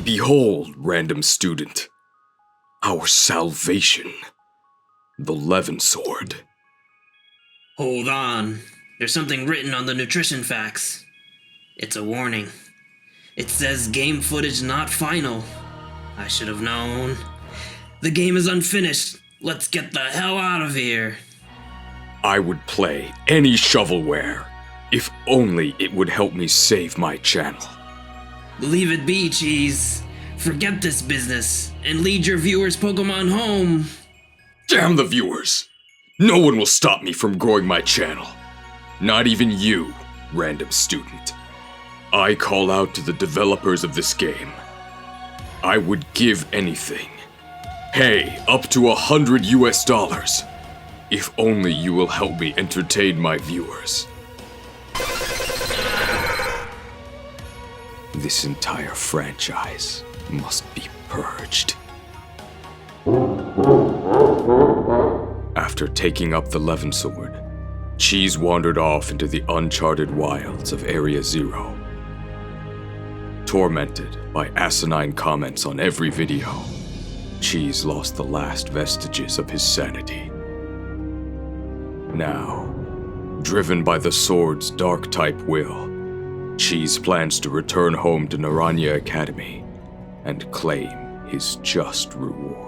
Behold, random student, our salvation, the Levin Sword. Hold on. There's something written on the nutrition facts. It's a warning. It says game footage not final. I should have known. The game is unfinished. Let's get the hell out of here. I would play any shovelware, if only it would help me save my channel. Leave it be, Cheese. Forget this business and lead your viewers' Pokemon home. Damn the viewers! No one will stop me from growing my channel. Not even you, random student. I call out to the developers of this game. I would give anything. Hey, up to $100 US. If only you will help me entertain my viewers. This entire franchise must be purged. After taking up the Levin Sword, Cheese wandered off into the uncharted wilds of Area Zero. Tormented by asinine comments on every video, Cheese lost the last vestiges of his sanity. Now, driven by the sword's dark-type will, Cheese plans to return home to Naranja Academy and claim his just reward.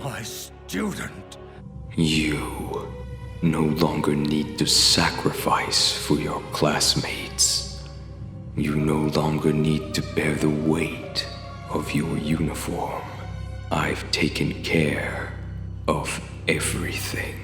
My student. You no longer need to sacrifice for your classmates. You no longer need to bear the weight of your uniform. I've taken care of everything.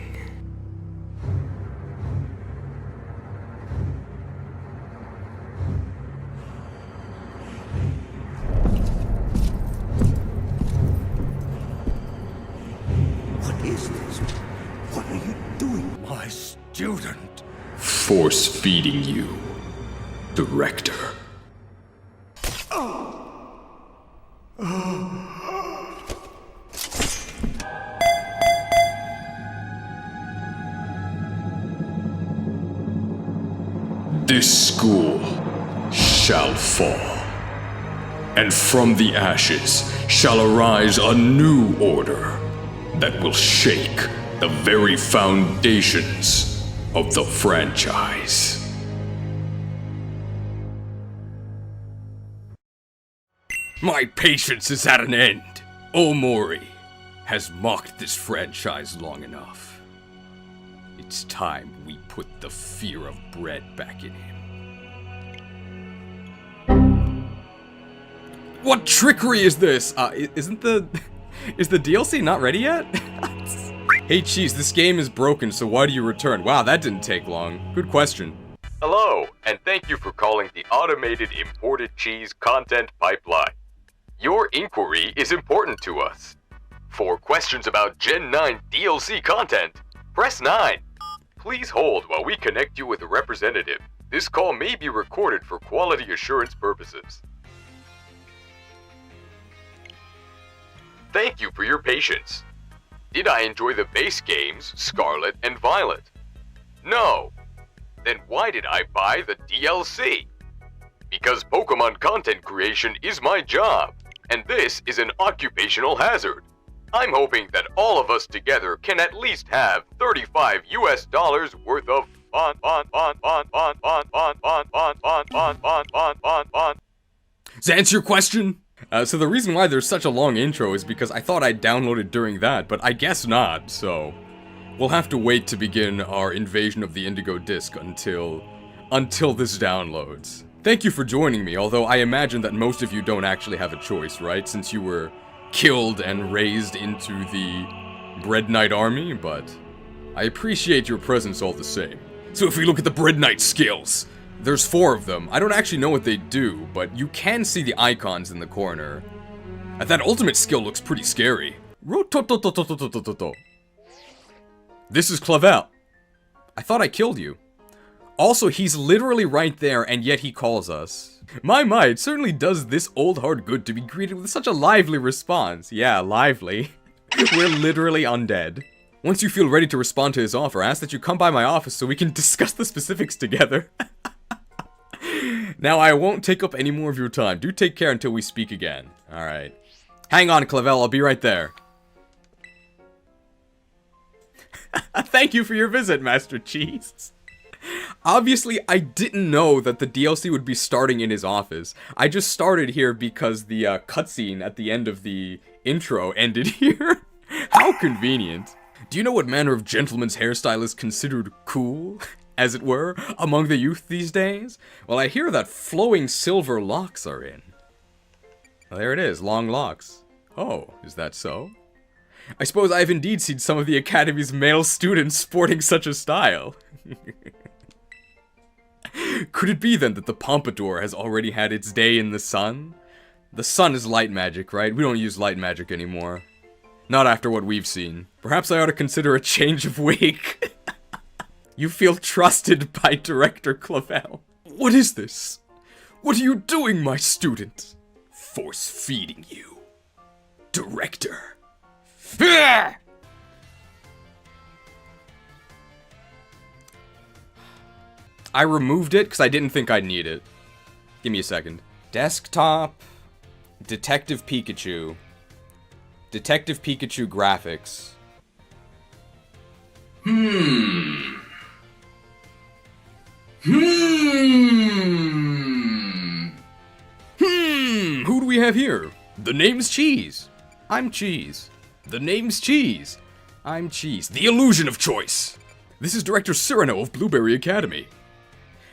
Student. Force-feeding you, Director. This school shall fall, and from the ashes shall arise a new order that will shake the very foundations of the franchise. My patience is at an end. Omori has mocked this franchise long enough. It's time we put the fear of bread back in him. What trickery is this? Is the DLC not ready yet? Hey Cheese, this game is broken, so why do you return? Wow, that didn't take long. Good question. Hello, and thank you for calling the Automated Imported Cheese Content Pipeline. Your inquiry is important to us. For questions about Gen 9 DLC content, press 9. Please hold while we connect you with a representative. This call may be recorded for quality assurance purposes. thank you for your patience. Did I enjoy the base games, Scarlet and Violet? No. Then why did I buy the DLC? Because Pokemon content creation is my job, and this is an occupational hazard. I'm hoping that all of us together can at least have $35 worth of fun. Does that answer your question? So the reason why there's such a long intro is because I thought I'd downloaded during that, but I guess not, so... We'll have to wait to begin our invasion of the Indigo Disk until this downloads. Thank you for joining me, although I imagine that most of you don't actually have a choice, right? Since you were killed and raised into the Bread Knight army, but I appreciate your presence all the same. So if we look at the Bread Knight skills, there's 4 of them. I don't actually know what they do, but you can see the icons in the corner. And that ultimate skill looks pretty scary. This is Clavel. I thought I killed you. Also, he's literally right there, and yet he calls us. My, it certainly does this old hard good to be greeted with such a lively response. Yeah, lively. We're literally undead. Once you feel ready to respond to his offer, ask that you come by my office so we can discuss the specifics together. Now, I won't take up any more of your time. Do take care until we speak again. Alright. Hang on, Clavel, I'll be right there. Thank you for your visit, Master Cheese. Obviously, I didn't know that the DLC would be starting in his office. I just started here because the cutscene at the end of the intro ended here. How convenient. Do you know what manner of gentleman's hairstyle is considered cool, as it were, among the youth these days? Well, I hear that flowing silver locks are in. Well, there it is, long locks. Oh, is that so? I suppose I've indeed seen some of the Academy's male students sporting such a style. Could it be then that the Pompadour has already had its day in the sun? The sun is light magic, right? We don't use light magic anymore. Not after what we've seen. Perhaps I ought to consider a change of wig. You feel trusted by Director Clavel. What is this? What are you doing, my student? Force-feeding you. Director. I removed it because I didn't think I'd need it. Give me a second. Desktop. Detective Pikachu. Detective Pikachu graphics. Who do we have here? The name's Cheese. I'm Cheese. The name's Cheese. I'm Cheese. The illusion of choice. This is Director Cyrano of Blueberry Academy.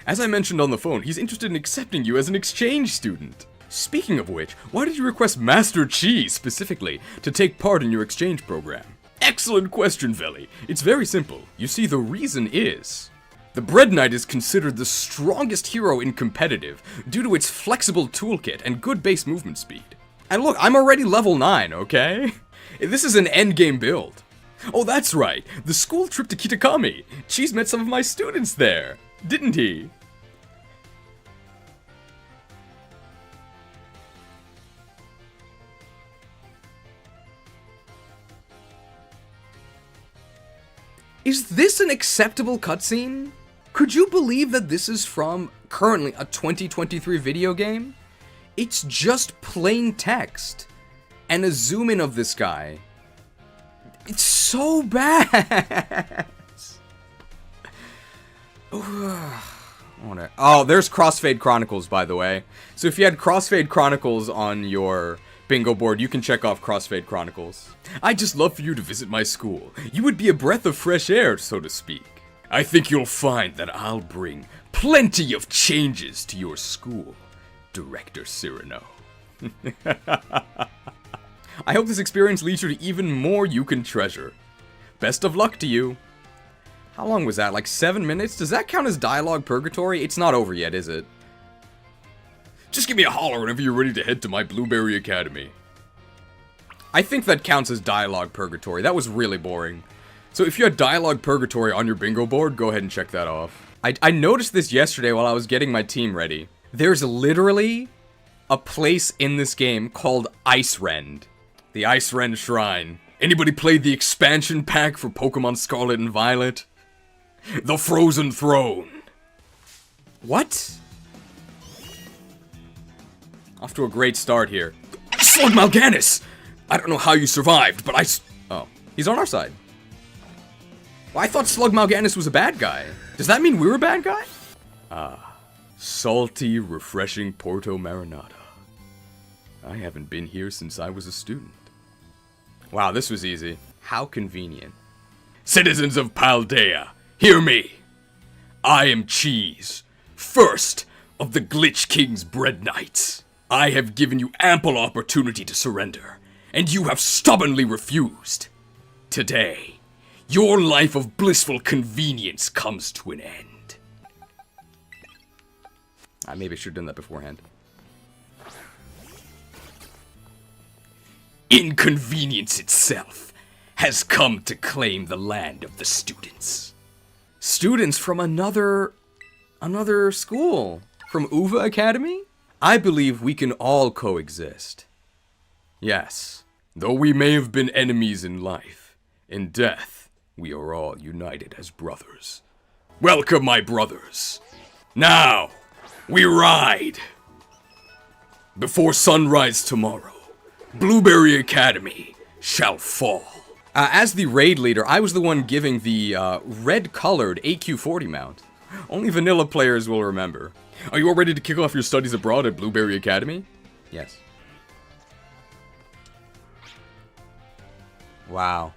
As I mentioned on the phone, he's interested in accepting you as an exchange student. Speaking of which, why did you request Master Cheese, specifically, to take part in your exchange program? Excellent question, Veli. It's very simple. You see, the reason is... The Bread Knight is considered the strongest hero in competitive, due to its flexible toolkit and good base movement speed. And look, I'm already level 9, okay? This is an endgame build. Oh, that's right. The school trip to Kitakami. Cheese met some of my students there, didn't he? Is this an acceptable cutscene? Could you believe that this is from, currently, a 2023 video game? It's just plain text. And a zoom in of this guy. It's so bad. Oh, there's Crossfade Chronicles, by the way. So if you had Crossfade Chronicles on your bingo board, you can check off Crossfade Chronicles. I'd just love for you to visit my school. You would be a breath of fresh air, so to speak. I think you'll find that I'll bring plenty of changes to your school, Director Cyrano. I hope this experience leads you to even more you can treasure. Best of luck to you. How long was that? Like 7 minutes? Does that count as dialogue purgatory? It's not over yet, is it? Just give me a holler whenever you're ready to head to my Blueberry Academy. I think that counts as dialogue purgatory. That was really boring. So if you had dialogue purgatory on your bingo board, go ahead and check that off. I noticed this yesterday while I was getting my team ready. There's literally a place in this game called Ice Rend. The Ice Wren Shrine. Anybody played the expansion pack for Pokemon Scarlet and Violet? The Frozen Throne. What? Off to a great start here. Slug Mal'Ganis! I don't know how you survived, but oh, he's on our side. Well, I thought Slug Mal'Ganis was a bad guy. Does that mean we're a bad guy? Ah, salty, refreshing Porto Marinata. I haven't been here since I was a student. Wow, this was easy. How convenient. Citizens of Paldea, hear me. I am Cheese, first of the Glitch King's Bread Knights. I have given you ample opportunity to surrender, and you have stubbornly refused. Today, your life of blissful convenience comes to an end. I maybe should have done that beforehand. Inconvenience itself has come to claim the land of the students. Students from another school. From Uva Academy? I believe we can all coexist. Yes, though we may have been enemies in life, in death, we are all united as brothers. Welcome, my brothers. Now, we ride. Before sunrise tomorrow, Blueberry Academy shall fall. As the raid leader, I was the one giving the red-colored AQ40 mount. Only vanilla players will remember. Are you all ready to kick off your studies abroad at Blueberry Academy? Yes. Wow.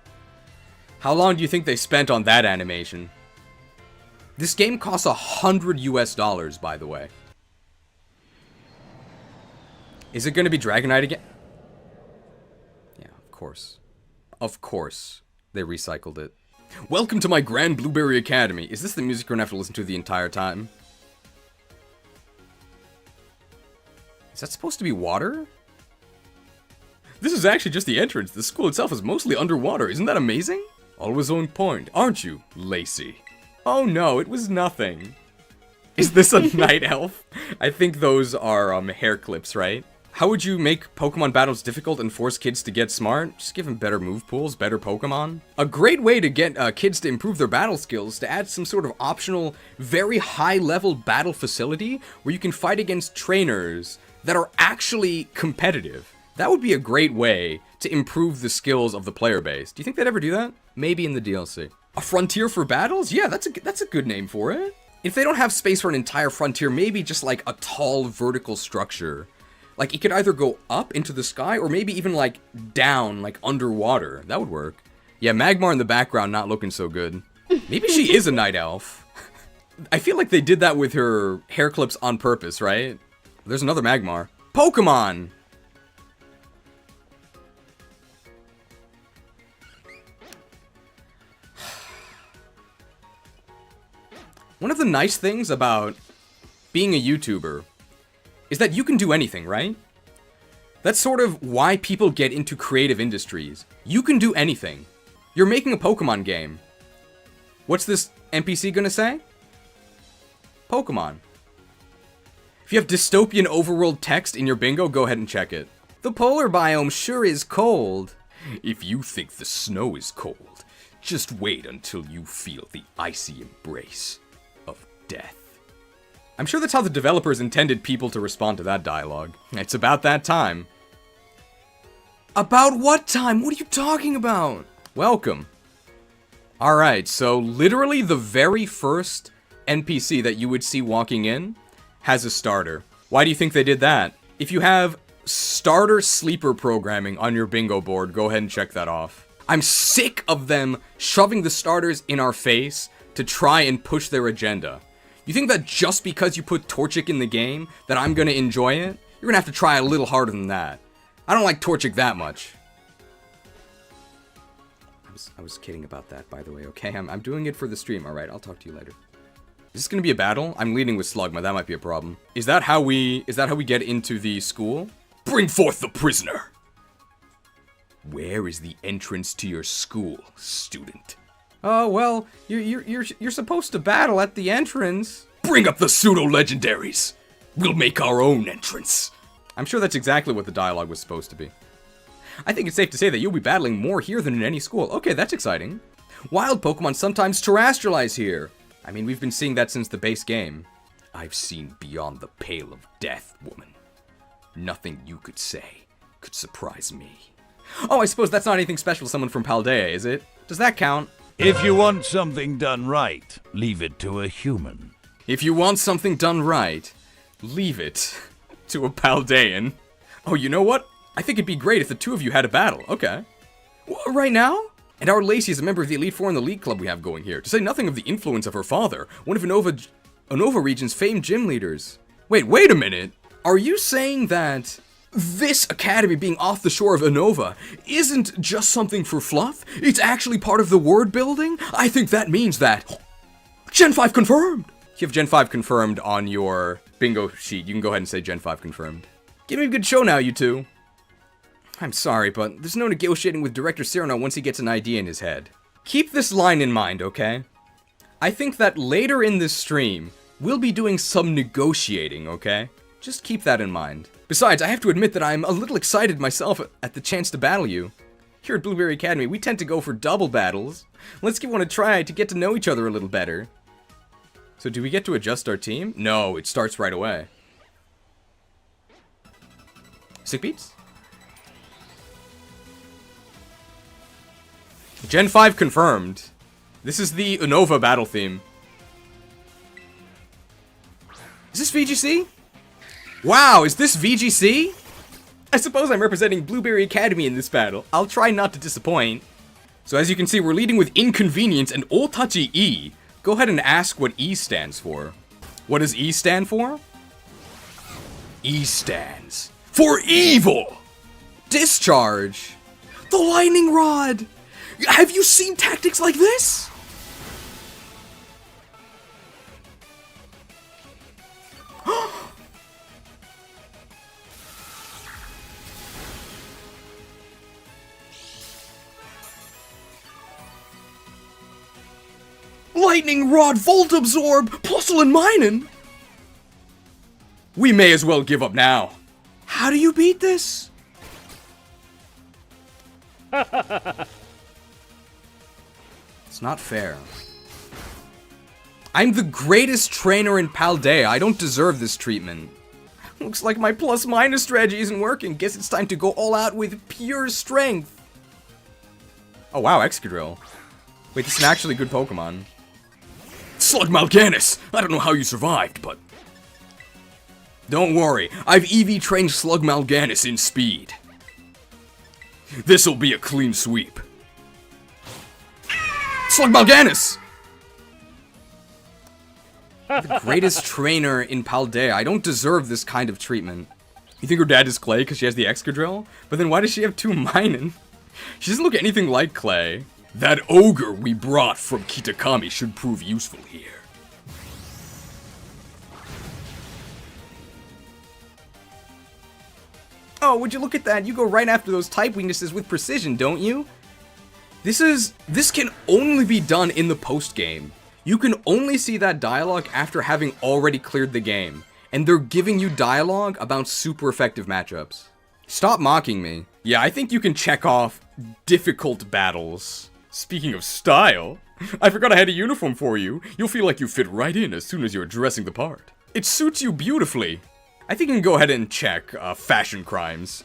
How long do you think they spent on that animation? This game costs $100 US, by the way. Is it going to be Dragonite again? Yeah, of course. Of course. They recycled it. Welcome to my Grand Blueberry Academy. Is this the music we're going to have to listen to the entire time? Is that supposed to be water? This is actually just the entrance. The school itself is mostly underwater. Isn't that amazing? Always on point, aren't you, Lacey? Oh no, it was nothing. Is this a night elf? I think those are hair clips, right? How would you make Pokemon battles difficult and force kids to get smart? Just give them better move pools, better Pokemon. A great way to get kids to improve their battle skills is to add some sort of optional, very high-level battle facility where you can fight against trainers that are actually competitive. That would be a great way to improve the skills of the player base. Do you think they'd ever do that? Maybe in the DLC. A frontier for battles? Yeah, that's a good name for it. If they don't have space for an entire frontier, maybe just like a tall vertical structure. Like, it could either go up into the sky, or maybe even, like, down, like, underwater. That would work. Yeah, Magmar in the background not looking so good. Maybe she is a night elf. I feel like they did that with her hair clips on purpose, right? There's another Magmar. Pokemon! One of the nice things about being a YouTuber is that you can do anything, right? That's sort of why people get into creative industries. You can do anything. You're making a Pokemon game. What's this NPC gonna say? Pokemon. If you have dystopian overworld text in your bingo, go ahead and check it. The polar biome sure is cold. If you think the snow is cold, just wait until you feel the icy embrace of death. I'm sure that's how the developers intended people to respond to that dialogue. It's about that time. About what time? What are you talking about? Welcome. Alright, so literally the very first NPC that you would see walking in has a starter. Why do you think they did that? If you have starter sleeper programming on your bingo board, go ahead and check that off. I'm sick of them shoving the starters in our face to try and push their agenda. You think that just because you put Torchic in the game, that I'm gonna enjoy it? You're gonna have to try a little harder than that. I don't like Torchic that much. I was kidding about that, by the way, okay? I'm doing it for the stream, alright? I'll talk to you later. Is this gonna be a battle? I'm leading with Slugma, that might be a problem. Is that how we get into the school? Bring forth the prisoner! Where is the entrance to your school, student? Oh, well, you're supposed to battle at the entrance. Bring up the pseudo-legendaries. We'll make our own entrance. I'm sure that's exactly what the dialogue was supposed to be. I think it's safe to say that you'll be battling more here than in any school. Okay, that's exciting. Wild Pokemon sometimes terrestrialize here. I mean, we've been seeing that since the base game. I've seen beyond the pale of death, woman. Nothing you could say could surprise me. Oh, I suppose that's not anything special to someone from Paldea, is it? Does that count? If you want something done right, leave it to a human. If you want something done right, leave it to a Paldean. Oh, you know what? I think it'd be great if the two of you had a battle. Okay. Right now? And our Lacey is a member of the Elite Four in the League Club we have going here, to say nothing of the influence of her father, one of Unova region's famed gym leaders. Wait a minute. Are you saying that this academy being off the shore of Unova isn't just something for fluff? It's actually part of the word building? I think that means that Gen 5 confirmed! If you have Gen 5 confirmed on your bingo sheet, you can go ahead and say Gen 5 confirmed. Give me a good show now, you two. I'm sorry, but there's no negotiating with Director Cyrano once he gets an idea in his head. Keep this line in mind, okay? I think that later in this stream, we'll be doing some negotiating, okay? Just keep that in mind. Besides, I have to admit that I'm a little excited myself at the chance to battle you. Here at Blueberry Academy, we tend to go for double battles. Let's give one a try to get to know each other a little better. So do we get to adjust our team? No, it starts right away. Sick beats? Gen 5 confirmed. This is the Unova battle theme. Is this VGC? Wow, is this VGC? I suppose I'm representing Blueberry Academy in this battle. I'll try not to disappoint. So as you can see, we're leading with Inconvenience and Old Touchy E. Go ahead and ask what E stands for. What does E stand for? E stands for evil! Discharge! The lightning rod! Have you seen tactics like this? Lightning Rod Volt Absorb Plusle and Minin! We may as well give up now. How do you beat this? It's not fair. I'm the greatest trainer in Paldea. I don't deserve this treatment. Looks like my plus-minus strategy isn't working. Guess it's time to go all out with pure strength. Oh wow, Excadrill. Wait, this is an actually good Pokemon. Slug Mal'Ganis! I don't know how you survived, but... Don't worry, I've EV trained Slug Mal'Ganis in speed. This'll be a clean sweep. Slug Mal'Ganis! The greatest trainer in Paldea. I don't deserve this kind of treatment. You think her dad is Clay because she has the Excadrill? But then why does she have two Minin? She doesn't look anything like Clay. That ogre we brought from Kitakami should prove useful here. Oh, would you look at that? You go right after those type weaknesses with precision, don't you? This can only be done in the post-game. You can only see that dialogue after having already cleared the game. And they're giving you dialogue about super effective matchups. Stop mocking me. Yeah, I think you can check off difficult battles. Speaking of style, I forgot I had a uniform for you. You'll feel like you fit right in as soon as you're dressing the part. It suits you beautifully. I think you can go ahead and check fashion crimes.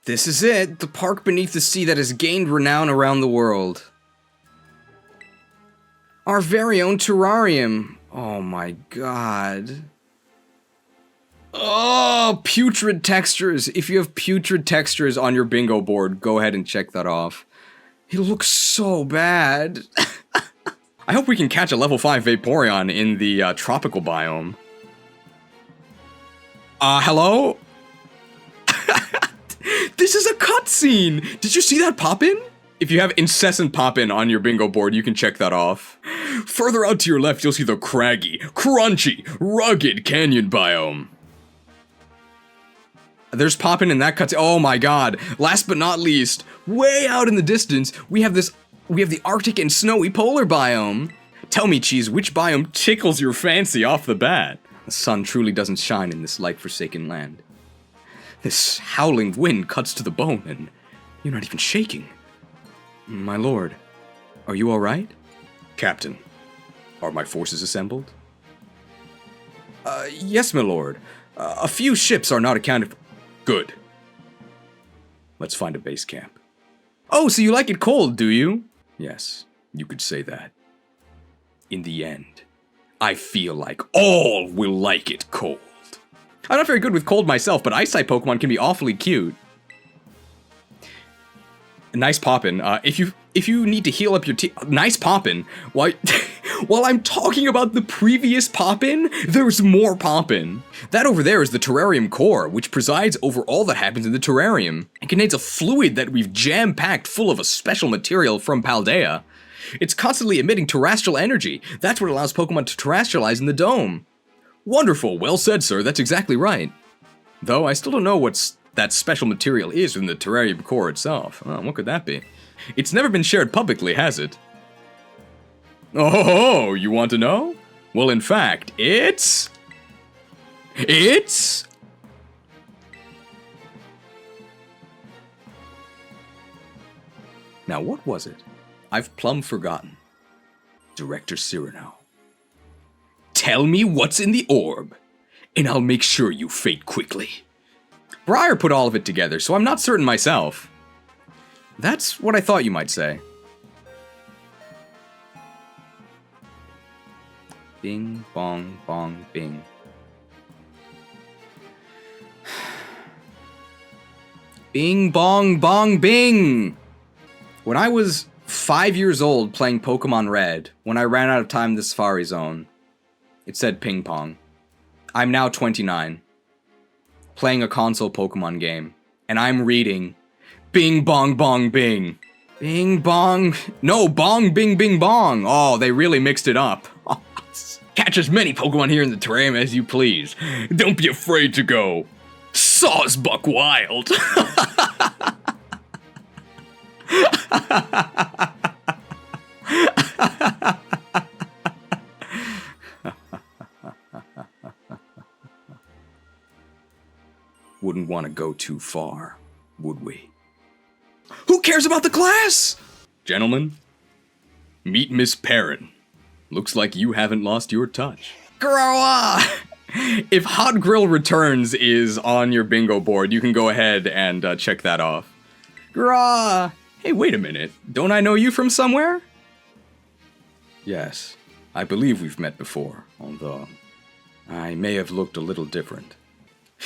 This is it, the park beneath the sea that has gained renown around the world. Our very own terrarium. Oh my god. Oh, putrid textures. If you have putrid textures on your bingo board, go ahead and check that off. It looks so bad. I hope we can catch a level 5 Vaporeon in the tropical biome. Hello? This is a cutscene! Did you see that pop-in? If you have incessant pop-in on your bingo board, you can check that off. Further out to your left, you'll see the craggy, crunchy, rugged canyon biome. There's pop-in that cutscene. Oh my god. Last but not least, way out in the distance, we have the Arctic and snowy polar biome. Tell me, Cheese, which biome tickles your fancy off the bat? The sun truly doesn't shine in this light-forsaken land. This howling wind cuts to the bone, and You're not even shaking. My lord, are you alright? Captain, are my forces assembled? Yes, my lord. A few ships are not accounted for. Good. Let's find a base camp. Oh, so you like it cold, do you? Yes, you could say that. In the end, I feel like all will like it cold. I'm not very good with cold myself, but ice type Pokemon can be awfully cute. Nice poppin'. If you need to heal up your nice poppin'. While I'm talking about the previous poppin', there's more poppin'. That over there is the terrarium core, which presides over all that happens in the terrarium. It contains a fluid that we've jam-packed full of a special material from Paldea. It's constantly emitting terrestrial energy. That's what allows Pokemon to terrestrialize in the dome. Wonderful, well said, sir, that's exactly right. Though I still don't know what's that special material is within the terrarium core itself. Oh, what could that be? It's never been shared publicly, has it? Oh, you want to know? Well, in fact, it's... Now, what was it? I've plumb forgotten. Director Cyrano. Tell me what's in the orb, and I'll make sure you fade quickly. Briar put all of it together, so I'm not certain myself. That's what I thought you might say. Bing, bong, bong, bing. Bing, bong, bong, bing! When I was 5 years old playing Pokemon Red, when I ran out of time in the Safari Zone, it said ping pong. I'm now 29. Playing a console Pokemon game, and I'm reading Bing Bong Bong Bing. Bing Bong... No, Bong Bing Bing Bong. Oh, they really mixed it up. Catch as many Pokemon here in the terrarium as you please. Don't be afraid to go Sawsbuck Wild. Wouldn't want to go too far, would we? Who cares about the class? Gentlemen, meet Miss Perrin. Looks like you haven't lost your touch. Grow. If Hot Grill Returns is on your bingo board, you can go ahead and check that off. Grow. Hey, wait a minute. Don't I know you from somewhere? Yes, I believe we've met before, although I may have looked a little different.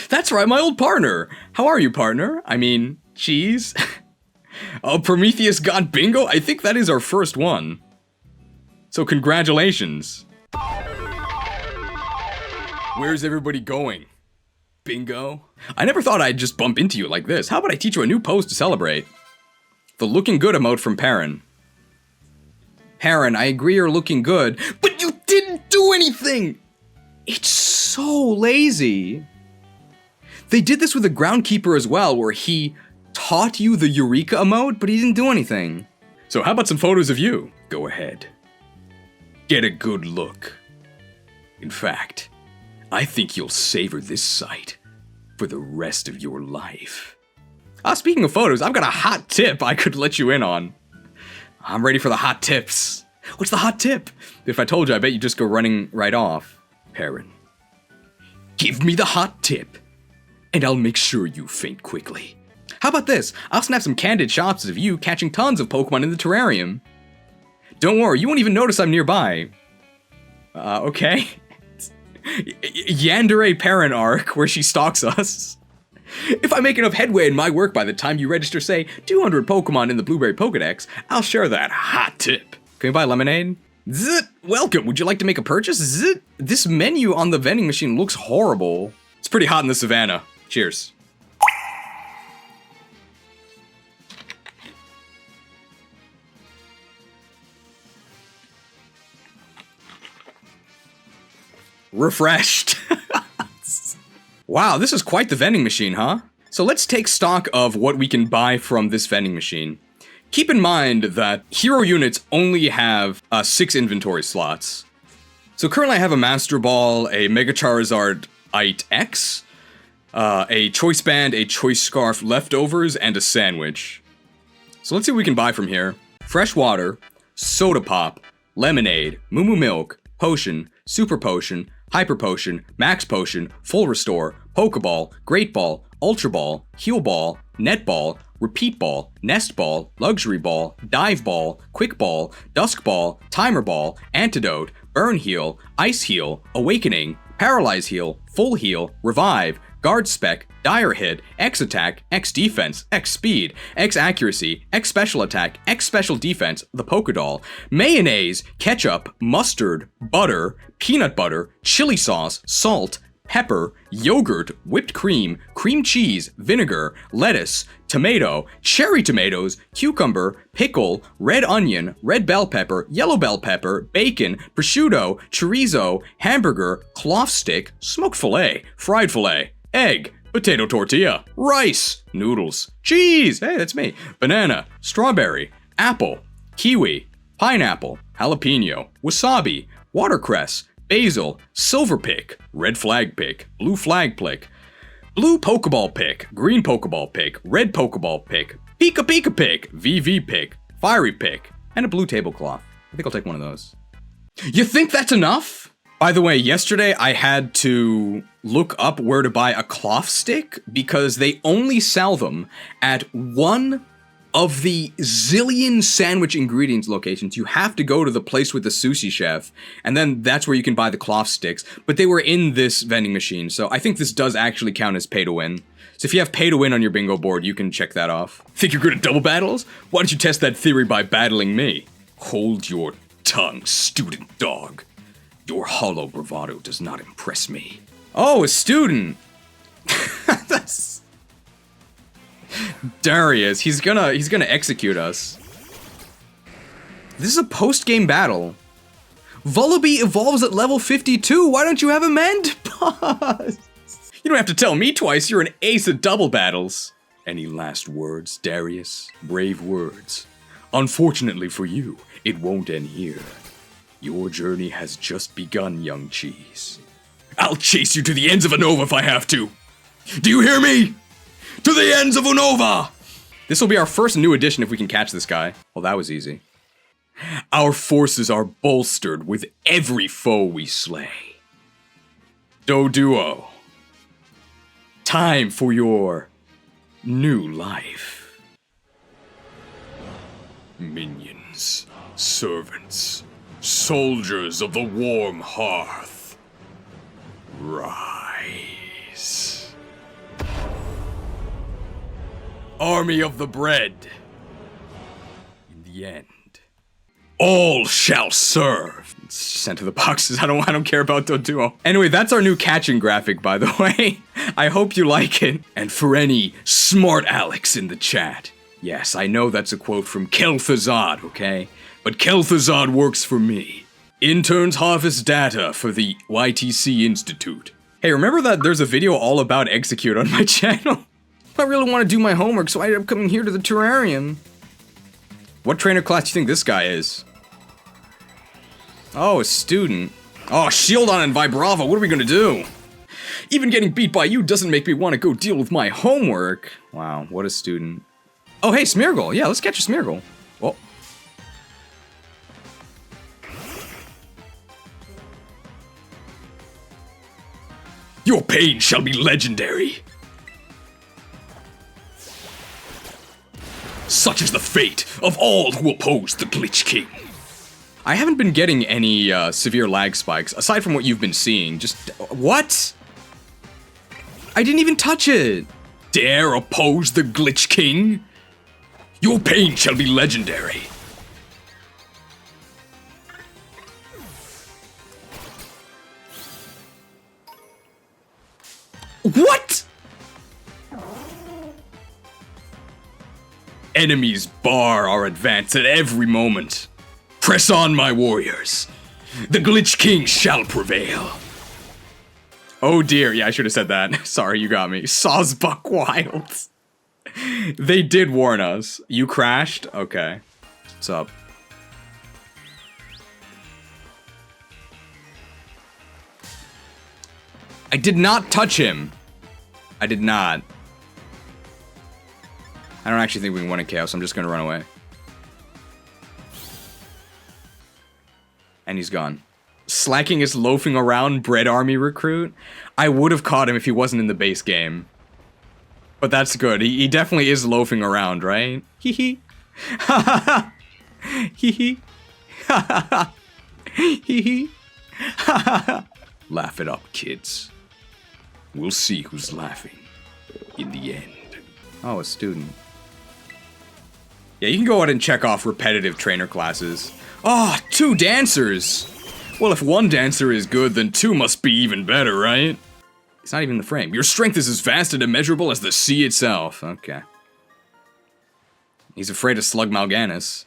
That's right, my old partner! How are you, partner? I mean, cheese? Oh, Prometheus got bingo? I think that is our first one. So congratulations. Where's everybody going? Bingo? I never thought I'd just bump into you like this. How about I teach you a new pose to celebrate? The looking good emote from Perrin. Perrin, I agree you're looking good, but you didn't do anything! It's so lazy. They did this with the Groundkeeper as well, where he taught you the Eureka emote, but he didn't do anything. So how about some photos of you? Go ahead. Get a good look. In fact, I think you'll savor this sight for the rest of your life. Speaking of photos, I've got a hot tip I could let you in on. I'm ready for the hot tips. What's the hot tip? If I told you, I bet you'd just go running right off. Perrin, give me the hot tip, and I'll make sure you faint quickly. How about this? I'll snap some candid shots of you catching tons of Pokemon in the terrarium. Don't worry, you won't even notice I'm nearby. Okay. Yandere Perrin arc, where she stalks us. If I make enough headway in my work by the time you register, say, 200 Pokemon in the Blueberry Pokedex, I'll share that hot tip. Can we buy lemonade? Zit! Welcome, would you like to make a purchase? Zit! This menu on the vending machine looks horrible. It's pretty hot in the savannah. Cheers. Refreshed. Wow, this is quite the vending machine, huh? So let's take stock of what we can buy from this vending machine. Keep in mind that hero units only have 6 inventory slots. So currently I have a Master Ball, a Mega Charizard X, a Choice Band, a Choice Scarf Leftovers, and a Sandwich. So let's see what we can buy from here. Fresh water, soda pop, lemonade, moo milk, potion, super potion, hyper potion, max potion, full restore, pokeball, great ball, ultra ball, heal ball, net ball, repeat ball, nest ball, luxury ball, dive ball, quick ball, dusk ball, timer ball, antidote, burn heal, ice heal, awakening, paralyze heal, full heal, revive, guard spec, dire hit, X attack, X defense, X speed, X accuracy, X special attack, X special defense, the Pokédoll, mayonnaise, ketchup, mustard, butter, peanut butter, chili sauce, salt, pepper, yogurt, whipped cream, cream cheese, vinegar, lettuce, tomato, cherry tomatoes, cucumber, pickle, red onion, red bell pepper, yellow bell pepper, bacon, prosciutto, chorizo, hamburger, cloth stick, smoked filet, fried filet, egg, potato tortilla, rice, noodles, cheese, hey, that's me, banana, strawberry, apple, kiwi, pineapple, jalapeno, wasabi, watercress, basil, silver pick, red flag pick, blue flag pick, blue pokeball pick, green pokeball pick, red pokeball pick, pika pick, VV pick, fiery pick, and a blue tablecloth. I think I'll take one of those. You think that's enough? By the way, yesterday I had to look up where to buy a cloth stick because they only sell them at one of the zillion sandwich ingredients locations. You have to go to the place with the sushi chef, and then that's where you can buy the cloth sticks. But they were in this vending machine, so I think this does actually count as pay to win. So if you have pay to win on your bingo board, you can check that off. Think you're good at double battles? Why don't you test that theory by battling me? Hold your tongue, student dog. Your hollow bravado does not impress me. Oh, a student! That's... Darius, he's gonna execute us. This is a post-game battle. Vullaby evolves at level 52. Why don't you have a mend pause? You don't have to tell me twice. You're an ace at double battles. Any last words, Darius? Brave words. Unfortunately for you, it won't end here. Your journey has just begun, young cheese. I'll chase you to the ends of Unova if I have to. Do you hear me? To the ends of Unova! This will be our first new addition if we can catch this guy. Well, that was easy. Our forces are bolstered with every foe we slay. Doduo. Time for your new life. Minions, servants, soldiers of the warm hearth. Rise. Army of the bread. In the end, all shall serve. Sent to the boxes. I don't care about Doduo. Anyway, that's our new catching graphic, by the way. I hope you like it. And for any smart Alex in the chat, yes, I know that's a quote from Kel'Thuzad, okay? But Kel'Thuzad works for me. Interns harvest data for the YTC Institute. Hey, remember that there's a video all about Execute on my channel? I really want to do my homework, so I ended up coming here to the terrarium. What trainer class do you think this guy is? Oh, a student. Oh, Shieldon and Vibrava, what are we gonna do? Even getting beat by you doesn't make me want to go deal with my homework. Wow, what a student. Oh, hey, Smeargle. Yeah, let's catch a Smeargle. Well. Your pain shall be legendary. Such is the fate of all who oppose the Glitch King. I haven't been getting any severe lag spikes, aside from what you've been seeing. Just, what? I didn't even touch it. Dare oppose the Glitch King? Your pain shall be legendary. What? Enemies bar our advance at every moment. Press on, my warriors. The Glitch King shall prevail. Oh dear, yeah, I should have said that. Sorry, you got me. Sawsbuck Wilds. They did warn us. You crashed? Okay. What's up? I did not touch him. I did not. I don't actually think we can win a KO, so I'm just gonna run away. And he's gone. Slacking is loafing around, Bread Army recruit. I would have caught him if he wasn't in the base game. But that's good. He definitely is loafing around, right? Hee hee. Ha ha ha. Hee hee. Ha ha ha. Hee hee. Ha ha ha. Laugh it up, kids. We'll see who's laughing in the end. Oh, a student. Yeah, you can go ahead and check off repetitive trainer classes. Oh, 2 dancers! Well, if 1 dancer is good, then 2 must be even better, right? It's not even the frame. Your strength is as vast and immeasurable as the sea itself. Okay. He's afraid of Slug Mal'Ganis.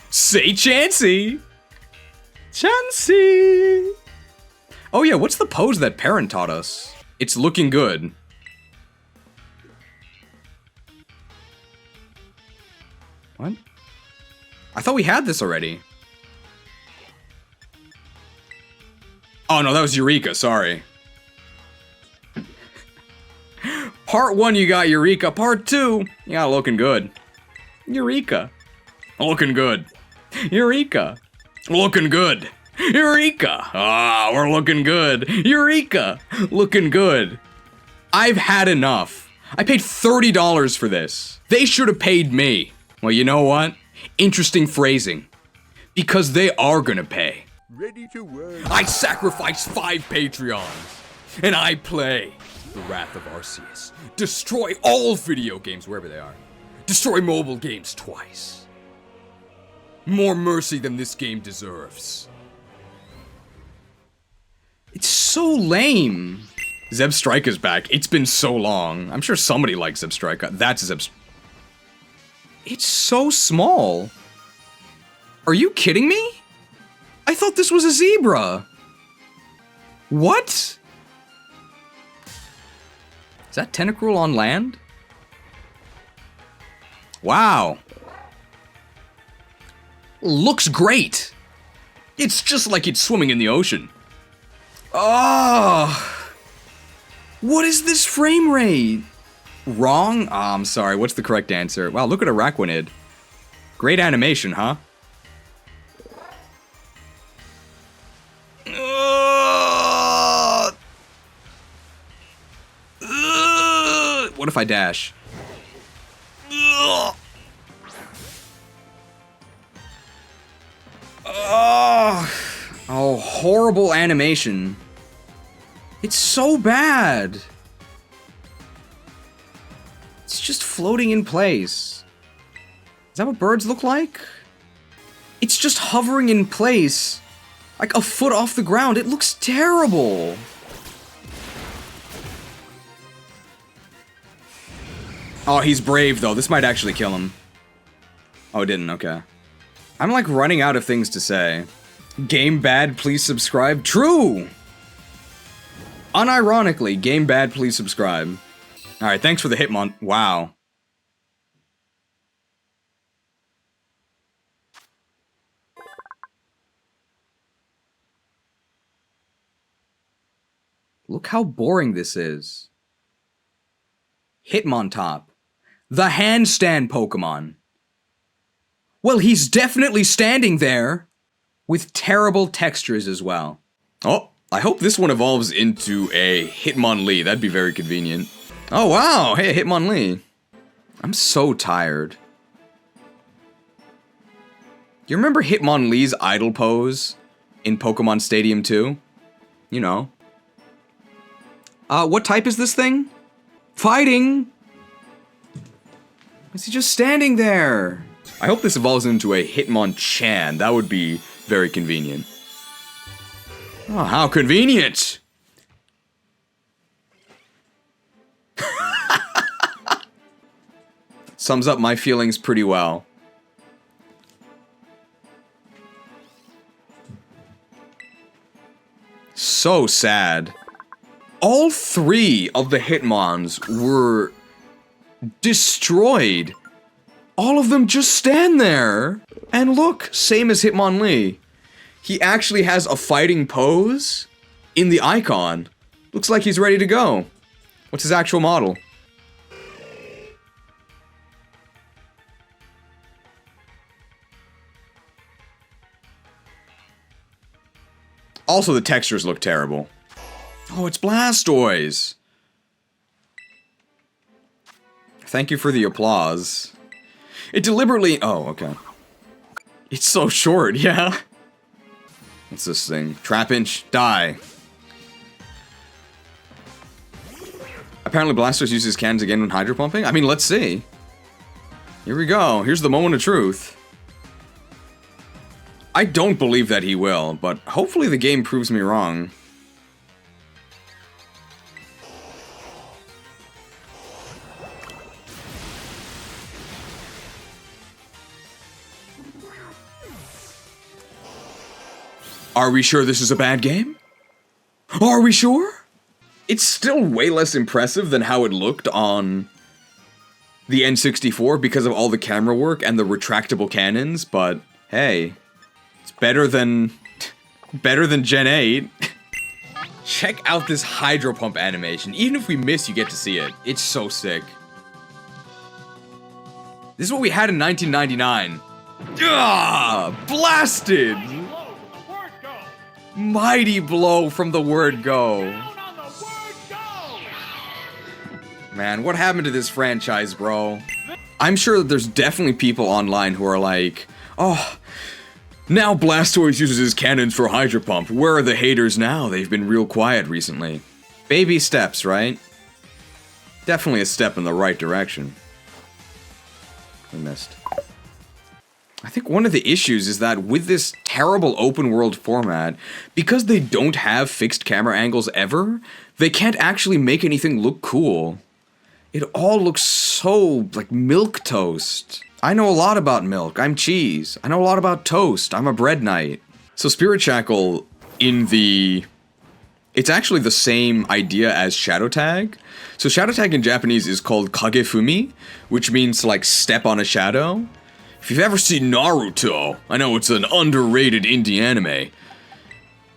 Say Chansey! Chansey! Oh yeah, what's the pose that Perrin taught us? It's looking good. What? I thought we had this already. Oh no, that was Eureka, sorry. Part 1 you got Eureka, part 2, yeah, looking good. Eureka. Looking good. Eureka. Looking good. Eureka. Ah, we're looking good. Eureka. Looking good. I've had enough. I paid $30 for this. They should have paid me. Well, you know what? Interesting phrasing. Because they are gonna pay. Ready to work. I sacrifice 5 Patreons. And I play the Wrath of Arceus. Destroy all video games, wherever they are. Destroy mobile games twice. More mercy than this game deserves. It's so lame. Zebstrika's back. It's been so long. I'm sure somebody likes Zebstrika. That's It's so small. Are you kidding me? I thought this was a zebra. What? Is that Tentacruel on land? Wow. Looks great. It's just like it's swimming in the ocean. Oh. What is this frame rate? Wrong? Oh, I'm sorry. What's the correct answer? Wow, look at Araquanid. Great animation, huh? What if I dash? Oh, horrible animation. It's so bad. It's just floating in place. Is that what birds look like? It's just hovering in place, like a foot off the ground. It looks terrible. Oh, he's brave, though. This might actually kill him. Oh, it didn't. Okay. I'm, like, running out of things to say. Game bad, please subscribe. True! Unironically, game bad, please subscribe. Alright, thanks for the Hitmon. Wow. Look how boring this is. Hitmontop. The handstand Pokemon. Well, he's definitely standing there. With terrible textures as well. Oh, I hope this one evolves into a Hitmonlee. That'd be very convenient. Oh, wow. Hey, Hitmonlee. I'm so tired. You remember Hitmonlee's idle pose in Pokemon Stadium 2? You know. What type is this thing? Fighting! Is he just standing there? I hope this evolves into a Hitmonchan. That would be very convenient. Oh, how convenient! Sums up my feelings pretty well. So sad. All 3 of the Hitmons were destroyed. All of them just stand there. And look, same as Hitmonlee. He actually has a fighting pose in the icon. Looks like he's ready to go. What's his actual model? Hitmonlee. He actually has a fighting pose in the icon. Looks like he's ready to go. What's his actual model? Hitmonlee. He actually has a fighting pose in the icon. Looks like he's ready to go. What's his actual model? Hitmonlee. He actually has a fighting pose in the icon. Looks like he's ready to go. What's his actual model? Also, the textures look terrible. Oh, it's Blastoise! Thank you for the applause. It deliberately... Oh, okay. It's so short, yeah. What's this thing? Trapinch, die. Apparently Blastoise uses cannons again when hydro pumping? I mean, let's see. Here we go. Here's the moment of truth. I don't believe that he will, but hopefully the game proves me wrong. Are we sure this is a bad game? Are we sure? It's still way less impressive than how it looked on the N64 because of all the camera work and the retractable cannons, but hey, it's better than Gen 8. Check out this hydro pump animation. Even if we miss, you get to see it. It's so sick. This is what we had in 1999. Ah, blasted! Mighty blow from the word go. Man, what happened to this franchise, bro? I'm sure that there's definitely people online who are like, oh, now Blastoise uses his cannons for Hydro Pump. Where are the haters now? They've been real quiet recently. Baby steps, right? Definitely a step in the right direction. I missed. I think one of the issues is that with this terrible open world format, because they don't have fixed camera angles ever, they can't actually make anything look cool. It all looks so, like, milquetoast. I know a lot about milk, I'm cheese. I know a lot about toast, I'm a bread knight. So Spirit Shackle in the... It's actually the same idea as Shadow Tag. So Shadow Tag in Japanese is called Kagefumi, which means to, like, step on a shadow. If you've ever seen Naruto, I know it's an underrated indie anime.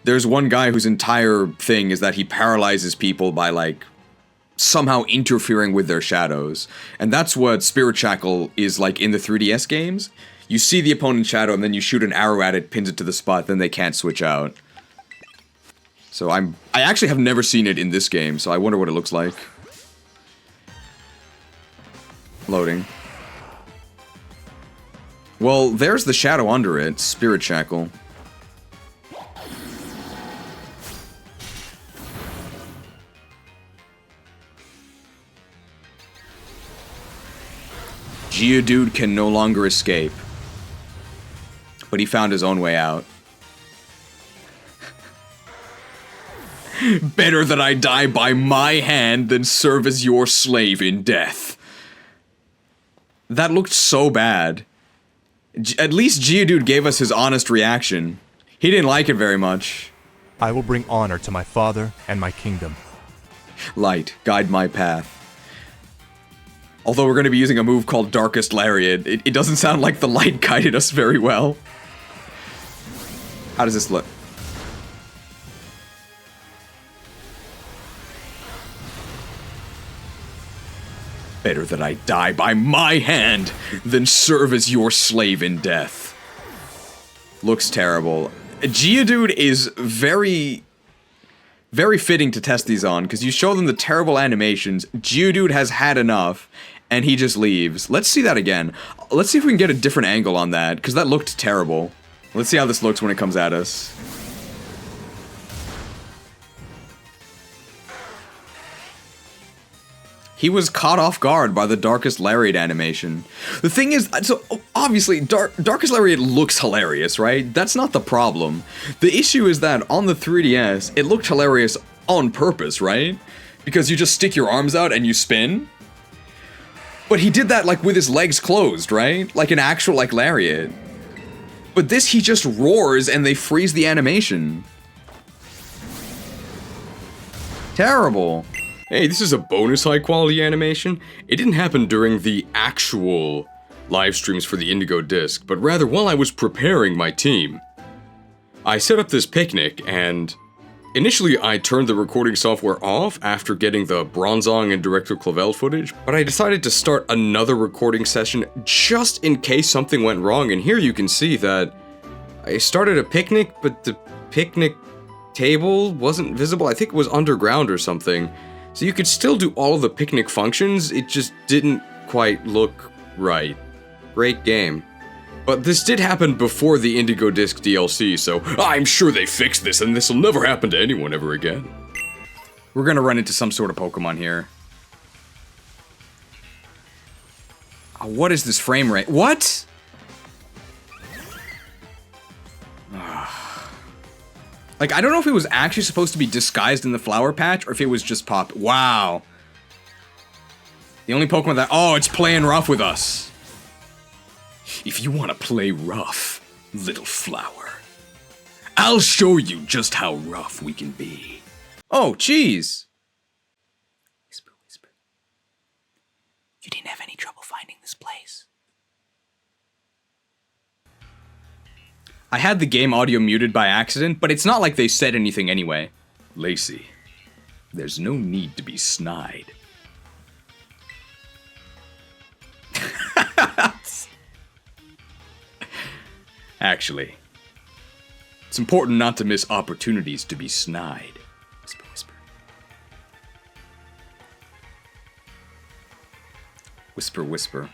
There's one guy whose entire thing is that he paralyzes people by, like, somehow interfering with their shadows. And that's what Spirit Shackle is like in the 3DS games. You see the opponent's shadow and then you shoot an arrow at it, pins it to the spot, then they can't switch out. So I actually have never seen it in this game, so I wonder what it looks like. Loading. Well, there's the shadow under it, Spirit Shackle. Geodude can no longer escape. But he found his own way out. Better that I die by my hand than serve as your slave in death. That looked so bad. At least Geodude gave us his honest reaction. He didn't like it very much. I will bring honor to my father and my kingdom. Light, guide my path. Although we're going to be using a move called Darkest Lariat, it doesn't sound like the light guided us very well. How does this look? Better that I die by my hand than serve as your slave in death. Looks terrible. Geodude is very fitting to test these on, because you show them the terrible animations, Geodude has had enough, and he just leaves. Let's see that again. Let's see if we can get a different angle on that, because that looked terrible. Let's see how this looks when it comes at us. He was caught off guard by the Darkest Lariat animation. The thing is, so obviously, Darkest Lariat looks hilarious, right? That's not the problem. The issue is that on the 3DS, it looked hilarious on purpose, right? Because you just stick your arms out and you spin. But he did that, like, with his legs closed, right? Like an actual, like, lariat. But this, he just roars and they freeze the animation. Terrible. Hey, this is a bonus high-quality animation. It didn't happen during the actual live streams for the Indigo Disk, but rather while I was preparing my team. I set up this picnic, and initially I turned the recording software off after getting the Bronzong and Director Clavel footage, but I decided to start another recording session just in case something went wrong, and here you can see that I started a picnic, but the picnic table wasn't visible. I think it was underground or something. So you could still do all of the picnic functions, it just didn't quite look right. Great game. But this did happen before the Indigo Disk DLC, so I'm sure they fixed this and this will never happen to anyone ever again. We're gonna run into some sort of Pokemon here. What is this frame rate? What? Like, I don't know if it was actually supposed to be disguised in the flower patch, or if it was just pop. Wow. The only Pokemon that... Oh, it's playing rough with us. If you want to play rough, little flower, I'll show you just how rough we can be. Oh, jeez. Whisper, whisper. You didn't have any trouble finding this place. I had the game audio muted by accident, but it's not like they said anything anyway. Lacey, there's no need to be snide. Actually, it's important not to miss opportunities to be snide. Whisper, whisper. Whisper, whisper.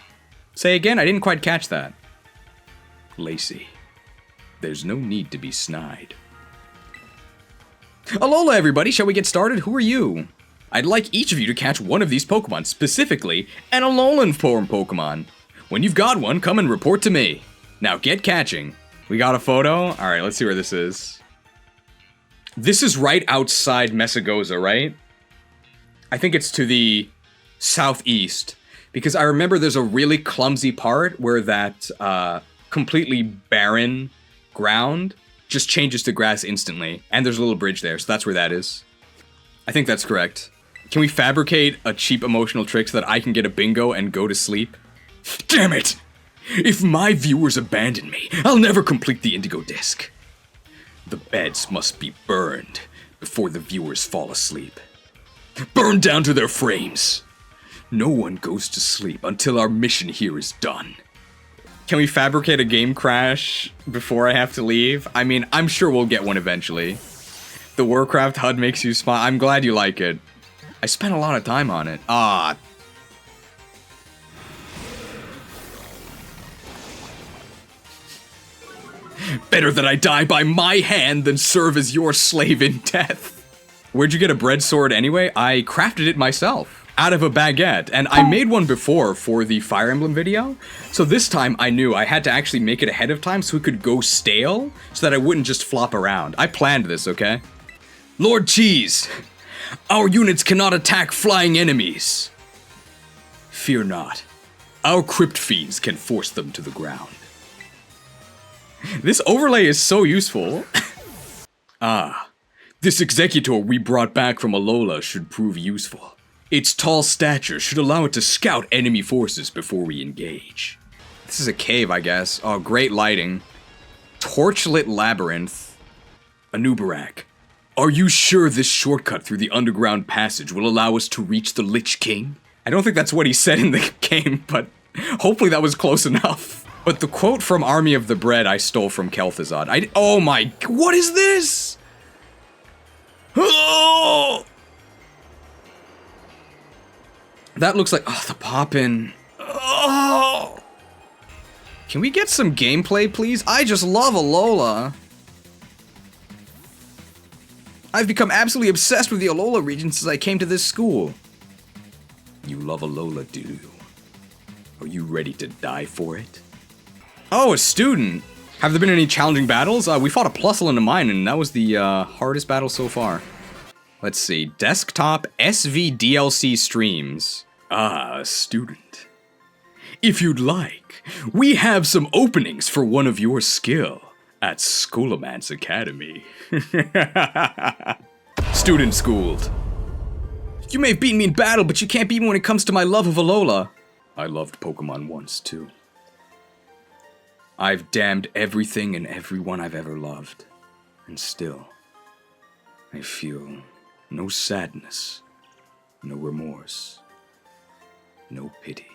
Say again, I didn't quite catch that. Lacey, there's no need to be snide. Alola, everybody, shall we get started? Who are you? I'd like each of you to catch one of these Pokemon, specifically an Alolan form Pokemon. When you've got one, come and report to me. Now get catching. We got a photo? Alright, let's see where this is. This is right outside Mesagoza, right? I think it's to the southeast. Because I remember there's a really clumsy part where that completely barren ground just changes to grass instantly. And there's a little bridge there, so that's where that is. I think that's correct. Can we fabricate a cheap emotional trick so that I can get a bingo and go to sleep? Damn it! If my viewers abandon me, I'll never complete the Indigo Disk. The beds must be burned before the viewers fall asleep. Burned down to their frames. No one goes to sleep until our mission here is done. Can we fabricate a game crash before I have to leave? I mean, I'm sure we'll get one eventually. The Warcraft HUD makes you smile. I'm glad you like it. I spent a lot of time on it. Ah. Better that I die by my hand than serve as your slave in death. Where'd you get a bread sword anyway? I crafted it myself, out of a baguette, and I made one before for the Fire Emblem video, so this time I knew I had to actually make it ahead of time so it could go stale, so that I wouldn't just flop around. I planned this, okay? Lord Cheese, our units cannot attack flying enemies. Fear not, our crypt fiends can force them to the ground. This overlay is so useful. This executor we brought back from Alola should prove useful. Its tall stature should allow it to scout enemy forces before we engage. This is a cave, I guess. Oh, great lighting. Torchlit labyrinth. Anubarak, are you sure this shortcut through the underground passage will allow us to reach the Lich King? I don't think that's what he said in the game, but hopefully that was close enough. But the quote from Army of the Bread I stole from Kel'Thuzad. Oh my, what is this? Oh! That looks like, the Poppin'. Oh! Can we get some gameplay, please? I just love Alola. I've become absolutely obsessed with the Alola region since I came to this school. You love Alola, do you? Are you ready to die for it? Oh, a student! Have there been any challenging battles? We fought a Plusle and a Mine, and that was the hardest battle so far. Let's see. Desktop SV DLC streams. A student. If you'd like, we have some openings for one of your skill at Scholomance Academy. Student schooled. You may have beaten me in battle, but you can't beat me when it comes to my love of Alola. I loved Pokemon once, too. I've damned everything and everyone I've ever loved. And still, I feel no sadness, no remorse, no pity.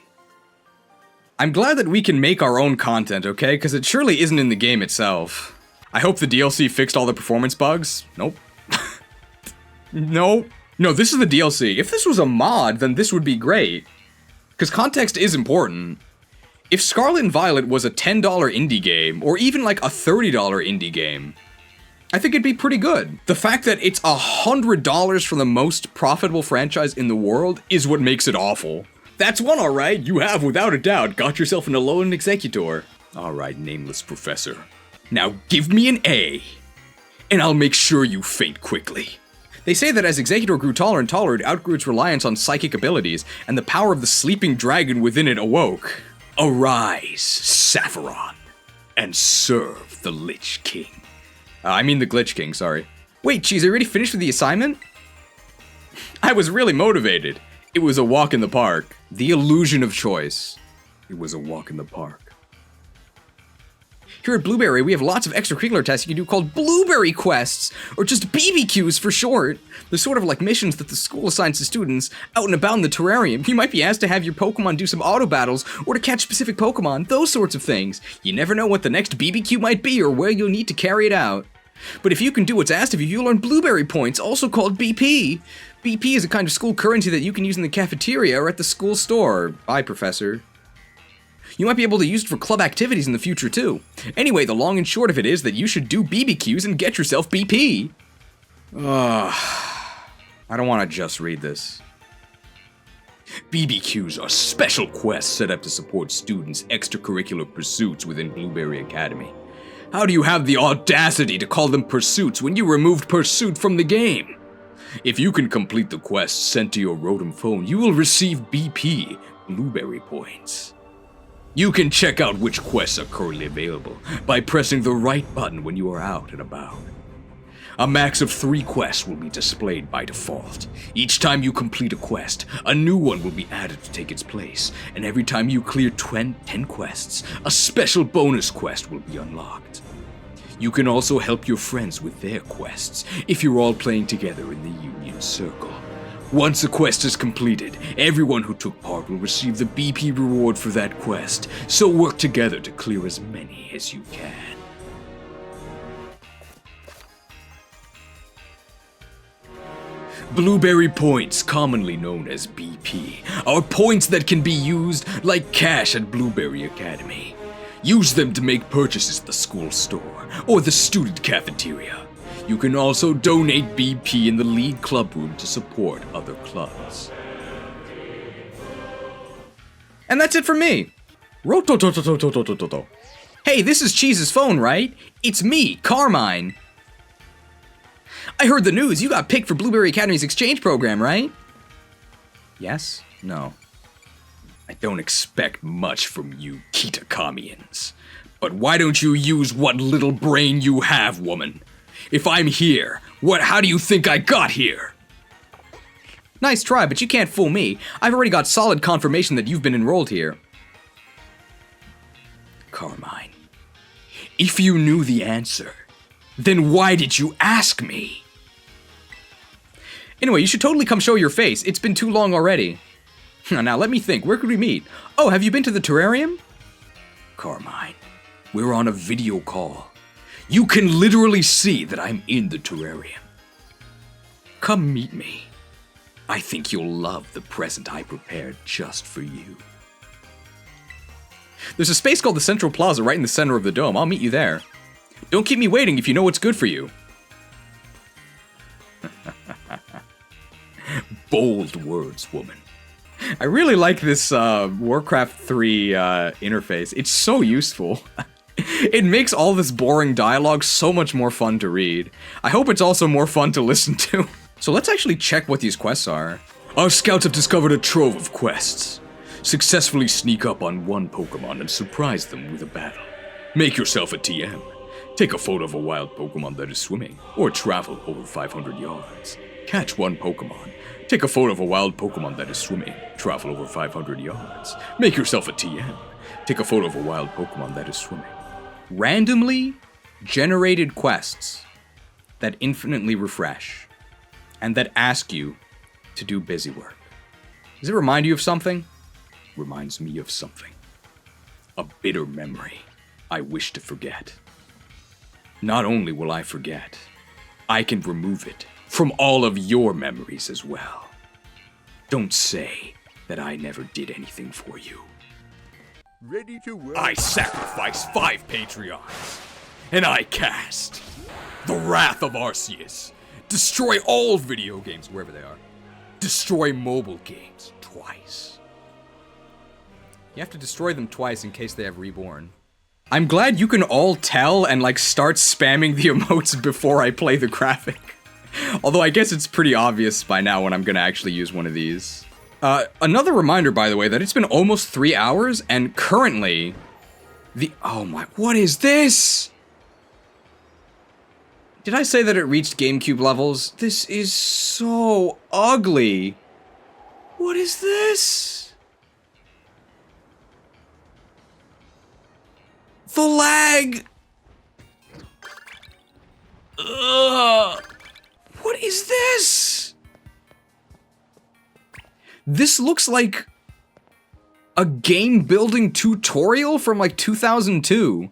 I'm glad that we can make our own content, okay? Because it surely isn't in the game itself. I hope the DLC fixed all the performance bugs. Nope. No. No, this is the DLC. If this was a mod, then this would be great. Because context is important. If Scarlet and Violet was a $10 indie game, or even like a $30 indie game, I think it'd be pretty good. The fact that it's $100 for the most profitable franchise in the world is what makes it awful. That's one, alright. You have, without a doubt, got yourself an Alolan Executor. Alright, nameless professor. Now give me an A, and I'll make sure you faint quickly. They say that as Executor grew taller and taller, it outgrew its reliance on psychic abilities, and the power of the sleeping dragon within it awoke. Arise, Sapphiron, and serve the Lich King. I mean the Glitch King, sorry. Wait, Cheese, are you already finished with the assignment? I was really motivated. It was a walk in the park. The illusion of choice. It was a walk in the park. Here at Blueberry, we have lots of extracurricular tasks you can do called Blueberry Quests, or just BBQs for short. They're sort of like missions that the school assigns to students out and about in the terrarium. You might be asked to have your Pokemon do some auto battles, or to catch specific Pokemon, those sorts of things. You never know what the next BBQ might be, or where you'll need to carry it out. But if you can do what's asked of you, you'll earn Blueberry Points, also called BP. BP is a kind of school currency that you can use in the cafeteria or at the school store. Bye, Professor. You might be able to use it for club activities in the future, too. Anyway, the long and short of it is that you should do BBQs and get yourself BP. I don't want to just read this. BBQs are special quests set up to support students' extracurricular pursuits within Blueberry Academy. How do you have the audacity to call them pursuits when you removed pursuit from the game? If you can complete the quests sent to your Rotom phone, you will receive BP, Blueberry Points. You can check out which quests are currently available by pressing the right button when you are out and about. A max of 3 quests will be displayed by default. Each time you complete a quest, a new one will be added to take its place, and every time you clear 10 quests, a special bonus quest will be unlocked. You can also help your friends with their quests if you're all playing together in the Union Circle. Once a quest is completed, everyone who took part will receive the BP reward for that quest, so work together to clear as many as you can. Blueberry Points, commonly known as BP, are points that can be used like cash at Blueberry Academy. Use them to make purchases at the school store or the student cafeteria. You can also donate BP in the League Club Room to support other clubs. And that's it for me. Hey, this is Cheese's phone, right? It's me, Carmine. I heard the news. You got picked for Blueberry Academy's exchange program, right? Yes? No. I don't expect much from you Kitakamians. But why don't you use what little brain you have, woman? If I'm here, how do you think I got here? Nice try, but you can't fool me. I've already got solid confirmation that you've been enrolled here. Carmine, if you knew the answer, then why did you ask me? Anyway, you should totally come show your face. It's been too long already. Now let me think, where could we meet? Oh, have you been to the terrarium? Carmine, we're on a video call. You can literally see that I'm in the terrarium. Come meet me. I think you'll love the present I prepared just for you. There's a space called the Central Plaza right in the center of the dome. I'll meet you there. Don't keep me waiting if you know what's good for you. Bold words, woman. I really like this Warcraft 3 interface. It's so useful. It makes all this boring dialogue so much more fun to read. I hope it's also more fun to listen to. So let's actually check what these quests are. Our scouts have discovered a trove of quests. Successfully sneak up on one Pokemon and surprise them with a battle. Make yourself a TM. Take a photo of a wild Pokemon that is swimming, or travel over 500 yards. Catch one Pokemon. Take a photo of a wild Pokemon that is swimming, travel over 500 yards. Make yourself a TM. Take a photo of a wild Pokemon that is swimming. Randomly generated quests that infinitely refresh and that ask you to do busy work. Does it remind you of something? Reminds me of something. A bitter memory I wish to forget. Not only will I forget, I can remove it from all of your memories as well. Don't say that I never did anything for you. Ready to work. I sacrificed 5 Patreons, and I cast the Wrath of Arceus. Destroy all video games, wherever they are. Destroy mobile games twice. You have to destroy them twice in case they have reborn. I'm glad you can all tell and like start spamming the emotes before I play the graphic. Although I guess it's pretty obvious by now when I'm gonna actually use one of these. Another reminder, by the way, that it's been almost 3 hours, and currently, oh my, what is this? Did I say that it reached GameCube levels? This is so ugly. What is this? The lag! Ugh. What is this? This looks like a game building tutorial from like 2002.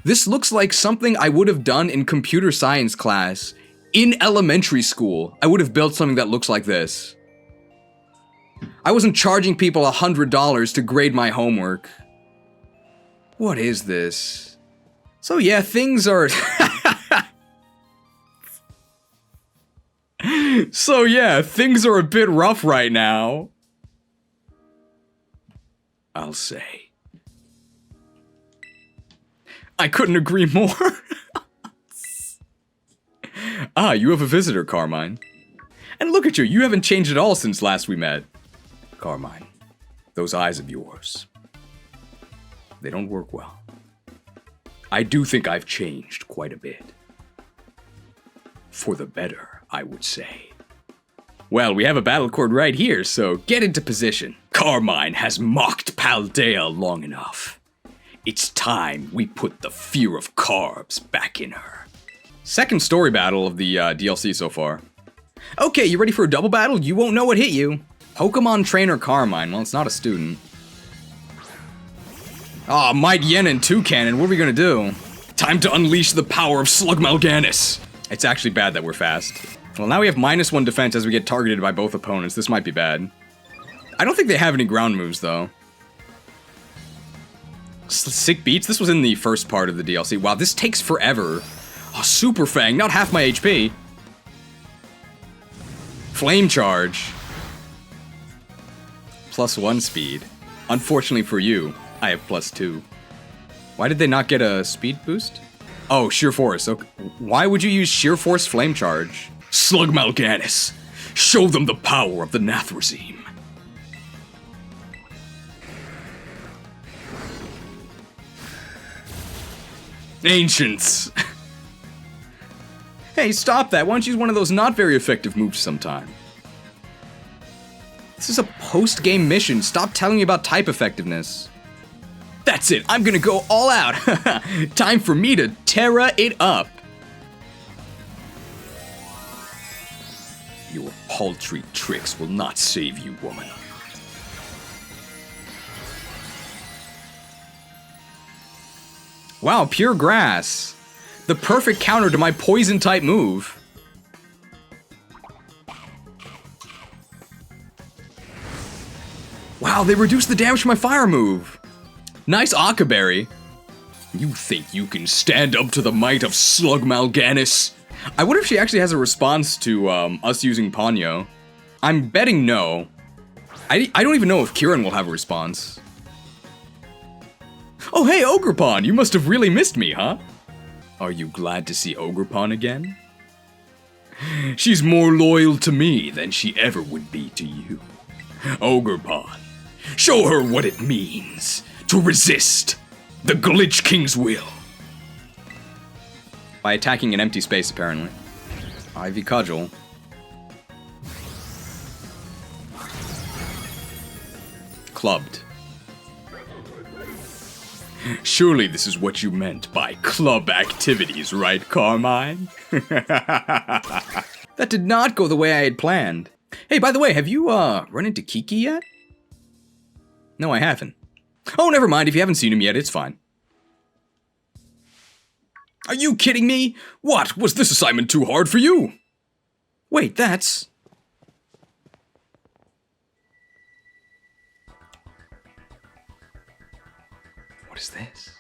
This looks like something I would have done in computer science class in elementary school. I would have built something that looks like this. I wasn't charging people $100 to grade my homework. What is this? So yeah, things are... So yeah, things are a bit rough right now. I'll say. I couldn't agree more. Ah, you have a visitor, Carmine. And look at you, you haven't changed at all since last we met. Carmine, those eyes of yours, they don't work well. I do think I've changed quite a bit. For the better, I would say. Well, we have a battle cord right here, so get into position. Carmine has mocked Paldea long enough. It's time we put the fear of carbs back in her. Second story battle of the DLC so far. Okay, you ready for a double battle? You won't know what hit you. Pokemon Trainer Carmine. Well, it's not a student. Aw, oh, Might Yen and Toucannon, what are we gonna do? Time to unleash the power of Slug Mal'Ganis. It's actually bad that we're fast. Well, now we have -1 defense as we get targeted by both opponents. This might be bad. I don't think they have any ground moves, though. Sick beats? This was in the first part of the DLC. Wow, this takes forever. Oh, Super Fang, not half my HP. Flame Charge. +1 speed. Unfortunately for you, I have +2. Why did they not get a speed boost? Oh, Sheer Force. Okay. Why would you use Sheer Force Flame Charge? Slug Mal'Ganis, show them the power of the Nathrezim. Ancients. Hey, stop that. Why don't you use one of those not very effective moves sometime? This is a post-game mission. Stop telling me about type effectiveness. That's it. I'm gonna go all out. Time for me to Terra it up. Your paltry tricks will not save you, woman. Wow, pure grass. The perfect counter to my poison-type move. Wow, they reduced the damage from my fire move. Nice Akaberry. You think you can stand up to the might of Slug Mal'Ganis? I wonder if she actually has a response to us using Ponyo. I'm betting no. I don't even know if Kieran will have a response. Oh hey, Ogrepon, you must have really missed me, huh? Are you glad to see Ogrepon again? She's more loyal to me than she ever would be to you. Ogrepon, show her what it means to resist the Glitch King's will. By attacking an empty space, apparently. Ivy Cudgel. Clubbed. Surely this is what you meant by club activities, right, Carmine? That did not go the way I had planned. Hey, by the way, have you, run into Kiki yet? No, I haven't. Oh, never mind. If you haven't seen him yet, it's fine. Are you kidding me? What? Was this assignment too hard for you? Wait, that's... What is this?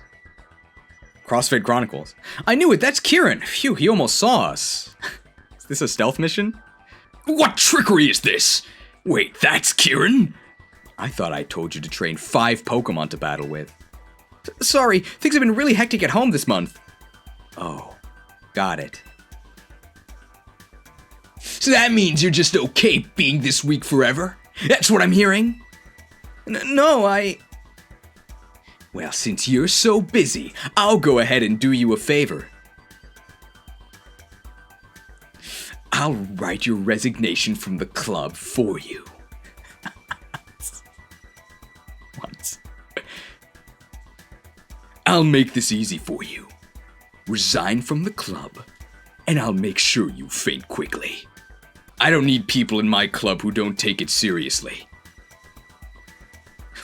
Crossfade Chronicles. I knew it, that's Kieran! Phew, he almost saw us. Is this a stealth mission? What trickery is this? Wait, that's Kieran? I thought I told you to train 5 Pokemon to battle with. Sorry, things have been really hectic at home this month. Oh, got it. So that means you're just okay being this weak forever? That's what I'm hearing? No, Well, since you're so busy, I'll go ahead and do you a favor. I'll write your resignation from the club for you. What? I'll make this easy for you. Resign from the club, and I'll make sure you faint quickly. I don't need people in my club who don't take it seriously.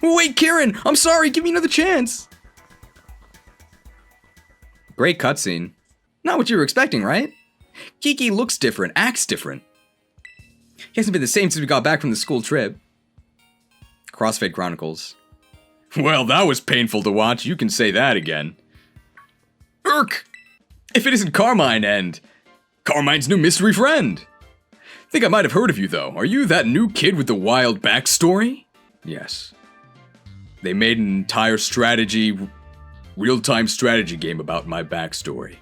Wait, Kieran! I'm sorry, give me another chance! Great cutscene. Not what you were expecting, right? Kiki looks different, acts different. He hasn't been the same since we got back from the school trip. Crossfade Chronicles. Well, that was painful to watch, you can say that again. Irk! If it isn't Carmine and... Carmine's new mystery friend! Think I might have heard of you, though. Are you that new kid with the wild backstory? Yes. They made an entire real-time strategy game about my backstory.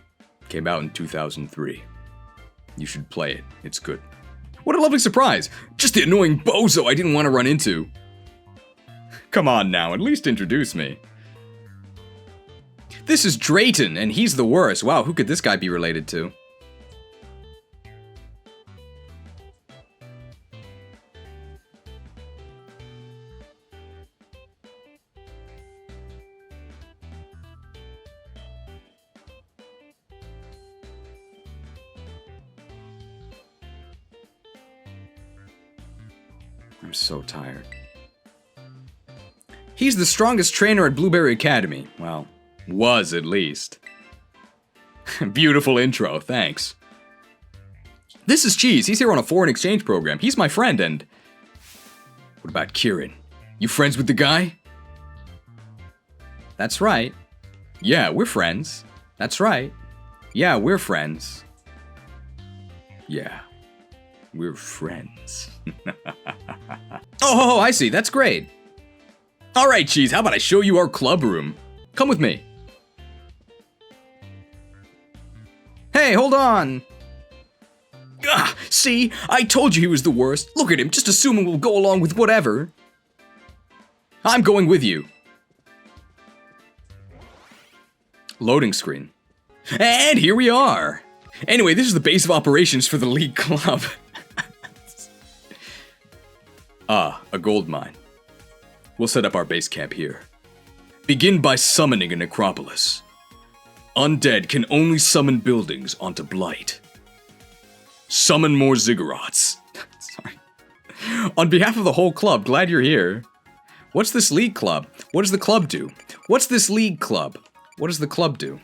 Came out in 2003. You should play it. It's good. What a lovely surprise! Just the annoying bozo I didn't want to run into. Come on now, at least introduce me. This is Drayton, and he's the worst. Wow, who could this guy be related to? I'm so tired. He's the strongest trainer at Blueberry Academy. Well, was at least. Beautiful intro, thanks. This is Cheese. He's here on a foreign exchange program. He's my friend and... What about Kieran? You friends with the guy? That's right. Yeah, we're friends. That's right. Yeah, we're friends. Yeah, we're friends. Oh, I see. That's great. Alright, Cheese, how about I show you our club room? Come with me. Hey, hold on. Ah, see? I told you he was the worst. Look at him, just assuming we'll go along with whatever. I'm going with you. Loading screen. And here we are. Anyway, this is the base of operations for the League Club. A gold mine. We'll set up our base camp here. Begin by summoning a necropolis. Undead can only summon buildings onto blight. Summon more ziggurats. Sorry. On behalf of the whole club, glad you're here. What's this League Club? What does the club do? What's this League Club? What does the club do?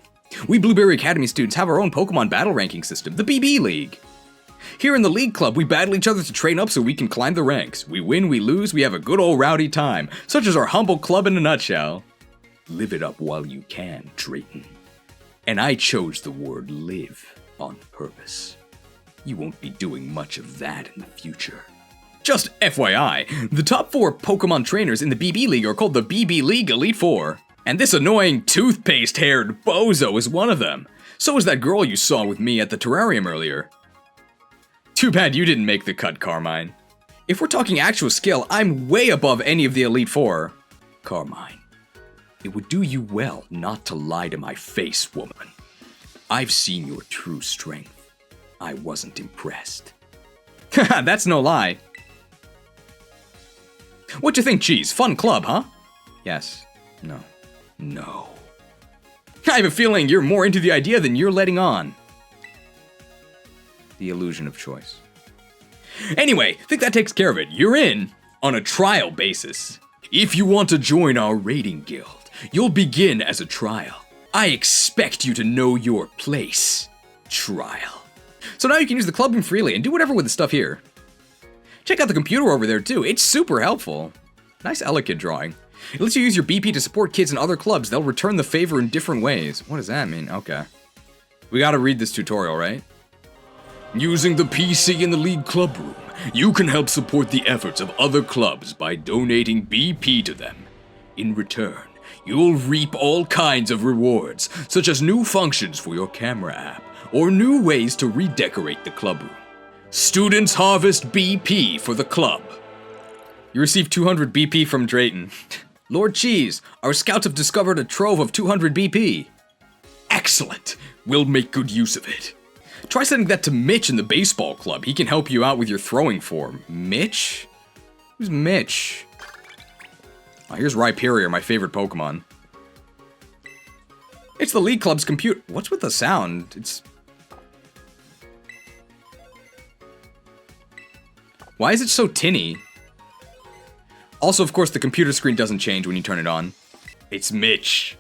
We Blueberry Academy students have our own Pokemon battle ranking system, the BB League. Here in the League Club, we battle each other to train up so we can climb the ranks. We win, we lose, we have a good old rowdy time. Such as our humble club in a nutshell. Live it up while you can, Drayton. And I chose the word live on purpose. You won't be doing much of that in the future. Just FYI, the top 4 Pokemon trainers in the BB League are called the BB League Elite Four. And this annoying toothpaste-haired bozo is one of them. So is that girl you saw with me at the terrarium earlier. Too bad you didn't make the cut, Carmine. If we're talking actual skill, I'm way above any of the Elite Four. Carmine, it would do you well not to lie to my face, woman. I've seen your true strength. I wasn't impressed. Haha, that's no lie. What you think, Cheese? Fun club, huh? Yes. No. No. I have a feeling you're more into the idea than you're letting on. The illusion of choice. Anyway, think that takes care of it. You're in on a trial basis. If you want to join our raiding guild, you'll begin as a trial. I expect you to know your place. Trial. So now you can use the club room freely and do whatever with the stuff here. Check out the computer over there too, it's super helpful. Nice elegant drawing. It lets you use your BP to support kids in other clubs. They'll return the favor in different ways. What does that mean? Okay. We gotta read this tutorial, right? Using the PC in the League Club Room, you can help support the efforts of other clubs by donating BP to them. In return, you'll reap all kinds of rewards, such as new functions for your camera app, or new ways to redecorate the club room. Students harvest BP for the club. You receive 200 BP from Drayton. Lord Cheese, our scouts have discovered a trove of 200 BP. Excellent! We'll make good use of it. Try sending that to Mitch in the baseball club. He can help you out with your throwing form. Mitch? Who's Mitch? Oh, here's Raikou, my favorite Pokemon. It's the League Club's computer. What's with the sound? It's... Why is it so tinny? Also, of course, the computer screen doesn't change when you turn it on. It's Mitch.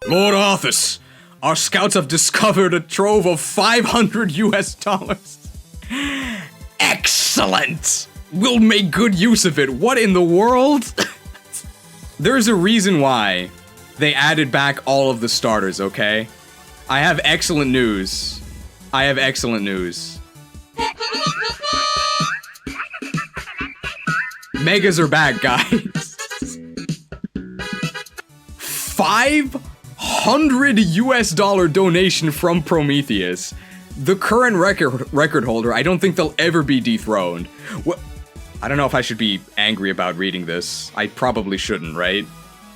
Lord Arthas, our scouts have discovered a trove of $500 US. Excellent! We'll make good use of it. What in the world? There's a reason why they added back all of the starters, okay? I have excellent news. I have excellent news. Megas are back, guys. 500 US dollar donation from Prometheus. The current record holder. I don't think they'll ever be dethroned. What? I don't know if I should be angry about reading this. I probably shouldn't, right?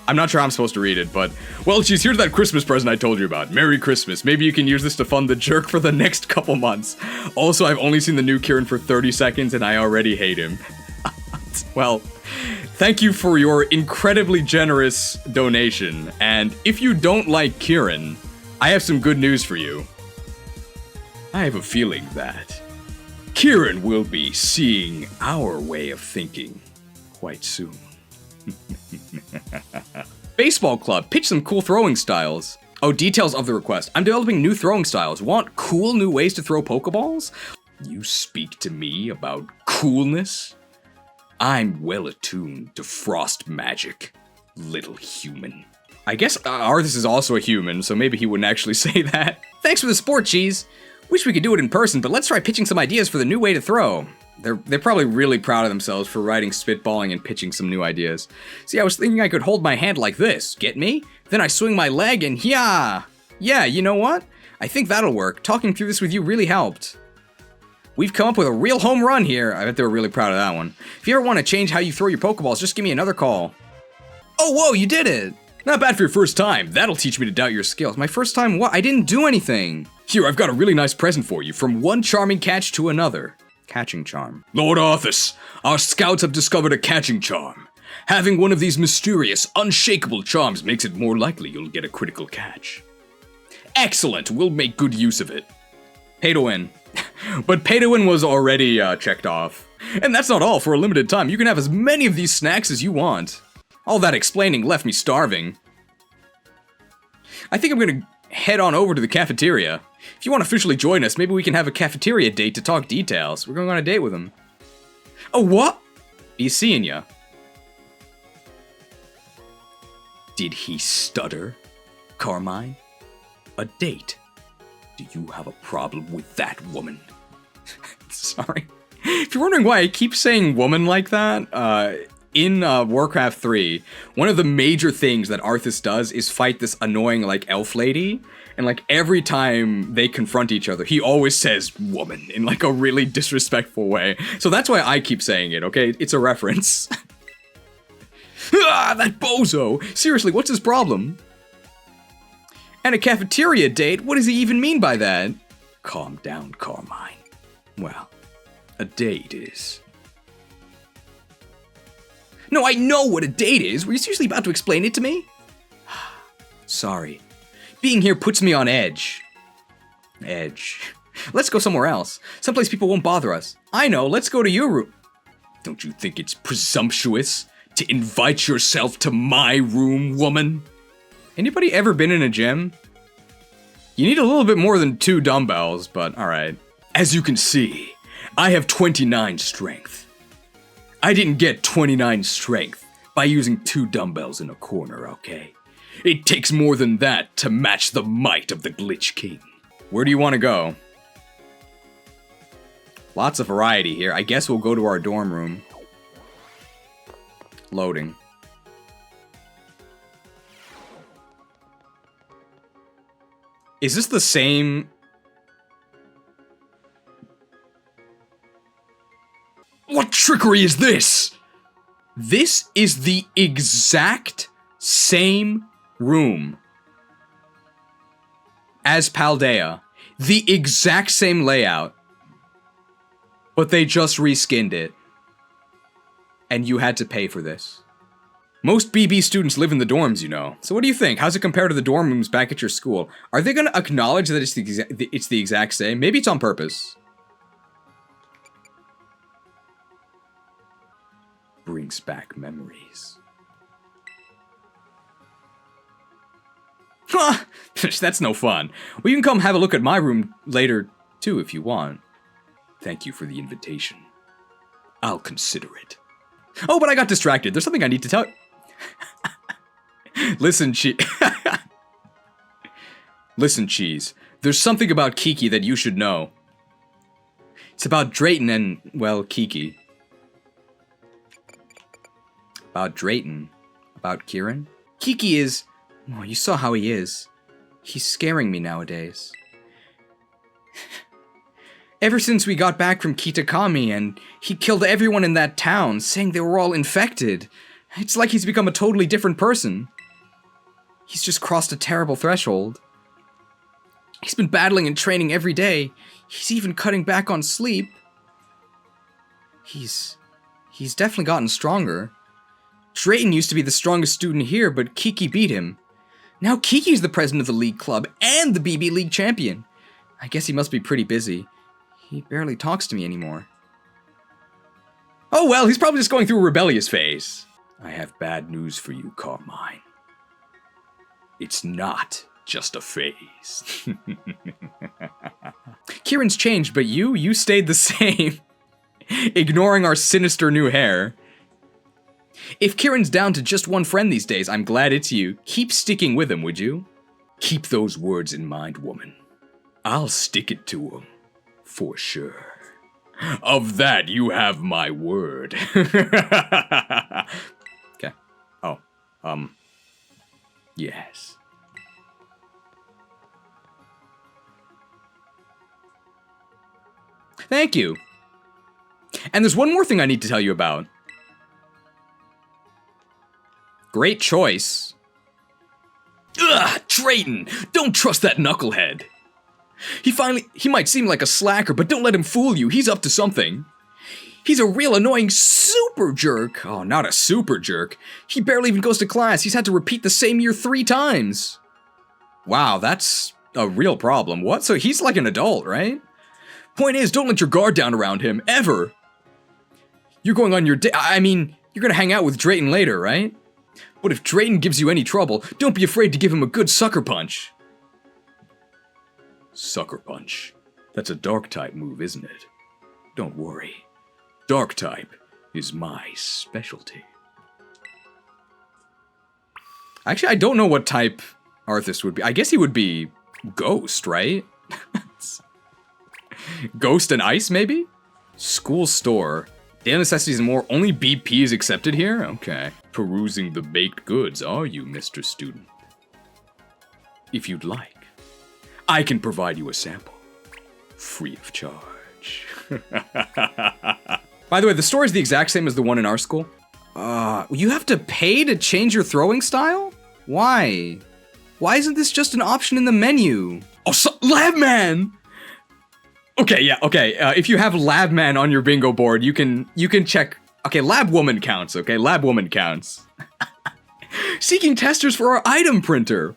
I'm not sure I'm supposed to read it, but... Well, geez, here's that Christmas present I told you about. Merry Christmas. Maybe you can use this to fund the jerk for the next couple months. Also, I've only seen the new Kieran for 30 seconds and I already hate him. Well, thank you for your incredibly generous donation. And if you don't like Kieran, I have some good news for you. I have a feeling that Kieran will be seeing our way of thinking quite soon. Baseball club, pitch some cool throwing styles. Oh, details of the request. I'm developing new throwing styles. Want cool new ways to throw Pokeballs? You speak to me about coolness? I'm well attuned to frost magic, little human. I guess Arthas is also a human, so maybe he wouldn't actually say that. Thanks for the support, Cheese. Wish we could do it in person, but let's try pitching some ideas for the new way to throw. They're probably really proud of themselves for writing spitballing and pitching some new ideas. See, I was thinking I could hold my hand like this, get me? Then I swing my leg and yeah! Yeah, you know what? I think that'll work. Talking through this with you really helped. We've come up with a real home run here. I bet they were really proud of that one. If you ever want to change how you throw your Pokeballs, just give me another call. Oh, whoa, you did it! Not bad for your first time. That'll teach me to doubt your skills. My first time what? I didn't do anything. Here, I've got a really nice present for you. From one charming catch to another. Catching charm. Lord Arthas, our scouts have discovered a catching charm. Having one of these mysterious, unshakable charms makes it more likely you'll get a critical catch. Excellent, we'll make good use of it. Pay to win. But pay to win was already checked off. And that's not all. For a limited time, you can have as many of these snacks as you want. All that explaining left me starving. I think I'm gonna head on over to the cafeteria. If you want to officially join us, maybe we can have a cafeteria date to talk details. We're going on a date with him. Oh, what? Be seeing ya. Did he stutter, Carmine? A date? Do you have a problem with that woman? Sorry. If you're wondering why I keep saying woman like that, in Warcraft 3, one of the major things that Arthas does is fight this annoying, like, elf lady. And, like, every time they confront each other, he always says woman in, like, a really disrespectful way. So that's why I keep saying it, okay? It's a reference. Ah, that bozo! Seriously, what's his problem? And a cafeteria date? What does he even mean by that? Calm down, Carmine. Well, a date is... No, I know what a date is. Were you seriously about to explain it to me? Sorry. Being here puts me on edge. Edge. Let's go somewhere else. Someplace people won't bother us. I know, let's go to your room. Don't you think it's presumptuous to invite yourself to my room, woman? Anybody ever been in a gym? You need a little bit more than 2 dumbbells, but alright. As you can see, I have 29 strength. I didn't get 29 strength by using 2 dumbbells in a corner, okay? It takes more than that to match the might of the Glitch King. Where do you want to go? Lots of variety here. I guess we'll go to our dorm room. Loading. Is this the same? What trickery is this? This is the exact same room as Paldea. The exact same layout. But they just reskinned it. And you had to pay for this. Most BB students live in the dorms, you know. So what do you think? How's it compare to the dorm rooms back at your school? Are they gonna acknowledge that it's the exact same? Maybe it's on purpose. Brings back memories. Huh! That's no fun. Well, you can come have a look at my room later, too, if you want. Thank you for the invitation. I'll consider it. Oh, but I got distracted. There's something I need to tell you. Listen, Listen, Cheese. There's something about Kiki that you should know. It's about Drayton and, well, Kiki. About Drayton. About Kieran. Kiki is... Oh, you saw how he is. He's scaring me nowadays. Ever since we got back from Kitakami and he killed everyone in that town, saying they were all infected. It's like he's become a totally different person. He's just crossed a terrible threshold. He's been battling and training every day. He's even cutting back on sleep. He's definitely gotten stronger. Drayton used to be the strongest student here, but Kiki beat him. Now Kiki's the president of the League Club and the BB League champion. I guess he must be pretty busy. He barely talks to me anymore. Oh well, he's probably just going through a rebellious phase. I have bad news for you, Carmine. It's not just a phase. Kieran's changed, but you stayed the same. Ignoring our sinister new hair. If Kieran's down to just one friend these days, I'm glad it's you. Keep sticking with him, would you? Keep those words in mind, woman. I'll stick it to him. For sure. Of that, you have my word. Okay. Oh, yes. Thank you. And there's one more thing I need to tell you about. Great choice. Ugh, Drayton! Don't trust that knucklehead. He might seem like a slacker, but don't let him fool you. He's up to something. He's a real annoying super jerk. Oh, not a super jerk. He barely even goes to class. He's had to repeat the same year 3 times. Wow, that's a real problem. What? So he's like an adult, right? Point is, don't let your guard down around him, ever. You're going on your you're gonna hang out with Drayton later, right? But if Drayton gives you any trouble, don't be afraid to give him a good sucker punch. Sucker punch. That's a dark type move, isn't it? Don't worry. Dark type is my specialty. Actually, I don't know what type Arthas would be. I guess he would be Ghost, right? Ghost and Ice, maybe? School store. Daily necessities and more. Only BP is accepted here? Okay. Perusing the baked goods, are you, Mr. Student? If you'd like, I can provide you a sample. Free of charge. By the way, the store is the exact same as the one in our school. You have to pay to change your throwing style? Why? Why isn't this just an option in the menu? Oh, Labman! Okay, yeah, okay. If you have Labman on your bingo board, you can check. Okay, Lab Woman counts, okay? Lab Woman counts. Seeking testers for our item printer.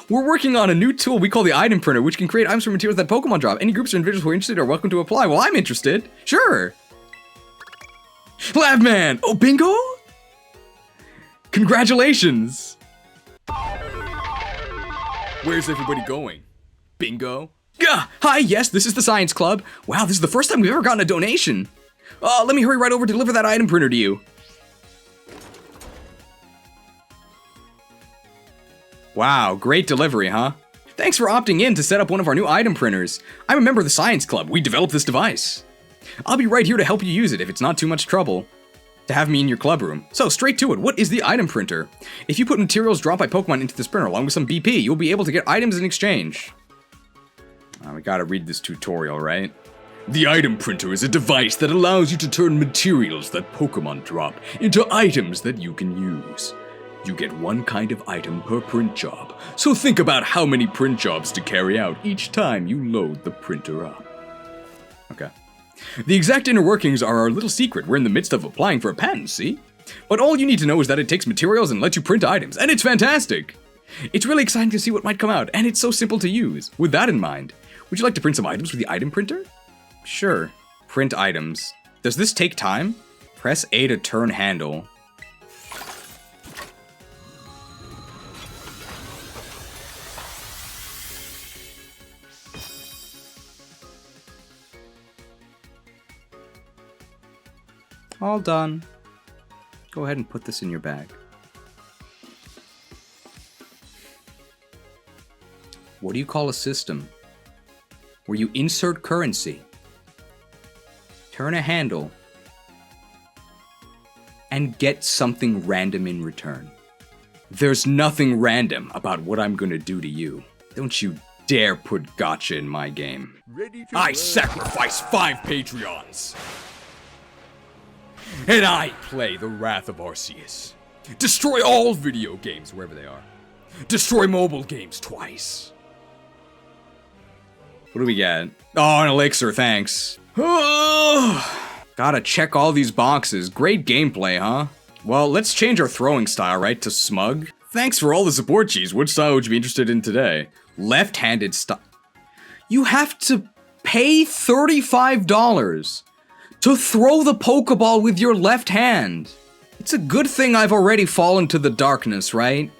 We're working on a new tool we call the item printer, which can create items from materials that Pokemon drop. Any groups or individuals who are interested are welcome to apply. Well, I'm interested. Sure. Labman! Oh, bingo? Congratulations! Where's everybody going? bingo. Gah! Hi, yes, this is the Science Club. Wow, this is the first time we've ever gotten a donation. Let me hurry right over to deliver that item printer to you. Wow, great delivery, huh? Thanks for opting in to set up one of our new item printers. I'm a member of the Science Club. We developed this device. I'll be right here to help you use it if it's not too much trouble to have me in your club room. So, straight to it, what is the item printer? If you put materials dropped by Pokemon into this printer along with some BP, you'll be able to get items in exchange. We gotta read this tutorial, right? The item printer is a device that allows you to turn materials that Pokemon drop into items that you can use. You get one kind of item per print job, so think about how many print jobs to carry out each time you load the printer up. Okay. The exact inner workings are our little secret. We're in the midst of applying for a patent, see? But all you need to know is that it takes materials and lets you print items, and it's fantastic! It's really exciting to see what might come out, and it's so simple to use. With that in mind, would you like to print some items with the item printer? Sure. Print items. Does this take time? Press A to turn handle. All done. Go ahead and put this in your bag. What do you call a system where you insert currency, turn a handle, and get something random in return? There's nothing random about what I'm gonna do to you. Don't you dare put gotcha in my game. Ready to I work. sacrifice 5 Patreons. And I play the Wrath of Arceus. Destroy all video games, wherever they are. Destroy mobile games twice. What do we get? Oh, an elixir, thanks. Gotta check all these boxes. Great gameplay, huh? Well, let's change our throwing style, right, to smug. Thanks for all the support, Cheese. Which style would you be interested in today? Left-handed style. You have to pay $35 to throw the Pokeball with your left hand. It's a good thing I've already fallen to the darkness, right?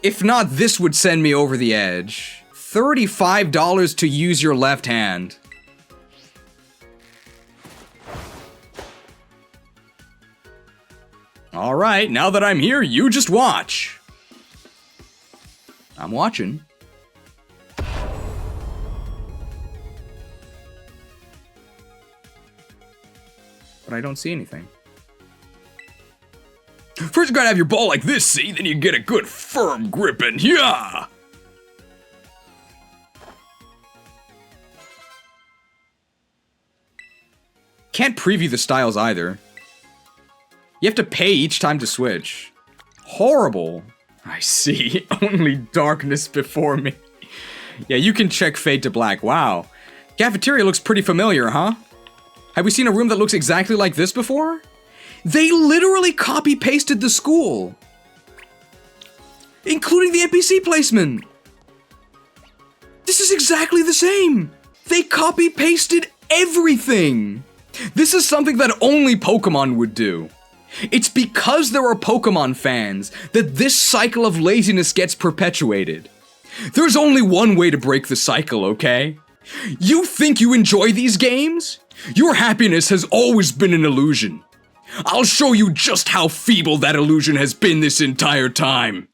If not, this would send me over the edge. $35 to use your left hand. Alright, now that I'm here, you just watch. I'm watching. But I don't see anything. First you gotta have your ball like this, see? Then you get a good firm grip and yeah! Can't preview the styles either. You have to pay each time to switch. Horrible. I see. Only darkness before me. Yeah, you can check Fade to Black. Wow. Cafeteria looks pretty familiar, huh? Have we seen a room that looks exactly like this before? They literally copy-pasted the school. Including the NPC placement. This is exactly the same. They copy-pasted everything. This is something that only Pokemon would do. It's because there are Pokemon fans that this cycle of laziness gets perpetuated. There's only one way to break the cycle, okay? You think you enjoy these games? Your happiness has always been an illusion. I'll show you just how feeble that illusion has been this entire time.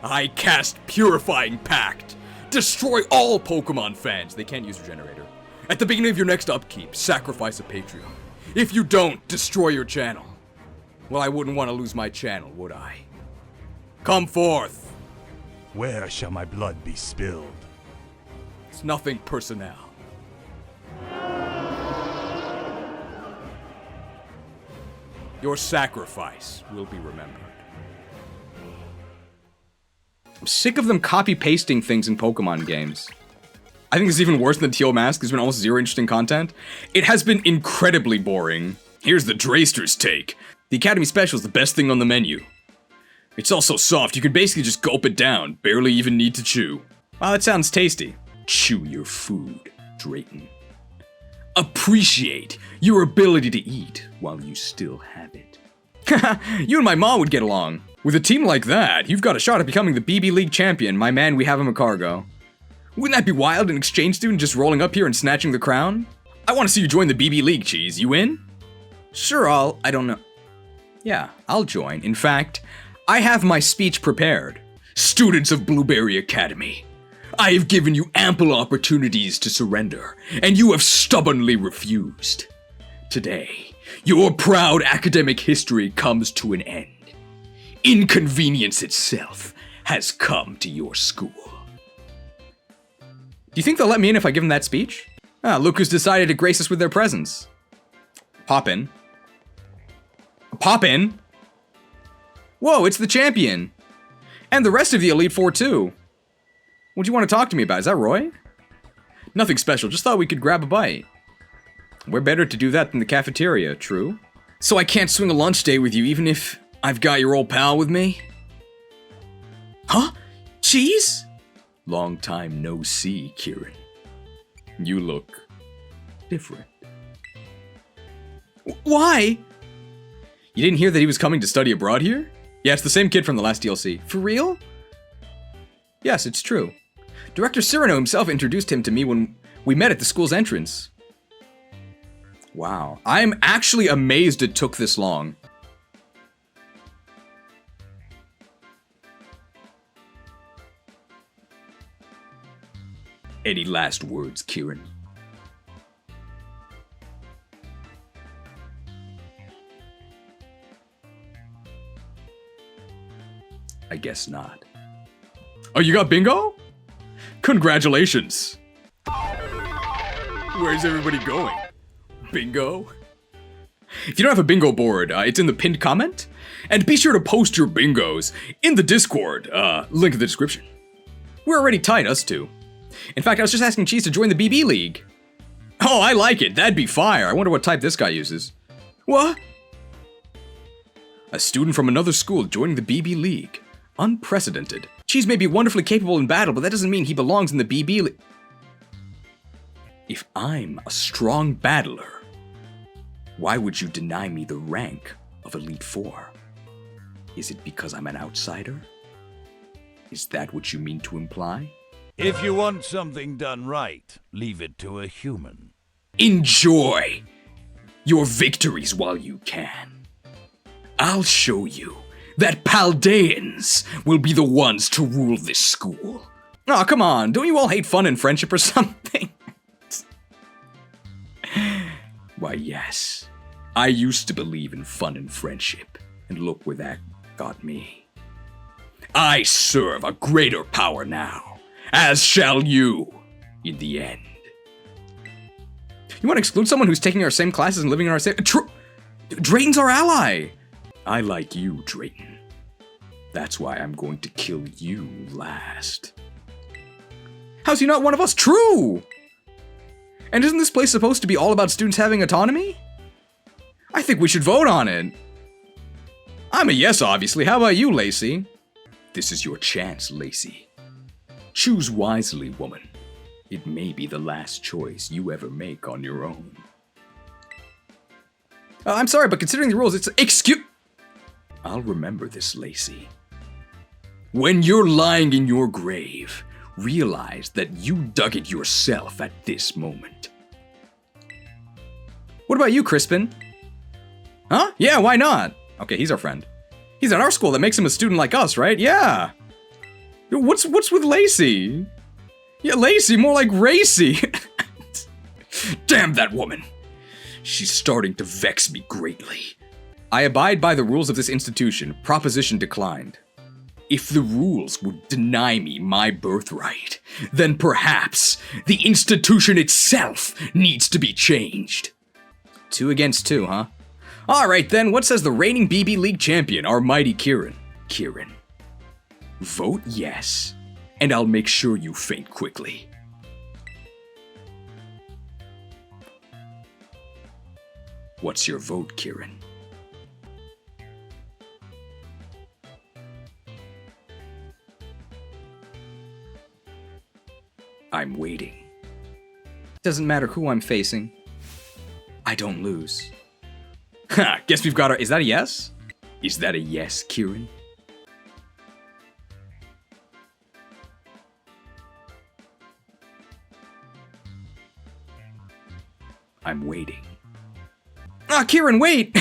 I cast Purifying Pact. Destroy all Pokemon fans. They can't use Regenerator. At the beginning of your next upkeep, sacrifice a Patreon. If you don't, destroy your channel. Well, I wouldn't want to lose my channel, would I? Come forth. Where shall my blood be spilled? It's nothing personnel. Your sacrifice will be remembered. I'm sick of them copy-pasting things in Pokemon games. I think this is even worse than Teal Mask. There's been almost zero interesting content. It has been incredibly boring. Here's the Drayster's take. The Academy Special is the best thing on the menu. It's also soft, you can basically just gulp it down, barely even need to chew. Wow, that sounds tasty. Chew your food, Drayton. Appreciate your ability to eat while you still have it. You and my mom would get along. With a team like that, you've got a shot at becoming the BB League champion. My man, we have him a cargo. Wouldn't that be wild, an exchange student just rolling up here and snatching the crown? I want to see you join the BB League, Cheese. You in? Sure, I don't know. Yeah, I'll join. In fact, I have my speech prepared. Students of Blueberry Academy, I have given you ample opportunities to surrender, and you have stubbornly refused. Today, your proud academic history comes to an end. Inconvenience itself has come to your school. Do you think they'll let me in if I give them that speech? Look who's decided to grace us with their presence. Pop in. Pop in? Whoa, it's the champion. And the rest of the Elite Four, too. What do you want to talk to me about? Is that Roy? Nothing special, just thought we could grab a bite. We're better to do that than the cafeteria, true? So I can't swing a lunch date with you even if I've got your old pal with me? Huh? Cheese? Long time no see, Kieran. You look different. Why? You didn't hear that he was coming to study abroad here? Yeah, it's the same kid from the last DLC. For real? Yes, it's true. Director Cyrano himself introduced him to me when we met at the school's entrance. Wow. I'm actually amazed it took this long. Any last words, Kieran? I guess not. Oh, you got bingo? Congratulations. Where's everybody going? Bingo? If you don't have a bingo board, it's in the pinned comment. And be sure to post your bingos in the Discord, link in the description. We're already tight, us two. In fact, I was just asking Cheese to join the BB League. Oh, I like it. That'd be fire. I wonder what type this guy uses. What? A student from another school joining the BB League. Unprecedented. Cheese may be wonderfully capable in battle, but that doesn't mean he belongs in the BB League. If I'm a strong battler, why would you deny me the rank of Elite Four? Is it because I'm an outsider? Is that what you mean to imply? If you want something done right, leave it to a human. Enjoy your victories while you can. I'll show you that Paldeans will be the ones to rule this school. Oh, come on, don't you all hate fun and friendship or something? Why, yes. I used to believe in fun and friendship, and look where that got me. I serve a greater power now. As shall you, in the end. You want to exclude someone who's taking our same classes and living in our same... Drayton's our ally! I like you, Drayton. That's why I'm going to kill you last. How's he not one of us? True! And isn't this place supposed to be all about students having autonomy? I think we should vote on it. I'm a yes, obviously. How about you, Lacey? This is your chance, Lacey. Choose wisely, woman. It may be the last choice you ever make on your own. I'm sorry, but considering the rules, it's... I'll remember this, Lacey. When you're lying in your grave, realize that you dug it yourself at this moment. What about you, Crispin? Huh? Yeah, why not? Okay, he's our friend. He's at our school. That makes him a student like us, right? Yeah. What's with Lacey? Yeah, Lacey, more like Racy. Damn that woman. She's starting to vex me greatly. I abide by the rules of this institution. Proposition declined. If the rules would deny me my birthright, then perhaps the institution itself needs to be changed. 2 against 2, huh? Alright then, what says the reigning BB League champion, our mighty Kieran? Kieran. Vote yes, and I'll make sure you faint quickly. What's your vote, Kieran? I'm waiting. Doesn't matter who I'm facing. I don't lose. Ha, guess we've got our... Is that a yes? Is that a yes, Kieran? I'm waiting. Ah, Kieran, wait!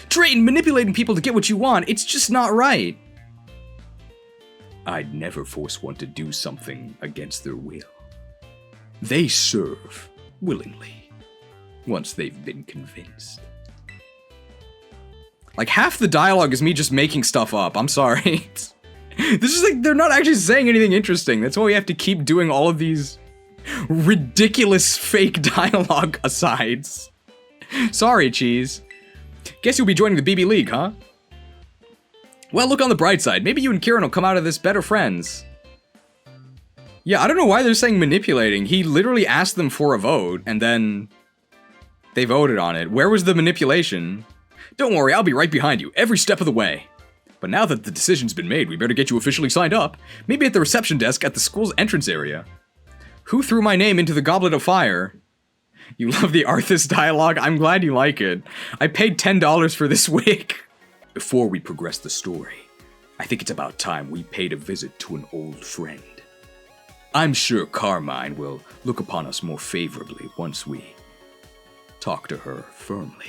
Drayton, manipulating people to get what you want, it's just not right. I'd never force one to do something against their will. They serve willingly, once they've been convinced. Like, half the dialogue is me just making stuff up, I'm sorry. This is like, they're not actually saying anything interesting. That's why we have to keep doing all of these ridiculous fake dialogue asides. Sorry, Cheese. Guess you'll be joining the BB League, huh? Well, look on the bright side. Maybe you and Kieran will come out of this better friends. Yeah, I don't know why they're saying manipulating. He literally asked them for a vote, and then they voted on it. Where was the manipulation? Don't worry, I'll be right behind you, every step of the way. But now that the decision's been made, we better get you officially signed up. Maybe at the reception desk at the school's entrance area. Who threw my name into the goblet of fire? You love the Arthas dialogue? I'm glad you like it. I paid $10 for this wig. Before we progress the story, I think it's about time we paid a visit to an old friend. I'm sure Carmine will look upon us more favorably once we talk to her firmly.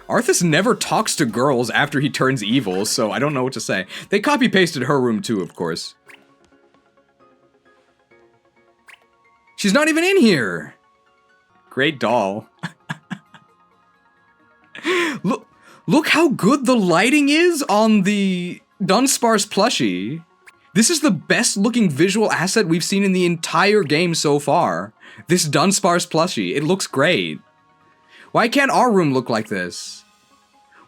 Arthas never talks to girls after he turns evil, so I don't know what to say. They copy-pasted her room too, of course. She's not even in here! Great doll. Look how good the lighting is on the Dunsparce plushie. This is the best looking visual asset we've seen in the entire game so far. This Dunsparce plushie, it looks great. Why can't our room look like this?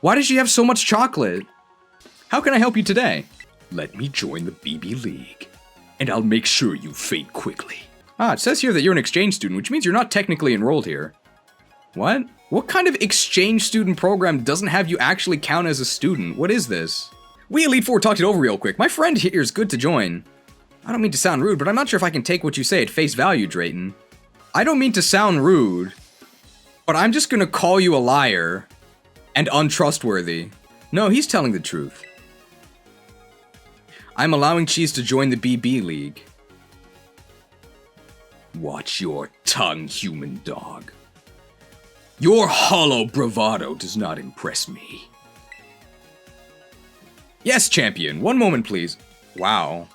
Why does she have so much chocolate? How can I help you today? Let me join the BB League, and I'll make sure you fade quickly. Ah, it says here that you're an exchange student, which means you're not technically enrolled here. What? What kind of exchange student program doesn't have you actually count as a student? What is this? We Elite Four talked it over real quick. My friend here is good to join. I don't mean to sound rude, but I'm not sure if I can take what you say at face value, Drayton. I don't mean to sound rude, but I'm just gonna call you a liar and untrustworthy. No, he's telling the truth. I'm allowing Cheese to join the BB League. Watch your tongue, human dog. Your hollow bravado does not impress me. Yes, champion. One moment, please. Wow.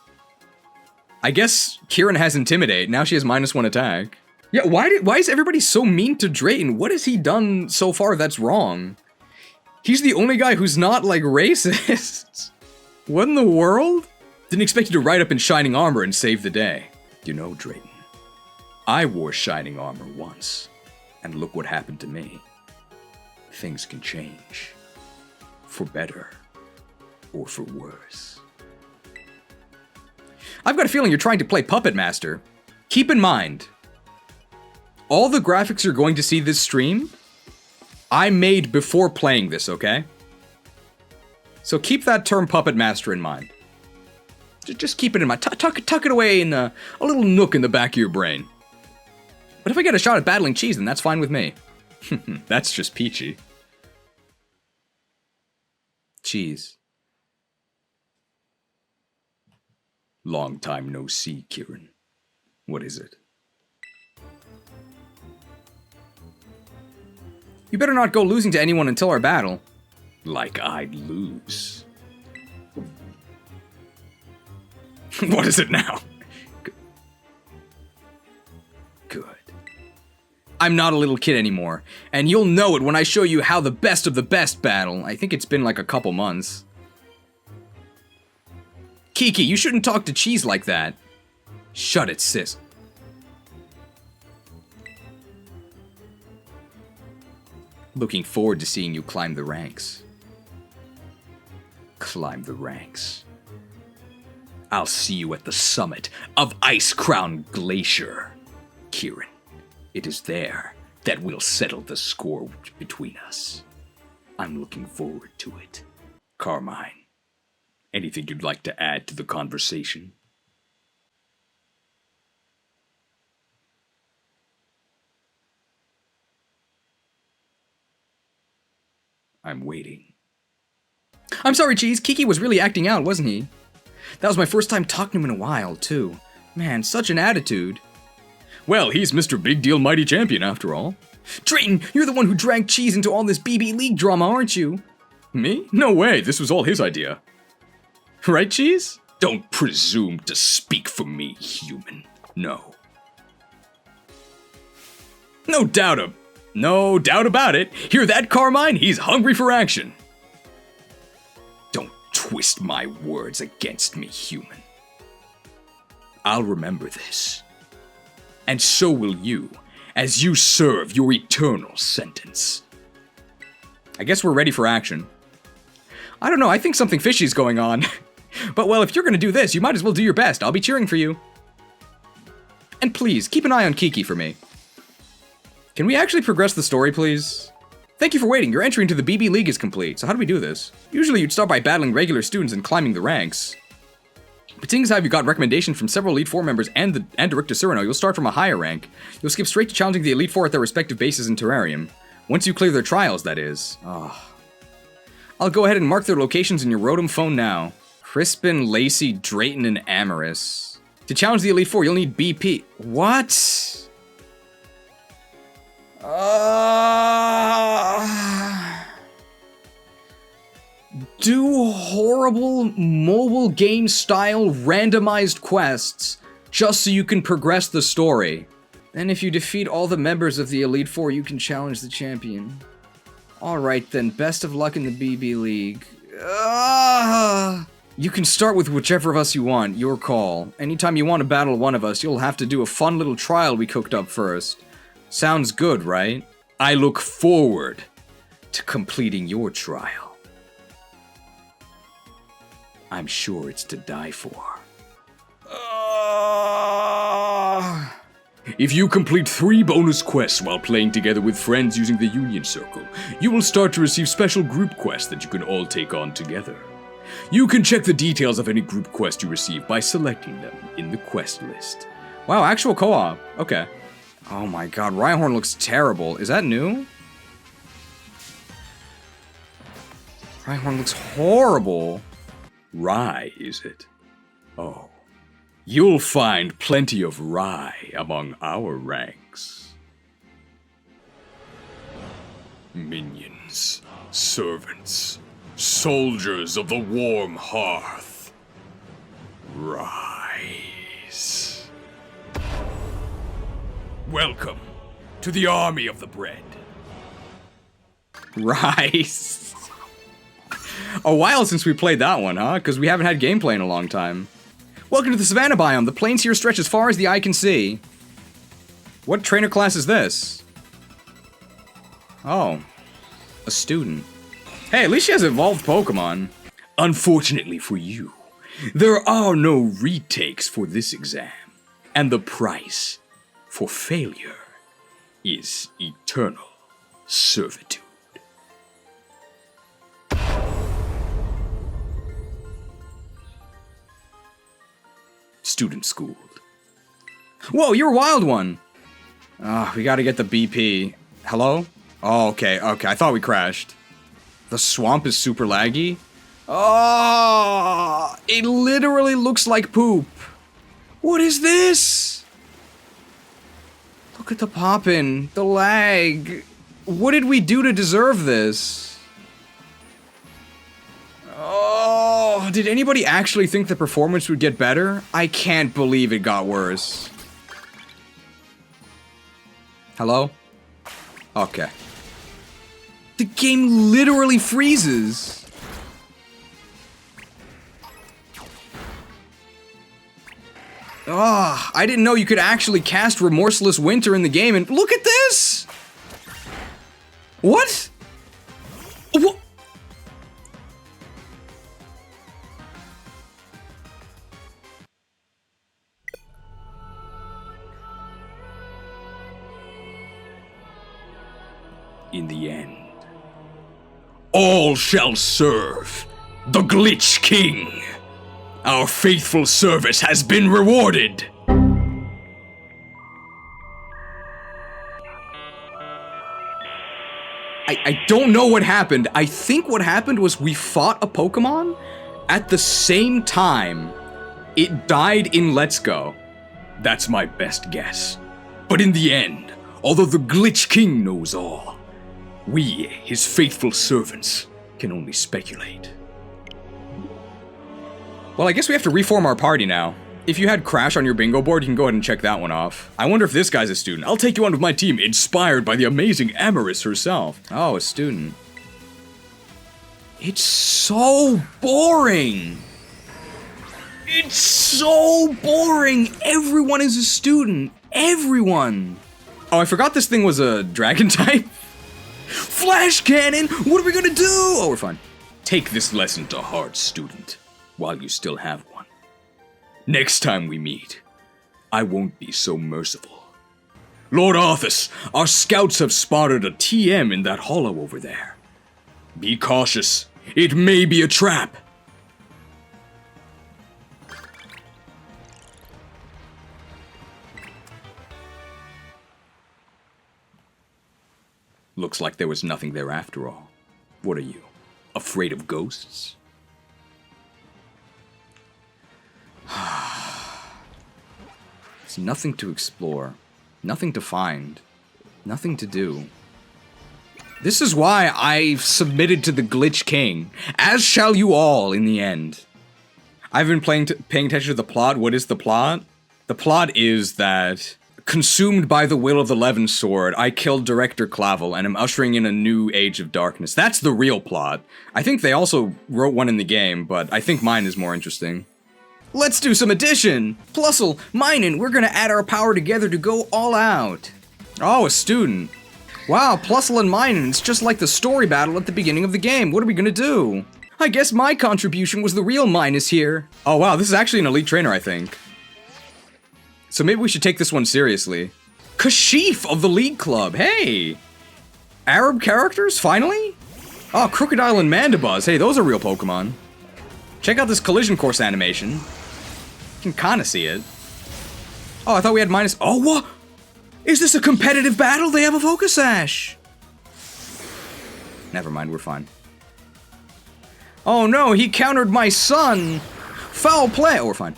I guess Kieran has Intimidate. Now she has -1 attack. Yeah, why is everybody so mean to Drayton? What has he done so far that's wrong? He's the only guy who's not, like, racist. What in the world? Didn't expect you to ride up in shining armor and save the day. You know, Drayton, I wore shining armor once, and look what happened to me. Things can change. For better, or for worse. I've got a feeling you're trying to play Puppet Master. Keep in mind, all the graphics you're going to see this stream, I made before playing this, okay? So keep that term Puppet Master in mind. Just keep it in mind. Tuck it away in a little nook in the back of your brain. But if I get a shot at battling Cheese, then that's fine with me. That's just peachy. Cheese. Long time no see, Kieran. What is it? You better not go losing to anyone until our battle. Like I'd lose. What is it now? Good. I'm not a little kid anymore, and you'll know it when I show you how the best of the best battle. I think it's been like a couple months. Kiki, you shouldn't talk to Cheese like that. Shut it, sis. Looking forward to seeing you climb the ranks. Climb the ranks. I'll see you at the summit of Ice Crown Glacier, Kieran. It is there that we'll settle the score between us. I'm looking forward to it. Carmine, anything you'd like to add to the conversation? I'm waiting. I'm sorry, Cheese. Kiki was really acting out, wasn't he? That was my first time talking to him in a while, too. Man, such an attitude. Well, he's Mr. Big Deal Mighty Champion, after all. Drayton, you're the one who dragged Cheese into all this BB League drama, aren't you? Me? No way, this was all his idea. Right, Cheese? Don't presume to speak for me, human. No. No doubt about it. Hear that, Carmine? He's hungry for action. Don't twist my words against me, human. I'll remember this. And so will you, as you serve your eternal sentence. I guess we're ready for action. I don't know, I think something fishy's going on. But well, if you're gonna do this, you might as well do your best. I'll be cheering for you. And please, keep an eye on Kiki for me. Can we actually progress the story, please? Thank you for waiting. Your entry into the BB League is complete. So how do we do this? Usually you'd start by battling regular students and climbing the ranks. But seeing as how you got recommendations from several Elite Four members and Director Cyrano, you'll start from a higher rank. You'll skip straight to challenging the Elite Four at their respective bases in Terrarium. Once you clear their trials, that is. I'll go ahead and mark their locations in your Rotom phone now. Crispin, Lacey, Drayton, and Amarys. To challenge the Elite Four, you'll need BP. What? Do horrible mobile game style randomized quests just so you can progress the story. And if you defeat all the members of the Elite Four, you can challenge the champion. Alright then, best of luck in the BB League. You can start with whichever of us you want, your call. Anytime you want to battle one of us, you'll have to do a fun little trial we cooked up first. Sounds good, right? I look forward to completing your trial. I'm sure it's to die for. If you complete 3 bonus quests while playing together with friends using the Union Circle, you will start to receive special group quests that you can all take on together. You can check the details of any group quest you receive by selecting them in the quest list. Wow, actual co-op. Okay. Oh my god, Rhyhorn looks terrible. Is that new? Rhyhorn looks horrible. Rye, is it? Oh. You'll find plenty of rye among our ranks. Minions, servants, soldiers of the warm hearth. Rise. Welcome to the army of the bread. Rise. A while since we played that one, huh? Because we haven't had gameplay in a long time. Welcome to the Savannah biome. The plains here stretch as far as the eye can see. What trainer class is this? Oh. A student. Hey, at least she has evolved Pokemon. Unfortunately for you, there are no retakes for this exam. And the price for failure is eternal servitude. Student schooled. Whoa, you're a wild one! We gotta get the BP. Hello? Oh, okay, I thought we crashed. The swamp is super laggy? Oh, it literally looks like poop. What is this? Look at the poppin', the lag. What did we do to deserve this? Oh, did anybody actually think the performance would get better? I can't believe it got worse. Hello? Okay. The game literally freezes. I didn't know you could actually cast Remorseless Winter in the game, and look at this! What? What? In the end, all shall serve the Glitch King. Our faithful service has been rewarded. I don't know what happened. I think what happened was we fought a Pokemon at the same time it died in Let's Go. That's my best guess. But in the end, although the Glitch King knows all, we, his faithful servants, can only speculate. Well, I guess we have to reform our party now. If you had Crash on your bingo board, you can go ahead and check that one off. I wonder if this guy's a student. I'll take you on with my team, inspired by the amazing Amarys herself. Oh, a student. It's so boring. It's so boring. Everyone is a student. Everyone. Oh, I forgot this thing was a dragon type. Flash cannon! What are we gonna do? Oh, we're fine. Take this lesson to heart, student, while you still have one. Next time we meet, I won't be so merciful. Lord Arthas, our scouts have spotted a TM in that hollow over there. Be cautious. It may be a trap. Looks like there was nothing there after all. What are you, afraid of ghosts? There's nothing to explore, nothing to find, nothing to do. This is why I've submitted to the Glitch King, as shall you all in the end. I've been paying attention to the plot. What is the plot? The plot is that, consumed by the will of the Levin Sword, I killed Director Clavel and am ushering in a new age of darkness. That's the real plot. I think they also wrote one in the game, but I think mine is more interesting. Let's do some addition! Plusle, Minin, we're gonna add our power together to go all out. Oh, a student. Wow, Plusle and Minin, it's just like the story battle at the beginning of the game. What are we gonna do? I guess my contribution was the real Minus here. Oh wow, this is actually an elite trainer, I think. So maybe we should take this one seriously. Kashif of the League Club, hey! Arab characters, finally? Oh, Crocodile and Mandibuzz, hey, those are real Pokemon. Check out this collision course animation. You can kinda see it. Oh, I thought we had minus- Oh, what? Is this a competitive battle? They have a Focus Sash! Never mind, we're fine. Oh no, he countered my son! Foul play! Oh, we're fine.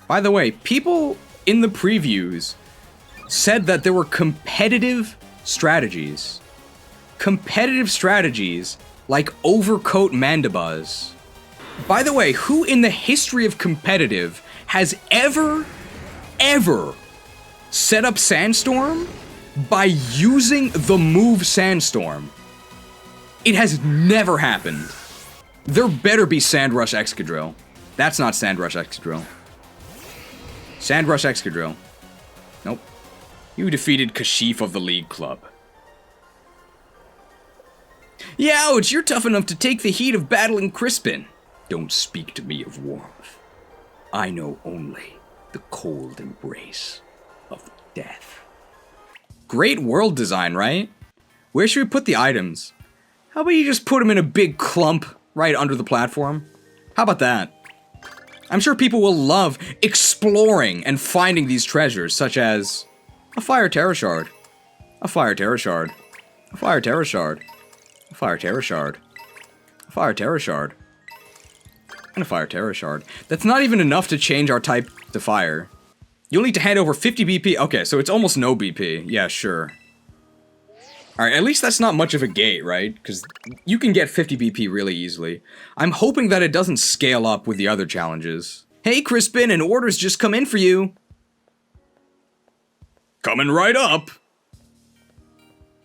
By the way, people in the previews said that there were competitive strategies. Competitive strategies like Overcoat Mandibuzz. By the way, who in the history of competitive has ever set up Sandstorm by using the move Sandstorm? It has never happened. There better be Sandrush Excadrill. That's not Sandrush Excadrill. Sandrush Excadrill. Nope. You defeated Kashif of the League Club. Youch, you're tough enough to take the heat of battling Crispin. Don't speak to me of warmth. I know only the cold embrace of death. Great world design, right? Where should we put the items? How about you just put them in a big clump right under the platform? How about that? I'm sure people will love exploring and finding these treasures, such as a Fire Terra Shard, a Fire Terra Shard, a Fire Terra Shard, a Fire Terra Shard, a Fire Terra Shard, and a Fire Terra Shard. That's not even enough to change our type to fire. You'll need to hand over 50 BP. Okay, so it's almost no BP. Yeah, sure. Alright, at least that's not much of a gate, right? Because you can get 50 BP really easily. I'm hoping that it doesn't scale up with the other challenges. Hey, Crispin, an order's just come in for you. Coming right up.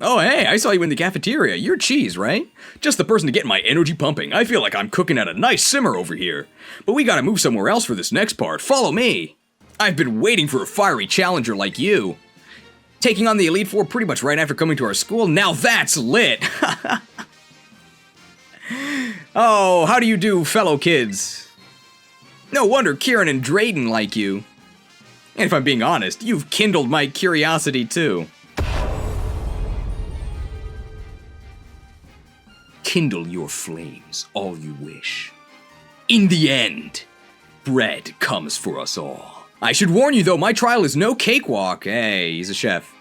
Oh, hey, I saw you in the cafeteria. You're Cheese, right? Just the person to get my energy pumping. I feel like I'm cooking at a nice simmer over here. But we gotta move somewhere else for this next part. Follow me. I've been waiting for a fiery challenger like you. Taking on the Elite Four pretty much right after coming to our school. Now that's lit. Oh, how do you do, fellow kids? No wonder Kieran and Drayton like you. And if I'm being honest, you've kindled my curiosity too. Kindle your flames all you wish. In the end, bread comes for us all. I should warn you though, my trial is no cakewalk. Hey, he's a chef.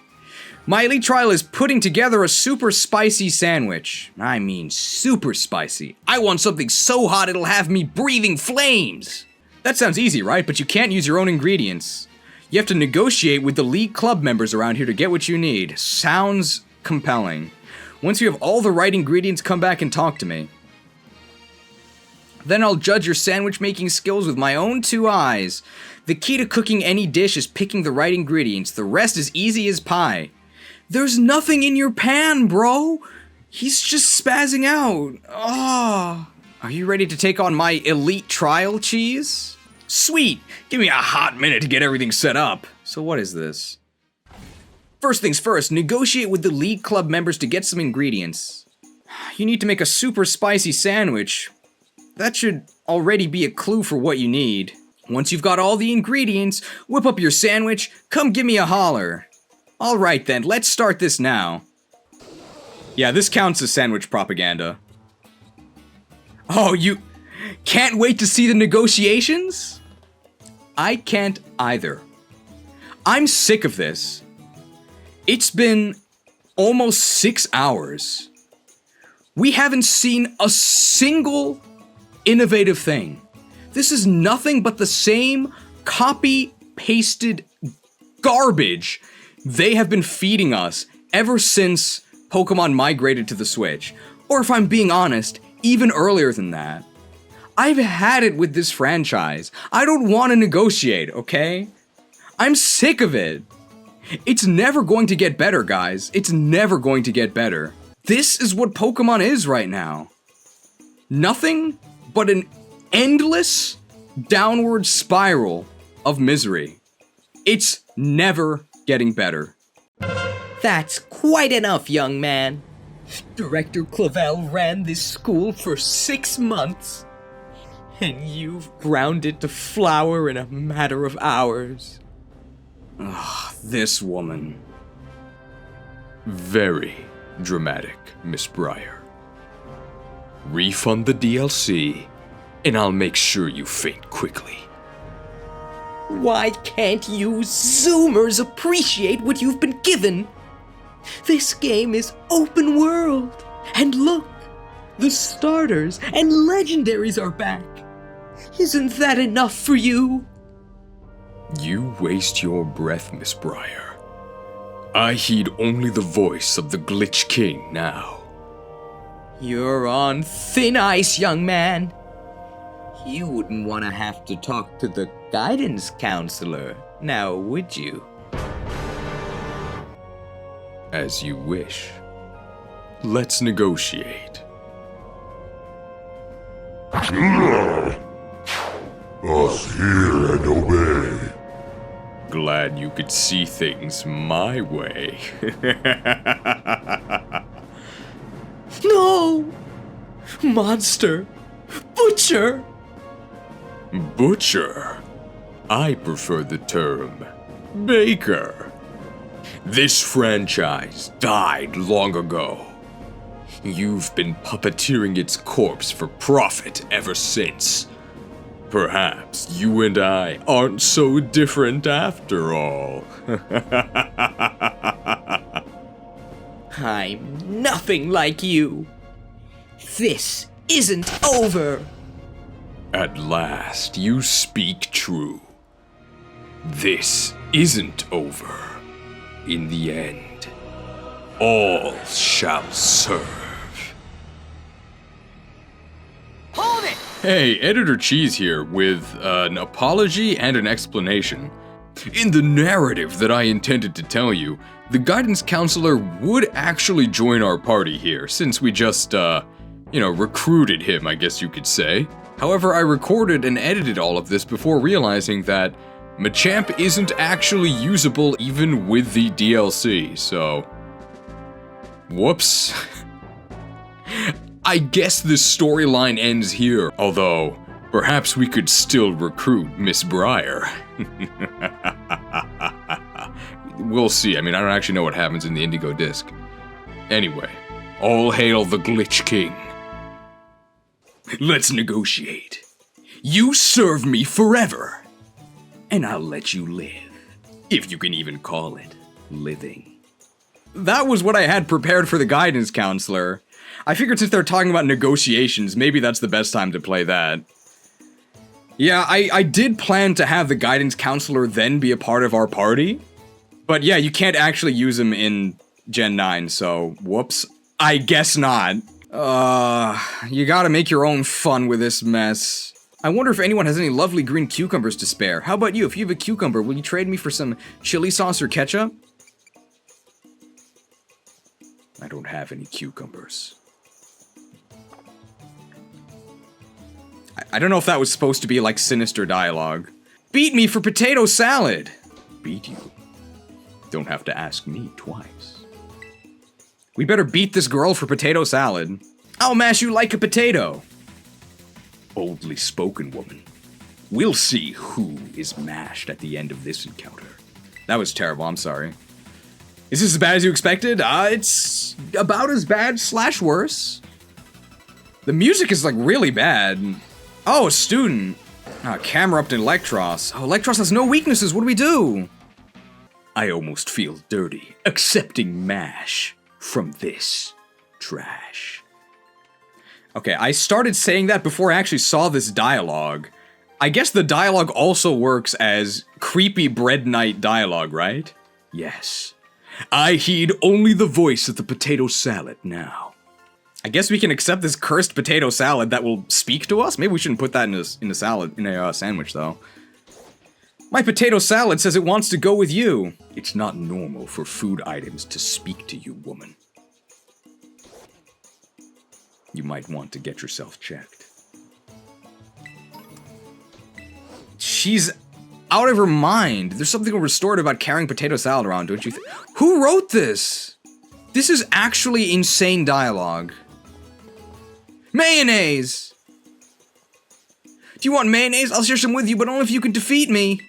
My elite trial is putting together a super spicy sandwich. I mean, super spicy. I want something so hot it'll have me breathing flames. That sounds easy, right? But you can't use your own ingredients. You have to negotiate with the elite club members around here to get what you need. Sounds compelling. Once you have all the right ingredients, come back and talk to me. Then I'll judge your sandwich making skills with my own 2 eyes. The key to cooking any dish is picking the right ingredients. The rest is easy as pie. There's nothing in your pan, bro. He's just spazzing out. Ah. Are you ready to take on my elite trial, Cheese? Sweet. Give me a hot minute to get everything set up. So what is this? First things first, negotiate with the elite club members to get some ingredients. You need to make a super spicy sandwich. That should already be a clue for what you need. Once you've got all the ingredients, whip up your sandwich, come give me a holler. Alright then, let's start this now. Yeah, this counts as sandwich propaganda. Oh, you can't wait to see the negotiations? I can't either. I'm sick of this. It's been almost 6 hours. We haven't seen a single innovative thing. This is nothing but the same copy-pasted garbage they have been feeding us ever since Pokemon migrated to the Switch. Or if I'm being honest, even earlier than that. I've had it with this franchise. I don't want to negotiate, okay? I'm sick of it. It's never going to get better, guys. It's never going to get better. This is what Pokemon is right now. Nothing but an endless downward spiral of misery. It's never getting better. That's quite enough, young man. Director Clavel ran this school for 6 months, and you've ground it to flour in a matter of hours. Ugh, this woman. Very dramatic, Miss Briar. Refund the DLC, and I'll make sure you faint quickly. Why can't you Zoomers appreciate what you've been given? This game is open world. And look, the starters and legendaries are back. Isn't that enough for you? You waste your breath, Miss Briar. I heed only the voice of the Glitch King now. You're on thin ice, young man. You wouldn't want to have to talk to the guidance counselor, now would you? As you wish. Let's negotiate. Us hear and obey. Glad you could see things my way. No! Monster! Butcher! Butcher? I prefer the term baker. This franchise died long ago. You've been puppeteering its corpse for profit ever since. Perhaps you and I aren't so different after all. I'm nothing like you. This isn't over. At last, you speak true. This isn't over. In the end, all shall serve. Hold it! Hey, Editor Cheese here with an apology and an explanation. In the narrative that I intended to tell you, the guidance counselor would actually join our party here, since we just, recruited him, I guess you could say. However, I recorded and edited all of this before realizing that Machamp isn't actually usable even with the DLC, so... Whoops. I guess this storyline ends here, although perhaps we could still recruit Miss Briar. We'll see. I mean, I don't actually know what happens in the Indigo Disk. Anyway, all hail the Glitch King. Let's negotiate. You serve me forever, and I'll let you live, if you can even call it living. that was what I had prepared for the guidance counselor. I figured since they're talking about negotiations, maybe that's the best time to play that. Yeah, I did plan to have the guidance counselor then be a part of our party. But yeah, you can't actually use him in Gen 9, so whoops. I guess not. You gotta make your own fun with this mess. I wonder if anyone has any lovely green cucumbers to spare. How about you? If you have a cucumber, will you trade me for some chili sauce or ketchup? I don't have any cucumbers. I don't know if that was supposed to be like sinister dialogue. Beat me for potato salad! Beat you? Don't have to ask me twice. We better beat this girl for potato salad. I'll mash you like a potato. Boldly spoken, woman. We'll see who is mashed at the end of this encounter. That was terrible, I'm sorry. Is this as bad as you expected? It's about as bad / worse. The music is like really bad. Oh, a student. Camera up to Electros. Oh, Electros has no weaknesses, what do we do? I almost feel dirty accepting mash from this trash. Okay, I started saying that before I actually saw this dialogue. I guess the dialogue also works as creepy bread night dialogue, right? Yes. I heed only the voice of the potato salad now. I guess we can accept this cursed potato salad that will speak to us? Maybe we shouldn't put that in a sandwich, though. My potato salad says it wants to go with you. It's not normal for food items to speak to you, woman. You might want to get yourself checked. She's out of her mind. There's something restorative about carrying potato salad around, don't you think? Who wrote this? This is actually insane dialogue. Mayonnaise! Do you want mayonnaise? I'll share some with you, but only if you can defeat me.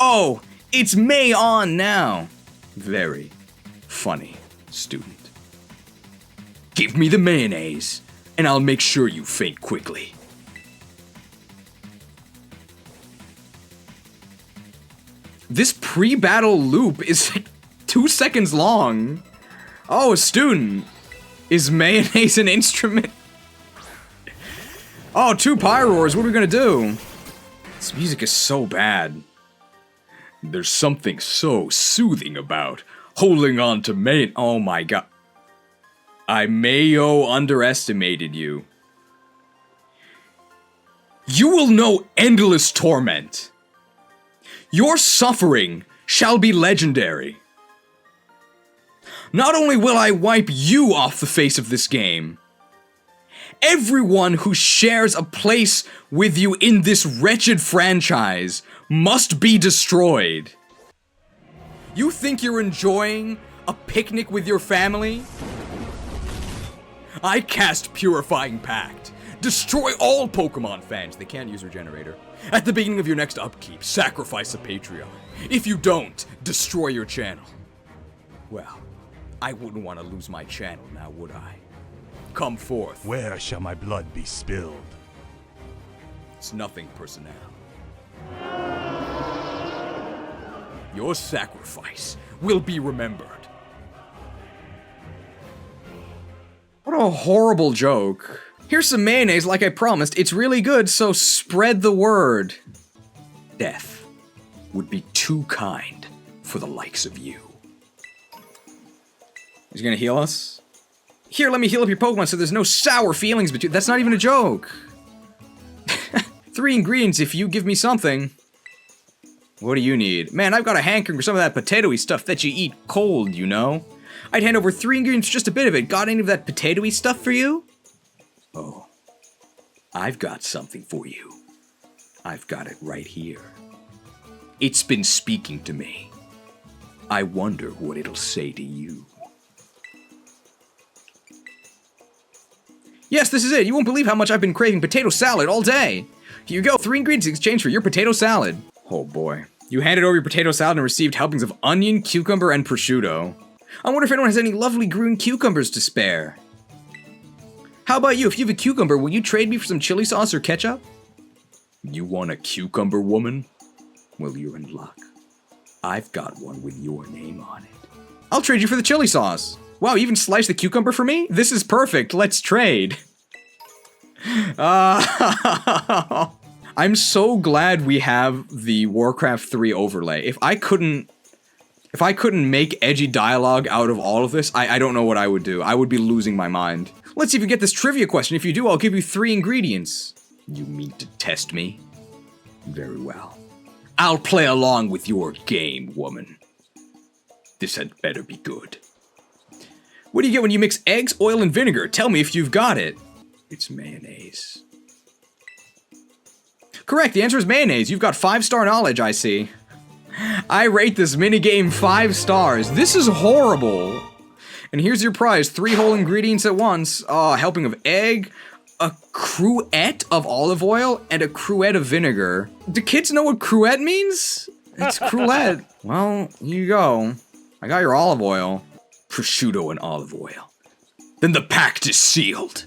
Oh, it's May on now. Very funny, student. Give me the mayonnaise, and I'll make sure you faint quickly. This pre-battle loop is like 2 seconds long. Oh, a student. Is mayonnaise an instrument? Oh, 2 pyroars, what are we gonna do? This music is so bad. There's something so soothing about holding on to oh my god. I mayo underestimated you. You will know endless torment. Your suffering shall be legendary. Not only will I wipe you off the face of this game, everyone who shares a place with you in this wretched franchise must be destroyed. You think you're enjoying a picnic with your family? I cast Purifying Pact. Destroy all Pokemon fans. They can't use Regenerator. At the beginning of your next upkeep, sacrifice a Patreon. If you don't, destroy your channel. Well, I wouldn't want to lose my channel now, would I? Come forth. Where shall my blood be spilled? It's nothing personnel. Your sacrifice will be remembered. What a horrible joke. Here's some mayonnaise like I promised. It's really good, so spread the word. Death would be too kind for the likes of you. He's gonna heal us? Here, let me heal up your Pokemon so there's no sour feelings between— that's not even a joke. 3 ingredients if you give me something. What do you need? Man, I've got a hankering for some of that potato-y stuff that you eat cold, you know? I'd hand over 3 ingredients for just a bit of it. Got any of that potato-y stuff for you? Oh, I've got something for you. I've got it right here. It's been speaking to me. I wonder what it'll say to you. Yes, this is it. You won't believe how much I've been craving potato salad all day. Here you go, 3 ingredients in exchange for your potato salad. Oh boy. You handed over your potato salad and received helpings of onion, cucumber, and prosciutto. I wonder if anyone has any lovely green cucumbers to spare. How about you? If you have a cucumber, will you trade me for some chili sauce or ketchup? You want a cucumber, woman? Well, you're in luck. I've got one with your name on it. I'll trade you for the chili sauce. Wow, you even sliced the cucumber for me? This is perfect. Let's trade. I'm so glad we have the Warcraft 3 overlay. If I couldn't make edgy dialogue out of all of this, I don't know what I would do. I would be losing my mind. Let's see if you get this trivia question. If you do, I'll give you 3 ingredients. You mean to test me? Very well. I'll play along with your game, woman. This had better be good. What do you get when you mix eggs, oil, and vinegar? Tell me if you've got it. It's mayonnaise. Correct, the answer is mayonnaise. You've got 5-star knowledge, I see. I rate this minigame 5 stars. This is horrible. And here's your prize. 3 whole ingredients at once. A helping of egg, a cruet of olive oil, and a cruet of vinegar. Do kids know what cruet means? It's cruet. Well, here you go. I got your olive oil. Prosciutto and olive oil. Then the pact is sealed.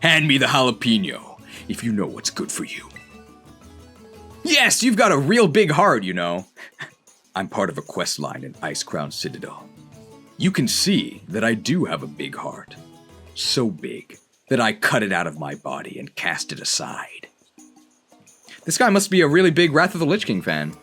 Hand me the jalapeno, if you know what's good for you. Yes, you've got a real big heart, you know. I'm part of a quest line in Ice Crown Citadel. You can see that I do have a big heart. So big that I cut it out of my body and cast it aside. This guy must be a really big Wrath of the Lich King fan.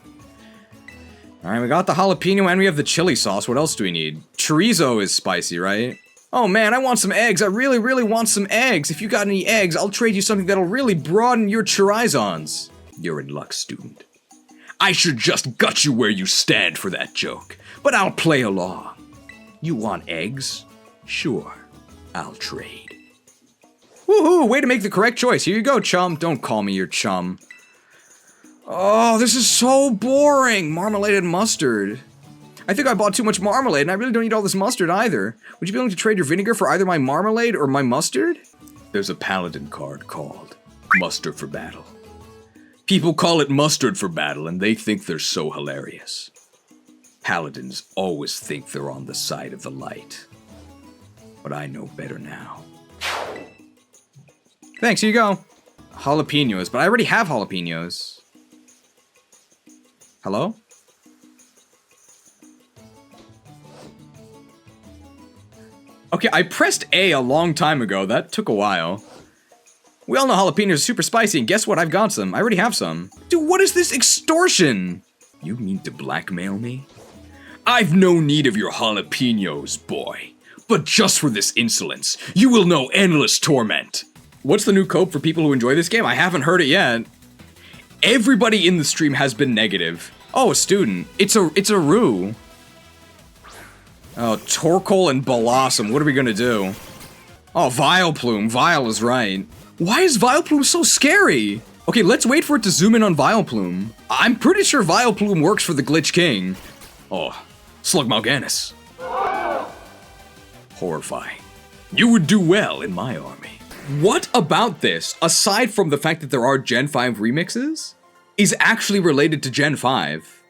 Alright, we got the jalapeno and we have the chili sauce. What else do we need? Chorizo is spicy, right? Oh man, I want some eggs. I really, really want some eggs. If you got any eggs, I'll trade you something that'll really broaden your chorizons. You're in luck, student. I should just gut you where you stand for that joke, but I'll play along. You want eggs? Sure, I'll trade. Woohoo, way to make the correct choice. Here you go, chum. Don't call me your chum. Oh, this is so boring. Marmalade and mustard. I think I bought too much marmalade, and I really don't need all this mustard either. Would you be willing to trade your vinegar for either my marmalade or my mustard? There's a paladin card called Muster for Battle. People call it mustard for battle, and they think they're so hilarious. Paladins always think they're on the side of the light. But I know better now. Thanks, here you go. Jalapenos, but I already have jalapenos. Hello? Okay, I pressed A long time ago. That took a while. We all know jalapenos are super spicy, and guess what? I've got some. I already have some. Dude, what is this extortion? You mean to blackmail me? I've no need of your jalapenos, boy. But just for this insolence, you will know endless torment. What's the new code for people who enjoy this game? I haven't heard it yet. Everybody in the stream has been negative. Oh, a student. It's a Rue. Oh, Torkoal and Blossom. What are we gonna do? Oh, Vileplume. Vile is right. Why is Vileplume so scary? Okay, let's wait for it to zoom in on Vileplume. I'm pretty sure Vileplume works for the Glitch King. Oh, Slug Mal'Ganis. Horrifying. You would do well in my army. What about this, aside from the fact that there are Gen 5 remixes, is actually related to Gen 5?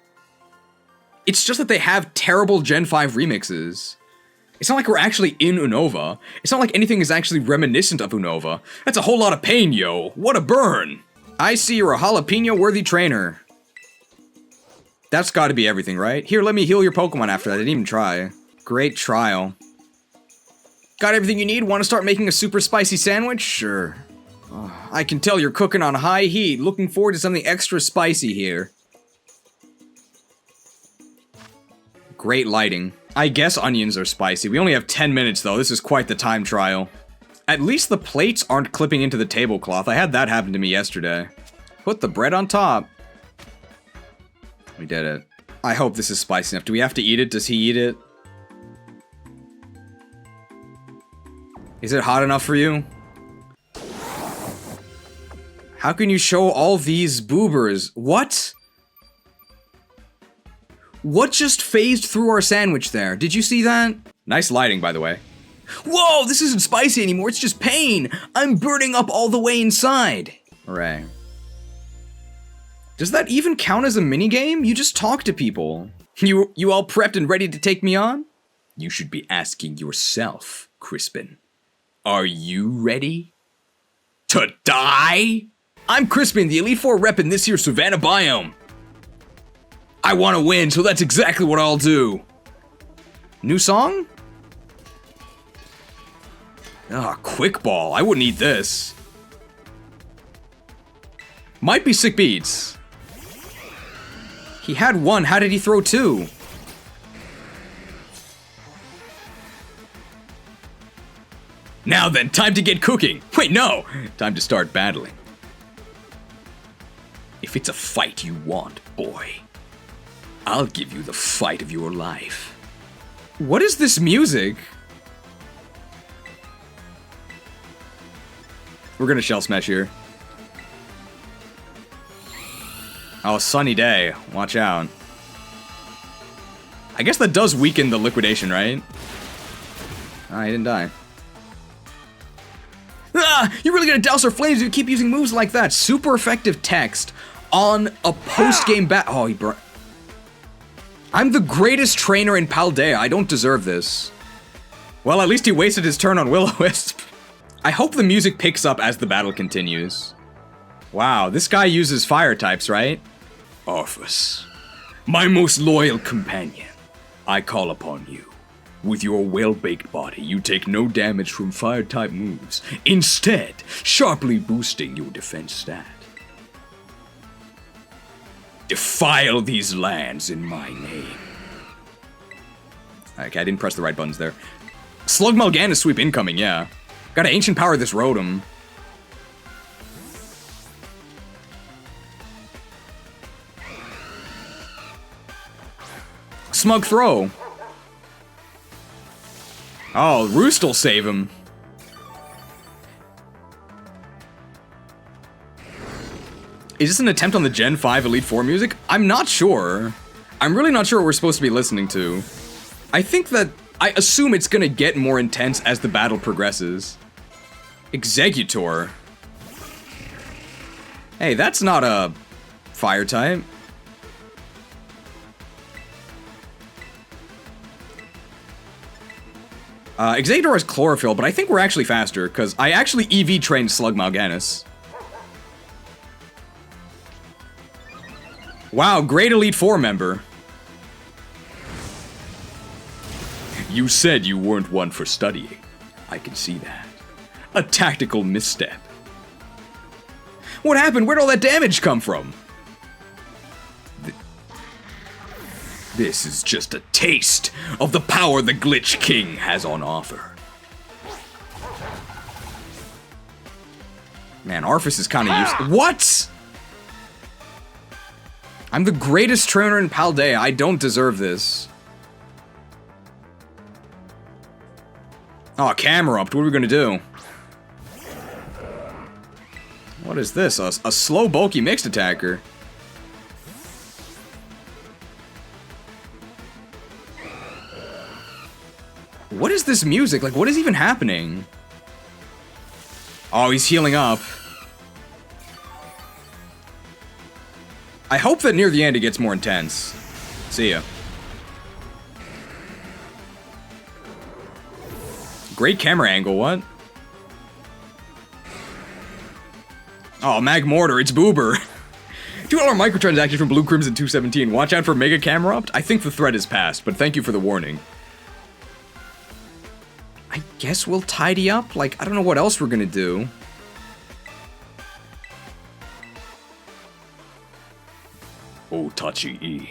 It's just that they have terrible Gen 5 remixes. It's not like we're actually in Unova. It's not like anything is actually reminiscent of Unova. That's a whole lot of pain, yo. What a burn. I see you're a jalapeno-worthy trainer. That's gotta be everything, right? Here, let me heal your Pokemon after that. I didn't even try. Great trial. Got everything you need? Want to start making a super spicy sandwich? Sure. Oh, I can tell you're cooking on high heat. Looking forward to something extra spicy here. Great lighting. I guess onions are spicy. We only have 10 minutes though. This is quite the time trial. At least the plates aren't clipping into the tablecloth. I had that happen to me yesterday. Put the bread on top. We did it. I hope this is spicy enough. Do we have to eat it? Does he eat it? Is it hot enough for you? How can you show all these boobers? What? What just phased through our sandwich there? Did you see that? Nice lighting, by the way. Whoa, this isn't spicy anymore, it's just pain! I'm burning up all the way inside! Hooray. Does that even count as a minigame? You just talk to people. You all prepped and ready to take me on? You should be asking yourself, Crispin. Are you ready? To die? I'm Crispin, the Elite Four rep in this here Savannah biome. I want to win, so that's exactly what I'll do. New song? Ah, quick ball. I wouldn't eat this. Might be sick beats. He had one. How did he throw two? Now then, time to get cooking. Wait, no! Time to start battling. If it's a fight you want, boy, I'll give you the fight of your life. What is this music? We're gonna shell smash here. Oh, sunny day. Watch out. I guess that does weaken the liquidation, right? Ah, he didn't die. Ah! You're really gonna douse our flames if you keep using moves like that. Super effective text on a post-game Oh, he burned. I'm the greatest trainer in Paldea. I don't deserve this. Well, at least he wasted his turn on Will-O-Wisp. I hope the music picks up as the battle continues. Wow, this guy uses fire types, right? Arthas, my most loyal companion, I call upon you. With your well-baked body, you take no damage from fire-type moves, instead, sharply boosting your defense stat. Defile these lands in my name. Okay, I didn't press the right buttons there. Slug Mal'Ganis sweep incoming, yeah. Got an ancient power this Rotom. Smug throw. Oh, Roost will save him. Is this an attempt on the Gen 5 Elite Four music? I'm not sure. I'm really not sure what we're supposed to be listening to. I assume it's gonna get more intense as the battle progresses. Executor. Hey, that's not a fire type. Executor has Chlorophyll, but I think we're actually faster, because I actually EV trained Slug Mal'Ganis. Wow, great Elite Four member. You said you weren't one for studying. I can see that. A tactical misstep. What happened? Where'd all that damage come from? This is just a taste of the power the Glitch King has on offer. Man, Arthas is kind of used. What? I'm the greatest trainer in Paldea. I don't deserve this. Oh, Camerupt. What are we gonna do? What is this? A slow, bulky mixed attacker. What is this music? Like, what is even happening? Oh, he's healing up. I hope that near the end it gets more intense. See ya. Great camera angle, what? Oh, Magmortar, it's Boober. $2 microtransaction from Blue Crimson 217. Watch out for Mega Camerupt. I think the threat is passed, but thank you for the warning. I guess we'll tidy up? Like, I don't know what else we're gonna do. Oh, Tachi-E,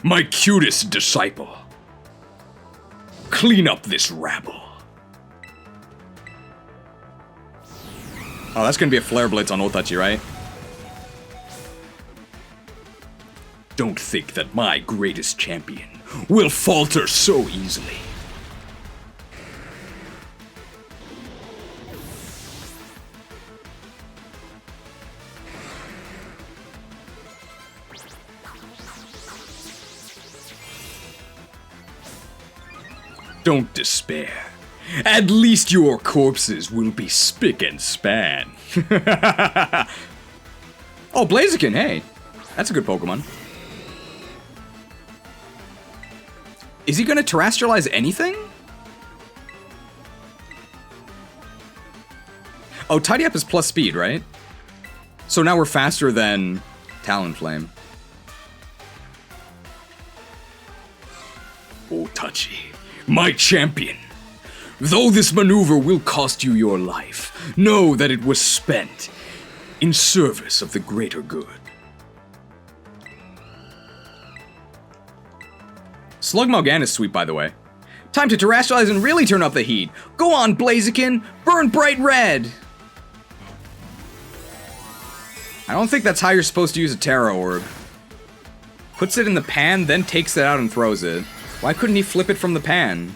my cutest disciple. Clean up this rabble. Oh, that's gonna be a Flare Blitz on Otachi, right? Don't think that my greatest champion will falter so easily. Don't despair. At least your corpses will be spick and span. Oh, Blaziken, hey. That's a good Pokemon. Is he gonna terrestrialize anything? Oh, Tidy Up is plus speed, right? So now we're faster than Talonflame. Oh, Touchy. My champion, though this maneuver will cost you your life, know that it was spent in service of the greater good. Slug Malgan is sweet, by the way. Time to terrestrialize and really turn up the heat. Go on, Blaziken, burn bright red! I don't think that's how you're supposed to use a Terra Orb. Puts it in the pan, then takes it out and throws it. Why couldn't he flip it from the pan?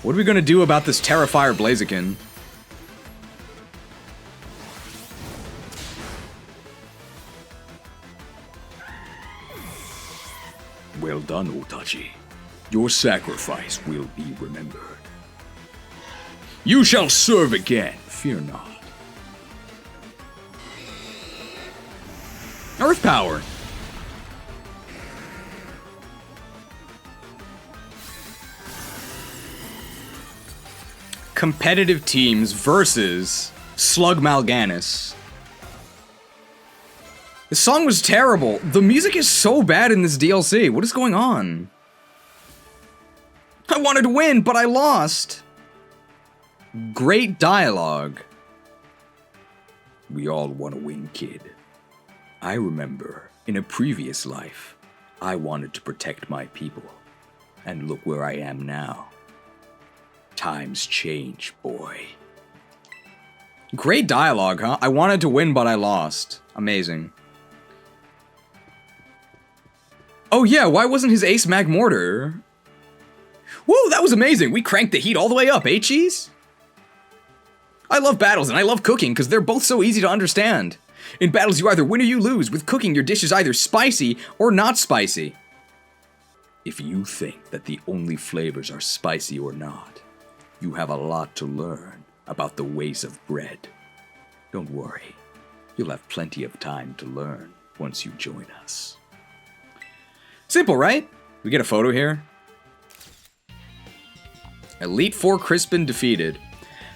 What are we gonna do about this Terrafire Blaziken? Well done, Otachi. Your sacrifice will be remembered. You shall serve again, fear not. Earth Power! Competitive teams versus Slug Mal'Ganis. The song was terrible. The music is so bad in this DLC. What is going on? I wanted to win, but I lost. Great dialogue. We all want to win, kid. I remember, in a previous life, I wanted to protect my people. And look where I am now. Times change, boy. Great dialogue, huh? I wanted to win, but I lost. Amazing. Oh yeah, why wasn't his ace mag mortar? Whoa, that was amazing! We cranked the heat all the way up, eh, Cheese? I love battles and I love cooking because they're both so easy to understand. In battles you either win or you lose. With cooking your dish is either spicy or not spicy. If you think that the only flavors are spicy or not, you have a lot to learn about the ways of bread. Don't worry, you'll have plenty of time to learn once you join us. Simple, right? We get a photo here. Elite Four Crispin defeated.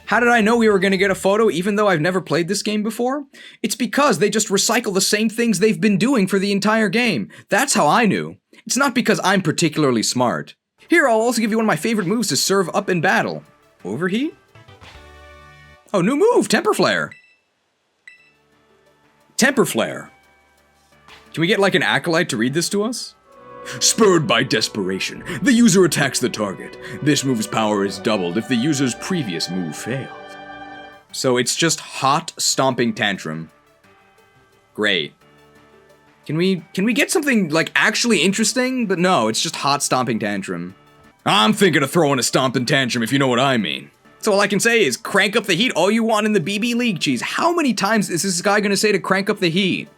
How did I know we were going to get a photo even though I've never played this game before? It's because they just recycle the same things they've been doing for the entire game. That's how I knew. It's not because I'm particularly smart. Here, I'll also give you one of my favorite moves to serve up in battle. Overheat? Oh, new move! Temper Flare! Temper Flare. Can we get like an acolyte to read this to us? Spurred by desperation, the user attacks the target. This move's power is doubled if the user's previous move failed. So it's just hot stomping tantrum. Great. Can we get something like actually interesting? But no, it's just hot stomping tantrum. I'm thinking of throwing a stomping tantrum if you know what I mean. So all I can say is crank up the heat all you want in the BB League, Cheese. How many times is this guy gonna say to crank up the heat?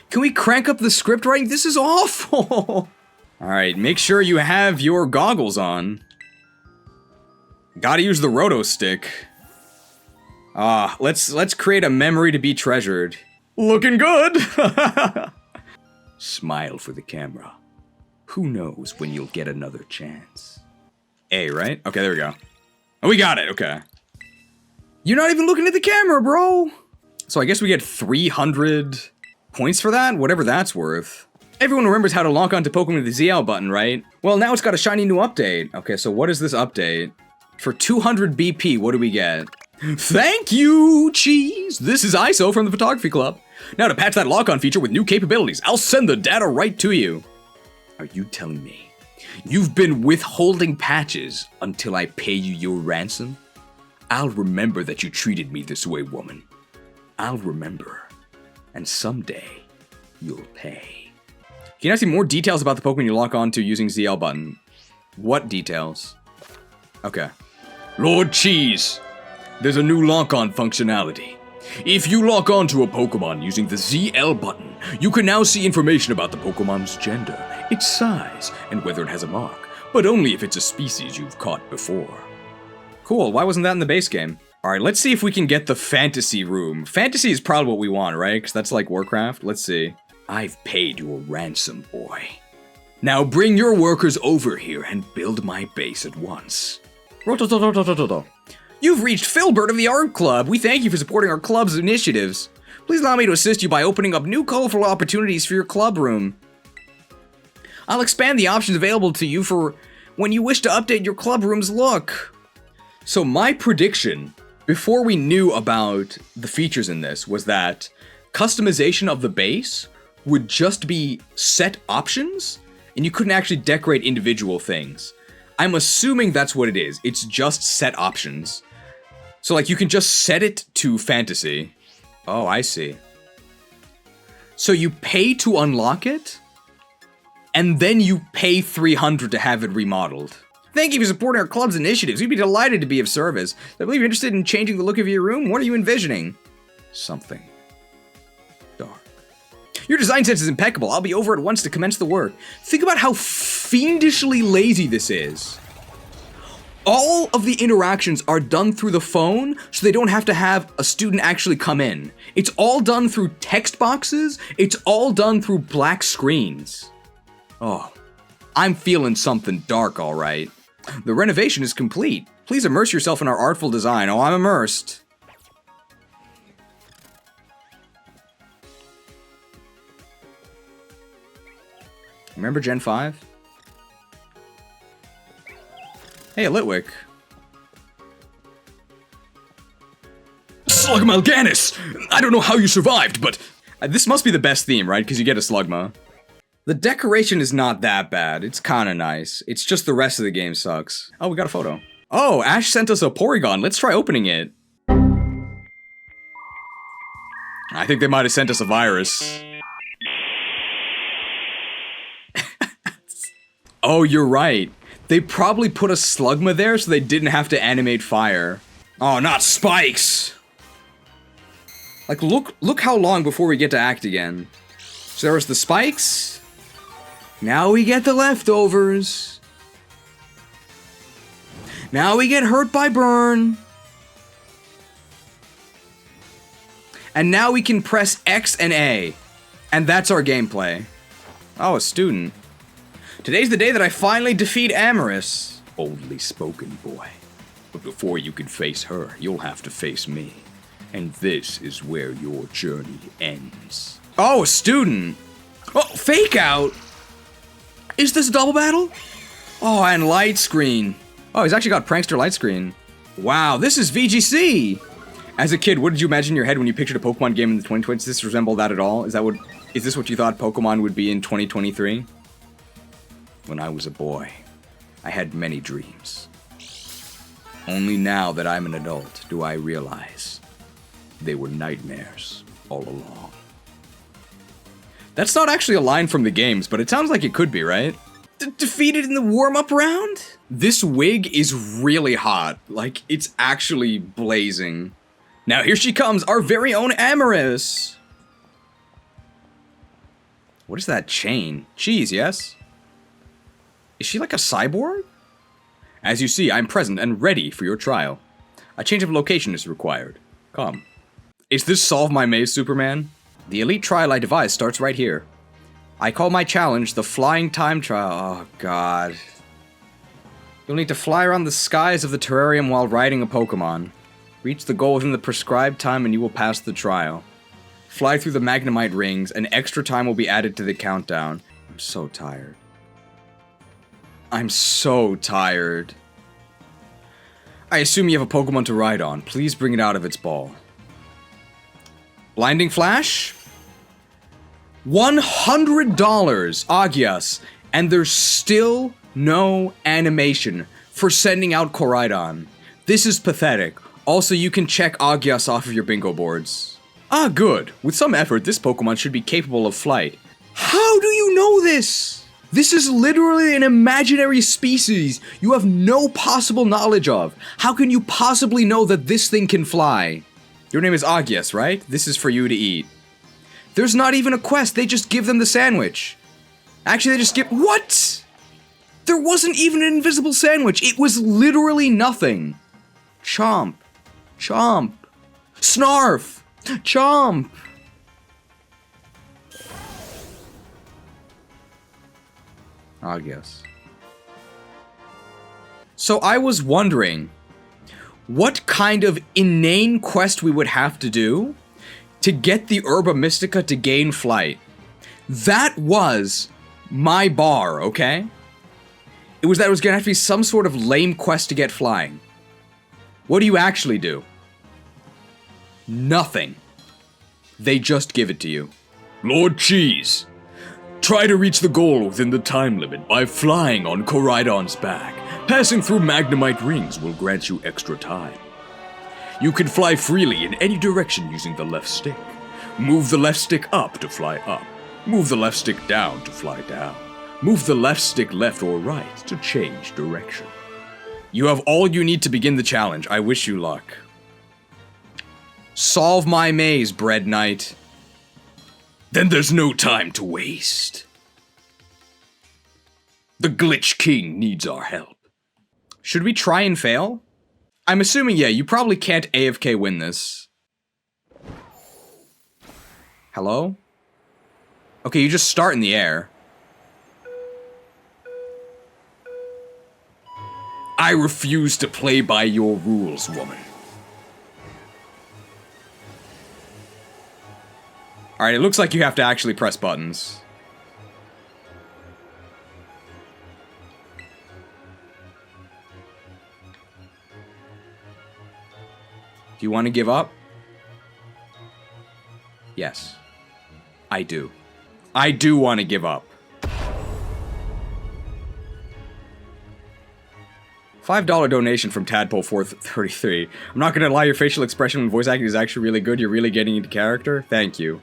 Can we crank up the script writing? This is awful. Alright, make sure you have your goggles on. Gotta use the roto stick. Let's create a memory to be treasured. Looking good! Smile for the camera. Who knows when you'll get another chance. A, right? Okay, there we go. Oh, we got it, okay. You're not even looking at the camera, bro! So I guess we get 300 points for that? Whatever that's worth. Everyone remembers how to lock onto Pokemon with the ZL button, right? Well, now it's got a shiny new update. Okay, so what is this update? For 200 BP, what do we get? Thank you, Cheese! This is ISO from the Photography Club. Now to patch that lock-on feature with new capabilities, I'll send the data right to you. Are you telling me you've been withholding patches until I pay you your ransom? I'll remember that you treated me this way, woman. I'll remember. And someday, you'll pay. Can I see more details about the Pokemon you lock on to using ZL button? What details? Okay. Lord Cheese, there's a new lock-on functionality. If you lock on to a Pokemon using the ZL button, you can now see information about the Pokemon's gender, its size, and whether it has a mark, but only if it's a species you've caught before. Cool, why wasn't that in the base game? Alright, let's see if we can get the fantasy room. Fantasy is probably what we want, right? Because that's like Warcraft. Let's see. I've paid your ransom, boy. Now bring your workers over here and build my base at once. You've reached Filbert of the Art Club. We thank you for supporting our club's initiatives. Please allow me to assist you by opening up new colorful opportunities for your club room. I'll expand the options available to you for when you wish to update your club room's look. So my prediction, before we knew about the features in this, was that customization of the base would just be set options, and you couldn't actually decorate individual things. I'm assuming that's what it is. It's just set options. So like you can just set it to fantasy. Oh, I see. So you pay to unlock it, and then you pay $300 to have it remodeled. Thank you for supporting our club's initiatives. We'd be delighted to be of service. I believe you're interested in changing the look of your room. What are you envisioning? Something dark. Your design sense is impeccable. I'll be over at once to commence the work. Think about how fiendishly lazy this is. All of the interactions are done through the phone, so they don't have to have a student actually come in. It's all done through text boxes. It's all done through black screens. Oh, I'm feeling something dark, all right. The renovation is complete. Please immerse yourself in our artful design. Oh, I'm immersed. Remember Gen 5? Hey, Litwick. Slugma Alganis! I don't know how you survived, but this must be the best theme, right? Because you get a Slugma. The decoration is not that bad. It's kinda nice. It's just the rest of the game sucks. Oh, we got a photo. Oh, Ash sent us a Porygon. Let's try opening it. I think they might have sent us a virus. Oh, you're right. They probably put a Slugma there so they didn't have to animate fire. Oh, not spikes! Like, look how long before we get to act again. So there was the spikes. Now we get the leftovers. Now we get hurt by burn. And now we can press X and A. And that's our gameplay. Oh, a student. Today's the day that I finally defeat Amarys. Boldly spoken, boy. But before you can face her, you'll have to face me. And this is where your journey ends. Oh, a student! Oh, fake out! Is this a double battle? Oh, and light screen. Oh, he's actually got prankster light screen. Wow, this is VGC! As a kid, what did you imagine in your head when you pictured a Pokemon game in the 2020s? Does this resemble that at all? Is this what you thought Pokemon would be in 2023? When I was a boy, I had many dreams. Only now that I'm an adult do I realize they were nightmares all along. That's not actually a line from the games, but it sounds like it could be, right? Defeated in the warm-up round? This wig is really hot. Like, it's actually blazing. Now here she comes, our very own Amarys! What is that chain? Cheese, yes? Is she like a cyborg? As you see, I'm present and ready for your trial. A change of location is required. Come. Is this Solve My Maze, Superman? The elite trial I devised starts right here. I call my challenge the Flying Time Trial. Oh, God. You'll need to fly around the skies of the terrarium while riding a Pokemon. Reach the goal within the prescribed time and you will pass the trial. Fly through the Magnemite rings, and extra time will be added to the countdown. I'm so tired. I'm so tired. I assume you have a Pokemon to ride on. Please bring it out of its ball. Blinding Flash? $100, Agias, and there's still no animation for sending out Koraidon. This is pathetic. Also, you can check Agias off of your bingo boards. Ah, good. With some effort, this Pokemon should be capable of flight. How do you know this? This is literally an imaginary species you have no possible knowledge of. How can you possibly know that this thing can fly? Your name is Agias, right? This is for you to eat. There's not even a quest, they just give them the sandwich. Actually, they just give— what? There wasn't even an invisible sandwich. It was literally nothing. Chomp. Chomp. Snarf. Chomp. Agias. So I was wondering what kind of inane quest we would have to do to get the Herba Mystica to gain flight. That was my bar, okay? It was that it was gonna have to be some sort of lame quest to get flying. What do you actually do? Nothing. They just give it to you. Lord Cheese, try to reach the goal within the time limit by flying on Koraidon's back. Passing through Magnemite rings will grant you extra time. You can fly freely in any direction using the left stick. Move the left stick up to fly up. Move the left stick down to fly down. Move the left stick left or right to change direction. You have all you need to begin the challenge. I wish you luck. Solve my maze, Bread Knight. Then there's no time to waste. The Glitch King needs our help. Should we try and fail? I'm assuming, yeah, you probably can't AFK win this. Hello? Okay, you just start in the air. I refuse to play by your rules, woman. Alright, it looks like you have to actually press buttons. Do you want to give up? Yes. I do. I do want to give up. $5 donation from Tadpole433. I'm not gonna lie, your facial expression when voice acting is actually really good. You're really getting into character. Thank you.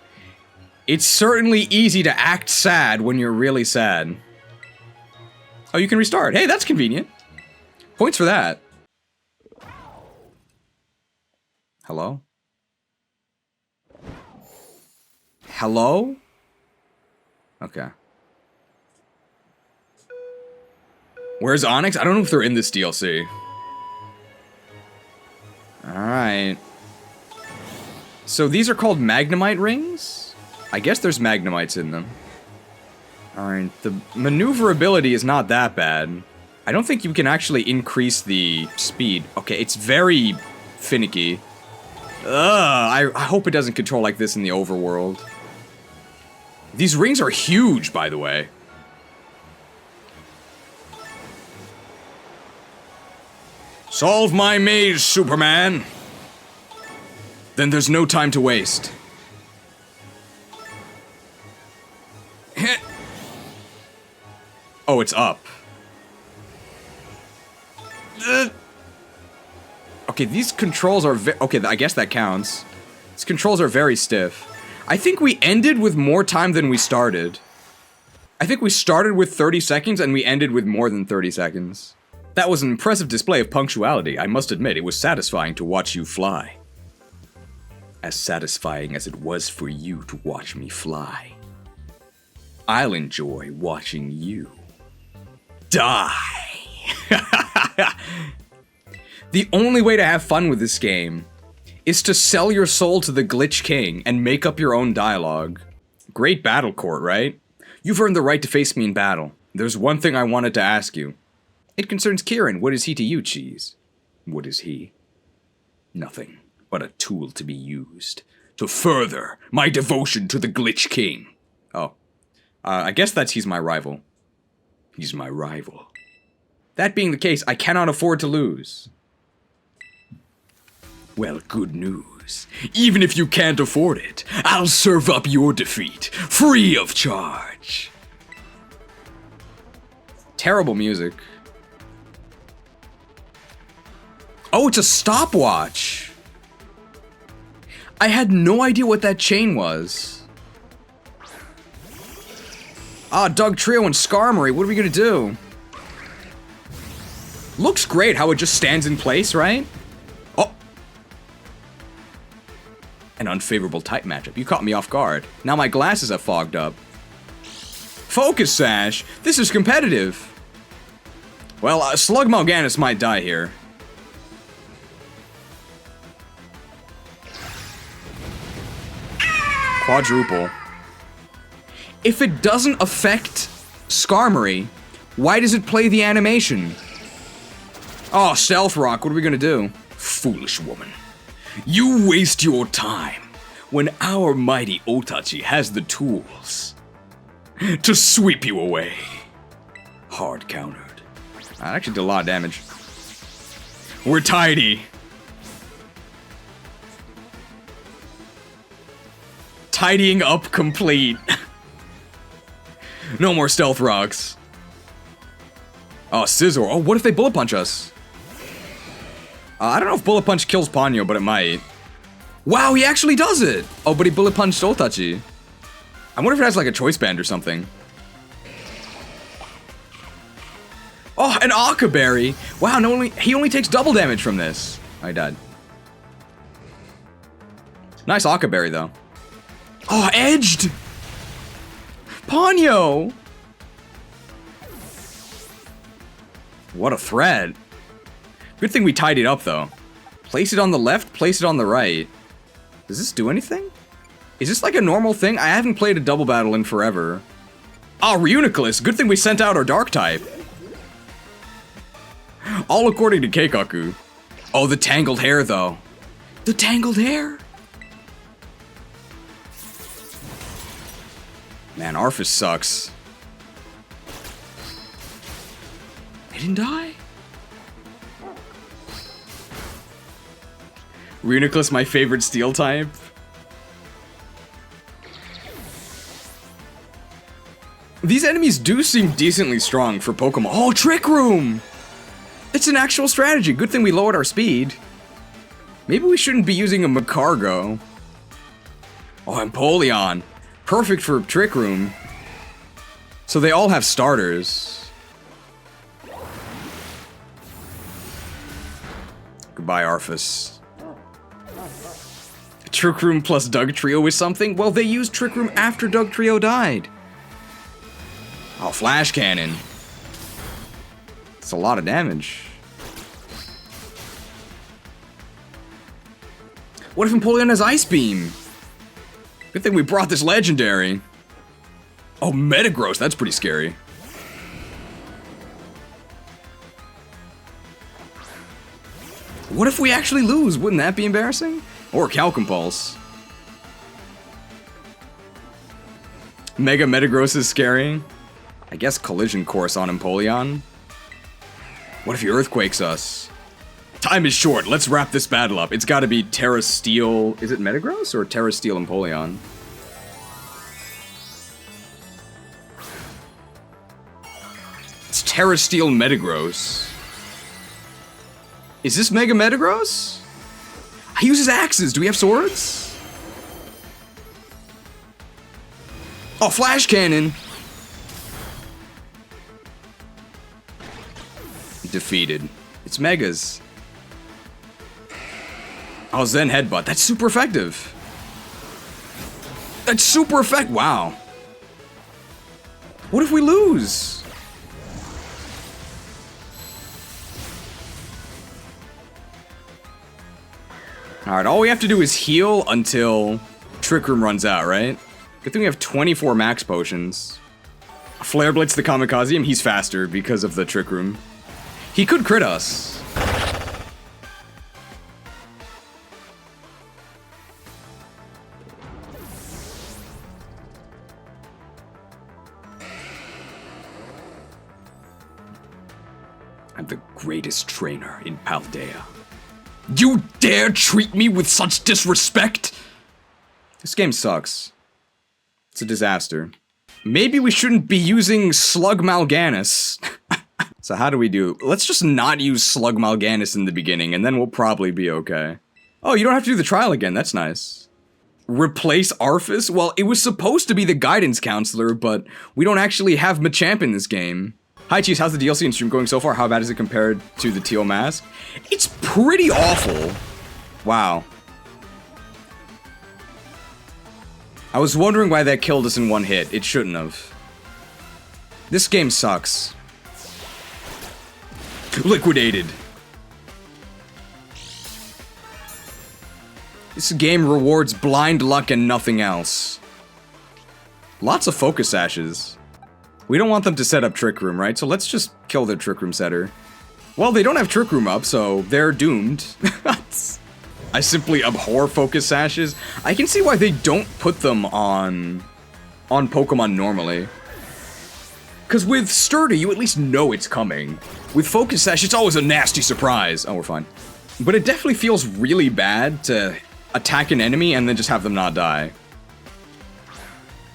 It's certainly easy to act sad when you're really sad. Oh, you can restart. Hey, that's convenient. Points for that. Hello? Hello? Okay. Where's Onyx? I don't know if they're in this DLC. Alright. So these are called Magnemite rings? I guess there's Magnemites in them. Alright, the maneuverability is not that bad. I don't think you can actually increase the speed. Okay, it's very finicky. I hope it doesn't control like this in the overworld. These rings are huge, by the way. Solve my maze, Superman! Then there's no time to waste. Oh, it's up. Okay, these controls are okay, I guess that counts. These controls are very stiff. I think we ended with more time than we started. I think we started with 30 seconds and we ended with more than 30 seconds. That was an impressive display of punctuality. I must admit, it was satisfying to watch you fly. As satisfying as it was for you to watch me fly. I'll enjoy watching you die. The only way to have fun with this game is to sell your soul to the Glitch King and make up your own dialogue. Great battle court, right? You've earned the right to face me in battle. There's one thing I wanted to ask you. It concerns Kieran. What is he to you, Cheese? What is he? Nothing but a tool to be used to further my devotion to the Glitch King. Oh. I guess he's my rival. He's my rival. That being the case, I cannot afford to lose. Well, good news. Even if you can't afford it, I'll serve up your defeat, free of charge. Terrible music. Oh, it's a stopwatch. I had no idea what that chain was. Ah, Doug Trio and Skarmory, what are we gonna do? Looks great how it just stands in place, right? Oh! An unfavorable type matchup. You caught me off guard. Now my glasses have fogged up. Focus Sash! This is competitive! Well, Slug Mal'Ganis might die here. Quadruple. If it doesn't affect Skarmory, why does it play the animation? Oh, Stealth Rock, what are we gonna do? Foolish woman. You waste your time when our mighty Otachi has the tools. to sweep you away. Hard countered. That actually did a lot of damage. We're tidy. Tidying up complete. No more stealth rocks. Oh, Scissor. Oh, what if they bullet punch us? I don't know if bullet punch kills Ponyo, but it might. Wow, he actually does it! Oh, but he bullet punched Otachi. I wonder if it has like a choice band or something. Oh, an Akaberry! Wow, he only takes double damage from this. Oh, he died. Nice Akaberry, though. Oh, edged! Ponyo! What a threat. Good thing we tied it up, though. Place it on the left, place it on the right. Does this do anything? Is this like a normal thing? I haven't played a double battle in forever. Oh, Reuniclus! Good thing we sent out our dark type. All according to Keikaku. Oh, the tangled hair, though. The tangled hair? Man, Arphis sucks. They didn't die? Reuniclus, my favorite steel type. These enemies do seem decently strong for Pokemon. Oh, Trick Room! It's an actual strategy. Good thing we lowered our speed. Maybe we shouldn't be using a Macargo. Oh, Empoleon. Perfect for Trick Room. So they all have starters. Goodbye, Arphis. Trick Room plus Doug Trio is something? Well, they used Trick Room after Doug Trio died. Oh, Flash Cannon. It's a lot of damage. What if Empoleon has Ice Beam? Good thing we brought this legendary. Oh, Metagross, that's pretty scary. What if we actually lose? Wouldn't that be embarrassing? Or Calcimpulse. Mega Metagross is scary. I guess Collision Course on Empoleon. What if he Earthquakes us? Time is short, let's wrap this battle up. It's gotta be Terra Steel... Is it Metagross or Terra Steel Empoleon? It's Terra Steel Metagross. Is this Mega Metagross? He uses axes. Do we have swords? Oh, Flash Cannon. Defeated. It's Megas. Oh, Zen Headbutt. That's super effective. That's super effective. Wow. What if we lose? Alright, all we have to do is heal until Trick Room runs out, right? Good thing we have 24 max potions. Flare Blitz the Kamikaze, he's faster because of the Trick Room. He could crit us. I'm the greatest trainer in Paldea. You dare treat me with such disrespect? This game sucks. It's a disaster. Maybe we shouldn't be using Slug Mal'Ganis. So how do we do? Let's just not use Slug Mal'Ganis in the beginning, and then we'll probably be okay. Oh, you don't have to do the trial again. That's nice. Replace Arphis? Well, it was supposed to be the guidance counselor, but we don't actually have Machamp in this game. Hi Chiefs, how's the DLC and stream going so far? How bad is it compared to the Teal Mask? It's pretty awful. Wow. I was wondering why that killed us in one hit. It shouldn't have. This game sucks. Liquidated. This game rewards blind luck and nothing else. Lots of focus sashes. We don't want them to set up Trick Room, right? So let's just kill their Trick Room setter. Well, they don't have Trick Room up, so they're doomed. I simply abhor focus sashes. I can see why they don't put them on Pokemon normally. Because with Sturdy, you at least know it's coming. With Focus Sash, it's always a nasty surprise. Oh, we're fine. But it definitely feels really bad to attack an enemy and then just have them not die.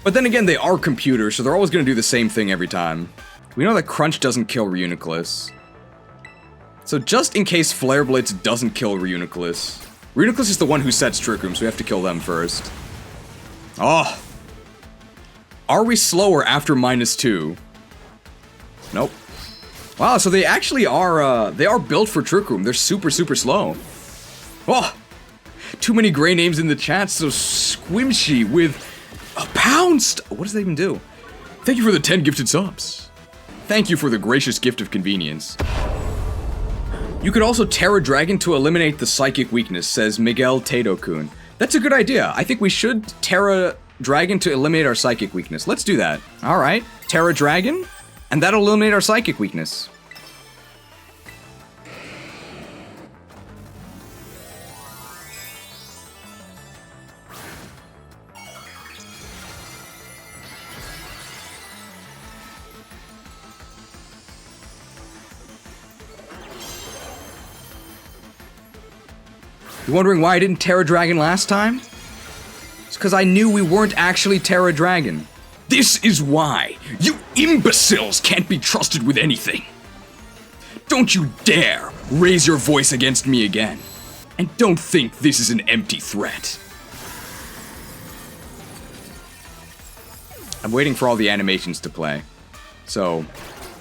But then again, they are computers, so they're always going to do the same thing every time. We know that Crunch doesn't kill Reuniclus. So just in case Flare Blitz doesn't kill Reuniclus. Reuniclus is the one who sets Trick Room, so we have to kill them first. Oh. Are we slower after -2? Nope. Wow, so they actually are, they are built for Trick Room. They're super, super slow. Oh! Too many gray names in the chat, so squishy with a pounced! What does that even do? Thank you for the 10 gifted subs. Thank you for the gracious gift of convenience. You could also Terra Dragon to eliminate the psychic weakness, says Miguel Tato-kun. That's a good idea. I think we should Terra Dragon to eliminate our psychic weakness. Let's do that. Alright, Terra Dragon, and that'll eliminate our psychic weakness. You wondering why I didn't Terra Dragon last time? It's because I knew we weren't actually Terra Dragon. This is why you imbeciles can't be trusted with anything. Don't you dare raise your voice against me again. And don't think this is an empty threat. I'm waiting for all the animations to play. So,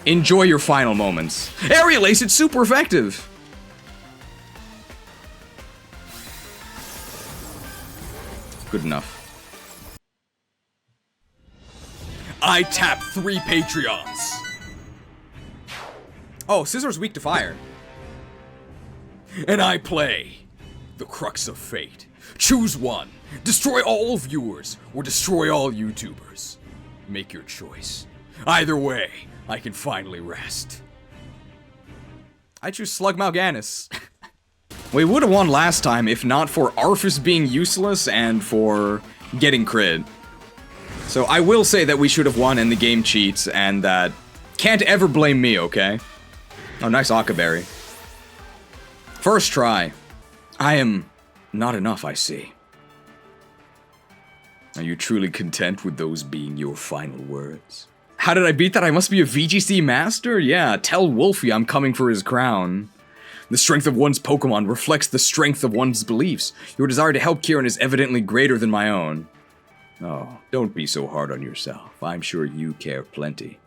enjoy your final moments. Aerial Ace, it's super effective! Good enough. I tap 3 Patreons. Oh, Scissor's weak to fire. And I play the Crux of Fate. Choose one. Destroy all viewers or destroy all YouTubers. Make your choice. Either way, I can finally rest. I choose Slug Mal'Ganis. We would have won last time if not for Arfus being useless and for getting crit. So I will say that we should have won and the game cheats and that can't ever blame me, okay? Oh, nice Akaberry. First try. I am not enough, I see. Are you truly content with those being your final words? How did I beat that? I must be a VGC master? Yeah, tell Wolfie I'm coming for his crown. The strength of one's Pokemon reflects the strength of one's beliefs. Your desire to help Kieran is evidently greater than my own. Oh, don't be so hard on yourself. I'm sure you care plenty.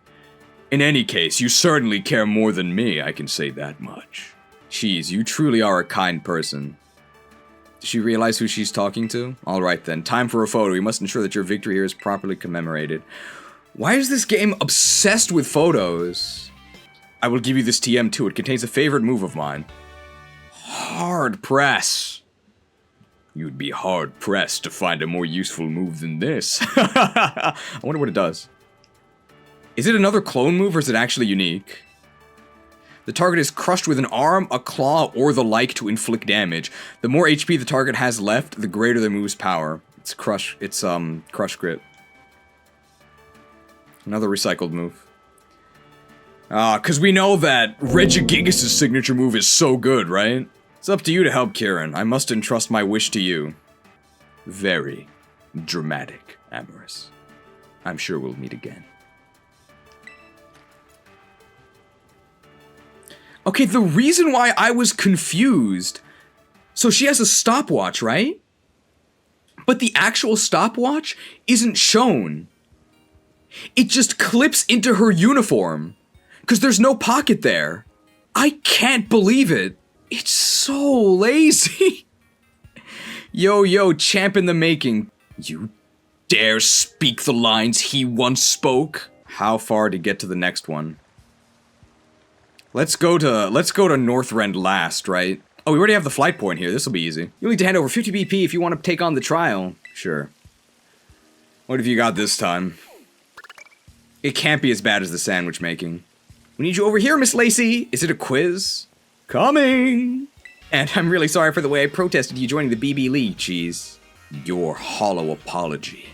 In any case, you certainly care more than me, I can say that much. Jeez, you truly are a kind person. Does she realize who she's talking to? Alright then, time for a photo. We must ensure that your victory here is properly commemorated. Why is this game obsessed with photos? I will give you this TM too. It contains a favorite move of mine. Hard press. You'd be hard pressed to find a more useful move than this. I wonder what it does. Is it another clone move or is it actually unique? The target is crushed with an arm, a claw, or the like to inflict damage. The more HP the target has left, the greater the move's power. It's crush grip. Another recycled move. Cause we know that Regigigas' signature move is so good, right? It's up to you to help Kieran. I must entrust my wish to you. Very dramatic, Amarys. I'm sure we'll meet again. Okay, the reason why I was confused... So she has a stopwatch, right? But the actual stopwatch isn't shown. It just clips into her uniform. Because there's no pocket there. I can't believe it. It's so lazy. Yo, champ in the making. You dare speak the lines he once spoke? How far to get to the next one? Let's go to Northrend last, right? Oh, we already have the flight point here. This will be easy. You'll need to hand over 50 BP if you want to take on the trial. Sure. What have you got this time? It can't be as bad as the sandwich making. We need you over here, Miss Lacey. Is it a quiz? Coming! And I'm really sorry for the way I protested you joining the BB League, Cheese. Your hollow apology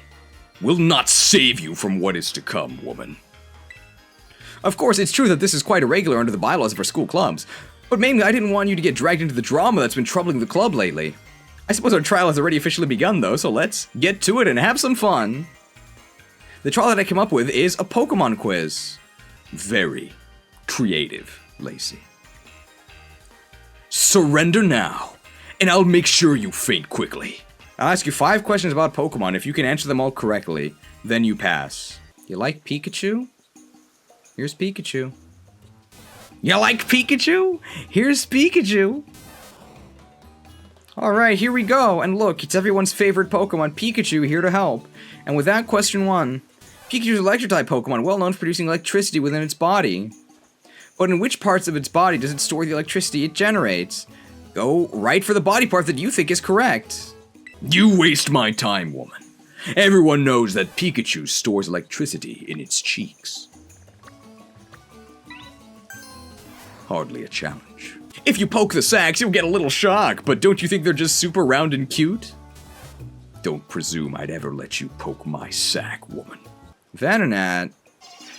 will not save you from what is to come, woman. Of course, it's true that this is quite irregular under the bylaws of our school clubs, but mainly I didn't want you to get dragged into the drama that's been troubling the club lately. I suppose our trial has already officially begun though, so let's get to it and have some fun. The trial that I came up with is a Pokemon quiz. Very creative, Lacey. Surrender now, and I'll make sure you faint quickly. I'll ask you 5 questions about Pokemon. If you can answer them all correctly, then you pass. You like Pikachu? Here's Pikachu. You like Pikachu? Here's Pikachu. Alright, here we go. And look, it's everyone's favorite Pokemon, Pikachu, here to help. And with that, question 1. Pikachu is an electric-type Pokemon, well known for producing electricity within its body. But in which parts of its body does it store the electricity it generates? Go right for the body part that you think is correct. You waste my time, woman. Everyone knows that Pikachu stores electricity in its cheeks. Hardly a challenge. If you poke the sacks, you'll get a little shock, but don't you think they're just super round and cute? Don't presume I'd ever let you poke my sack, woman. Venonat.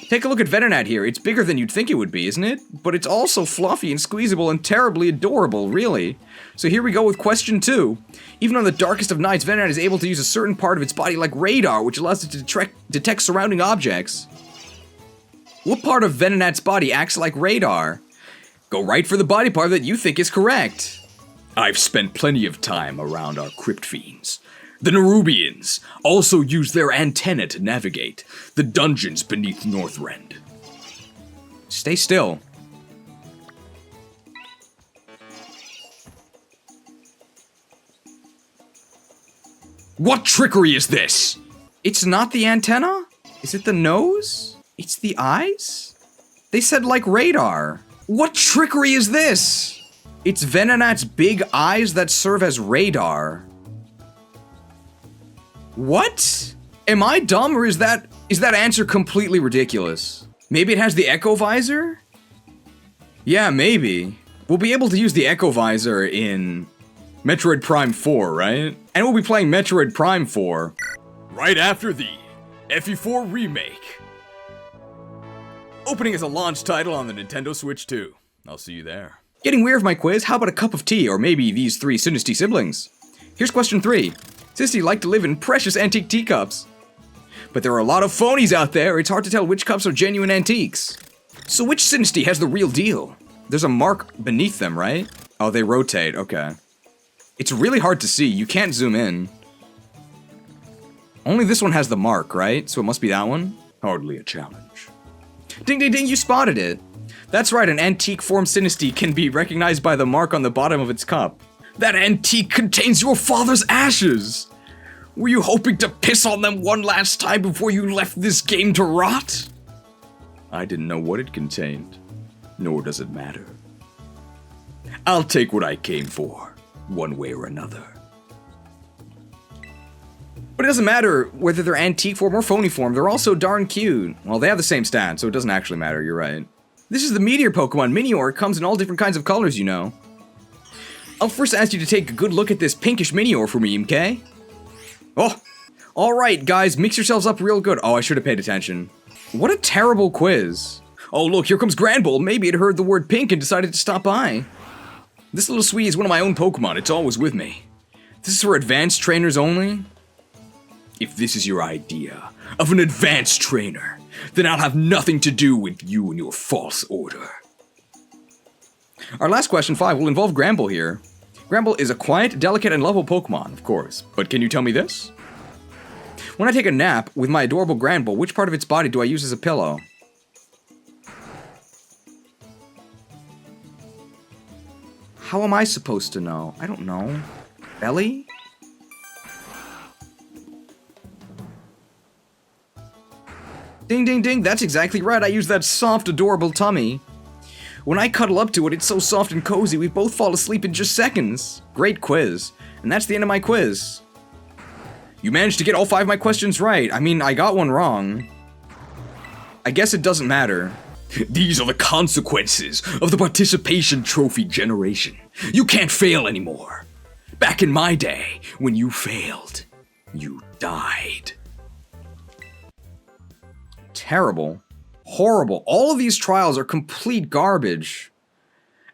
Take a look at Venonat here. It's bigger than you'd think it would be, isn't it? But it's also fluffy and squeezable and terribly adorable, really. So here we go with question 2. Even on the darkest of nights, Venonat is able to use a certain part of its body like radar, which allows it to detect surrounding objects. What part of Venonat's body acts like radar? Go right for the body part that you think is correct. I've spent plenty of time around our crypt fiends. The Nerubians also use their antenna to navigate the dungeons beneath Northrend. Stay still. What trickery is this? It's not the antenna? Is it the nose? It's the eyes? They said like radar. What trickery is this? It's Venonat's big eyes that serve as radar. What? Am I dumb or is that answer completely ridiculous? Maybe it has the Echo Visor? Yeah, maybe. We'll be able to use the Echo Visor in Metroid Prime 4, right? And we'll be playing Metroid Prime 4 right after the FE4 remake. opening as a launch title on the Nintendo Switch 2. I'll see you there. Getting weird of my quiz, how about a cup of tea, or maybe these 3 Sinisty siblings? Here's question 3. Sinisty like to live in precious antique teacups. But there are a lot of phonies out there, it's hard to tell which cups are genuine antiques. So which Sinisty has the real deal? There's a mark beneath them, right? Oh, they rotate, okay. It's really hard to see, you can't zoom in. Only this one has the mark, right? So it must be that one? Hardly a challenge. Ding ding ding, you spotted it! That's right, an antique form Sinisty can be recognized by the mark on the bottom of its cup. That antique contains your father's ashes! Were you hoping to piss on them one last time before you left this game to rot? I didn't know what it contained, nor does it matter. I'll take what I came for, one way or another. But it doesn't matter whether they're antique form or phony form, they're all so darn cute. Well, they have the same stat, so it doesn't actually matter, you're right. This is the Meteor Pokemon, Minior. It comes in all different kinds of colors, you know. I'll first ask you to take a good look at this pinkish Minior for me, okay? Oh, alright guys, mix yourselves up real good. Oh, I should have paid attention. What a terrible quiz. Oh look, here comes Granbull. Maybe it heard the word pink and decided to stop by. This little sweetie is one of my own Pokemon, it's always with me. This is for advanced trainers only? If this is your idea of an advanced trainer, then I'll have nothing to do with you and your false order. Our last question, 5, will involve Granbull here. Granbull is a quiet, delicate, and lovable Pokemon, of course. But can you tell me this? When I take a nap with my adorable Granbull, which part of its body do I use as a pillow? How am I supposed to know? I don't know. Belly? Ding ding ding, that's exactly right, I use that soft, adorable tummy. When I cuddle up to it, it's so soft and cozy, we both fall asleep in just seconds. Great quiz. And that's the end of my quiz. You managed to get all 5 of my questions right. I mean, I got one wrong. I guess it doesn't matter. These are the consequences of the participation trophy generation. You can't fail anymore. Back in my day, when you failed, you died. Terrible. horrible. All of these trials are complete garbage.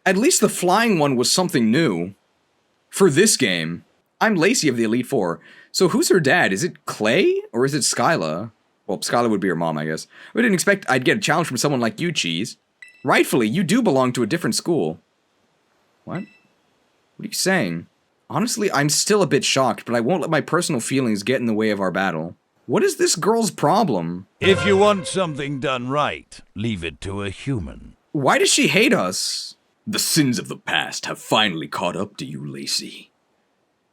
At least the flying one was something new. For this game. I'm Lacey of the Elite Four. So who's her dad? Is it Clay? Or is it Skyla? Well, Skyla would be her mom, I guess. We didn't expect I'd get a challenge from someone like you, Cheese. Rightfully, you do belong to a different school. What? What are you saying? Honestly, I'm still a bit shocked, but I won't let my personal feelings get in the way of our battle. What is this girl's problem? If you want something done right, leave it to a human. Why does she hate us? The sins of the past have finally caught up to you, Lacey.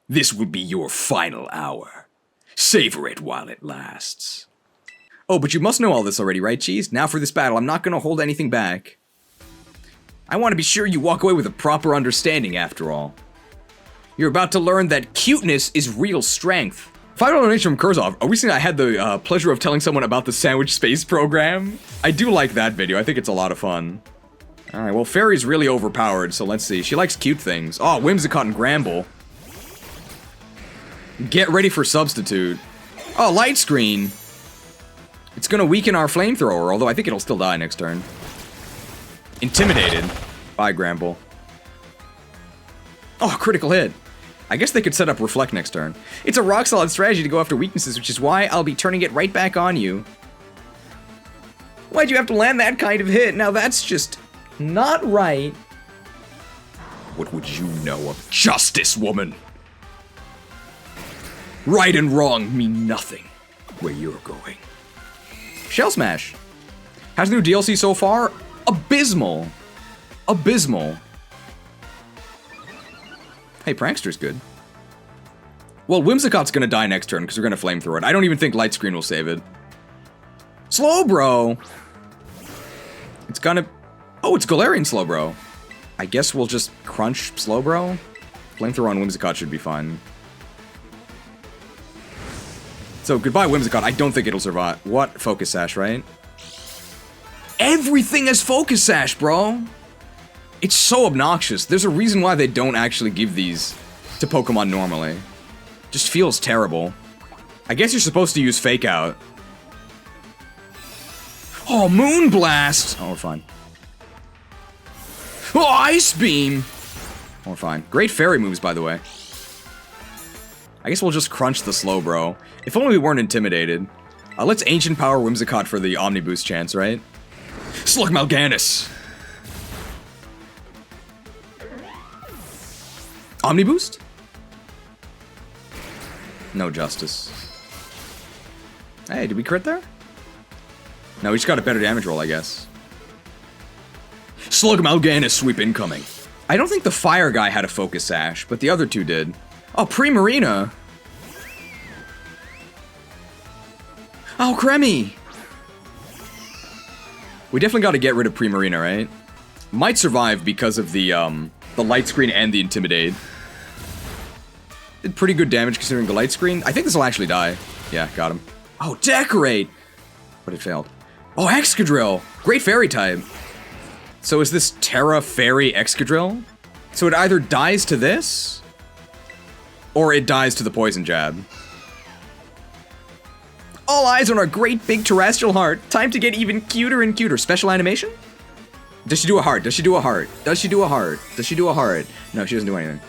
This will be your final hour. Savor it while it lasts. Oh, but you must know all this already, right, Cheese? Now for this battle, I'm not gonna hold anything back. I want to be sure you walk away with a proper understanding, after all. You're about to learn that cuteness is real strength. $5 donation from Kurzov. Recently I had the pleasure of telling someone about the Sandwich Space program. I do like that video. I think it's a lot of fun. Alright, well, Fairy's really overpowered, so let's see. She likes cute things. Oh, Whimsicott and Gramble. Get ready for Substitute. Oh, Light Screen. It's gonna weaken our Flamethrower, although I think it'll still die next turn. Intimidated. Bye, Gramble. Oh, critical hit. I guess they could set up Reflect next turn. It's a rock-solid strategy to go after weaknesses, which is why I'll be turning it right back on you. Why'd you have to land that kind of hit? Now that's just not right. What would you know of justice, woman? Right and wrong mean nothing where you're going. Shell Smash. How's the new DLC so far? Abysmal. Abysmal. Hey, Prankster's good. Well, Whimsicott's gonna die next turn because we're gonna Flamethrower it. I don't even think Light Screen will save it. Slowbro! It's gonna... Oh, it's Galarian Slowbro. I guess we'll just crunch Slowbro. Flamethrower on Whimsicott should be fine. So, goodbye, Whimsicott. I don't think it'll survive. What? Focus Sash, right? Everything is Focus Sash, bro! It's so obnoxious. There's a reason why they don't actually give these to Pokemon normally. Just feels terrible. I guess you're supposed to use Fake Out. Oh, Moonblast! Oh, we're fine. Oh, Ice Beam! Oh, we're fine. Great Fairy moves, by the way. I guess we'll just crunch the Slowbro. If only we weren't intimidated. Let's Ancient Power Whimsicott for the Omniboost chance, right? Slug Mal'Ganis! Omniboost? No justice. Hey, did we crit there? No, we just got a better damage roll, I guess. Slug Mal'Ganis sweep incoming. I don't think the fire guy had a Focus Sash, but the other two did. Oh, Primarina! Oh, Cremmy! We definitely got to get rid of Primarina, right? Might survive because of the Light Screen and the Intimidate. Did pretty good damage considering the Light Screen. I think this will actually die. Yeah, got him. Oh, Decorate! But it failed. Oh, Excadrill! Great Fairy type. So is this Terra Fairy Excadrill? So it either dies to this, or it dies to the Poison Jab. All eyes on our great big terrestrial heart. Time to get even cuter and cuter. Special animation? Does she do a heart? Does she do a heart? Does she do a heart? Does she do a heart? No, she doesn't do anything.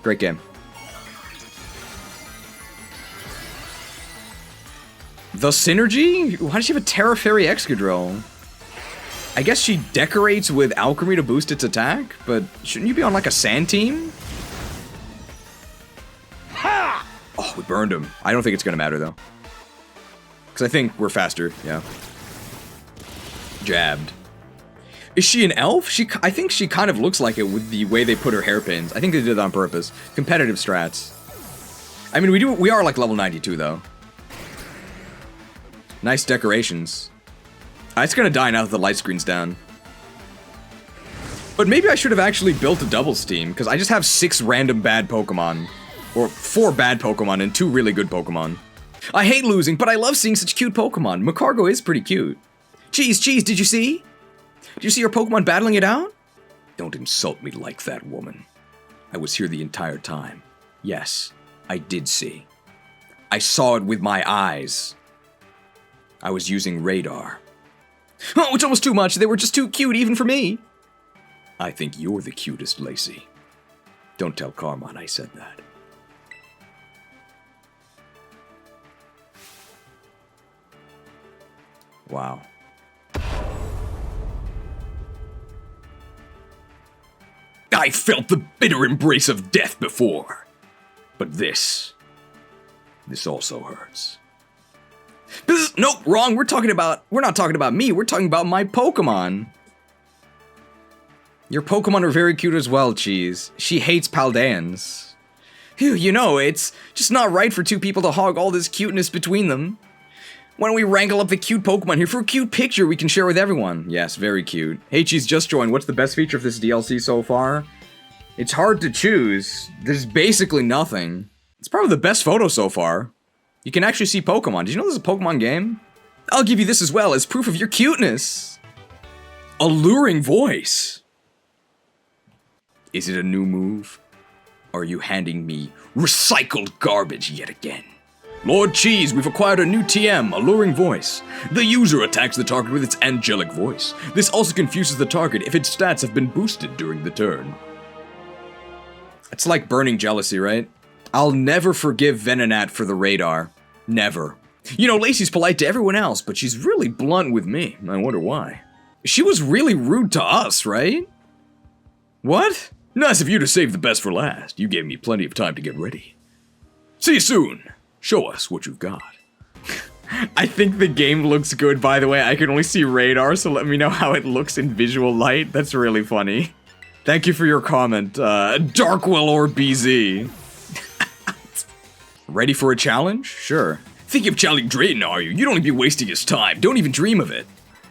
Great game. The Synergy? Why does she have a Terra Fairy Excadrill? I guess she decorates with Alchemy to boost its attack, but shouldn't you be on like a sand team? Ha! Oh, we burned him. I don't think it's gonna matter though. Because I think we're faster, yeah. Jabbed. Is she an elf? I think she kind of looks like it with the way they put her hairpins. I think they did that on purpose. Competitive strats. I mean, we are like level 92 though. Nice decorations. It's gonna die now that the Light Screen's down. But maybe I should have actually built a doubles team, because I just have 6 random bad Pokemon. Or 4 bad Pokemon and 2 really good Pokemon. I hate losing, but I love seeing such cute Pokemon. Macargo is pretty cute. Cheese, did you see? Did you see your Pokemon battling it out? Don't insult me like that, woman. I was here the entire time. Yes, I did see. I saw it with my eyes. I was using radar. Oh, it's almost too much. They were just too cute even for me. I think you're the cutest, Lacey. Don't tell Carmine I said that. Wow. I felt the bitter embrace of death before. But this also hurts. Nope, wrong. We're not talking about me. We're talking about my Pokemon. Your Pokemon are very cute as well, Cheese. She hates Paldeans. Phew, you know, it's just not right for two people to hog all this cuteness between them. Why don't we wrangle up the cute Pokemon here for a cute picture we can share with everyone? Yes, very cute. Hey, Cheese, just joined. What's the best feature of this DLC so far? It's hard to choose. There's basically nothing. It's probably the best photo so far. You can actually see Pokemon. Did you know this is a Pokemon game? I'll give you this as well as proof of your cuteness. Alluring voice. Is it a new move? Or are you handing me recycled garbage yet again? Lord Cheese, we've acquired a new TM, Alluring Voice. The user attacks the target with its angelic voice. This also confuses the target if its stats have been boosted during the turn. It's like burning jealousy, right? I'll never forgive Venonat for the radar. Never. You know, Lacey's polite to everyone else, but she's really blunt with me. I wonder why. She was really rude to us, right? What? Nice of you to save the best for last. You gave me plenty of time to get ready. See you soon. Show us what you've got. I think the game looks good, by the way. I can only see radar, so let me know how it looks in visual light. That's really funny. Thank you for your comment, Darkwell or BZ. Ready for a challenge? Sure. Think of challenging Drayton, are you? You'd only be wasting his time. Don't even dream of it.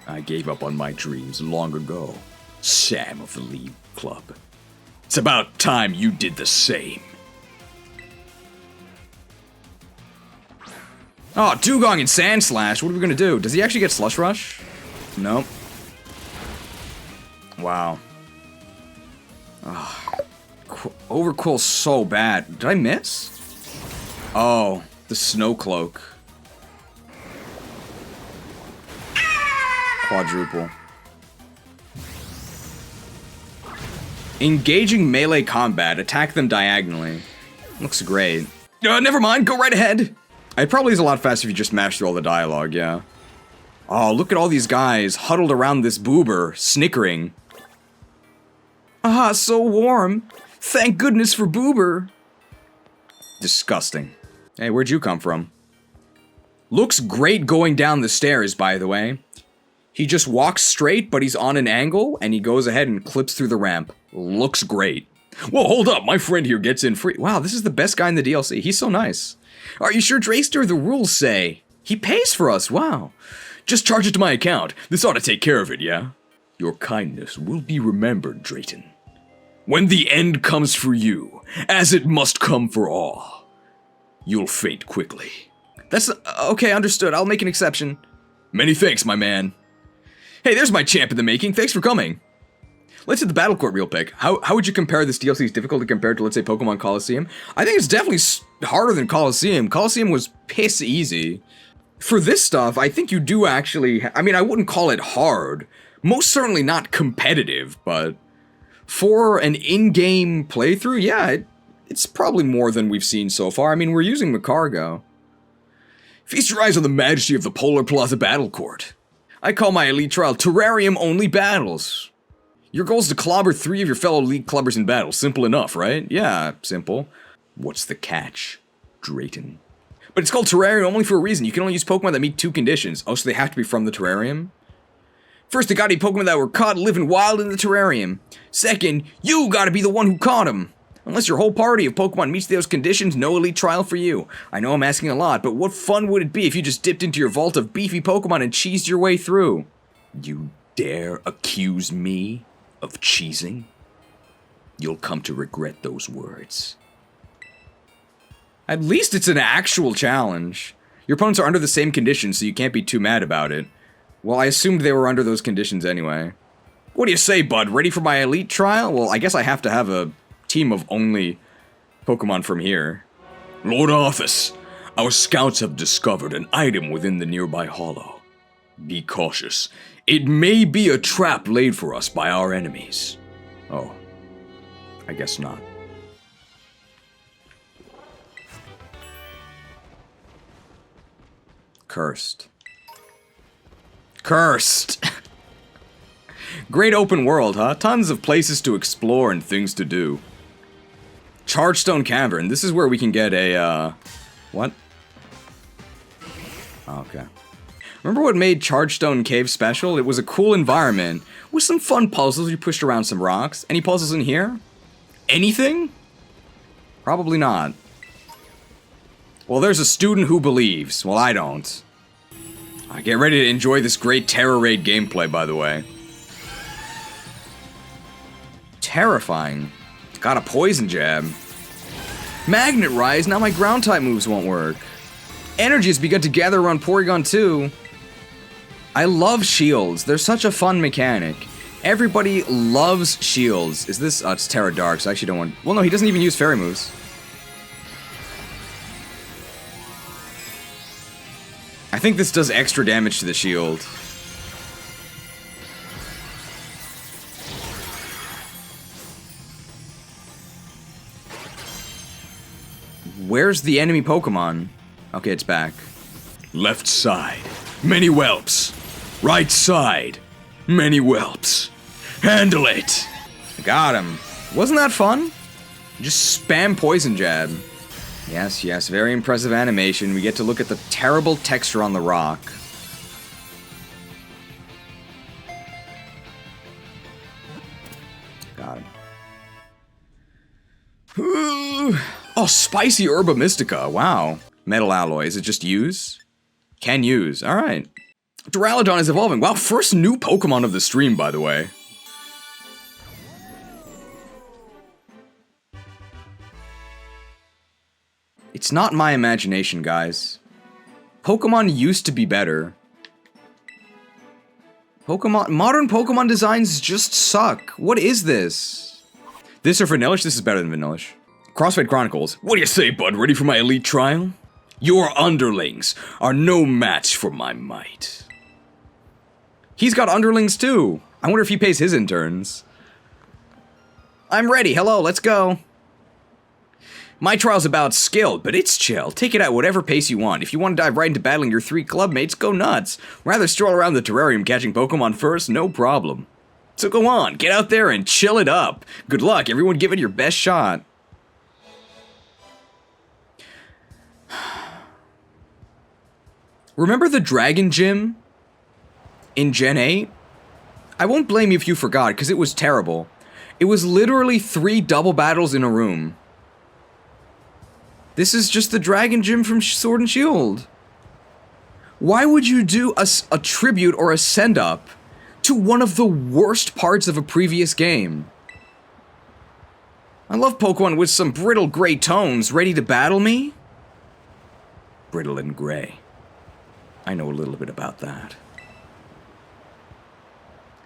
I gave up on my dreams long ago. Sam of the League Club. It's about time you did the same. Oh, Dugong and Sand Slash. What are we gonna do? Does he actually get Slush Rush? Nope. Wow. Oh, Overquill's so bad. Did I miss? Oh, the Snow Cloak. Quadruple. Engaging melee combat. Attack them diagonally. Looks great. Never mind. Go right ahead. It probably is a lot faster if you just mash through all the dialogue, yeah. Oh, look at all these guys huddled around this boober, snickering. Ah, so warm. Thank goodness for boober. Disgusting. Hey, where'd you come from? Looks great going down the stairs, by the way. He just walks straight, but he's on an angle, and he goes ahead and clips through the ramp. Looks great. Whoa, hold up, my friend here gets in free. Wow, this is the best guy in the DLC. He's so nice. Are you sure, Drayster? The rules say. He pays for us, wow. Just charge it to my account. This ought to take care of it, yeah? Your kindness will be remembered, Drayton. When the end comes for you, as it must come for all, you'll faint quickly. That's, okay, understood. I'll make an exception. Many thanks, my man. Hey, there's my champ in the making. Thanks for coming. Let's hit the battle court real quick. How would you compare this DLC's difficulty compared to, let's say, Pokemon Colosseum? I think it's definitely harder than Colosseum. Colosseum was piss easy. For this stuff, I think you do actually... I mean, I wouldn't call it hard. Most certainly not competitive, but... For an in-game playthrough, yeah, it's probably more than we've seen so far. I mean, we're using Macargo. Feast your eyes on the majesty of the Polar Plaza Battle Court. I call my Elite Trial Terrarium-only battles. Your goal is to clobber 3 of your fellow Elite Clubbers in battle. Simple enough, right? Yeah, simple. What's the catch, Drayton? But it's called Terrarium only for a reason. You can only use Pokemon that meet 2 conditions. Oh, so they have to be from the Terrarium? First, it gotta be Pokemon that were caught living wild in the Terrarium. Second, you gotta be the one who caught them. Unless your whole party of Pokemon meets those conditions, no Elite Trial for you. I know I'm asking a lot, but what fun would it be if you just dipped into your vault of beefy Pokemon and cheesed your way through? You dare accuse me of cheesing? You'll come to regret those words. At least it's an actual challenge. Your opponents are under the same conditions, so you can't be too mad about it. Well, I assumed they were under those conditions anyway. What do you say, bud? Ready for my Elite Trial? Well, I guess I have to have a team of only Pokemon from here. Lord Office, our scouts have discovered an item within the nearby hollow. Be cautious. It may be a trap laid for us by our enemies. Oh, I guess not. Cursed. Cursed! Great open world, huh? Tons of places to explore and things to do. Chargestone Cavern. This is where we can get a, what? Okay. Remember what made Chargestone Cave special? It was a cool environment with some fun puzzles. You pushed around some rocks. Any puzzles in here? Anything? Probably not. Well, there's a student who believes. Well, I don't. Get ready to enjoy this great Terror Raid gameplay, by the way. Terrifying. Got a poison jab. Magnet Rise, now my ground type moves won't work. Energy has begun to gather around Porygon 2. I love shields. They're such a fun mechanic. Everybody loves shields. Is this... it's Terra Dark, so I actually don't want... Well, no, he doesn't even use fairy moves. I think this does extra damage to the shield. Where's the enemy Pokemon? Okay, it's back. Left side, many whelps. Right side, many whelps. Handle it! Got him. Wasn't that fun? Just spam poison jab. Yes, yes, very impressive animation. We get to look at the terrible texture on the rock. Got him. Oh, spicy Herba Mystica. Wow. Metal alloy. Is it just use? Can use. Alright. Duraludon is evolving. Wow, first new Pokemon of the stream, by the way. It's not my imagination, guys. Pokemon used to be better. Modern Pokemon designs just suck. What is this? This or Vanillish? This is better than Vanillish. Crossfade Chronicles. What do you say, bud? Ready for my elite trial? Your underlings are no match for my might. He's got underlings too. I wonder if he pays his interns. I'm ready. Hello, let's go. My trial's about skill, but it's chill. Take it at whatever pace you want. If you want to dive right into battling your 3 clubmates, go nuts. Rather stroll around the terrarium catching Pokemon first, no problem. So go on, get out there and chill it up. Good luck, everyone give it your best shot. Remember the Dragon Gym in Gen 8? I won't blame you if you forgot, because it was terrible. It was literally 3 double battles in a room. This is just the Dragon Gym from Sword and Shield. Why would you do a tribute or a send-up to one of the worst parts of a previous game? I love Pokemon with some brittle gray tones ready to battle me. Brittle and gray. I know a little bit about that.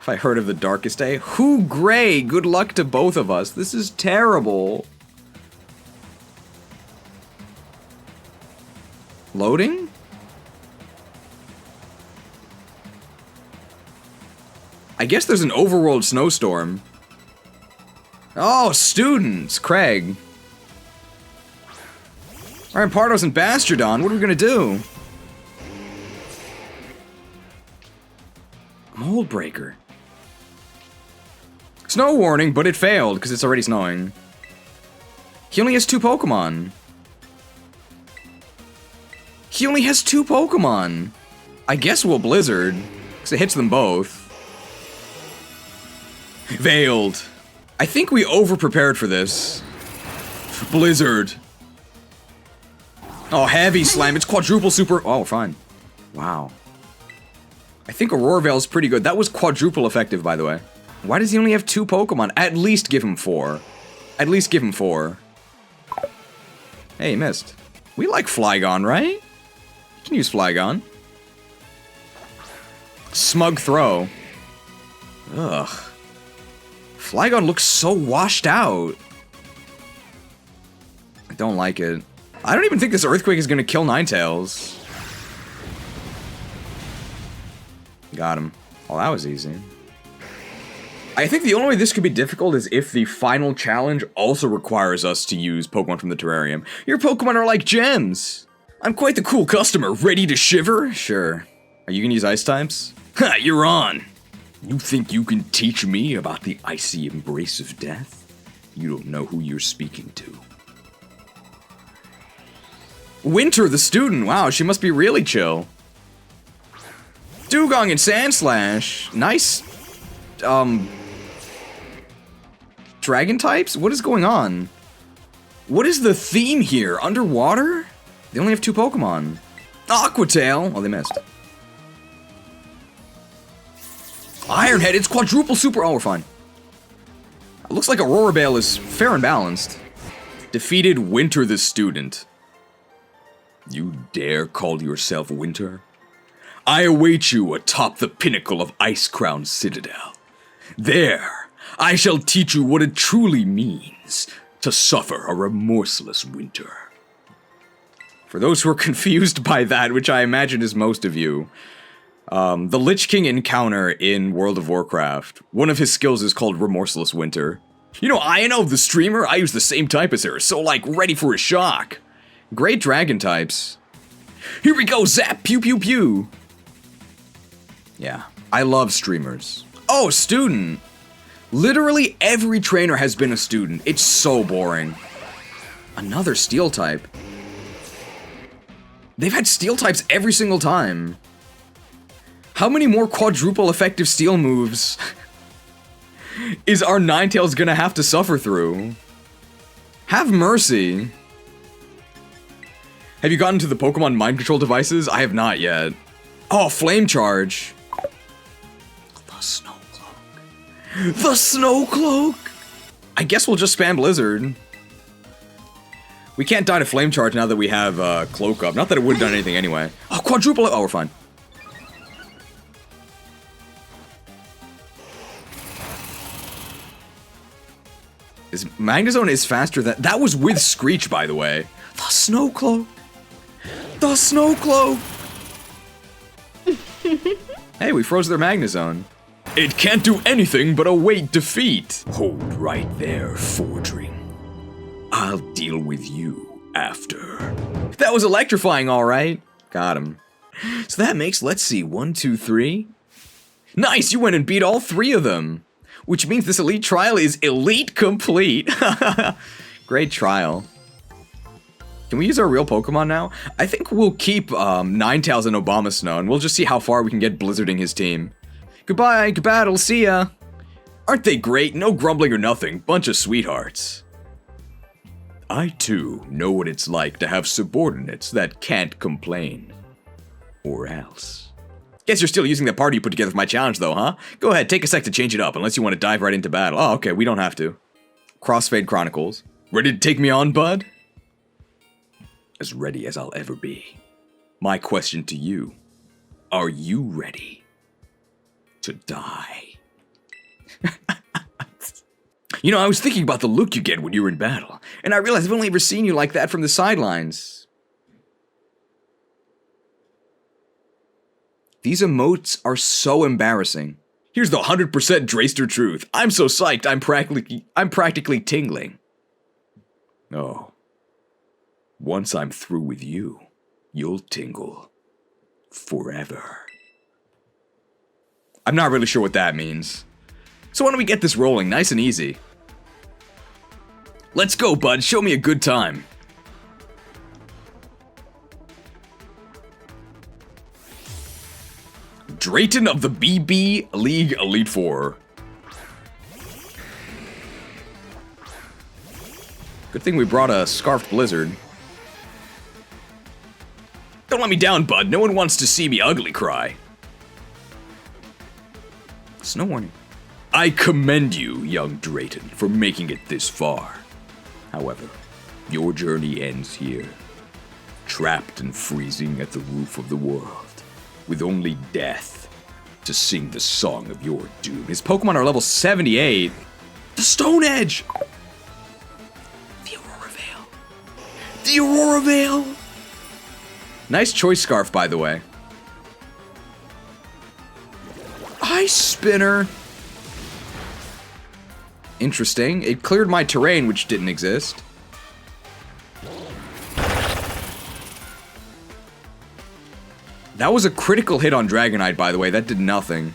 If I heard of the darkest day, who gray? Good luck to both of us. This is terrible. Loading? I guess there's an overworld snowstorm. Oh, students! Craig. Alright, Pardos and Bastardon, what are we gonna do? Mold Breaker. Snow warning, but it failed, because it's already snowing. He only has 2 Pokemon. He only has 2 Pokemon. I guess we'll Blizzard, because it hits them both. Veiled. I think we over-prepared for this. Blizzard. Oh, Heavy Slam. It's quadruple super... Oh, fine. Wow. I think Aurora Veil's pretty good. That was quadruple effective, by the way. Why does he only have 2 Pokemon? At least give him 4. At least give him 4. Hey, he missed. We like Flygon, right? You can use Flygon. Smug Throw. Ugh. Flygon looks so washed out. I don't like it. I don't even think this Earthquake is gonna kill Ninetales. Got him. Well, that was easy. I think the only way this could be difficult is if the final challenge also requires us to use Pokemon from the terrarium. Your Pokemon are like gems! I'm quite the cool customer, ready to shiver? Sure. Are you gonna use ice types? Ha, you're on! You think you can teach me about the icy embrace of death? You don't know who you're speaking to. Winter, the student. Wow, she must be really chill. Dugong and Sandslash. Nice. Dragon types? What is going on? What is the theme here? Underwater? They only have 2 Pokemon. Aquatail. Oh, they missed. Ironhead, it's quadruple super. Oh, we're fine. It looks like Aurora Bale is fair and balanced. Defeated Winter the student. You dare call yourself Winter? I await you atop the pinnacle of Ice Crown Citadel. There, I shall teach you what it truly means to suffer a remorseless winter. For those who are confused by that, which I imagine is most of you, the Lich King encounter in World of Warcraft, one of his skills is called Remorseless Winter. You know, I know the streamer, I use the same type as her, so like, ready for a shock. Great dragon types. Here we go, zap, pew pew pew. Yeah, I love streamers. Oh, student. Literally every trainer has been a student. It's so boring. Another steel type. They've had steel types every single time. How many more quadruple effective steel moves is our Ninetales gonna have to suffer through? Have mercy. Have you gotten to the Pokemon mind control devices? I have not yet. Oh, Flame Charge. The Snow Cloak. The Snow Cloak! I guess we'll just spam Blizzard. We can't die to Flame Charge now that we have Cloak up. Not that it would have done anything anyway. Oh, quadruple. Oh, we're fine. This Magnezone is faster than... That was with Screech, by the way. The Snow Cloak. The Snow Cloak. Hey, we froze their Magnezone. It can't do anything but await defeat. Hold right there, Fordring. I'll deal with you after. That was electrifying, all right. Got him. So that makes, let's see, 1, 2, 3. Nice, you went and beat all 3 of them. Which means this elite trial is elite complete. Great trial. Can we use our real Pokemon now? I think we'll keep Ninetales and Abomasnow, and we'll just see how far we can get Blizzarding his team. Goodbye, good battle, see ya. Aren't they great? No grumbling or nothing, bunch of sweethearts. I too know what it's like to have subordinates that can't complain. Or else. Guess you're still using the party you put together for my challenge though, huh? Go ahead, take a sec to change it up, unless you want to dive right into battle. Oh, okay, we don't have to. Crossfade Chronicles. Ready to take me on, bud? As ready as I'll ever be. My question to you, are you ready to die? You know, I was thinking about the look you get when you're in battle, and I realized I've only ever seen you like that from the sidelines. These emotes are so embarrassing. Here's the 100% Drayster truth. I'm so psyched, I'm practically tingling. Oh. Once I'm through with you, you'll tingle forever. I'm not really sure what that means. So why don't we get this rolling nice and easy? Let's go, bud. Show me a good time. Drayton of the BB League Elite Four. Good thing we brought a Scarfed Blizzard. Don't let me down, bud. No one wants to see me ugly cry. Snow warning. I commend you, young Drayton, for making it this far. However, your journey ends here. Trapped and freezing at the roof of the world. With only death to sing the song of your doom. His Pokemon are level 78. The Stone Edge! The Aurora Veil. The Aurora Veil! Nice choice, Scarf, by the way. Ice Spinner. Interesting. It cleared my terrain, which didn't exist. That was a critical hit on Dragonite, by the way. That did nothing.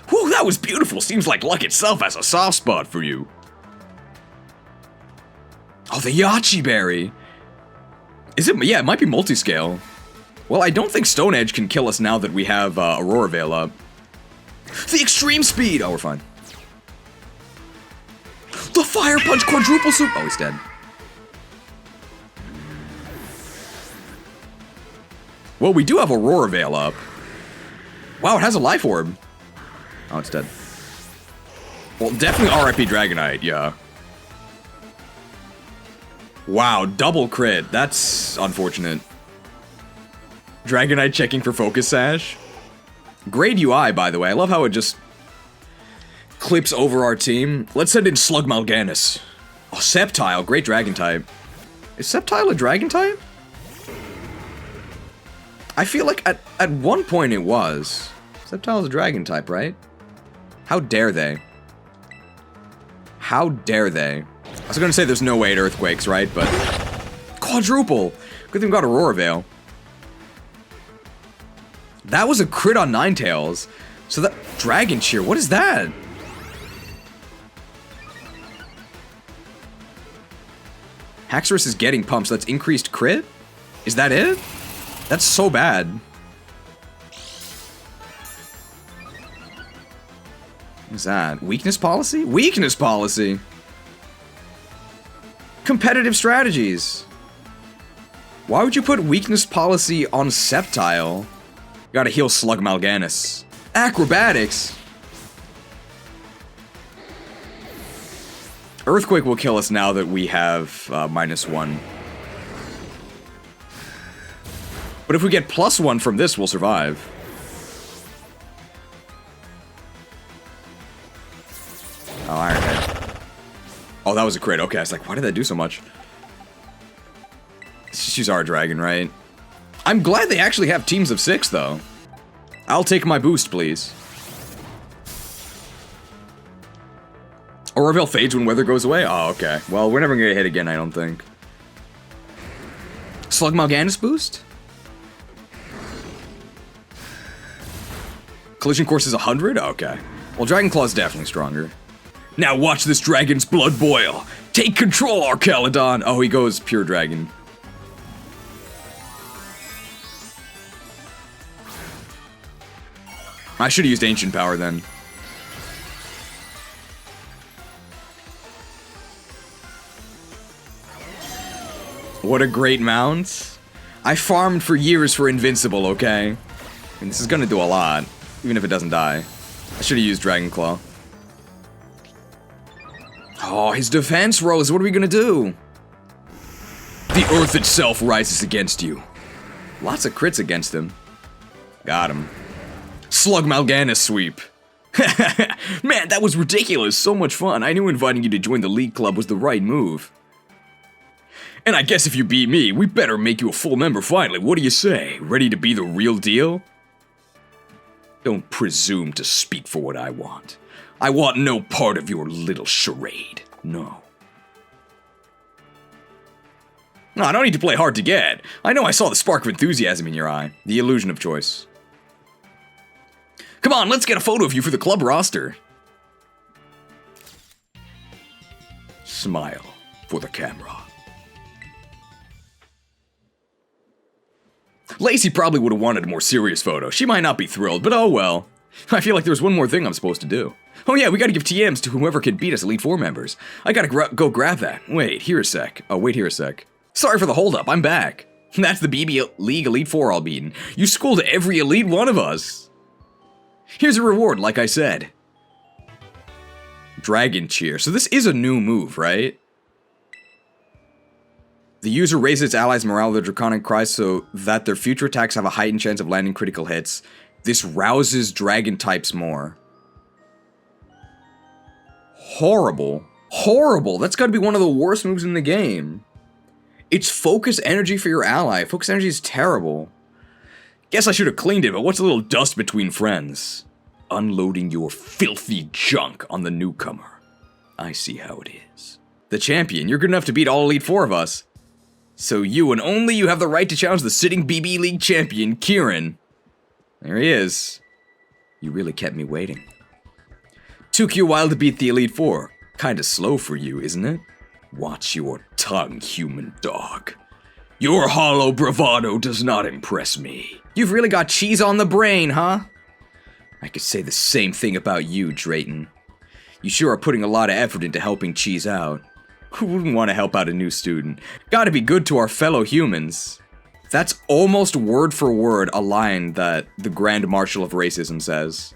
Whew, that was beautiful. Seems like luck itself has a soft spot for you. Oh, the Yachi Berry. Is it? Yeah, it might be multi-scale. Well, I don't think Stone Edge can kill us now that we have Aurora Veil up. The Extreme Speed! Oh, we're fine. The Fire Punch Quadruple Super! Oh, he's dead. Well, we do have Aurora Veil up. Wow, it has a Life Orb. Oh, it's dead. Well, definitely RIP Dragonite, yeah. Wow, double crit. That's unfortunate. Dragonite checking for Focus Sash. Great UI, by the way. I love how it just clips over our team. Let's send in Slug Mal'Ganis. Oh, Sceptile. Great Dragon type. Is Sceptile a Dragon type? I feel like at one point it was. Sceptile is a Dragon type, right? How dare they? How dare they? I was gonna say there's no way it Earthquakes, right? But quadruple! Good thing we got Aurora Veil. That was a crit on Ninetales. So that Dragon Cheer, what is that? Haxorus is getting pumped, so that's increased crit? Is that it? That's so bad. What is that? Weakness policy? Weakness policy! Competitive strategies. Why would you put weakness policy on Sceptile? Gotta heal Slug Mal'Ganis. Acrobatics! Earthquake will kill us now that we have -1. But if we get +1 from this, we'll survive. Oh, Iron Head. Oh, that was a crit. Okay, I was like, why did that do so much? She's our dragon, right? I'm glad they actually have teams of 6, though. I'll take my boost, please. Aurora Veil fades when weather goes away? Oh, okay. Well, we're never gonna get hit again, I don't think. Slug Mal'Ganis boost? Collision Course is 100? Okay. Well, Dragon Claw's definitely stronger. Now watch this dragon's blood boil. Take control, Archelodon. Oh, he goes pure dragon. I should have used Ancient Power then. What a great mount. I farmed for years for Invincible, okay? And this is gonna do a lot, even if it doesn't die. I should have used Dragon Claw. Oh, his defense rose. What are we gonna do? The earth itself rises against you. Lots of crits against him. Got him. Slug Mal'Ganis sweep. Man, that was ridiculous. So much fun. I knew inviting you to join the League Club was the right move. And I guess if you beat me, we better make you a full member finally. What do you say? Ready to be the real deal? Don't presume to speak for what I want. I want no part of your little charade. No. No, I don't need to play hard to get. I know I saw the spark of enthusiasm in your eye. The illusion of choice. Come on, let's get a photo of you for the club roster. Smile for the camera. Lacey probably would have wanted a more serious photo. She might not be thrilled, but oh well. I feel like there's one more thing I'm supposed to do. Oh yeah, we gotta give TMs to whoever can beat us Elite Four members. I gotta go grab that. Wait, here a sec. Oh, wait here a sec. Sorry for the holdup, I'm back. That's the BB League Elite Four all beaten. You schooled every elite one of us. Here's a reward, like I said. Dragon Cheer. So this is a new move, right? The user raises its allies' morale with a draconic cry so that their future attacks have a heightened chance of landing critical hits. This rouses dragon types more. Horrible. Horrible. That's gotta be one of the worst moves in the game. It's focus energy for your ally. Focus energy is terrible. Guess I should have cleaned it, but what's a little dust between friends? unloading your filthy junk on the newcomer. I see how it is. The champion, you're good enough to beat all Elite Four of us. So you and only you have the right to challenge the sitting BB League champion, Kieran. There he is. You really kept me waiting. Took you a while to beat the Elite Four. Kinda slow for you, isn't it? Watch your tongue, human dog. Your hollow bravado does not impress me. You've really got cheese on the brain, huh? I could say the same thing about you, Drayton. You sure are putting a lot of effort into helping Cheese out. Who wouldn't want to help out a new student? Gotta be good to our fellow humans. That's almost word for word a line that the Grand Marshal of Racism says.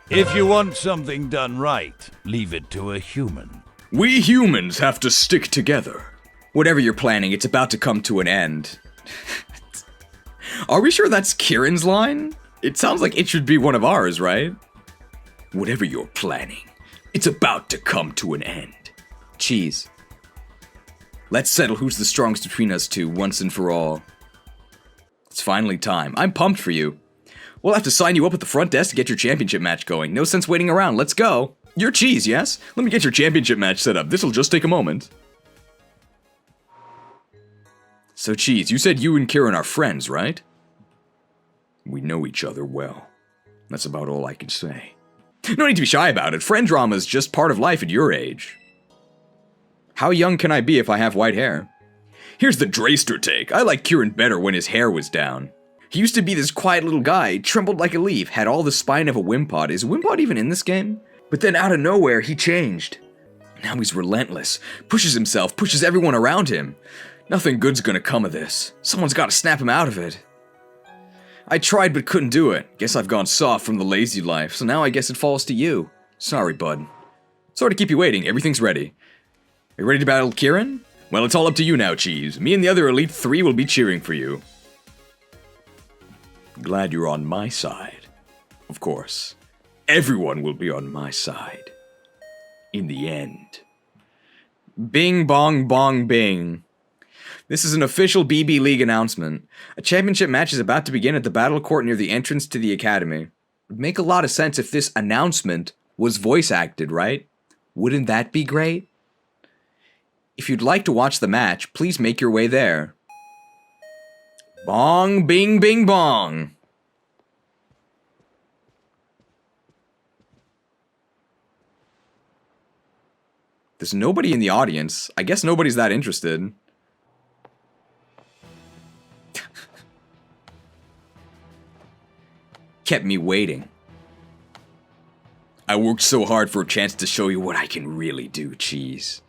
If you want something done right, leave it to a human. We humans have to stick together. Whatever you're planning, it's about to come to an end. Are we sure that's Kieran's line? It sounds like it should be one of ours, right? Whatever you're planning, it's about to come to an end. Cheese. Let's settle who's the strongest between us two once and for all. It's finally time. I'm pumped for you. We'll have to sign you up at the front desk to get your championship match going. No sense waiting around. Let's go. You're Cheese, yes? Let me get your championship match set up. This'll just take a moment. So, Cheese, you said you and Kieran are friends, right? We know each other well. That's about all I can say. No need to be shy about it. Friend drama is just part of life at your age. How young can I be if I have white hair? Here's the Drayster take. I like Kieran better when his hair was down. He used to be this quiet little guy, trembled like a leaf, had all the spine of a Wimpod. Is Wimpod even in this game? But then out of nowhere, he changed. Now he's relentless, pushes himself, pushes everyone around him. Nothing good's gonna come of this. Someone's gotta snap him out of it. I tried but couldn't do it. Guess I've gone soft from the lazy life, so now I guess it falls to you. Sorry, bud. Sorry to keep you waiting, everything's ready. Are you ready to battle Kieran? Well, it's all up to you now, Cheese. Me and the other Elite 3 will be cheering for you. Glad you're on my side. Of course. Everyone will be on my side. In the end. Bing bong bong bing. This is an official BB League announcement. A championship match is about to begin at the battle court near the entrance to the academy. It would make a lot of sense if this announcement was voice acted, right? Wouldn't that be great? If you'd like to watch the match, please make your way there. Bong bing bing bong. There's nobody in the audience. I guess nobody's that interested. Kept me waiting. I worked so hard for a chance to show you what I can really do, Cheese.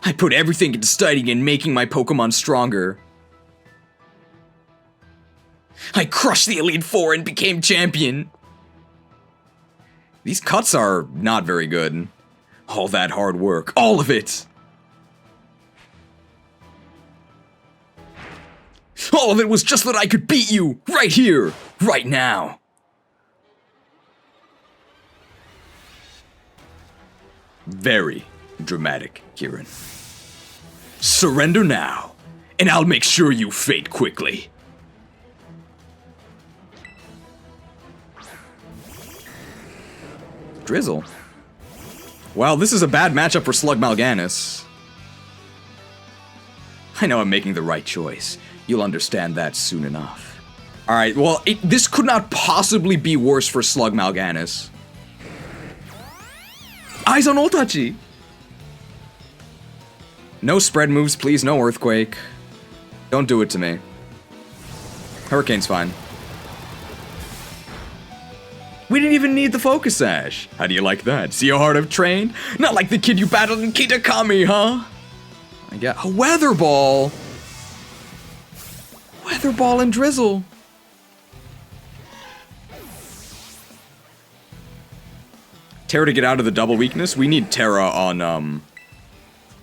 I put everything into studying and making my Pokemon stronger. I crushed the Elite Four and became champion. These cuts are not very good. All that hard work, all of it. All of it was just that I could beat you, right here, right now. Very dramatic, Kieran. Surrender now, and I'll make sure you fade quickly. Drizzle. Wow, this is a bad matchup for Slug Mal'Ganis. I know I'm making the right choice. You'll understand that soon enough. Alright, well, this could not possibly be worse for Slug Mal'Ganis. Eyes on Oltachi! No spread moves, please, no Earthquake. Don't do it to me. Hurricane's fine. We didn't even need the Focus Sash. How do you like that? See how hard I've trained? Not like the kid you battled in Kitakami, huh? I got a Weather Ball. Weather Ball and Drizzle. Terra to get out of the double weakness? We need Terra on,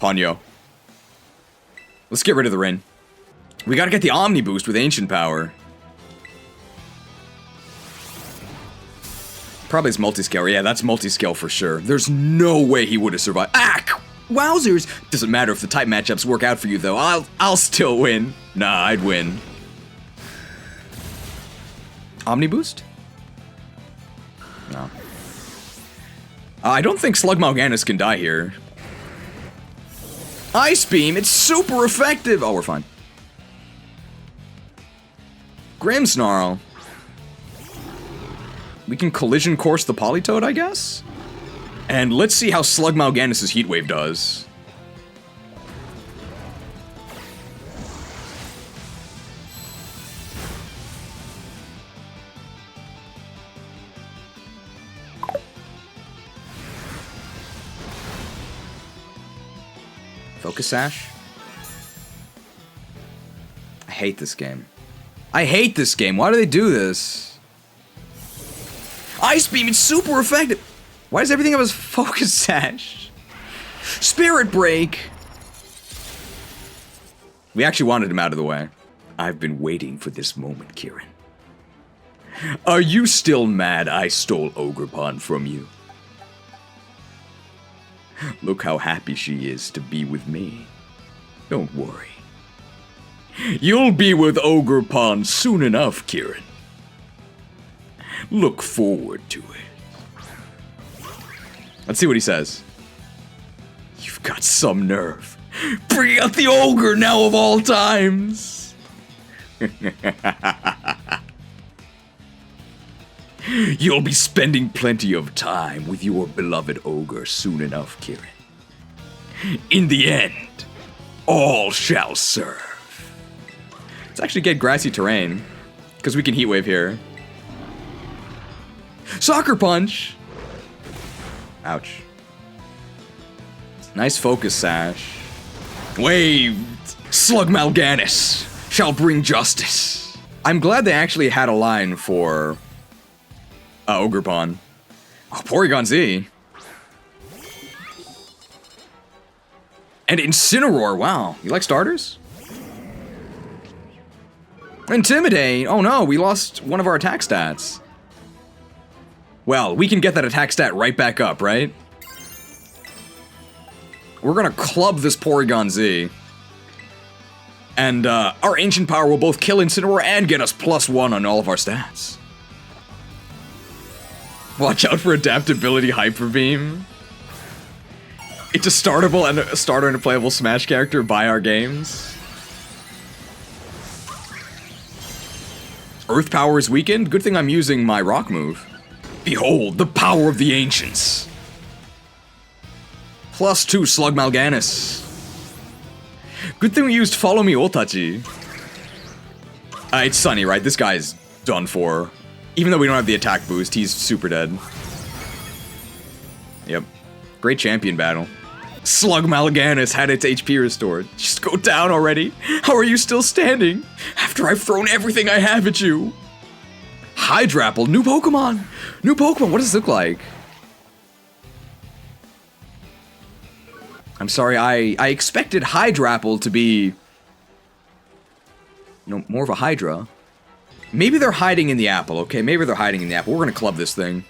Ponyo. Let's get rid of the Rain. We gotta get the Omni boost with Ancient Power. Probably it's multi-scale. Yeah, that's multi-scale for sure. There's no way he would have survived. Ah! Wowzers! Doesn't matter if the type matchups work out for you, though. I'll still win. Nah, I'd win. Omni boost? No. I don't think Slug Mal'Ganis can die here. Ice Beam, it's super effective! Oh, we're fine. Grimmsnarl. We can collision course the Politoed, I guess? And let's see how Slug Mal'Ganis' Heat Wave does. Focus Sash? I hate this game. I hate this game. Why do they do this? Ice Beam, it's super effective. Why does everything have a Focus Sash? Spirit Break. We actually wanted him out of the way. I've been waiting for this moment, Kieran. Are you still mad I stole Ogerpon from you? Look how happy she is to be with me. Don't worry. You'll be with Ogerpon soon enough, Kieran. Look forward to it. Let's see what he says. You've got some nerve. Bring out the ogre now of all times. You'll be spending plenty of time with your beloved ogre soon enough, Kieran. In the end, all shall serve. Let's actually get grassy terrain, because we can Heat Wave here. Soccer Punch! Ouch. Nice Focus Sash. Waved! Slug Mal'Ganis shall bring justice. I'm glad they actually had a line for Ogerpon. Oh, Porygon Z. And Incineroar, wow. You like starters? Intimidate! Oh no, we lost one of our attack stats. Well, we can get that attack stat right back up, right? We're gonna club this Porygon Z. And our Ancient Power will both kill Incineroar and get us +1 on all of our stats. Watch out for Adaptability Hyper Beam. It's a startable and a starter and a playable Smash character by our games. Earth Power is weakened. Good thing I'm using my Rock move. Behold the power of the ancients. +2 Slug Mal'Ganis. Good thing we used Follow Me Otachi. It's Sunny, right? This guy's done for. Even though we don't have the attack boost, he's super dead. Yep. Great champion battle. Slug Mal'Ganis had its HP restored. Just go down already. How are you still standing? After I've thrown everything I have at you. Hydrapple, new Pokemon. New Pokemon, what does it look like? I'm sorry, I expected Hydrapple to be, you know, more of a Hydra. Maybe they're hiding in the apple, okay? Maybe they're hiding in the apple. We're gonna club this thing.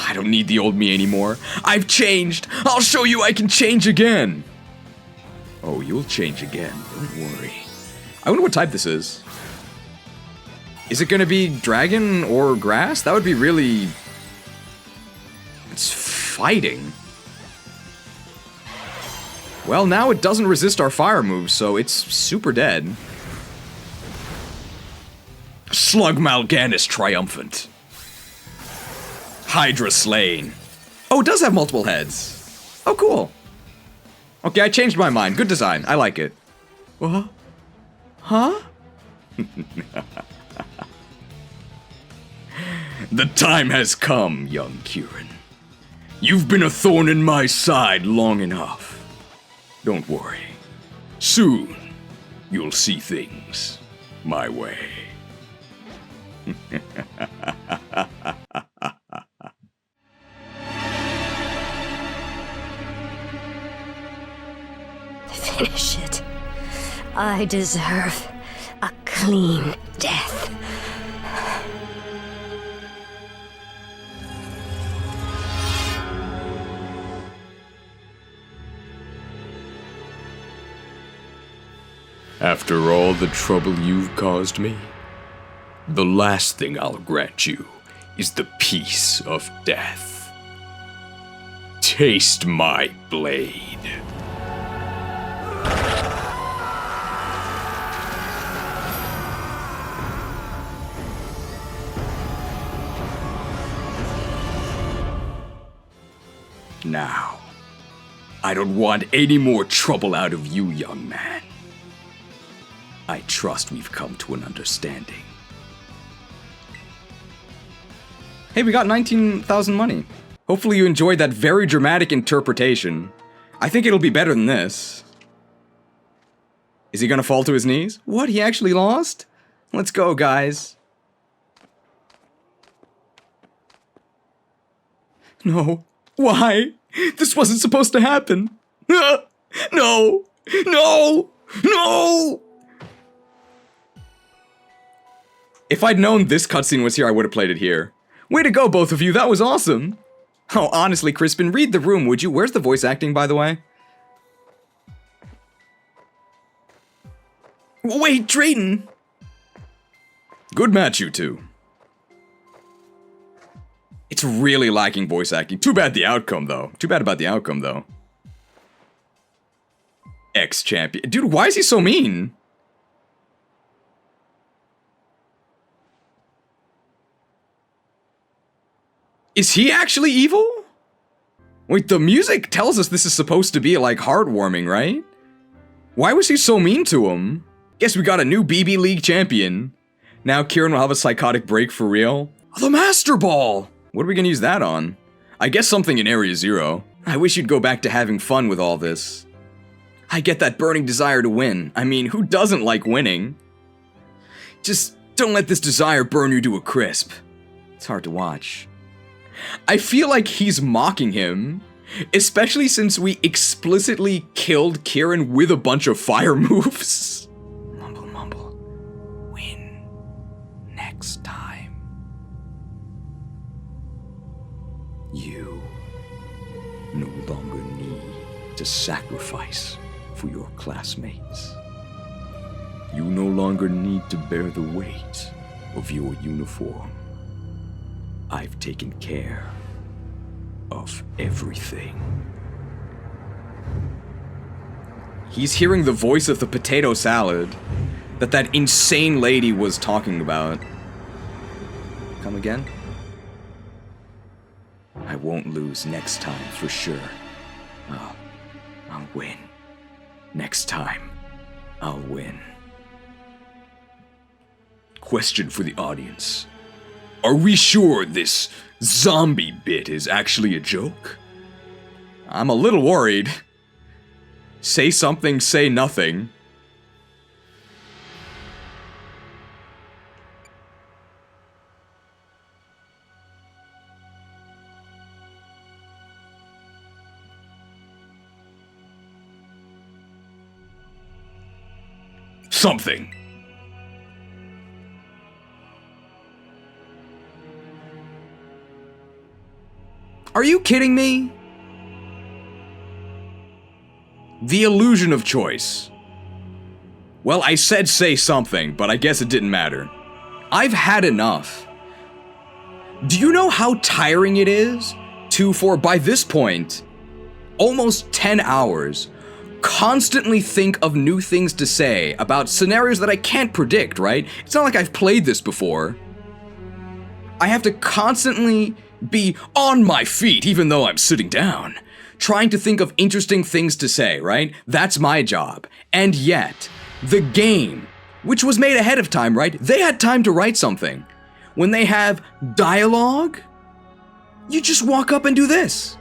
I don't need the old me anymore. I've changed. I'll show you I can change again. Oh, you'll change again. Don't worry. I wonder what type this is. Is it gonna be dragon or grass? That would be really... It's fighting. Well, now it doesn't resist our fire moves, so it's super dead. Slug Mal'Ganis triumphant. Hydra slain. Oh, it does have multiple heads. Oh, cool. Okay, I changed my mind. Good design. I like it. What? Huh? The time has come, young Kieran. You've been a thorn in my side long enough. Don't worry. Soon, you'll see things my way. Finish it. I deserve a clean death. After all the trouble you've caused me, the last thing I'll grant you is the peace of death. Taste my blade. Now, I don't want any more trouble out of you, young man. I trust we've come to an understanding. Hey, we got 19,000 money. Hopefully you enjoyed that very dramatic interpretation. I think it'll be better than this. Is he gonna fall to his knees? What, he actually lost? Let's go, guys. No. Why? This wasn't supposed to happen. No! No! No! If I'd known this cutscene was here, I would have played it here. Way to go, both of you. That was awesome. Oh, honestly, Crispin, read the room, would you? Where's the voice acting, by the way? Wait, Drayton! Good match, you two. It's really lacking voice acting. Too bad the outcome, though. Too bad about the outcome, though. Ex-champion. Dude, why is he so mean? Is he actually evil? Wait, the music tells us this is supposed to be, like, heartwarming, right? Why was he so mean to him? Guess we got a new BB League champion. Now Kieran will have a psychotic break for real. The Master Ball! What are we gonna use that on? I guess something in Area Zero. I wish you'd go back to having fun with all this. I get that burning desire to win. I mean, who doesn't like winning? Just don't let this desire burn you to a crisp. It's hard to watch. I feel like he's mocking him, especially since we explicitly killed Kieran with a bunch of fire moves. Mumble, mumble. Win. Next time. You no longer need to sacrifice for your classmates. You no longer need to bear the weight of your uniform. I've taken care of everything. He's hearing the voice of the potato salad that insane lady was talking about. Come again? I won't lose next time for sure. I'll win. Next time, I'll win. Question for the audience. Are we sure this zombie bit is actually a joke? I'm a little worried. Say something, say nothing. Something. Are you kidding me? The illusion of choice. Well, I said say something, but I guess it didn't matter. I've had enough. Do you know how tiring it is to, for by this point, almost 10 hours, constantly think of new things to say about scenarios that I can't predict, right? It's not like I've played this before. I have to constantly be on my feet, even though I'm sitting down, trying to think of interesting things to say, right? That's my job. And yet, the game, which was made ahead of time, right? They had time to write something. When they have dialogue, you just walk up and do this.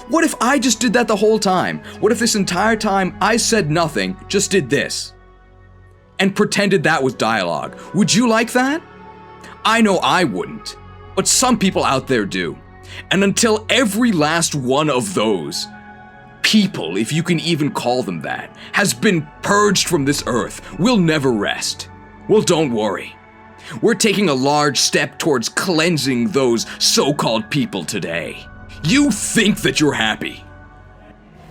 What if I just did that the whole time? What if this entire time I said nothing, just did this? And pretended that was dialogue? Would you like that? I know I wouldn't. But some people out there do. And until every last one of those people, if you can even call them that, has been purged from this earth, we'll never rest. Well, don't worry. We're taking a large step towards cleansing those so-called people today. You think that you're happy.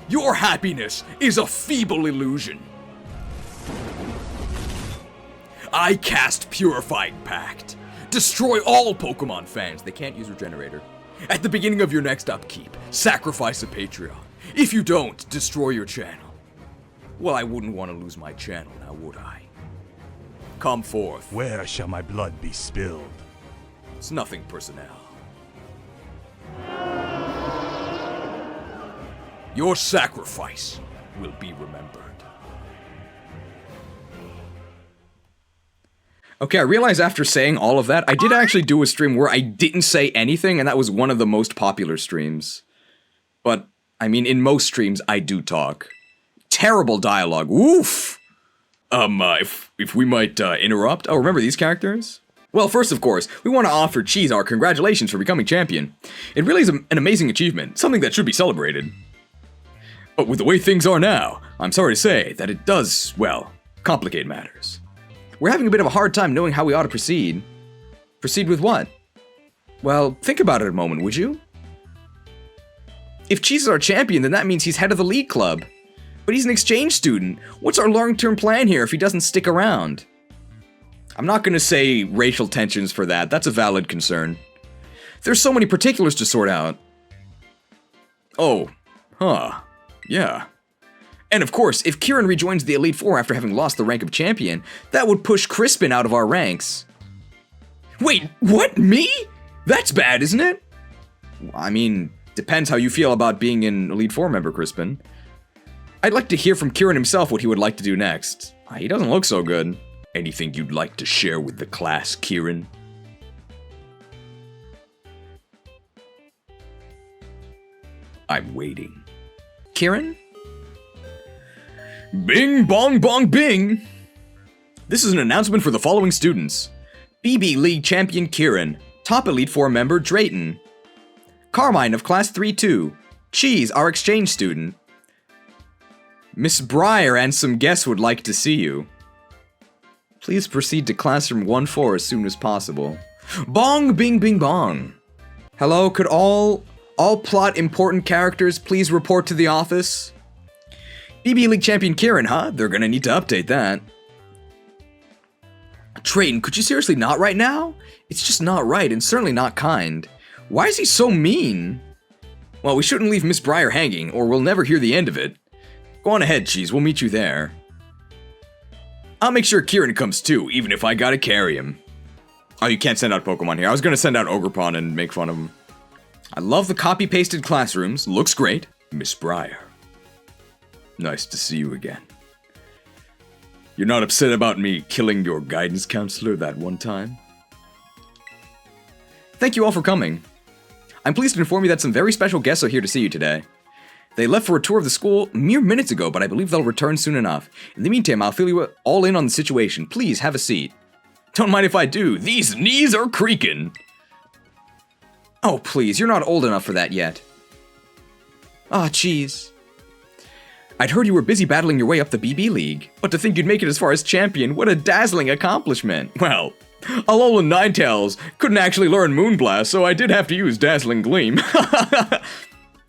Your happiness is a feeble illusion. I cast Purifying Pact. Destroy all Pokemon fans. They can't use Regenerator. At the beginning of your next upkeep, sacrifice a Patreon. If you don't, destroy your channel. Well, I wouldn't want to lose my channel now, would I? Come forth. Where shall my blood be spilled? It's nothing personnel. Your sacrifice will be remembered. Okay, I realize after saying all of that, I did actually do a stream where I didn't say anything, and that was one of the most popular streams. But, I mean, in most streams, I do talk. Terrible dialogue. Woof! If we might, interrupt? Oh, remember these characters? Well, first, of course, we want to offer Cheese our congratulations for becoming champion. It really is an amazing achievement, something that should be celebrated. But with the way things are now, I'm sorry to say that it does, well, complicate matters. We're having a bit of a hard time knowing how we ought to proceed. Proceed with what? Well, think about it a moment, would you? If Cheese is our champion, then that means he's head of the league club. But he's an exchange student. What's our long-term plan here if he doesn't stick around? I'm not gonna say racial tensions for that. That's a valid concern. There's so many particulars to sort out. Oh, huh. Yeah. And of course, if Kieran rejoins the Elite Four after having lost the rank of champion, that would push Crispin out of our ranks. Wait, what? Me? That's bad, isn't it? I mean, depends how you feel about being an Elite Four member, Crispin. I'd like to hear from Kieran himself what he would like to do next. He doesn't look so good. Anything you'd like to share with the class, Kieran? I'm waiting. Kieran? Bing bong bong bing! This is an announcement for the following students. BB League Champion Kieran, Top Elite Four member Drayton, Carmine of Class 3-2, Cheese, our exchange student, Miss Breyer and some guests would like to see you. Please proceed to classroom 1-4 as soon as possible. Bong bing bing bong! Hello, could all plot important characters please report to the office? BB League Champion Kieran, huh? They're gonna need to update that. Drayton, could you seriously not right now? It's just not right and certainly not kind. Why is he so mean? Well, we shouldn't leave Miss Breyer hanging or we'll never hear the end of it. Go on ahead, Cheese, we'll meet you there. I'll make sure Kieran comes too, even if I gotta carry him. Oh, you can't send out Pokemon here. I was gonna send out Ogrepon and make fun of him. I love the copy-pasted classrooms. Looks great. Miss Breyer. Nice to see you again. You're not upset about me killing your guidance counselor that one time? Thank you all for coming. I'm pleased to inform you that some very special guests are here to see you today. They left for a tour of the school mere minutes ago, but I believe they'll return soon enough. In the meantime, I'll fill you all in on the situation. Please, have a seat. Don't mind if I do. These knees are creaking. Oh, please, you're not old enough for that yet. Ah, jeez. I'd heard you were busy battling your way up the BB League, but to think you'd make it as far as champion, what a dazzling accomplishment. Well, Alolan Ninetales couldn't actually learn Moonblast, so I did have to use Dazzling Gleam.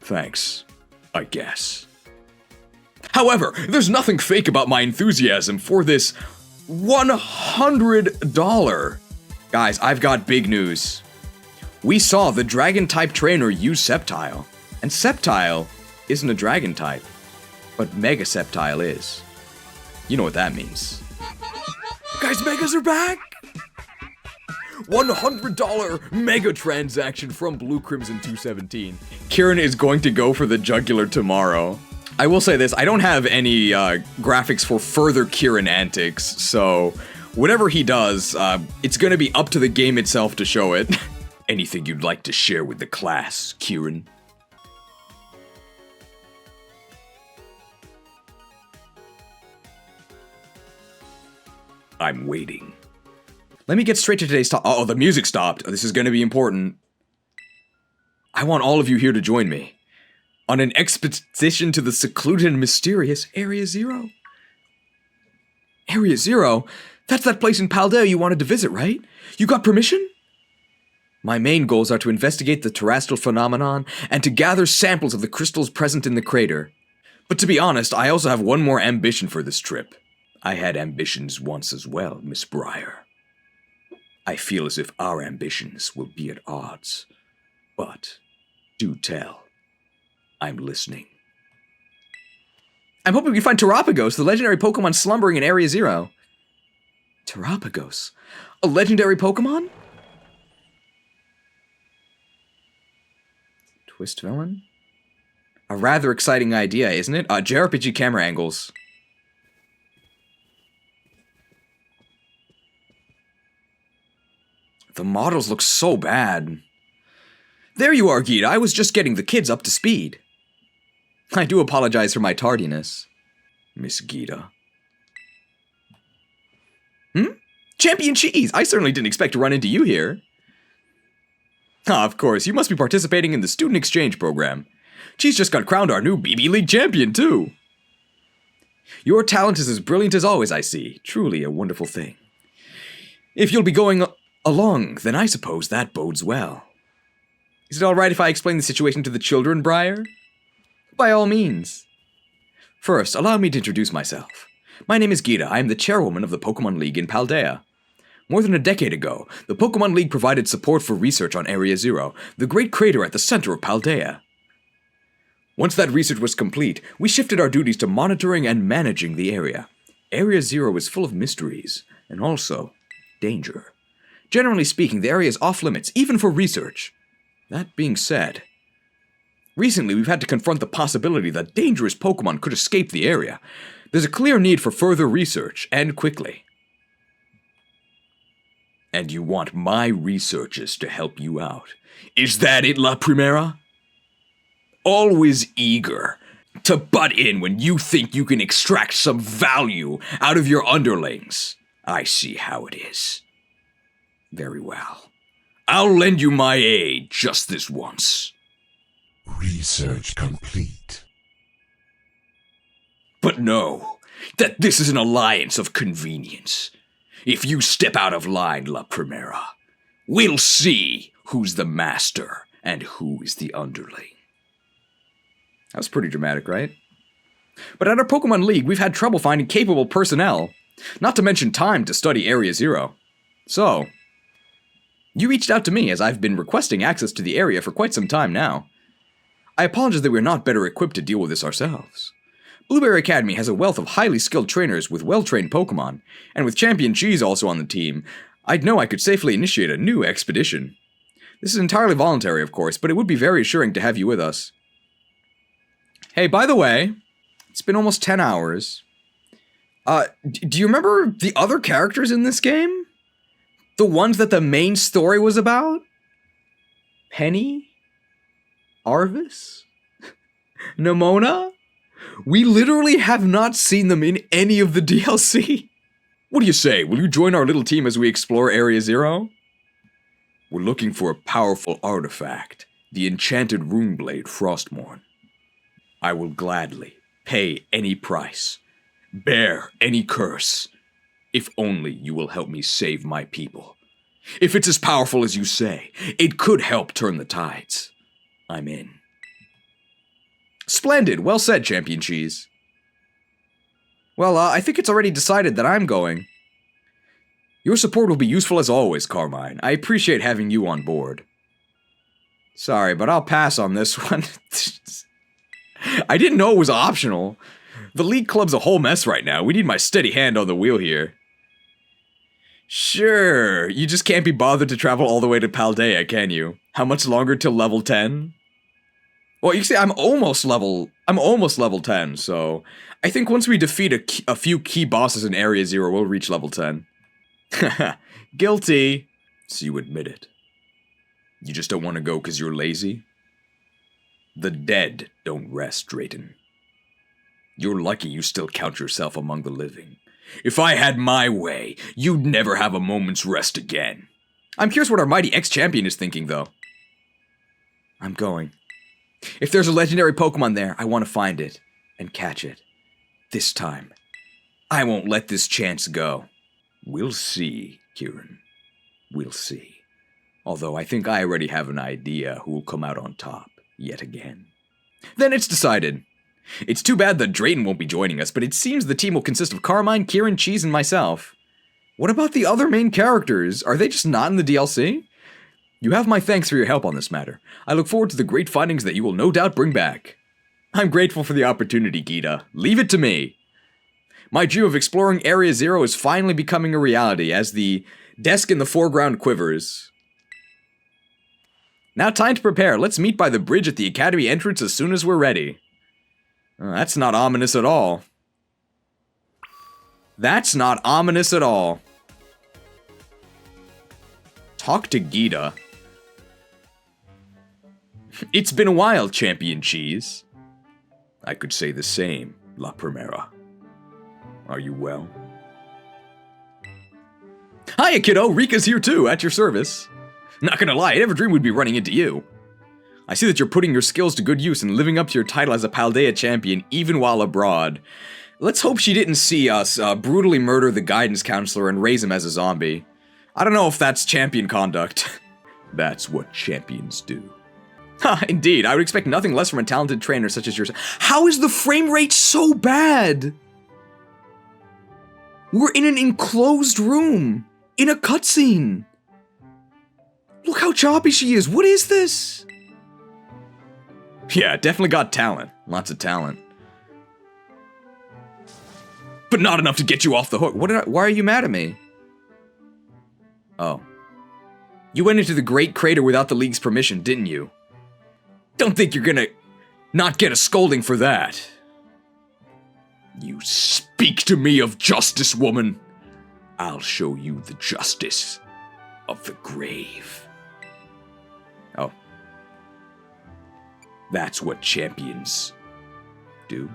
Thanks, I guess. However, there's nothing fake about my enthusiasm for this $100. Guys, I've got big news. We saw the Dragon-type trainer use Sceptile, and Sceptile isn't a Dragon type. But Mega Sceptile is. You know what that means. Guys, Megas are back! $100 Mega transaction from Blue Crimson 217. Kieran is going to go for the jugular tomorrow. I will say this, I don't have any graphics for further Kieran antics, so whatever he does, it's gonna be up to the game itself to show it. Anything you'd like to share with the class, Kieran? I'm waiting. Let me get straight to today's topic. Oh, the music stopped. This is going to be important. I want all of you here to join me on an expedition to the secluded and mysterious Area Zero. Area Zero? That's that place in Paldea you wanted to visit, right? You got permission? My main goals are to investigate the terrestrial phenomenon and to gather samples of the crystals present in the crater. But to be honest, I also have one more ambition for this trip. I had ambitions once as well, Miss Breyer. I feel as if our ambitions will be at odds. But, do tell. I'm listening. I'm hoping we find Terapagos, the legendary Pokemon slumbering in Area Zero. Terapagos? A legendary Pokemon? Twist villain? A rather exciting idea, isn't it? JRPG camera angles. The models look so bad. There you are, Geeta. I was just getting the kids up to speed. I do apologize for my tardiness. Miss Geeta. Champion Cheese! I certainly didn't expect to run into you here. Of course, you must be participating in the student exchange program. Cheese just got crowned our new BB League champion, too. Your talent is as brilliant as always, I see. Truly a wonderful thing. If you'll be going along, then I suppose that bodes well. Is it alright if I explain the situation to the children, Briar? By all means. First, allow me to introduce myself. My name is Geeta. I am the chairwoman of the Pokemon League in Paldea. More than a decade ago, the Pokemon League provided support for research on Area Zero, the great crater at the center of Paldea. Once that research was complete, we shifted our duties to monitoring and managing the area. Area Zero is full of mysteries, and also danger. Generally speaking, the area is off-limits, even for research. That being said, recently we've had to confront the possibility that dangerous Pokemon could escape the area. There's a clear need for further research, and quickly. And you want my researchers to help you out. Is that it, La Primera? Always eager to butt in when you think you can extract some value out of your underlings. I see how it is. Very well. I'll lend you my aid just this once. Research complete. But know that this is an alliance of convenience. If you step out of line, La Primera, we'll see who's the master and who is the underling. That was pretty dramatic, right? But at our Pokemon League, we've had trouble finding capable personnel, not to mention time to study Area Zero. So, you reached out to me as I've been requesting access to the area for quite some time now. I apologize that we're not better equipped to deal with this ourselves. Blueberry Academy has a wealth of highly skilled trainers with well-trained Pokemon, and with Champion Cheese also on the team, I'd know I could safely initiate a new expedition. This is entirely voluntary, of course, but it would be very assuring to have you with us. Hey, by the way, it's been almost 10 hours. Do you remember the other characters in this game? The ones that the main story was about? Penny? Arvis? Nemona? We literally have not seen them in any of the DLC. What do you say? Will you join our little team as we explore Area Zero? We're looking for a powerful artifact, the enchanted runeblade Frostmourne. I will gladly pay any price, bear any curse, if only you will help me save my people. If it's as powerful as you say, it could help turn the tides. I'm in. Splendid. Well said, Champion Cheese. Well, I think it's already decided that I'm going. Your support will be useful as always, Carmine. I appreciate having you on board. Sorry, but I'll pass on this one. I didn't know it was optional. The League Club's a whole mess right now. We need my steady hand on the wheel here. Sure, you just can't be bothered to travel all the way to Paldea, can you? How much longer till level 10? Well, you see, I'm almost level 10, so I think once we defeat a few key bosses in Area Zero, we'll reach level 10. Guilty. So you admit it. You just don't want to go because you're lazy? The dead don't rest, Drayton. You're lucky you still count yourself among the living. If I had my way, you'd never have a moment's rest again. I'm curious what our mighty ex-champion is thinking, though. I'm going. If there's a legendary Pokemon there, I want to find it and catch it. This time, I won't let this chance go. We'll see, Kieran. We'll see. Although I think I already have an idea who will come out on top, yet again. Then it's decided. It's too bad that Drayton won't be joining us, but it seems the team will consist of Carmine, Kieran, Cheese, and myself. What about the other main characters? Are they just not in the DLC? You have my thanks for your help on this matter. I look forward to the great findings that you will no doubt bring back. I'm grateful for the opportunity, Gita. Leave it to me. My dream of exploring Area Zero is finally becoming a reality as the desk in the foreground quivers. Now time to prepare. Let's meet by the bridge at the Academy entrance as soon as we're ready. That's not ominous at all. That's not ominous at all. Talk to Gita. It's been a while, Champion Cheese. I could say the same, La Primera. Are you well? Hiya, kiddo! Rika's here too, at your service. Not gonna lie, I never dreamed we'd be running into you. I see that you're putting your skills to good use and living up to your title as a Paldea champion even while abroad. Let's hope she didn't see us brutally murder the guidance counselor and raise him as a zombie. I don't know if that's champion conduct. That's what champions do. Ha, indeed, I would expect nothing less from a talented trainer such as yours. How is the frame rate so bad? We're in an enclosed room, in a cutscene. Look how choppy she is. What is this? Yeah, definitely got talent. Lots of talent. But not enough to get you off the hook. Why are you mad at me? Oh. You went into the Great Crater without the League's permission, didn't you? Don't think you're gonna not get a scolding for that. You speak to me of justice, woman. I'll show you the justice of the grave. Oh. That's what champions do.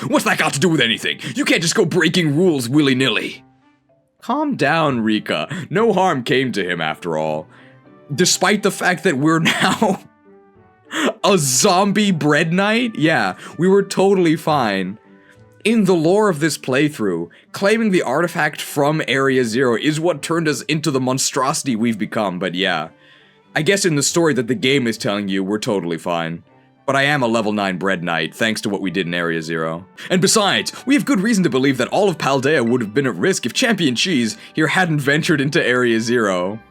What's that got to do with anything? You can't just go breaking rules willy-nilly. Calm down, Rika. No harm came to him after all. Despite the fact that we're now a zombie bread knight? Yeah, we were totally fine. In the lore of this playthrough, claiming the artifact from Area Zero is what turned us into the monstrosity we've become, but yeah. I guess in the story that the game is telling you, we're totally fine. But I am a level 9 bread knight, thanks to what we did in Area Zero. And besides, we have good reason to believe that all of Paldea would have been at risk if Champion Cheese here hadn't ventured into Area Zero.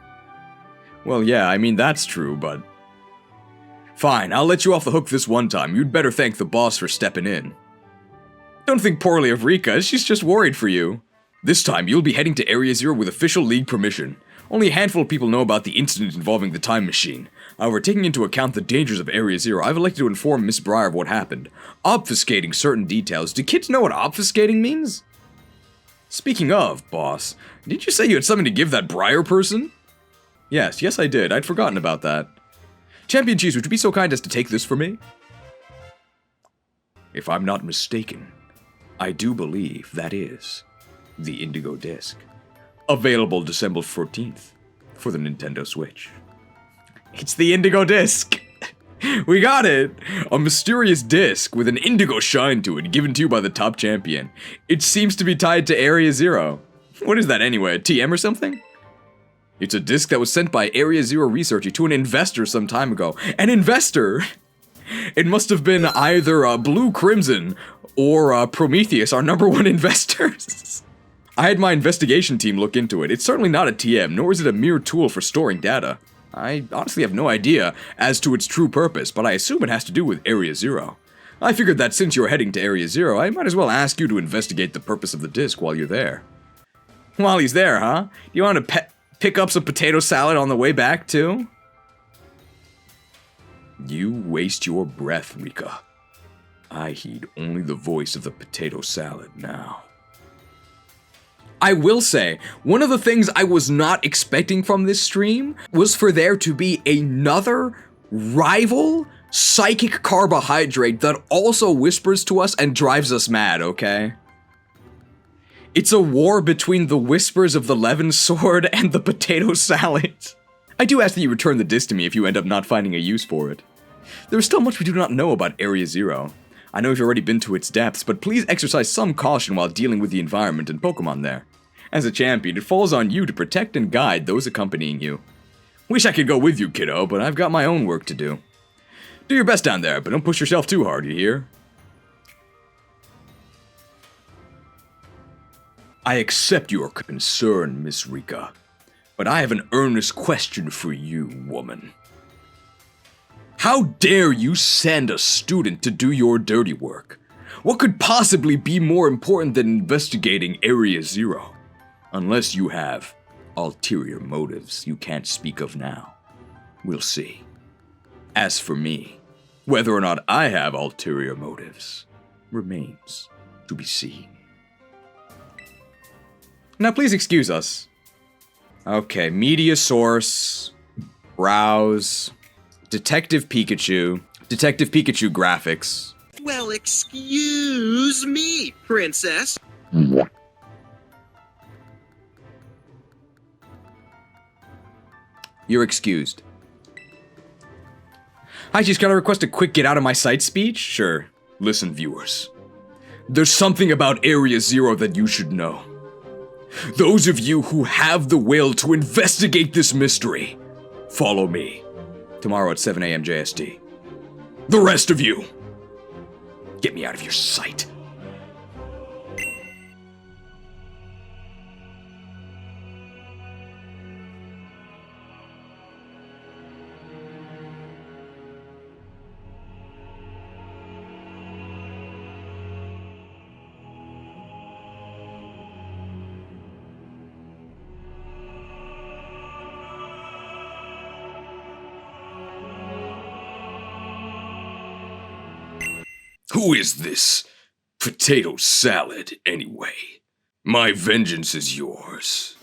Well, yeah, I mean, that's true, but... Fine, I'll let you off the hook this one time. You'd better thank the boss for stepping in. Don't think poorly of Rika, she's just worried for you. This time, you'll be heading to Area Zero with official League permission. Only a handful of people know about the incident involving the time machine. However, taking into account the dangers of Area Zero, I've elected to inform Miss Briar of what happened. Obfuscating certain details. Do kids know what obfuscating means? Speaking of, boss, did you say you had something to give that Briar person? Yes, I did. I'd forgotten about that. Champion Cheese, would you be so kind as to take this for me? If I'm not mistaken, I do believe that is the Indigo Disk. Available December 14th for the Nintendo Switch. It's the Indigo Disk! We got it! A mysterious disc with an indigo shine to it given to you by the top champion. It seems to be tied to Area Zero. What is that anyway, a TM or something? It's a disc that was sent by Area Zero researcher to an investor some time ago. An investor? It must have been either Blue Crimson or Prometheus, our #1 investors. I had my investigation team look into it. It's certainly not a TM, nor is it a mere tool for storing data. I honestly have no idea as to its true purpose, but I assume it has to do with Area Zero. I figured that since you're heading to Area Zero, I might as well ask you to investigate the purpose of the disc while you're there. While he's there, huh? You want to pick up some potato salad on the way back, too? You waste your breath, Rika. I heed only the voice of the potato salad now. I will say, one of the things I was not expecting from this stream was for there to be another rival psychic carbohydrate that also whispers to us and drives us mad, okay? It's a war between the whispers of the Levin sword and the potato salad. I do ask that you return the disc to me if you end up not finding a use for it. There is still much we do not know about Area Zero. I know you've already been to its depths, but please exercise some caution while dealing with the environment and Pokemon there. As a champion, it falls on you to protect and guide those accompanying you. Wish I could go with you, kiddo, but I've got my own work to do. Do your best down there, but don't push yourself too hard, you hear? I accept your concern, Miss Rika, but I have an earnest question for you, woman. How dare you send a student to do your dirty work? What could possibly be more important than investigating Area Zero? Unless you have ulterior motives you can't speak of now. We'll see. As for me, whether or not I have ulterior motives remains to be seen. Now please excuse us. Okay, media source, browse, Detective Pikachu graphics. Well, excuse me, princess. You're excused. Hi, she's got to request a quick get out of my sight speech? Sure. Listen, viewers. There's something about Area Zero that you should know. Those of you who have the will to investigate this mystery, follow me. Tomorrow at 7 a.m. JST. The rest of you, get me out of your sight. Who is this potato salad, anyway? My vengeance is yours.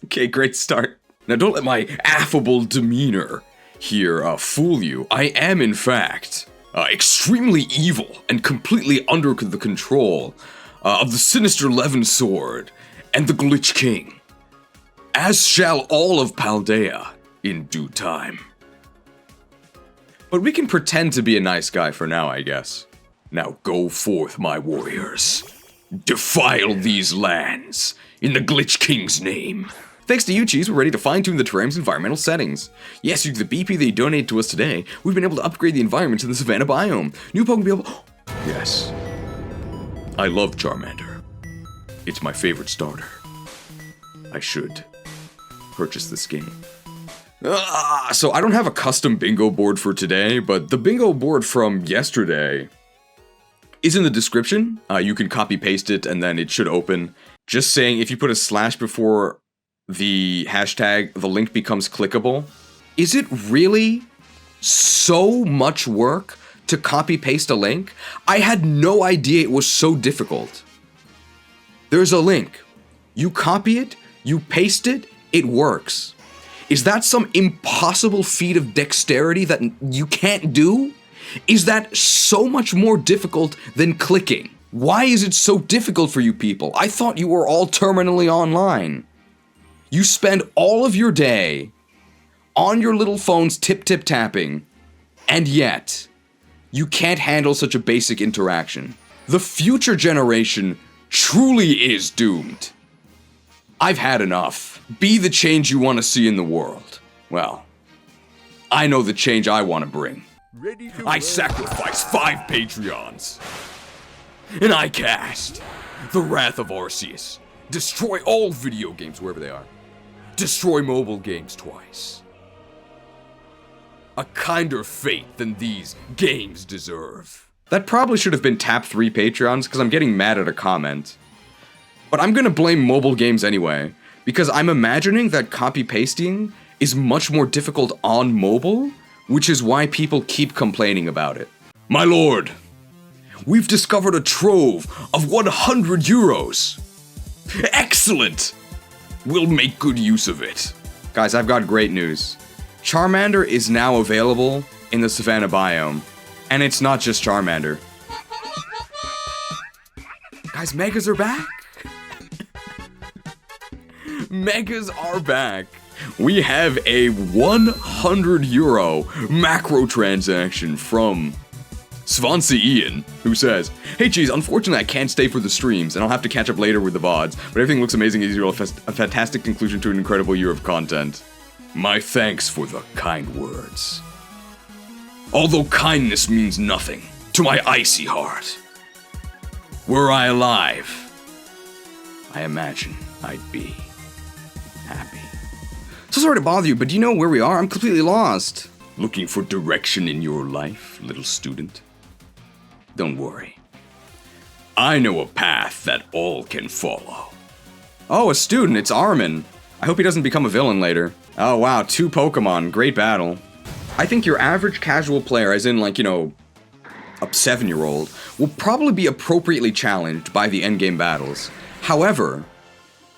Okay, great start. Now don't let my affable demeanor here fool you. I am, in fact, extremely evil and completely under the control of the Sinister Levin Sword and the Glitch King. As shall all of Paldea in due time. But we can pretend to be a nice guy for now, I guess. Now go forth, my warriors. Defile these lands in the Glitch King's name. Thanks to you, Cheese, we're ready to fine-tune the terrain's environmental settings. Yes, due to the BP that you donated to us today, we've been able to upgrade the environment to the Savannah biome. New Pokemon will be able... Yes. I love Charmander. It's my favorite starter. I should purchase this game. So I don't have a custom bingo board for today, but the bingo board from yesterday is in the description. You can copy paste it and then it should open. Just saying, if you put a slash before the hashtag, the link becomes clickable. Is it really so much work to copy paste a link? I had no idea it was so difficult. There's a link. You copy it, you paste it, it works. Is that some impossible feat of dexterity that you can't do? Is that so much more difficult than clicking? Why is it so difficult for you people? I thought you were all terminally online. You spend all of your day on your little phones tip-tip-tapping, and yet you can't handle such a basic interaction. The future generation truly is doomed. I've had enough. Be the change you want to see in the world. Well, I know the change I want to bring. I sacrifice 5 Patreons. And I cast the Wrath of Arceus. Destroy all video games wherever they are. Destroy mobile games twice. A kinder fate than these games deserve. That probably should have been tap 3 Patreons, because I'm getting mad at a comment. But I'm gonna blame mobile games anyway, because I'm imagining that copy-pasting is much more difficult on mobile, which is why people keep complaining about it. My lord, we've discovered a trove of 100 euros. Excellent! We'll make good use of it. Guys, I've got great news. Charmander is now available in the Savannah biome. And it's not just Charmander. Guys, Megas are back! Megas are back. We have a 100 euro macro transaction from Swansea Ian, who says, "Hey Cheese, unfortunately I can't stay for the streams, and I'll have to catch up later with the VODs, but everything looks amazing as usual, a fantastic conclusion to an incredible year of content." My thanks for the kind words. Although kindness means nothing to my icy heart. Were I alive, I imagine I'd be happy. So sorry to bother you, but do you know where we are? I'm completely lost. Looking for direction in your life, little student? Don't worry. I know a path that all can follow. Oh, a student. It's Armin. I hope he doesn't become a villain later. Oh, wow. 2 Pokemon. Great battle. I think your average casual player, as in, like, you know, a 7-year-old, will probably be appropriately challenged by the endgame battles. However,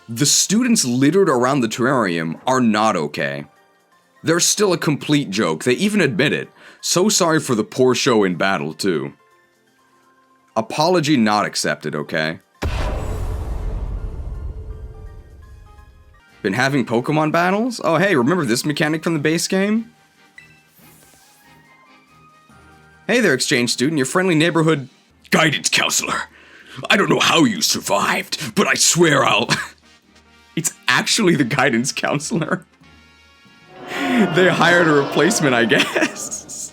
the students littered around the terrarium are not okay. They're still a complete joke. They even admit it. So sorry for the poor show in battle, too. Apology not accepted, okay? Been having Pokemon battles? Oh, hey, remember this mechanic from the base game? Hey there, exchange student. Your friendly neighborhood guidance counselor. I don't know how you survived, but I swear I'll... It's actually the guidance counselor. They hired a replacement, I guess.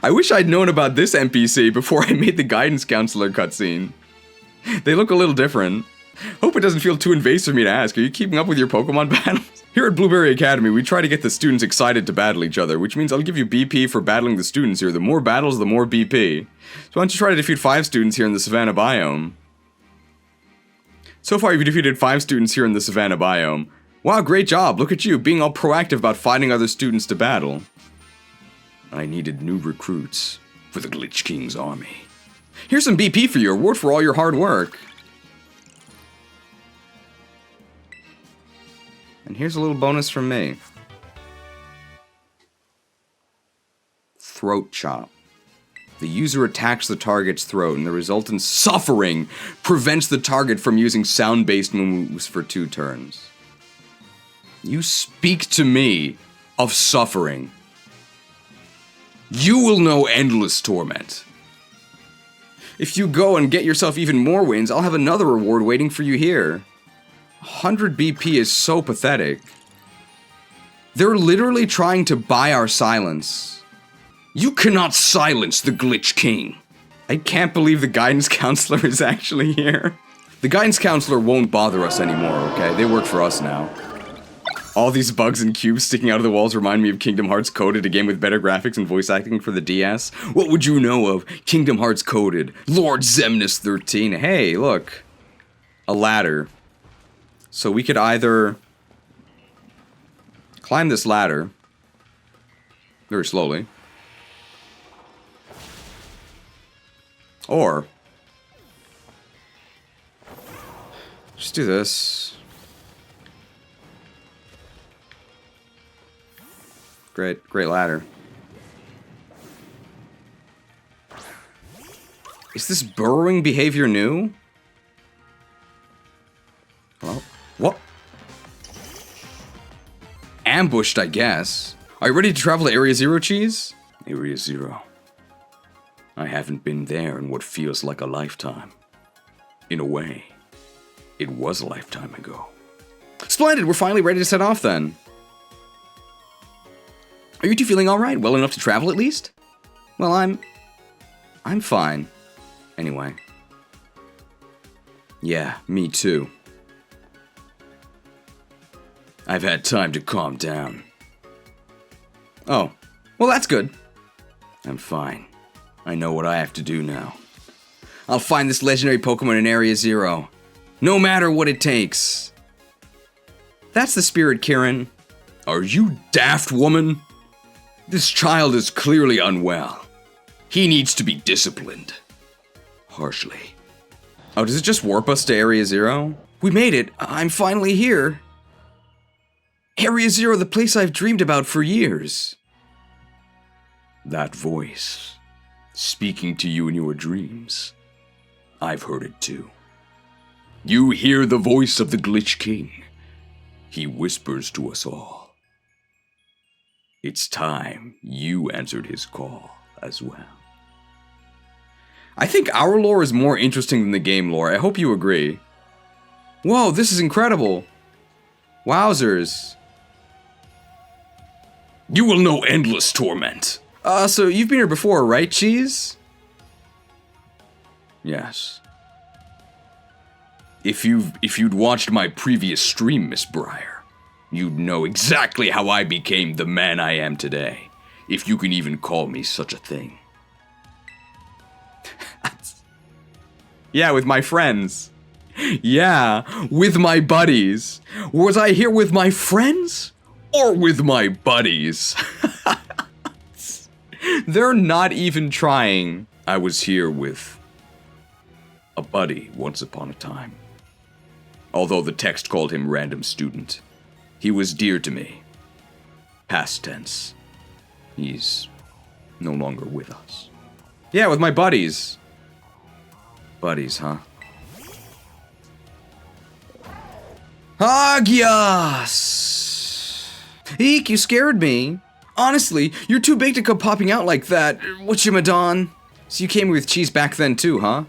I wish I'd known about this NPC before I made the guidance counselor cutscene. They look a little different. Hope it doesn't feel too invasive for me to ask. Are you keeping up with your Pokemon battles? Here at Blueberry Academy, we try to get the students excited to battle each other, which means I'll give you BP for battling the students here. The more battles, the more BP. So why don't you try to defeat 5 students here in the Savannah biome? So far, you've defeated 5 students here in the Savannah biome. Wow, great job. Look at you, being all proactive about finding other students to battle. I needed new recruits for the Glitch King's army. Here's some BP for you, a reward for all your hard work. And here's a little bonus from me. Throat chop. The user attacks the target's throat, and the resultant suffering prevents the target from using sound-based moves for 2 turns. You speak to me of suffering. You will know endless torment. If you go and get yourself even more wins, I'll have another reward waiting for you here. 100 BP is so pathetic. They're literally trying to buy our silence. You cannot silence the Glitch King. I can't believe the guidance counselor is actually here. The guidance counselor won't bother us anymore, okay? They work for us now. All these bugs and cubes sticking out of the walls remind me of Kingdom Hearts Coded, a game with better graphics and voice acting for the DS. What would you know of Kingdom Hearts Coded? Lord Zemnis 13. Hey, look. A ladder. So we could either climb this ladder very slowly, or just do this. Great ladder. Is this burrowing behavior new? Well, what? Ambushed, I guess. Are you ready to travel to Area 0, Cheese? Area 0. I haven't been there in what feels like a lifetime. In a way, it was a lifetime ago. Splendid, we're finally ready to set off then. Are you two feeling alright? Well enough to travel at least? Well, I'm fine. Anyway. Yeah, me too. I've had time to calm down. Oh, well that's good. I'm fine. I know what I have to do now. I'll find this legendary Pokemon in Area 0. No matter what it takes. That's the spirit, Kieran. Are you daft, woman? This child is clearly unwell. He needs to be disciplined. Harshly. Oh, does it just warp us to Area 0? We made it. I'm finally here. Area 0, the place I've dreamed about for years. That voice, speaking to you in your dreams. I've heard it too. You hear the voice of the Glitch King. He whispers to us all. It's time you answered his call as well. I think our lore is more interesting than the game lore. I hope you agree. Whoa, this is incredible. Wowzers. You will know endless torment. So you've been here before, right, Cheese? Yes. If you'd watched my previous stream, Miss Briar, you'd know exactly how I became the man I am today. If you can even call me such a thing. Yeah, with my friends. Yeah, with my buddies. Was I here with my friends? Or with my buddies? They're not even trying. I was here with a buddy once upon a time. Although the text called him random student. He was dear to me. Past tense. He's no longer with us. Yeah, with my buddies. Buddies, huh? Agios! Eek, you scared me. Honestly, you're too big to come popping out like that. Whatchamadon? So you came with Cheese back then too, huh?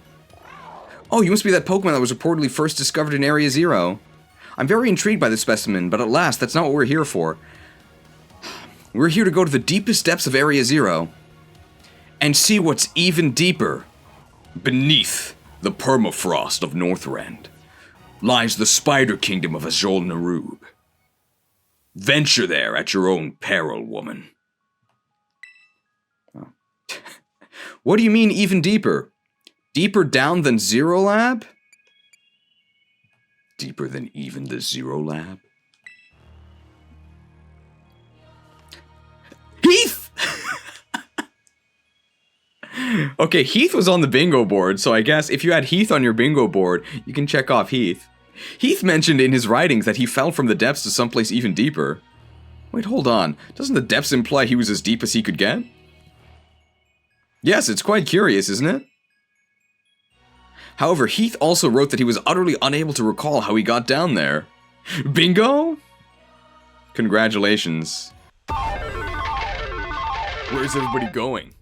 Oh, you must be that Pokemon that was reportedly first discovered in Area Zero. I'm very intrigued by this specimen, but alas, that's not what we're here for. We're here to go to the deepest depths of Area Zero and see what's even deeper. Beneath the permafrost of Northrend lies the spider kingdom of Azul Narub. Venture there at your own peril, woman. Oh. What do you mean even deeper? Deeper down than Zero Lab? Deeper than even the Zero Lab? Heath! Okay, Heath was on the bingo board, so I guess if you had Heath on your bingo board, you can check off Heath. Heath mentioned in his writings that he fell from the depths to someplace even deeper. Wait, hold on. Doesn't the depths imply he was as deep as he could get? Yes, it's quite curious, isn't it? However, Heath also wrote that he was utterly unable to recall how he got down there. Bingo? Congratulations. Where's everybody going?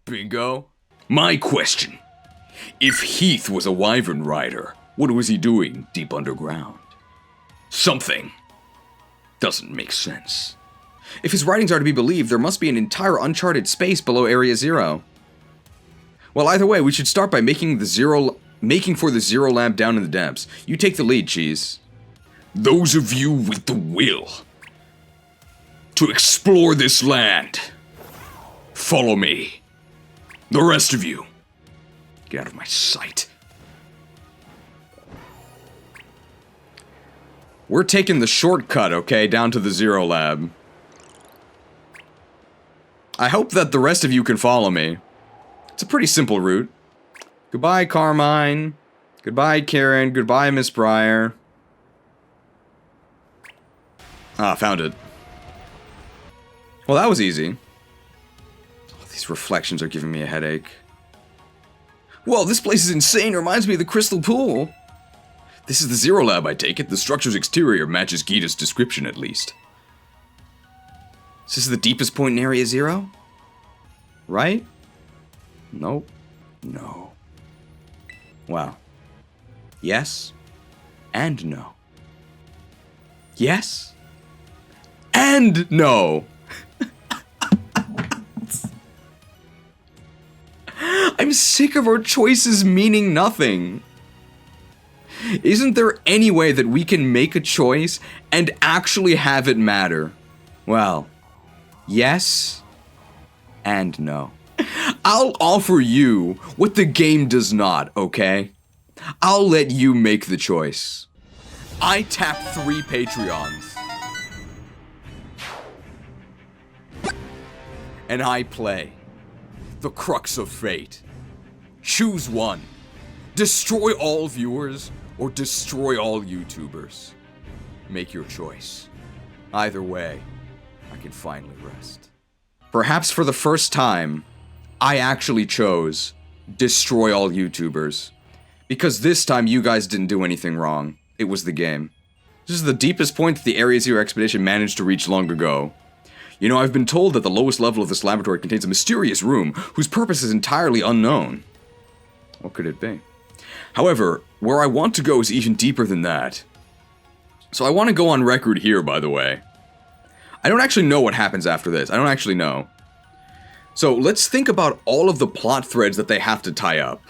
Bingo? My question. If Heath was a wyvern rider, what was he doing deep underground? Something. Doesn't make sense. If his writings are to be believed, there must be an entire uncharted space below Area Zero. Well, either way, we should start by making for the Zero Lab down in the depths. You take the lead, Cheese. Those of you with the will to explore this land, follow me. The rest of you, get out of my sight. We're taking the shortcut, okay, down to the Zero Lab. I hope that the rest of you can follow me. It's a pretty simple route. Goodbye, Carmine. Goodbye, Kieran. Goodbye, Miss Briar. Ah, found it. Well, that was easy. Oh, these reflections are giving me a headache. Whoa, this place is insane. It reminds me of the Crystal Pool. This is the Zero Lab, I take it. The structure's exterior matches Gita's description, at least. Is this the deepest point in Area Zero? Right? Nope. No. Wow. Yes. And no. Yes. And no. I'm sick of our choices meaning nothing. Isn't there any way that we can make a choice and actually have it matter? Well, yes and no. I'll offer you what the game does not, okay? I'll let you make the choice. I tap 3 Patreons. And I play the crux of fate. Choose one. Destroy all viewers or destroy all YouTubers. Make your choice. Either way, I can finally rest. Perhaps for the first time, I actually chose destroy all YouTubers. Because this time you guys didn't do anything wrong. It was the game. This is the deepest point that the Area Zero expedition managed to reach long ago. You know, I've been told that the lowest level of this laboratory contains a mysterious room whose purpose is entirely unknown. What could it be? However, where I want to go is even deeper than that. So I want to go on record here, by the way. I don't actually know what happens after this. I don't actually know. So let's think about all of the plot threads that they have to tie up.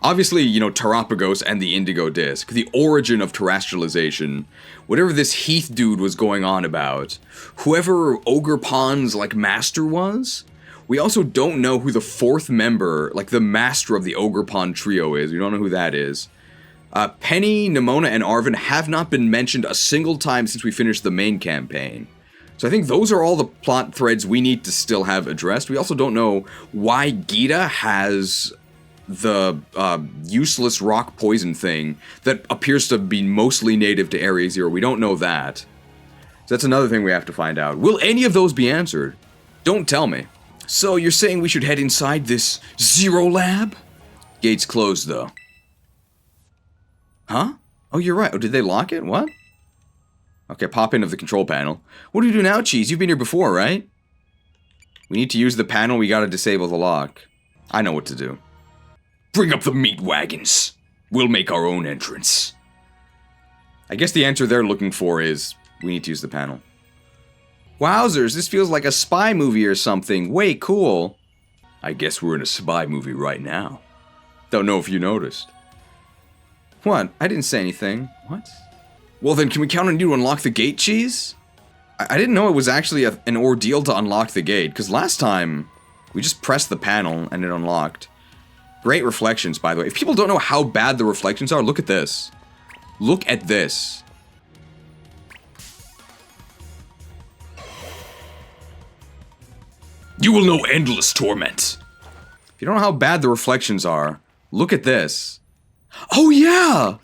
Obviously, you know, Terapagos and the Indigo Disk, the origin of terrestrialization, whatever this Heath dude was going on about, whoever Ogre Pond's, like, master was. We also don't know who the fourth member, like, the master of the Ogre Pond trio is. We don't know who that is. Penny, Nimona, and Arvin have not been mentioned a single time since we finished the main campaign. So I think those are all the plot threads we need to still have addressed. We also don't know why Gita has the useless rock poison thing that appears to be mostly native to Area Zero. We don't know that. So that's another thing we have to find out. Will any of those be answered? Don't tell me. So you're saying we should head inside this Zero Lab? Gate's closed, though. Huh? Oh, you're right. Oh, did they lock it? What? Okay, pop into the control panel. What do we do now, Cheese? You've been here before, right? We need to use the panel. We gotta disable the lock. I know what to do. Bring up the meat wagons. We'll make our own entrance. I guess the answer they're looking for is we need to use the panel. Wowzers, this feels like a spy movie or something. Way cool. I guess we're in a spy movie right now. Don't know if you noticed. What? I didn't say anything. What? Well then, can we count on you to unlock the gate, Cheese? I didn't know it was actually an ordeal to unlock the gate, because last time we just pressed the panel and it unlocked. Great reflections, by the way. If people don't know how bad the reflections are, look at this. Look at this. You will know endless torment. If you don't know how bad the reflections are, look at this. Oh yeah!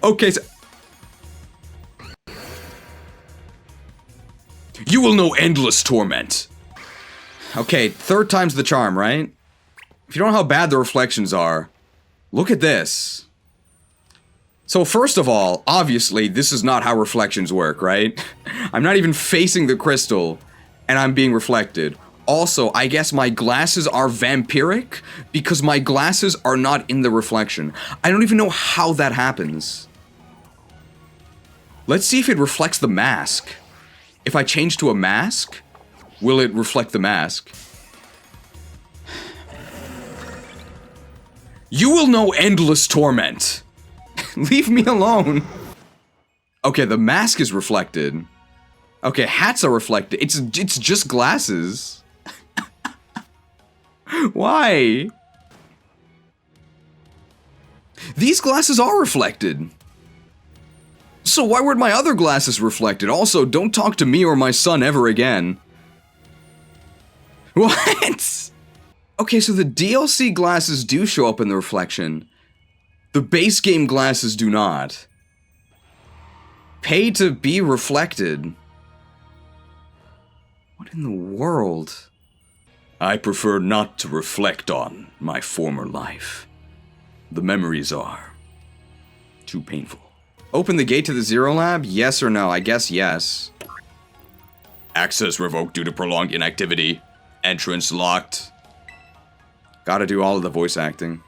Okay, so... You will know endless torment. Okay, third time's the charm, right? If you don't know how bad the reflections are, look at this. So first of all, obviously, this is not how reflections work, right? I'm not even facing the crystal, and I'm being reflected. Also, I guess my glasses are vampiric, because my glasses are not in the reflection. I don't even know how that happens. Let's see if it reflects the mask. If I change to a mask, will it reflect the mask? You will know endless torment. Leave me alone. Okay, the mask is reflected. Okay, hats are reflected. It's just glasses. Why? These glasses are reflected. So why weren't my other glasses reflected? Also, don't talk to me or my son ever again. What? Okay, so the DLC glasses do show up in the reflection. The base game glasses do not. Pay to be reflected. What in the world? I prefer not to reflect on my former life. The memories are too painful. Open the gate to the Zero Lab? Yes or no? I guess yes. Access revoked due to prolonged inactivity. Entrance locked. Gotta do all of the voice acting.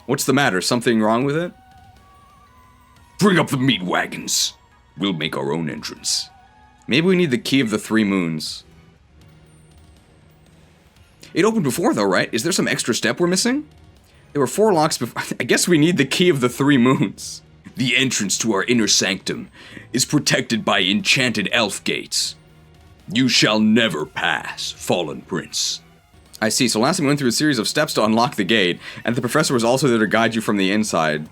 What's the matter? Something wrong with it? Bring up the meat wagons. We'll make our own entrance. Maybe we need the key of the 3 moons. It opened before though, right? Is there some extra step we're missing? There were 4 locks before. I guess we need the key of the 3 moons. The entrance to our inner sanctum is protected by enchanted elf gates. You shall never pass, fallen prince. I see, so last time we went through a series of steps to unlock the gate, and the professor was also there to guide you from the inside.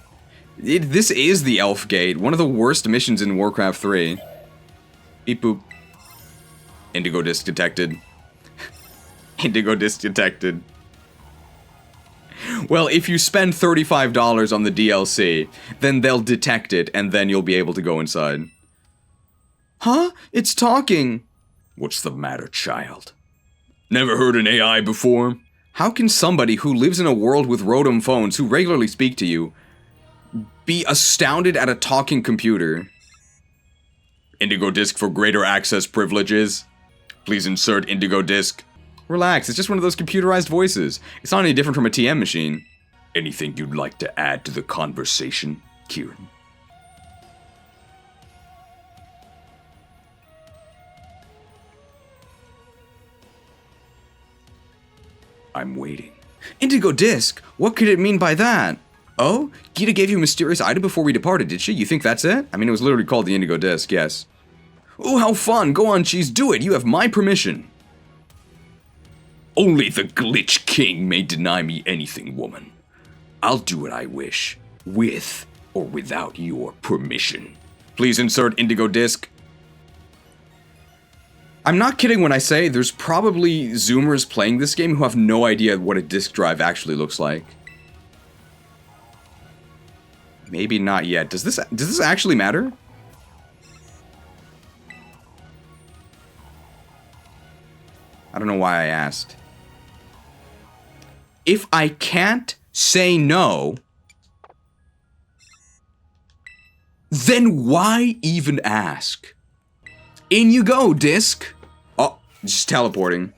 This is the elf gate, one of the worst missions in Warcraft 3. Beep boop. Indigo Disk detected. Indigo Disk detected. Well, if you spend $35 on the DLC, then they'll detect it, and then you'll be able to go inside. Huh? It's talking! What's the matter, child? Never heard an AI before? How can somebody who lives in a world with Rotom phones who regularly speak to you be astounded at a talking computer? Indigo Disk for greater access privileges. Please insert Indigo Disk. Relax, it's just one of those computerized voices. It's not any different from a TM machine. Anything you'd like to add to the conversation, Kieran? I'm waiting. Indigo Disk? What could it mean by that? Oh? Gita gave you a mysterious item before we departed, did she? You think that's it? I mean, it was literally called the Indigo Disk, yes. Oh, how fun! Go on, Cheese, do it! You have my permission! Only the Glitch King may deny me anything, woman. I'll do what I wish, with or without your permission. Please insert Indigo Disk. I'm not kidding when I say there's probably Zoomers playing this game who have no idea what a disk drive actually looks like. Maybe not yet. Does this actually matter? I don't know why I asked. If I can't say no, then why even ask? In you go, Disk. Oh, just teleporting.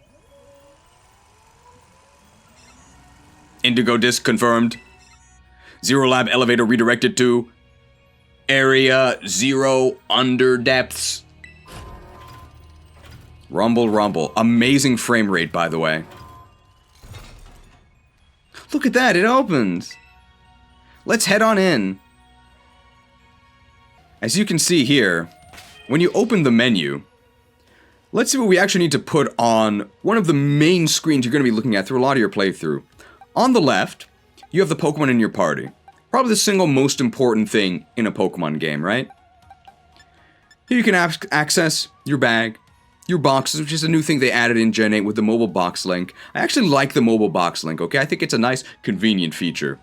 Indigo Disk confirmed. Zero Lab elevator redirected to Area 0 under depths. Rumble, rumble. Amazing frame rate, by the way. Look at that, it opens. Let's head on in. As you can see here, when you open the menu, let's see what we actually need to put on one of the main screens you're going to be looking at through a lot of your playthrough. On the left, you have the Pokemon in your party. Probably the single most important thing in a Pokemon game, right? Here you can access your bag, your boxes, which is a new thing they added in Gen 8 with the mobile box link. I actually like the mobile box link, okay? I think it's a nice, convenient feature.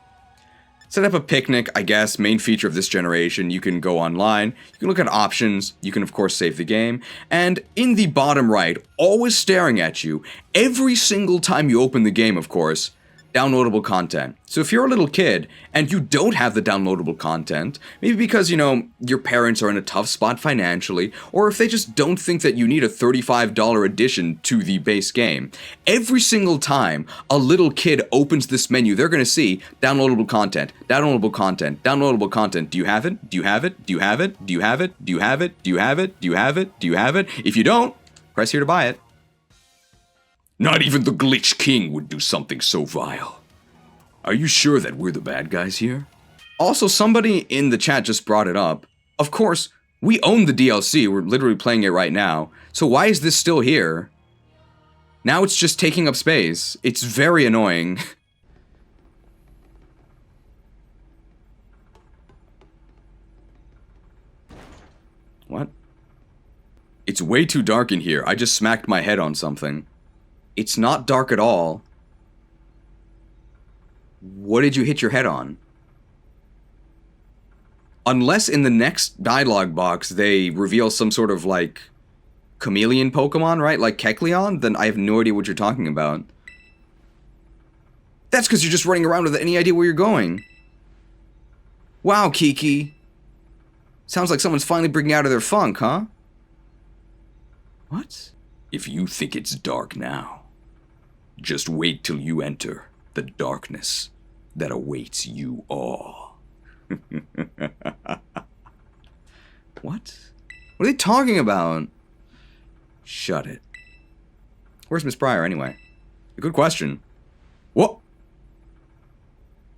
Set up a picnic, I guess, main feature of this generation. You can go online, you can look at options, you can of course save the game, and in the bottom right, always staring at you, every single time you open the game, of course, downloadable content. So if you're a little kid and you don't have the downloadable content, maybe because, you know, your parents are in a tough spot financially, or if they just don't think that you need a $35 addition to the base game, every single time a little kid opens this menu, they're going to see downloadable content, downloadable content, downloadable content. Do you have it? Do you have it? Do you have it? Do you have it? Do you have it? Do you have it? Do you have it? Do you have it? If you don't, press here to buy it. Not even the Glitch King would do something so vile. Are you sure that we're the bad guys here? Also, somebody in the chat just brought it up. Of course, we own the DLC, we're literally playing it right now. So why is this still here? Now it's just taking up space. It's very annoying. What? It's way too dark in here. I just smacked my head on something. It's not dark at all. What did you hit your head on? Unless in the next dialogue box they reveal some sort of, like, chameleon Pokemon, right? Like Kecleon, then I have no idea what you're talking about. That's because you're just running around without any idea where you're going. Wow, Kiki. Sounds like someone's finally breaking out of their funk, huh? What? If you think it's dark now, just wait till you enter the darkness that awaits you all. What? What are they talking about? Shut it. Where's Miss Briar, anyway? A good question. What?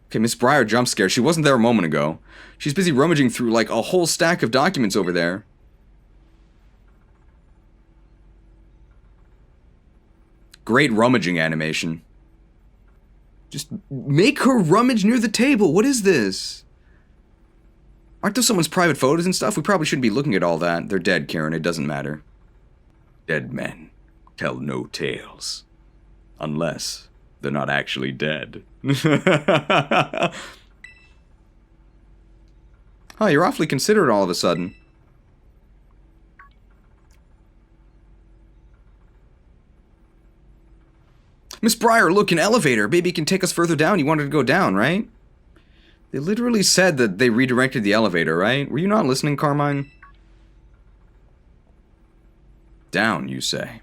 Okay, Miss Briar jump scare. She wasn't there a moment ago. She's busy rummaging through, like, a whole stack of documents over there. Great rummaging animation. Just make her rummage near the table. What is this? Aren't those someone's private photos and stuff? We probably shouldn't be looking at all that. They're dead, Kieran. It doesn't matter. Dead men tell no tales. Unless they're not actually dead. Oh, you're awfully considerate all of a sudden. Miss Briar, look, an elevator. Maybe it can take us further down. You wanted to go down, right? They literally said that they redirected the elevator, right? Were you not listening, Carmine? Down, you say.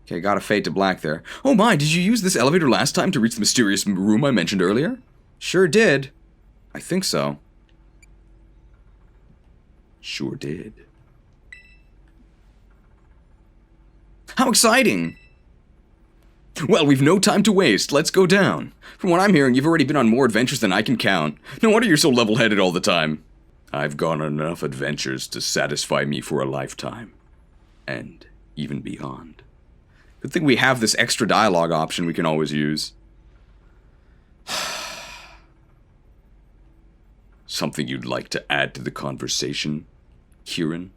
Okay, got a fade to black there. Oh my, did you use this elevator last time to reach the mysterious room I mentioned earlier? Sure did. I think so. Sure did. How exciting! Well, we've no time to waste. Let's go down. From what I'm hearing, you've already been on more adventures than I can count. No wonder you're so level-headed all the time. I've gone on enough adventures to satisfy me for a lifetime. And even beyond. Good thing we have this extra dialogue option we can always use. Something you'd like to add to the conversation, Kieran?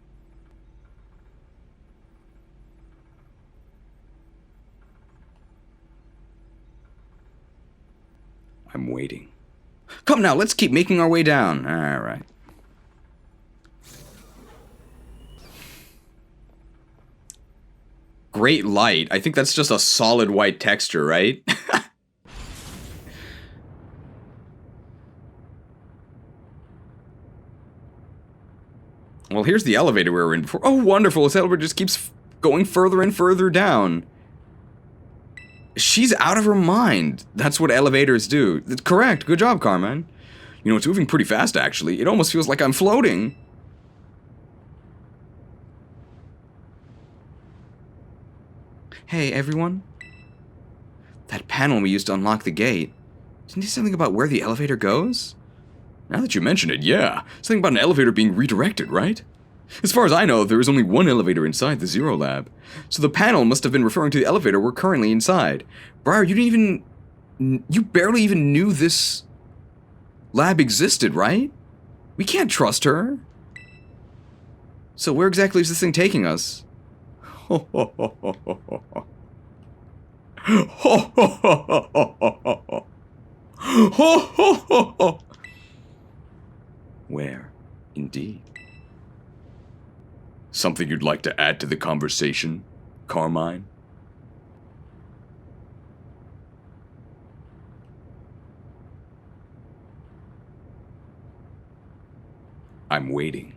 I'm waiting. Come now, let's keep making our way down. Alright. Great light. I think that's just a solid white texture, right? Well, here's the elevator we were in before. Oh, wonderful. This elevator just keeps going further and further down. She's out of her mind. That's what elevators do. That's correct. Good job, Carmine. You know, it's moving pretty fast, actually. It almost feels like I'm floating. Hey, everyone. That panel we used to unlock the gate. Didn't you say something about where the elevator goes? Now that you mention it, yeah. Something about an elevator being redirected, right? As far as I know, there is only one elevator inside the Zero Lab. So the panel must have been referring to the elevator we're currently inside. Briar, you barely even knew this lab existed, right? We can't trust her. So where exactly is this thing taking us? Where, indeed. Something you'd like to add to the conversation, Carmine? I'm waiting.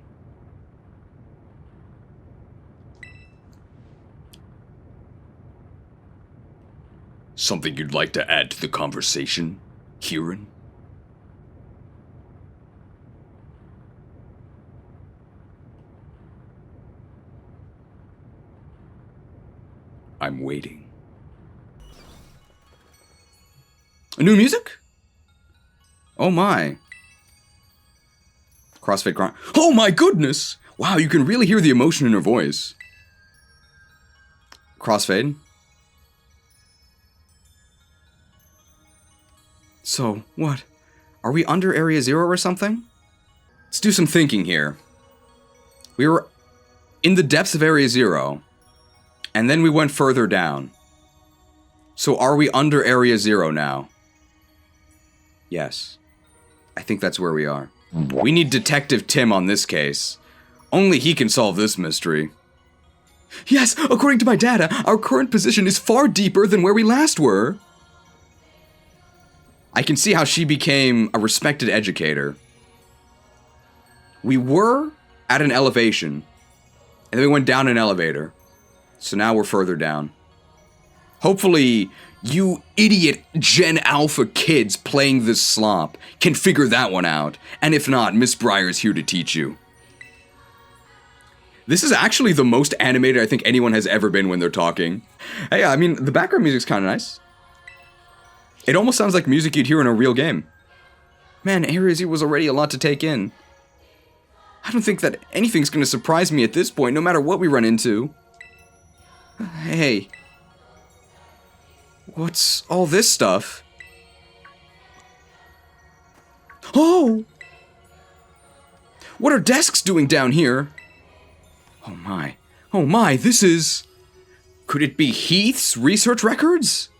Something you'd like to add to the conversation, Kieran? I'm waiting. New music? Oh my. Crossfade grind. Oh my goodness! Wow, you can really hear the emotion in her voice. Crossfade. So, what? Are we under Area Zero or something? Let's do some thinking here. We were in the depths of Area Zero, and then we went further down. So are we under Area Zero now? Yes. I think that's where we are. We need Detective Tim on this case. Only he can solve this mystery. Yes, according to my data, our current position is far deeper than where we last were. I can see how she became a respected educator. We were at an elevation, and then we went down an elevator. So now we're further down. Hopefully, you idiot Gen Alpha kids playing this slop can figure that one out. And if not, Miss Briar's here to teach you. This is actually the most animated I think anyone has ever been when they're talking. Hey, I mean, the background music's kind of nice. It almost sounds like music you'd hear in a real game. Man, Area Zero was already a lot to take in. I don't think that anything's going to surprise me at this point, no matter what we run into. Hey. What's all this stuff? Oh! What are desks doing down here? Oh my. Oh my, this is... Could it be Heath's research records?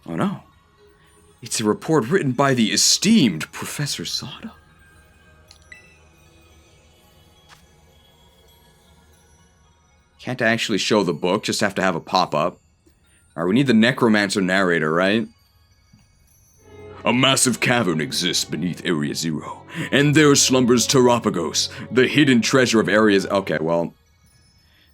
Oh no. It's a report written by the esteemed Professor Sada. Can't actually show the book, just have to have a pop-up. Alright, we need the necromancer narrator, right? A massive cavern exists beneath Area Zero, and there slumbers Terapagos, the hidden treasure of Areas... Okay, well...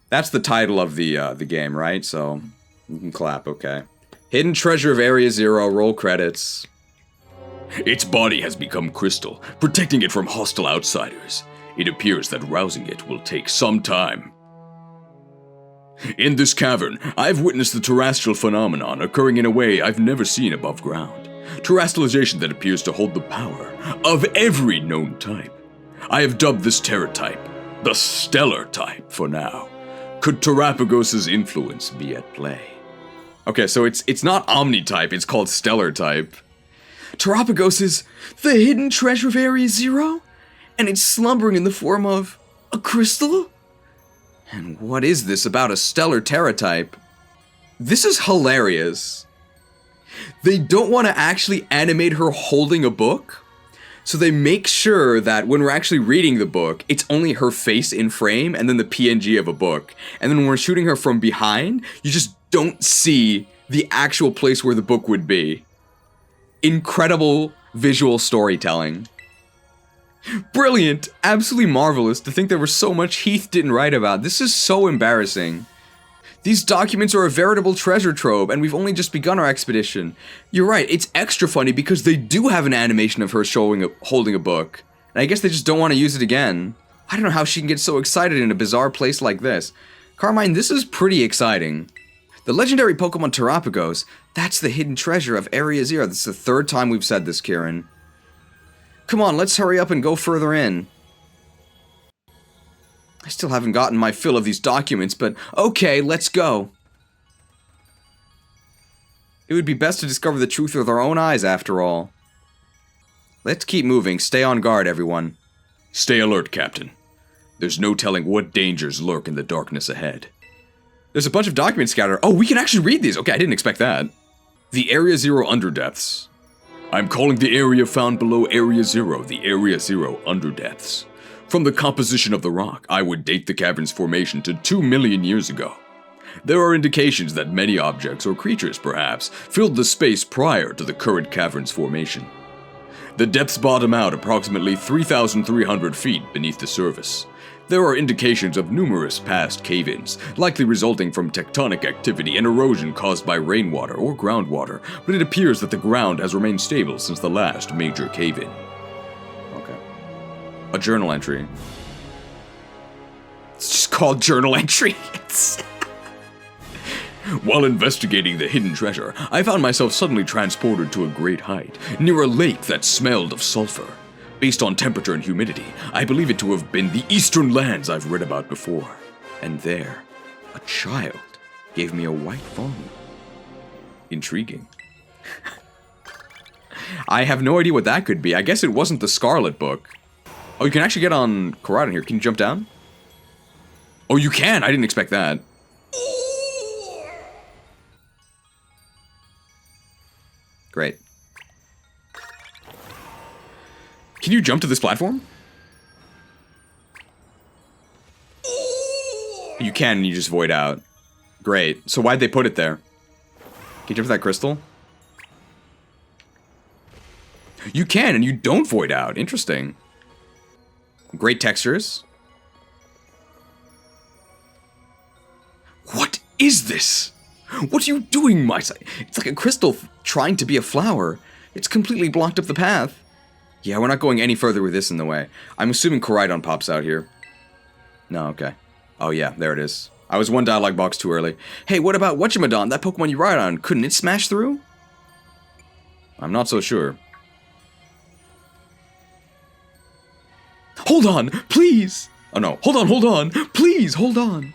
That's the title of the game, right? So, you can clap, okay. Hidden treasure of Area Zero, roll credits. Its body has become crystal, protecting it from hostile outsiders. It appears that rousing it will take some time. In this cavern, I've witnessed the terrestrial phenomenon occurring in a way I've never seen above ground. Terrestrialization that appears to hold the power of every known type. I have dubbed this terror type the stellar type for now. Could Terapagos' influence be at play? Okay, so it's not Omni-type, it's called stellar type. Terapagos is the hidden treasure of Area Zero? And it's slumbering in the form of a crystal? And what is this about a stellar terra type? This is hilarious. They don't want to actually animate her holding a book, so they make sure that when we're actually reading the book, it's only her face in frame and then the PNG of a book. And then when we're shooting her from behind, you just don't see the actual place where the book would be. Incredible visual storytelling. Brilliant! Absolutely marvelous to think there was so much Heath didn't write about. This is so embarrassing. These documents are a veritable treasure trove, and we've only just begun our expedition. You're right, it's extra funny because they do have an animation of her holding a book. And I guess they just don't want to use it again. I don't know how she can get so excited in a bizarre place like this. Carmine, this is pretty exciting. The legendary Pokemon Terapagos, that's the hidden treasure of Area Zero. This is the third time we've said this, Kieran. Come on, let's hurry up and go further in. I still haven't gotten my fill of these documents, but okay, let's go. It would be best to discover the truth with our own eyes, after all. Let's keep moving. Stay on guard, everyone. Stay alert, Captain. There's no telling what dangers lurk in the darkness ahead. There's a bunch of documents scattered. Oh, we can actually read these. Okay, I didn't expect that. The Area Zero Underdepths. I'm calling the area found below Area Zero the Area Zero Underdepths. From the composition of the rock, I would date the cavern's formation to 2 million years ago. There are indications that many objects, or creatures perhaps, filled the space prior to the current cavern's formation. The depths bottom out approximately 3,300 feet beneath the surface. There are indications of numerous past cave-ins, likely resulting from tectonic activity and erosion caused by rainwater or groundwater, but it appears that the ground has remained stable since the last major cave-in. Okay. A journal entry. It's just called journal entry. While investigating the hidden treasure, I found myself suddenly transported to a great height, near a lake that smelled of sulfur. Based on temperature and humidity, I believe it to have been the eastern lands I've read about before. And there, a child gave me a white phone. Intriguing. I have no idea what that could be. I guess it wasn't the Scarlet book. Oh, you can actually get on Koraidon here. Can you jump down? Oh, you can! I didn't expect that. Great. Can you jump to this platform? You can, and you just void out. Great. So why'd they put it there? Can you jump to that crystal? You can, and you don't void out. Interesting. Great textures. What is this? What are you doing, my son? It's like a crystal trying to be a flower. It's completely blocked up the path. Yeah, we're not going any further with this in the way. I'm assuming Koraidon pops out here. No, okay. Oh yeah, there it is. I was one dialogue box too early. Hey, what about Whatchamadon, that Pokemon you ride on? Couldn't it smash through? I'm not so sure. Hold on, please! Oh no, hold on, please, hold on!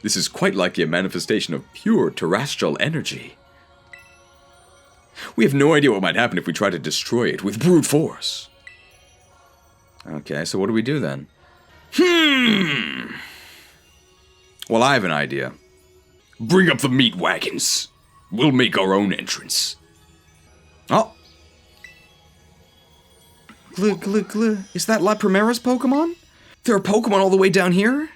This is quite likely a manifestation of pure terrestrial energy. We have no idea what might happen if we try to destroy it with brute force. Okay, so what do we do then? Well, I have an idea. Bring up the meat wagons. We'll make our own entrance. Oh. Is that La Primera's Pokemon? There are Pokemon all the way down here?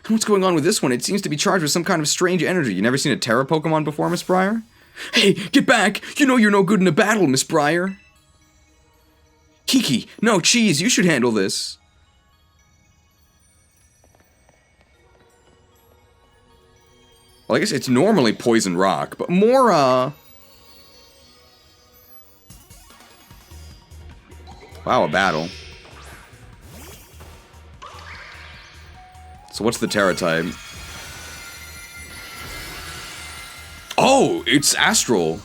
And what's going on with this one? It seems to be charged with some kind of strange energy. You never seen a Terra Pokemon before, Miss Briar? Hey, get back! You know you're no good in a battle, Miss Briar. Kiki, no, Cheese, you should handle this. Well, I guess it's normally Poison Rock, but more, Wow, a battle. So what's the Terra type? Oh, it's astral.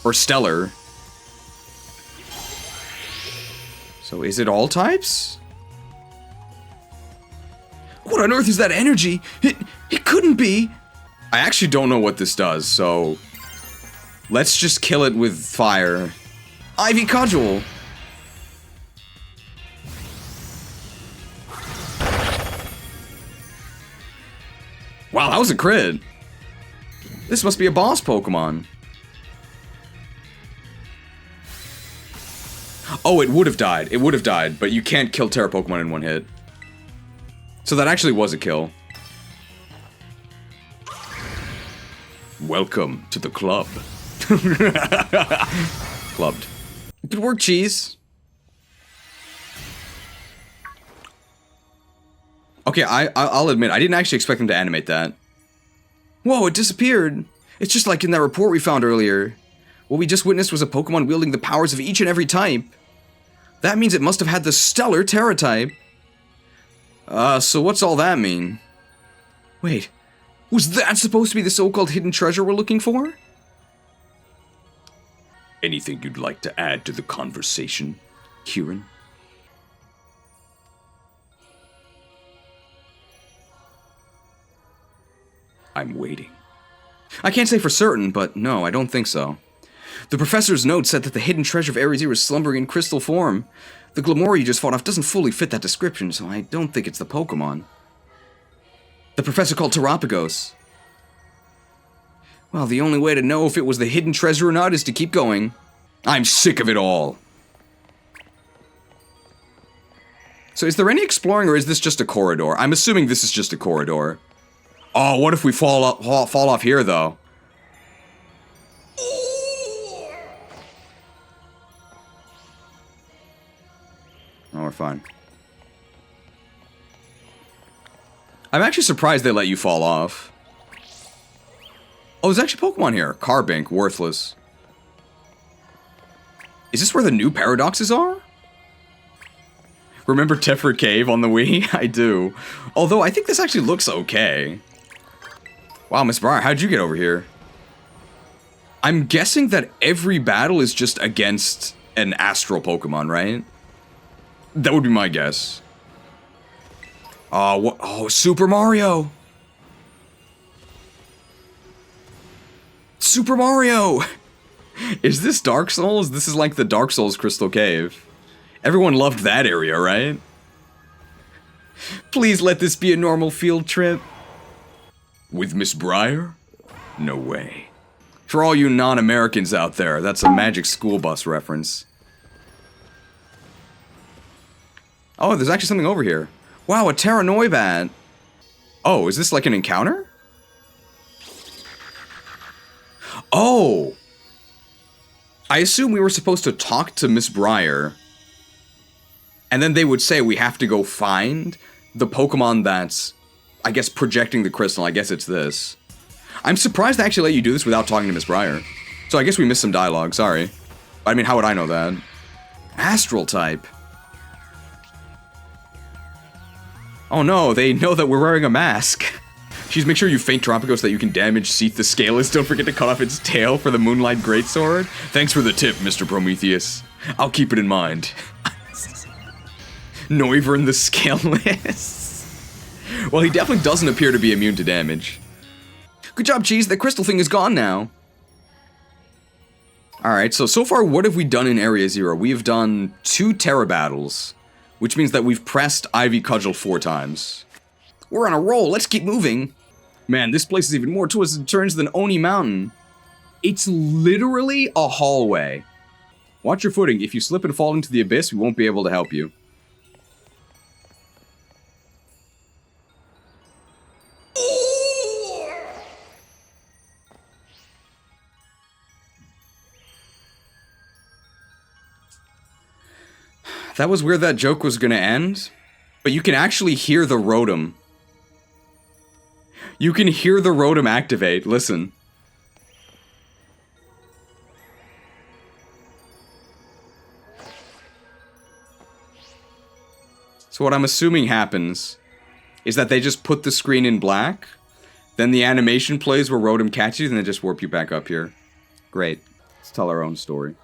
Or stellar. So is it all types? What on earth is that energy? It couldn't be. I actually don't know what this does, so let's just kill it with fire. Ivy Cudgel. Wow, that was a crit. This must be a boss Pokemon. Oh, it would have died. It would have died, but you can't kill Terra Pokemon in one hit. So that actually was a kill. Welcome to the club. Clubbed. Good work, Cheese. Okay, I'll admit, I didn't actually expect them to animate that. Whoa, it disappeared. It's just like in that report we found earlier. What we just witnessed was a Pokemon wielding the powers of each and every type. That means it must have had the stellar Terra type. So what's all that mean? Wait, was that supposed to be the so-called hidden treasure we're looking for? Anything you'd like to add to the conversation, Kieran? I'm waiting. I can't say for certain, but no, I don't think so. The professor's note said that the hidden treasure of Ares is slumbering in crystal form. The Glamora you just fought off doesn't fully fit that description, so I don't think it's the Pokemon. The professor called Terapagos. Well, the only way to know if it was the hidden treasure or not is to keep going. I'm sick of it all. So is there any exploring, or is this just a corridor? I'm assuming this is just a corridor. Oh, what if we fall off here, though? Oh, we're fine. I'm actually surprised they let you fall off. Oh, there's actually Pokemon here. Carbink, worthless. Is this where the new paradoxes are? Remember Tefra Cave on the Wii? I do. Although, I think this actually looks okay. Wow, Miss Briar, how'd you get over here? I'm guessing that every battle is just against an astral Pokemon, right? That would be my guess. What? Oh, Super Mario! Super Mario! Is this Dark Souls? This is like the Dark Souls Crystal Cave. Everyone loved that area, right? Please let this be a normal field trip. With Miss Briar? No way. For all you non-Americans out there, that's a Magic School Bus reference. Oh, there's actually something over here. Wow, a Terra Noibat. Oh, is this like an encounter? Oh! I assume we were supposed to talk to Miss Briar, and then they would say we have to go find the Pokemon that's, I guess, projecting the crystal. I guess it's this. I'm surprised they actually let you do this without talking to Miss Briar. So I guess we missed some dialogue, sorry. I mean, how would I know that? Astral type. Oh no, they know that we're wearing a mask. Just make sure you feint Terapagos so that you can damage Seath the Scaleless. Don't forget to cut off its tail for the Moonlight Greatsword. Thanks for the tip, Mr. Prometheus. I'll keep it in mind. Noivern the Scaleless. Well, he definitely doesn't appear to be immune to damage. Good job, Cheese. The crystal thing is gone now. Alright, so far, what have we done in Area 0? We have done 2 Terra battles, which means that we've pressed Ivy Cudgel 4 times. We're on a roll. Let's keep moving. Man, this place is even more twists and turns than Oni Mountain. It's literally a hallway. Watch your footing. If you slip and fall into the abyss, we won't be able to help you. That was where that joke was gonna end, but you can actually hear the Rotom. You can hear the Rotom activate, listen. So what I'm assuming happens is that they just put the screen in black, Then the animation plays where Rotom catches you, and then just warp you back up here. Great. Let's tell our own story.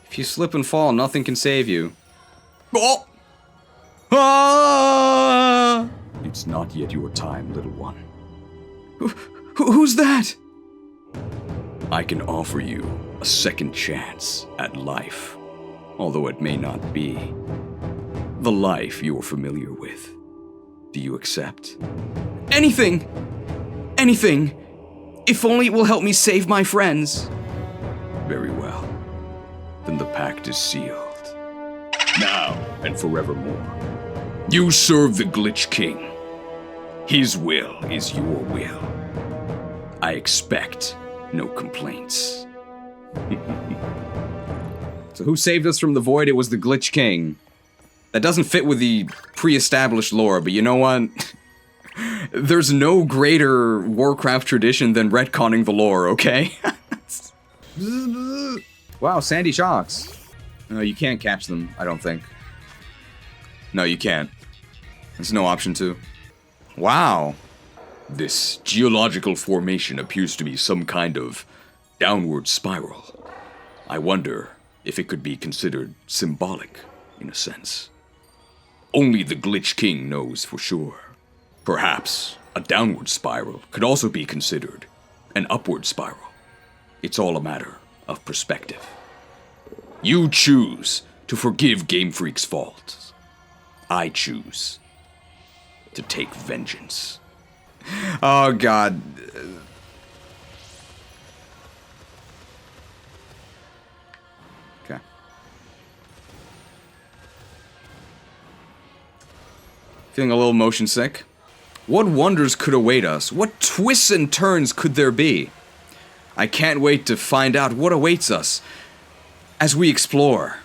If you slip and fall, nothing can save you. Oh! Ah! It's not yet your time, little one. Who's that? I can offer you a second chance at life, although it may not be the life you're familiar with. Do you accept? Anything! Anything! If only it will help me save my friends. Very well. Then the pact is sealed. Now and forevermore. You serve the Glitch King. His will is your will. I expect no complaints. So who saved us from the void? It was the Glitch King. That doesn't fit with the pre-established lore, but you know what? There's no greater Warcraft tradition than retconning the lore, okay? Wow, Sandy Shocks. No, you can't catch them, I don't think. No, you can't. There's no option to. Wow. This geological formation appears to be some kind of downward spiral. I wonder if it could be considered symbolic, in a sense. Only the Glitch King knows for sure. Perhaps a downward spiral could also be considered an upward spiral. It's all a matter of perspective. You choose to forgive Game Freak's faults. I choose to take vengeance. Oh, God. Okay. Feeling a little motion sick. What wonders could await us? What twists and turns could there be? I can't wait to find out what awaits us as we explore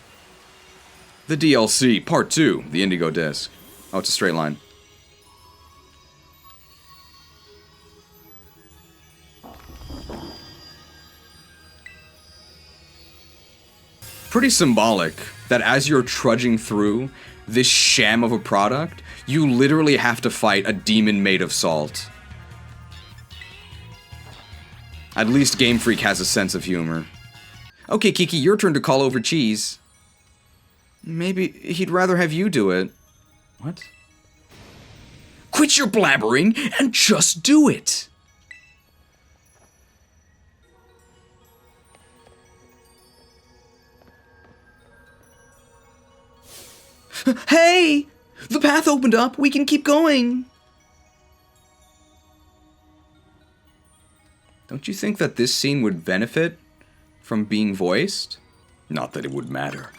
the DLC, Part 2, the Indigo Disk. Oh, it's a straight line. Pretty symbolic that as you're trudging through this sham of a product, you literally have to fight a demon made of salt. At least Game Freak has a sense of humor. Okay, Kiki, your turn to call over cheese. Maybe he'd rather have you do it. What? Quit your blabbering and just do it! Hey! The path opened up. We can keep going. Don't you think that this scene would benefit from being voiced? Not that it would matter.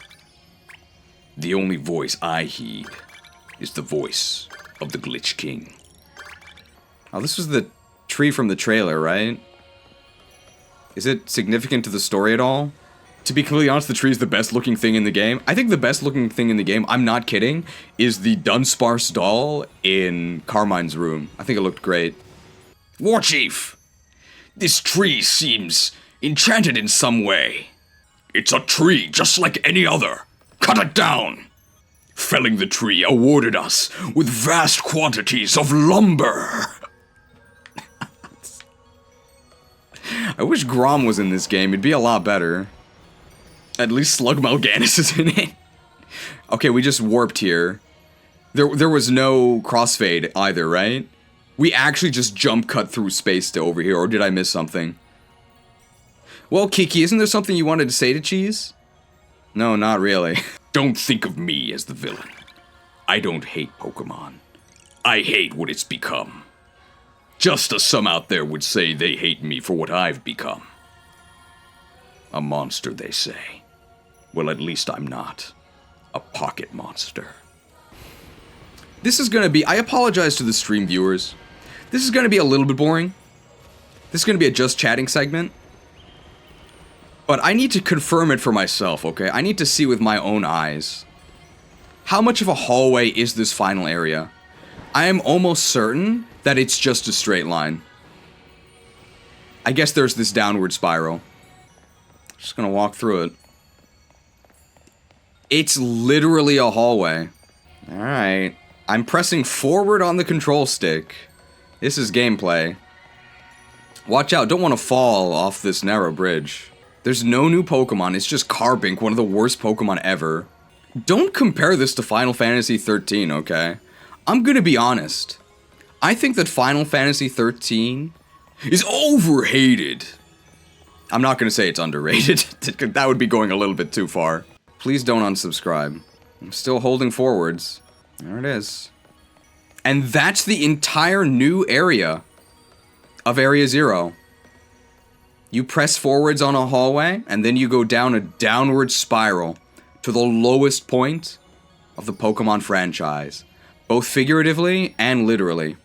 The only voice I heed is the voice of the Glitch King. Oh, this was the tree from the trailer, right? Is it significant to the story at all? To be completely honest, the tree is the best looking thing in the game. I think the best looking thing in the game, I'm not kidding, is the Dunsparce doll in Carmine's room. I think it looked great. War Chief! This tree seems enchanted in some way. It's a tree just like any other. Cut it down! Felling the tree awarded us with vast quantities of lumber. I wish Grom was in this game. It'd be a lot better. At least Slug Mal'Ganis is in it. Okay, we just warped here. There was no crossfade either, right? We actually just jump cut through space to over here, or did I miss something? Well, Kiki, isn't there something you wanted to say to Cheese? No, not really. Don't think of me as the villain. I don't hate Pokemon. I hate what it's become. Just as some out there would say they hate me for what I've become. A monster, they say. Well, at least I'm not. A pocket monster. This is gonna be... I apologize to the stream viewers. This is gonna be a little bit boring. This is gonna be a just chatting segment. But I need to confirm it for myself, okay? I need to see with my own eyes. How much of a hallway is this final area? I am almost certain that it's just a straight line. I guess there's this downward spiral. Just gonna walk through it. It's literally a hallway. Alright. I'm pressing forward on the control stick. This is gameplay. Watch out, don't want to fall off this narrow bridge. There's no new Pokemon, it's just Carbink, one of the worst Pokemon ever. Don't compare this to Final Fantasy XIII, okay? I'm gonna be honest. I think that Final Fantasy XIII is overhated. I'm not gonna say it's underrated. That would be going a little bit too far. Please don't unsubscribe. I'm still holding forwards. There it is. And that's the entire new area of Area 0. You press forwards on a hallway, and then you go down a downward spiral to the lowest point of the Pokemon franchise. Both figuratively and literally.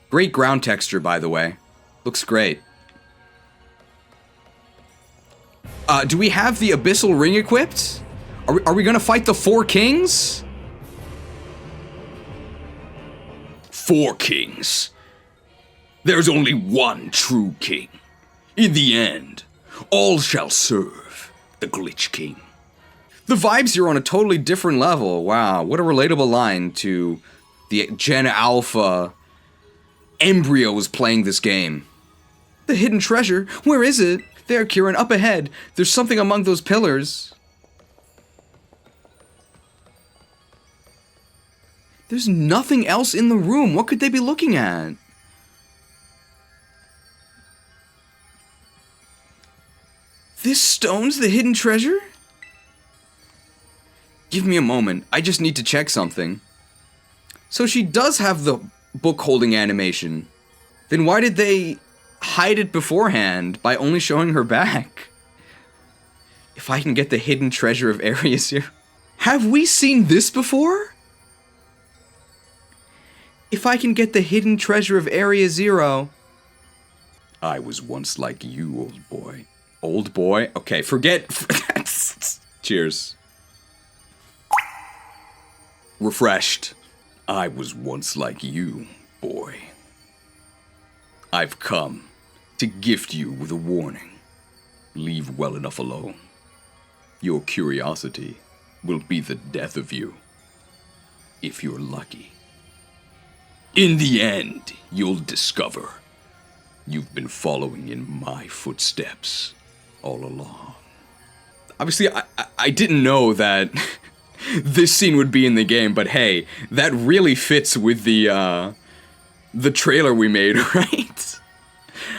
Great ground texture, by the way. Looks great. Do we have the Abyssal Ring equipped? Are we gonna fight the 4 Kings? 4 kings. There's only one true king. In the end, all shall serve the Glitch King. The vibes here are on a totally different level. Wow, what a relatable line to the Gen Alpha embryos playing this game. The hidden treasure, where is it? There, Kieran, up ahead. There's something among those pillars. There's nothing else in the room. What could they be looking at? This stone's the hidden treasure? Give me a moment. I just need to check something. So she does have the book holding animation. Then why did they hide it beforehand by only showing her back? If I can get the hidden treasure of Area 0. Have we seen this before? If I can get the hidden treasure of Area 0. I was once like you, old boy. Old boy? Okay, forget. Cheers. Refreshed. I was once like you, boy. I've come to gift you with a warning. Leave well enough alone. Your curiosity will be the death of you, if you're lucky. In the end, you'll discover you've been following in my footsteps all along. Obviously, I didn't know that this scene would be in the game, but hey, that really fits with the trailer we made, right?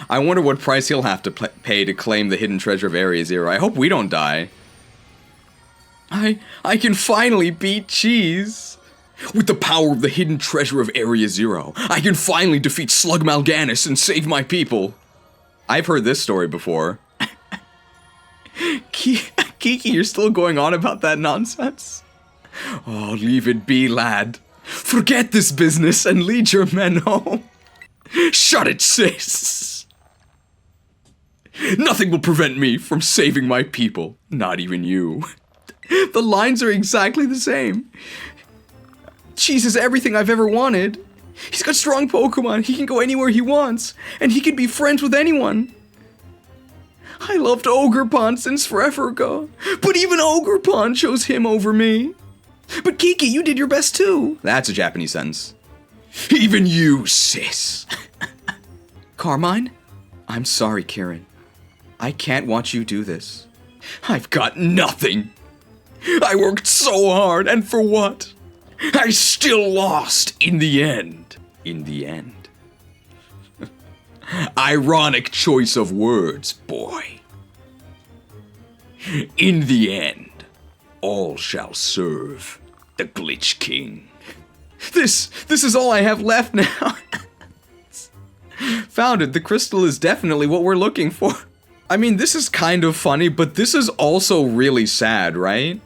I wonder what price he'll have to pay to claim the hidden treasure of Area 0. I hope we don't die. I can finally beat Cheese. With the power of the hidden treasure of Area 0, I can finally defeat Slug Mal'Ganis and save my people. I've heard this story before. Kiki, you're still going on about that nonsense? Oh, leave it be, lad. Forget this business and lead your men home. Shut it, sis. Nothing will prevent me from saving my people, not even you. The lines are exactly the same. Cheese is everything I've ever wanted. He's got strong Pokemon, he can go anywhere he wants, and he can be friends with anyone. I loved Ogerpon since forever ago, but even Ogerpon chose him over me. But Kiki, you did your best too. That's a Japanese sentence. Even you, sis. Carmine? I'm sorry, Kieran. I can't watch you do this. I've got nothing. I worked so hard, and for what? I still lost in the end. In the end. Ironic choice of words, boy. In the end, all shall serve the Glitch King. This is all I have left now. Found it. The crystal is definitely what we're looking for. I mean, this is kind of funny, but this is also really sad, right?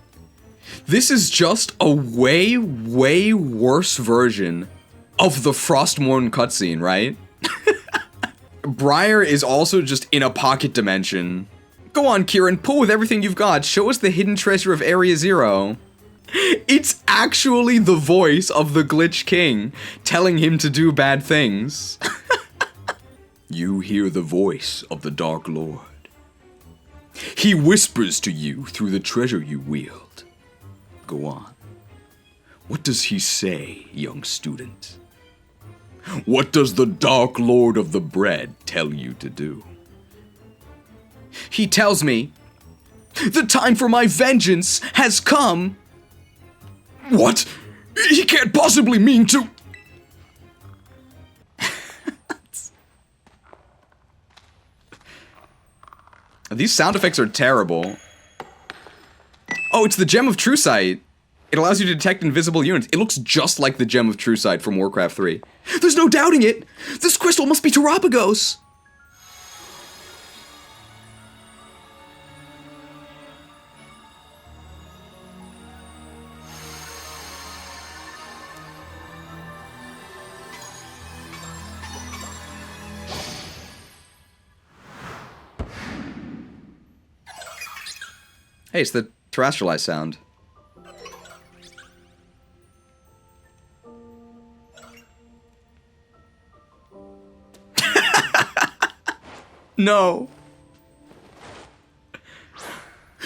This is just a way, way worse version of the Frostmourne cutscene, right? Briar is also just in a pocket dimension. Go on, Kieran, pull with everything you've got. Show us the hidden treasure of Area 0. It's actually the voice of the Glitch King telling him to do bad things. You hear the voice of the Dark Lord. He whispers to you through the treasure you wield. Go on. What does he say, young student? What does the Dark Lord of the Bread tell you to do? He tells me, the time for my vengeance has come. What? He can't possibly mean to... These sound effects are terrible. Oh, it's the Gem of True Sight. It allows you to detect invisible units. It looks just like the Gem of True Sight from Warcraft 3. There's no doubting it! This crystal must be Terapagos! Hey, it's the terrestrialized sound. No.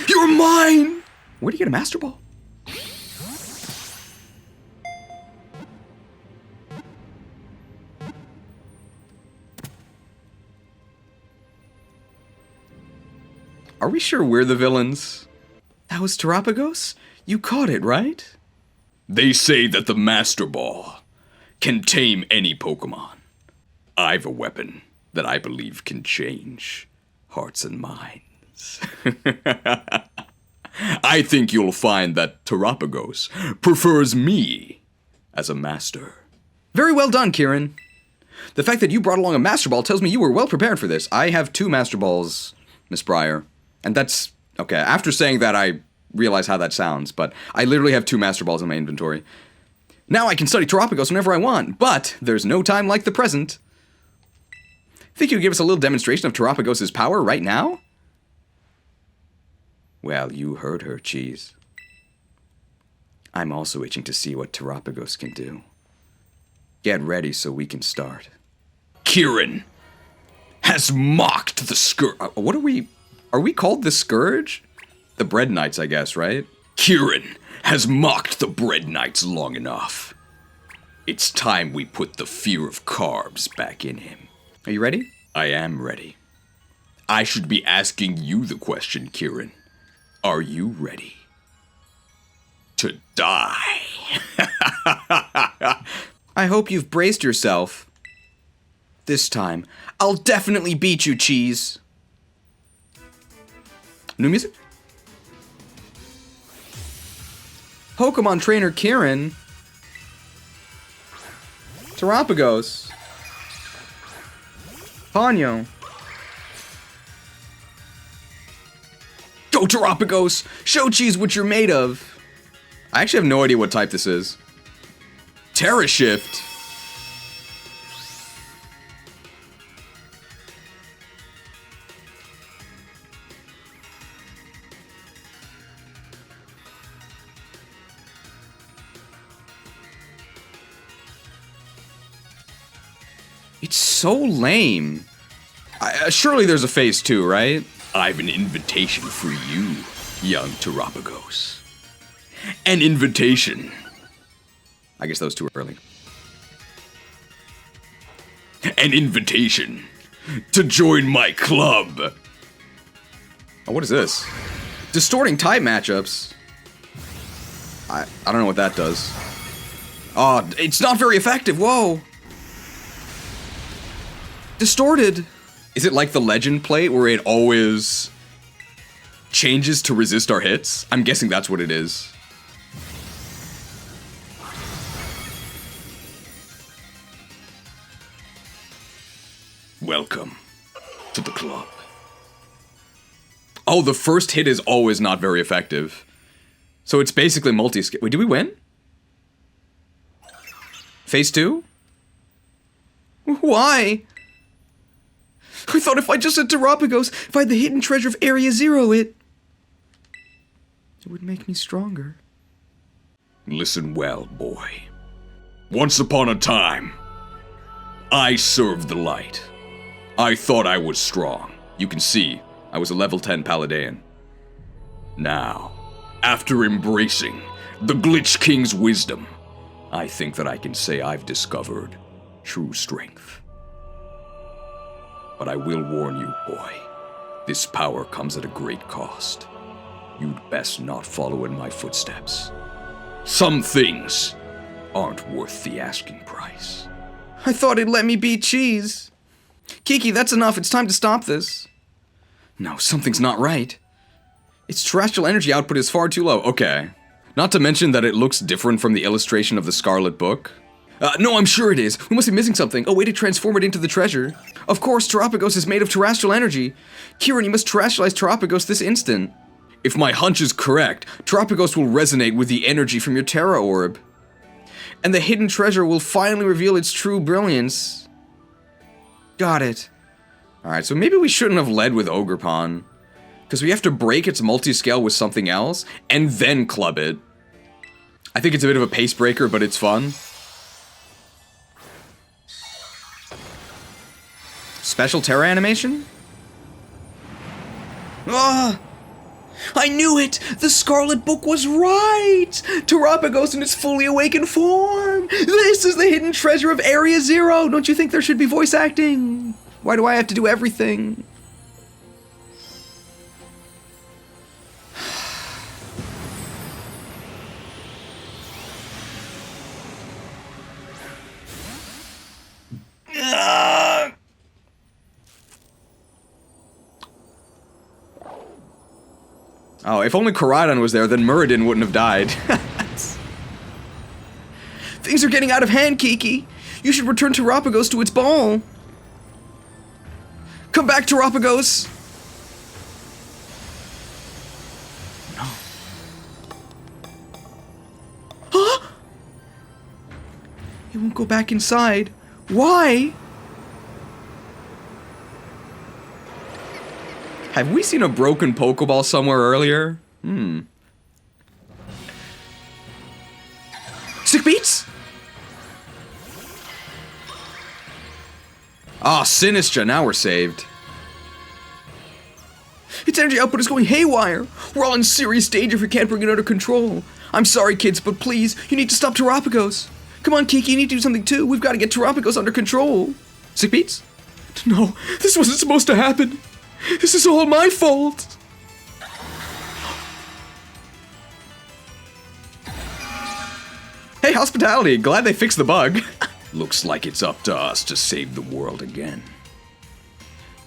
You're mine! Where'd you get a Master Ball? Are we sure we're the villains? That was Terapagos? You caught it, right? They say that the Master Ball can tame any Pokemon. I've a weapon that I believe can change hearts and minds. I think you'll find that Terapagos prefers me as a master. Very well done, Kieran. The fact that you brought along a Master Ball tells me you were well prepared for this. I have 2 Master Balls, Miss Breyer. And that's... okay, after saying that, I realize how that sounds, but I literally have 2 Master Balls in my inventory. Now I can study Terapagos whenever I want, but there's no time like the present. Think you'd give us a little demonstration of Terapagos' power right now? Well, you heard her, Cheese. I'm also itching to see what Terapagos can do. Get ready so we can start. Kieran has mocked the Scourge. What are we... are we called the Scourge? The Bread Knights, I guess, right? Kieran has mocked the Bread Knights long enough. It's time we put the fear of carbs back in him. Are you ready? I am ready. I should be asking you the question, Kieran. Are you ready to die? I hope you've braced yourself. This time, I'll definitely beat you, Cheese. New music? Pokemon trainer Kieran. Terapagos. Ponyo. Go Terapagos! Show Cheese what you're made of! I actually have no idea what type this is. Terra Shift! It's so lame. Surely there's a phase 2, right? I've an invitation for you, young Terapagos. An invitation. I guess that was too early. An invitation to join my club. Oh, what is this? Distorting type matchups. I don't know what that does. Oh, it's not very effective. Whoa. Distorted. Is it like the legend plate where it always changes to resist our hits? I'm guessing that's what it is. Welcome to the club. Oh, the first hit is always not very effective. So it's basically multi-skill. Wait, did we win? Phase 2? Why? I thought if I just had Terapagos, if I had the hidden treasure of Area Zero, it would make me stronger. Listen well, boy. Once upon a time, I served the light. I thought I was strong. You can see, I was a level 10 Paldean. Now, after embracing the Glitch King's wisdom, I think that I can say I've discovered true strength. But I will warn you, boy, this power comes at a great cost. You'd best not follow in my footsteps. Some things aren't worth the asking price. I thought he'd let me beat cheese. Kiki, that's enough. It's time to stop this. No, something's not right. Its terrestrial energy output is far too low. Okay. Not to mention that it looks different from the illustration of the Scarlet book. No, I'm sure it is. We must be missing something. A way to transform it into the treasure. Of course, Terapagos is made of terrestrial energy. Kieran, you must terrestrialize Terapagos this instant. If my hunch is correct, Terapagos will resonate with the energy from your Terra Orb. And the hidden treasure will finally reveal its true brilliance. Got it. Alright, so maybe we shouldn't have led with Ogerpon. Because we have to break its multi-scale with something else, and then club it. I think it's a bit of a pace breaker, but it's fun. Special Terra animation? Ah! I knew it! The Scarlet book was right! Terapagos in its fully awakened form! This is the hidden treasure of Area Zero! Don't you think there should be voice acting? Why do I have to do everything? Oh, if only Koraidon was there, then Muradin wouldn't have died. Things are getting out of hand, Kiki. You should return Terapagos to its ball. Come back, Terapagos. No. Huh? It won't go back inside. Why? Have we seen a broken Pokeball somewhere earlier? Sick beats? Ah, Sinistra, now we're saved. Its energy output is going haywire. We're all in serious danger if we can't bring it under control. I'm sorry, kids, but please, you need to stop Terapagos. Come on, Kiki, you need to do something too. We've got to get Terapagos under control. Sick beats? No, this wasn't supposed to happen. This is all my fault! Hey, Hospitality, glad they fixed the bug. Looks like it's up to us to save the world again.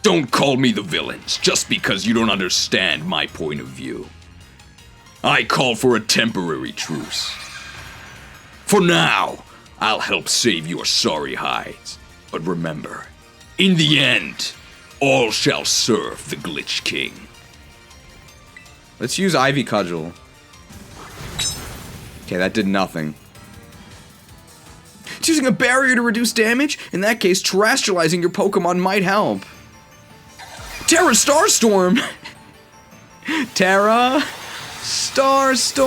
Don't call me the villains, just because you don't understand my point of view. I call for a temporary truce. For now, I'll help save your sorry hides. But remember, in the end, all shall serve the Glitch King. Let's use Ivy Cudgel. Okay, that did nothing. It's using a barrier to reduce damage? In that case, terrestrializing your Pokemon might help. Terra Starstorm! Terra Starstorm!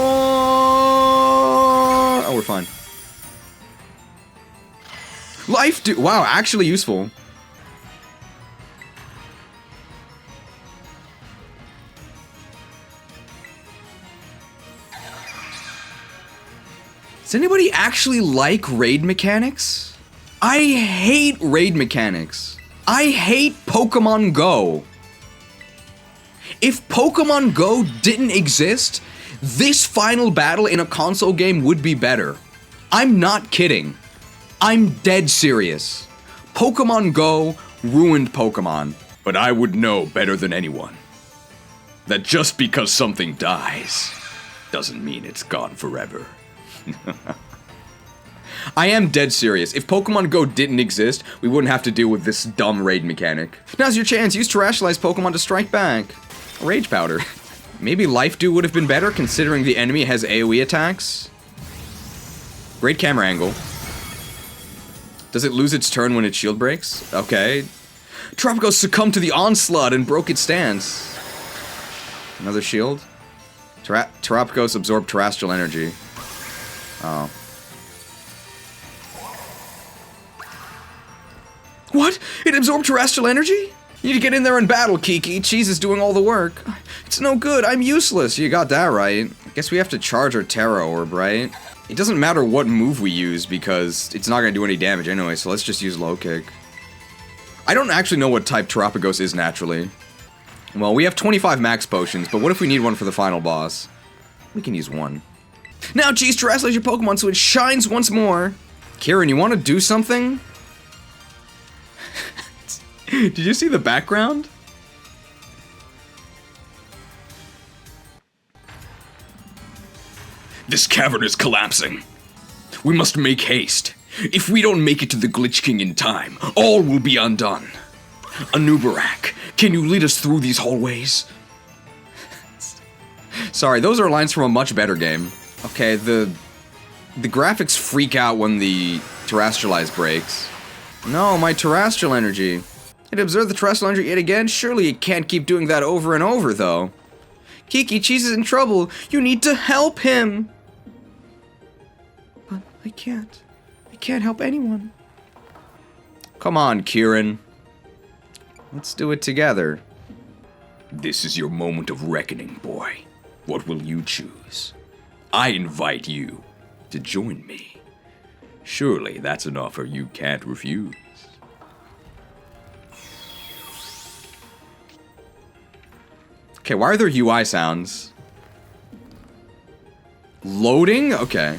Oh, we're fine. Life do- wow, actually useful. Does anybody actually like raid mechanics? I hate raid mechanics. I hate Pokemon Go. If Pokemon Go didn't exist, this final battle in a console game would be better. I'm not kidding. I'm dead serious. Pokemon Go ruined Pokemon. But I would know better than anyone that just because something dies doesn't mean it's gone forever. I am dead serious. If Pokemon Go didn't exist, we wouldn't have to deal with this dumb raid mechanic. Now's your chance. Use Terrestrialized Pokemon to strike back. Rage Powder. Maybe Life Dew would have been better considering the enemy has AoE attacks. Great camera angle. Does it lose its turn when its shield breaks? Okay. Terapagos succumbed to the onslaught and broke its stance. Another shield. Terapagos absorbed terrestrial energy. Oh. What? It absorbed terrestrial energy? You need to get in there and battle, Kiki. Cheese is doing all the work. It's no good. I'm useless. You got that right. Guess we have to charge our Terra Orb, right? It doesn't matter what move we use because it's not gonna do any damage anyway, so let's just use low kick. I don't actually know what type Terapagos is naturally. Well, we have 25 max potions, but what if we need one for the final boss? We can use one. Now cheese terrestrialize your Pokemon so it shines once more. Kieran, you want to do something? Did you see the background? This cavern is collapsing. We must make haste. If we don't make it to the Glitch King in time, all will be undone. Anubarak, can you lead us through these hallways? Sorry, those are lines from a much better game. Okay, the graphics freak out when the terrestrialize breaks. No, my terrestrial energy. It observed the terrestrial energy yet again? Surely it can't keep doing that over and over, though. Kiki, Cheese is in trouble. You need to help him. But I can't. I can't help anyone. Come on, Kieran. Let's do it together. This is your moment of reckoning, boy. What will you choose? I invite you to join me. Surely that's an offer you can't refuse. Okay, why are there UI sounds? Loading? Okay.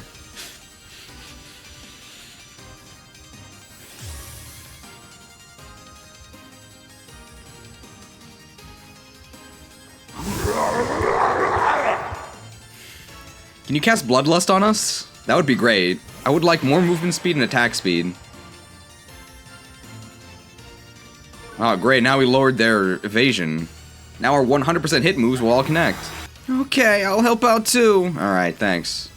Can you cast Bloodlust on us? That would be great. I would like more movement speed and attack speed. Oh, great. Now we lowered their evasion. Now our 100% hit moves will all connect. Okay, I'll help out too. Alright, thanks.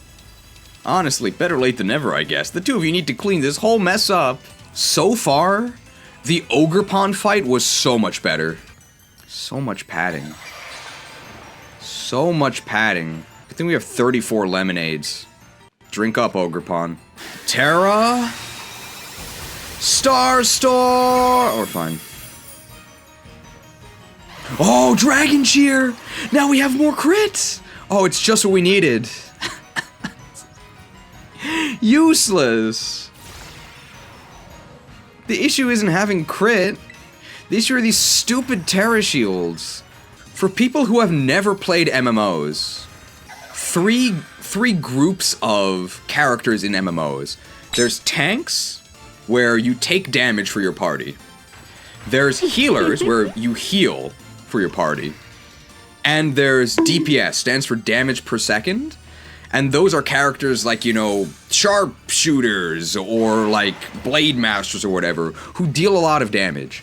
Honestly, better late than never, I guess. The two of you need to clean this whole mess up. So far, the Ogre Pond fight was so much better. So much padding. So much padding. I think we have 34 lemonades. Drink up, Ogre Pond. Terra. Star Store. Or fine. Oh, Dragon Cheer! Now we have more crits! Oh, it's just what we needed. Useless. The issue isn't having crit. The issue are these stupid Terra Shields. For people who have never played MMOs, three groups of characters in MMOs. There's tanks, where you take damage for your party. There's healers, where you heal for your party. And there's DPS, stands for damage per second. And those are characters like, you know, sharpshooters or like blade masters or whatever, who deal a lot of damage.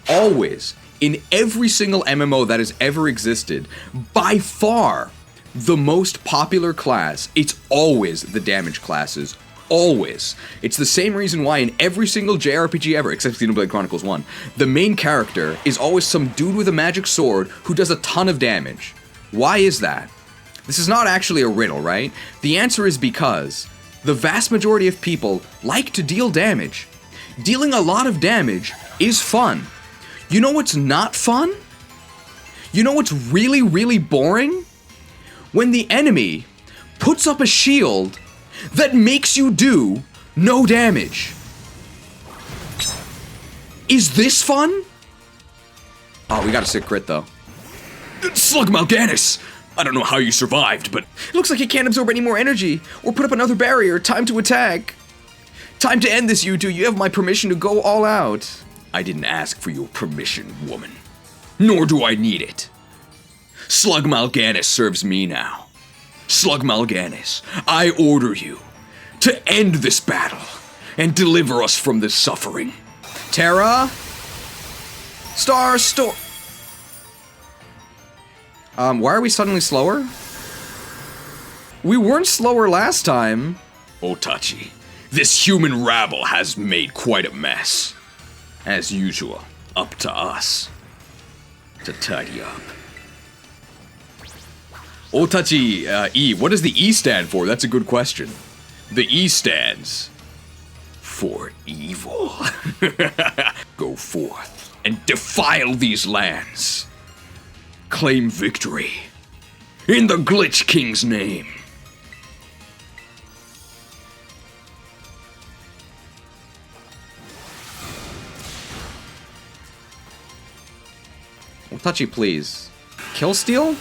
Always, in every single MMO that has ever existed, by far the most popular class, it's always the damage classes. Always. It's the same reason why in every single JRPG ever, except Xenoblade Chronicles 1, the main character is always some dude with a magic sword who does a ton of damage. Why is that? This is not actually a riddle, right? The answer is because the vast majority of people like to deal damage. Dealing a lot of damage is fun. You know what's not fun? You know what's really, really boring? When the enemy puts up a shield that makes you do no damage. Is this fun? Oh, we got a sick crit though. Slug Mal'Ganis! I don't know how you survived, but it looks like it can't absorb any more energy or put up another barrier. Time to attack. Time to end this, you two. You have my permission to go all out. I didn't ask for your permission, woman. Nor do I need it. Slug Mal'Ganis serves me now. Slug Mal'Ganis, I order you to end this battle and deliver us from this suffering. Terra? Star Store. Why are we suddenly slower? We weren't slower last time. Otachi, this human rabble has made quite a mess. As usual, up to us to tidy up. Otachi, E. What does the E stand for? That's a good question. The E stands for evil. Go forth and defile these lands. Claim victory In the Glitch King's name. Well, touchy, please. Kill steal?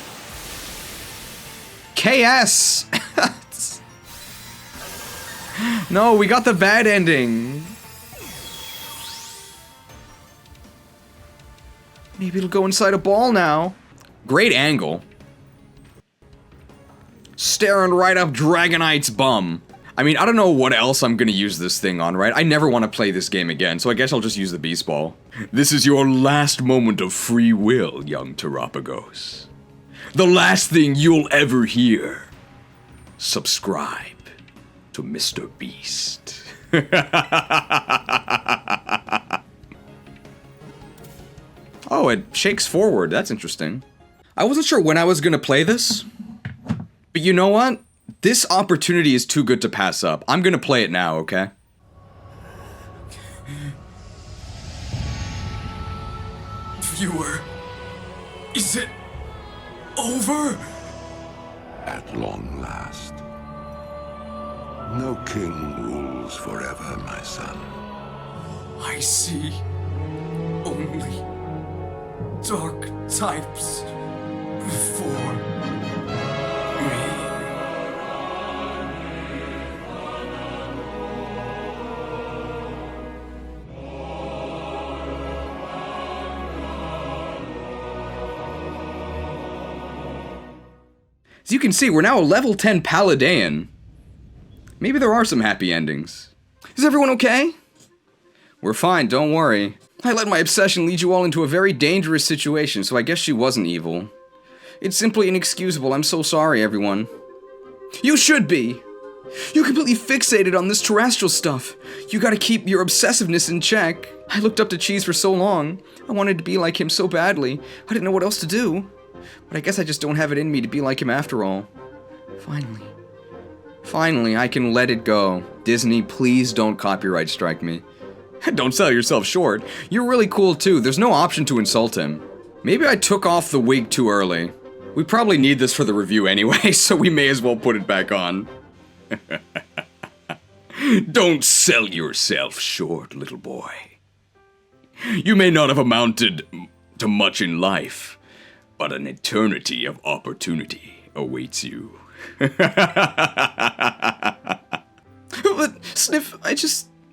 KS! No, we got the bad ending. Maybe it'll go inside a ball now. Great angle. Staring right up Dragonite's bum. I mean, I don't know what else I'm gonna use this thing on, right? I never want to play this game again, so I guess I'll just use the Beast Ball. This is your last moment of free will, young Terapagos. The last thing you'll ever hear. Subscribe to Mr. Beast. Oh, it shakes forward. That's interesting. I wasn't sure when I was gonna play this, but you know what? This opportunity is too good to pass up. I'm gonna play it now, okay? Viewer, is it over? At long last. No king rules forever, my son. I see only dark types before me. As you can see, we're now a level 10 Paladin. Maybe there are some happy endings. Is everyone okay? We're fine, don't worry. I let my obsession lead you all into a very dangerous situation, so I guess she wasn't evil. It's simply inexcusable. I'm so sorry, everyone. You should be! You completely fixated on this terrestrial stuff. You gotta keep your obsessiveness in check. I looked up to Cheese for so long. I wanted to be like him so badly. I didn't know what else to do. But I guess I just don't have it in me to be like him after all. Finally, I can let it go. Disney, please don't copyright strike me. Don't sell yourself short. You're really cool too. There's no option to insult him. Maybe I took off the wig too early. We probably need this for the review anyway, so we may as well put it back on. Don't sell yourself short, little boy. You may not have amounted to much in life, but an eternity of opportunity awaits you. But, Sniff,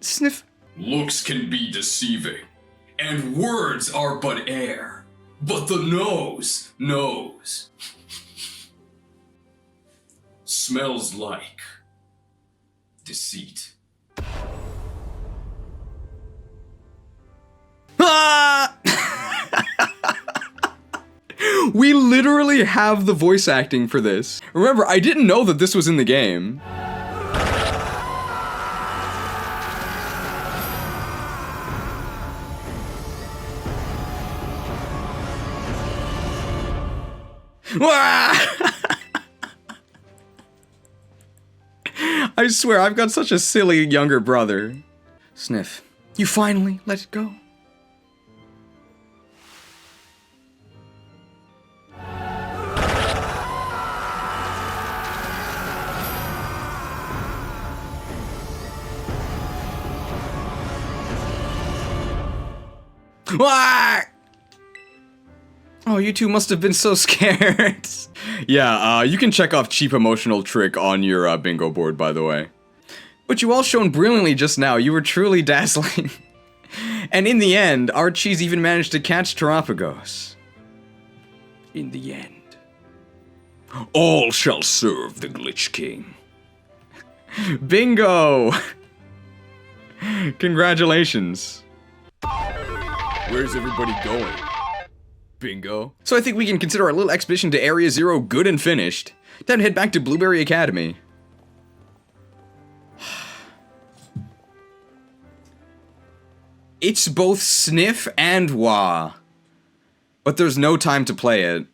Sniff... Looks can be deceiving, and words are but air, but the nose knows. Smells like deceit. Ah! We literally have the voice acting for this. Remember, I didn't know that this was in the game. I swear, I've got such a silly younger brother. Sniff, you finally let it go. Oh, you two must have been so scared. Yeah, you can check off cheap emotional trick on your bingo board, by the way. But you all shone brilliantly just now. You were truly dazzling. And in the end, our cheese even managed to catch Terapagos. In the end, all shall serve the Glitch King. Bingo! Congratulations. Where's everybody going? Bingo. So I think we can consider our little expedition to Area Zero good and finished. Then head back to Blueberry Academy. It's both Sniff and Wah. But there's no time to play it.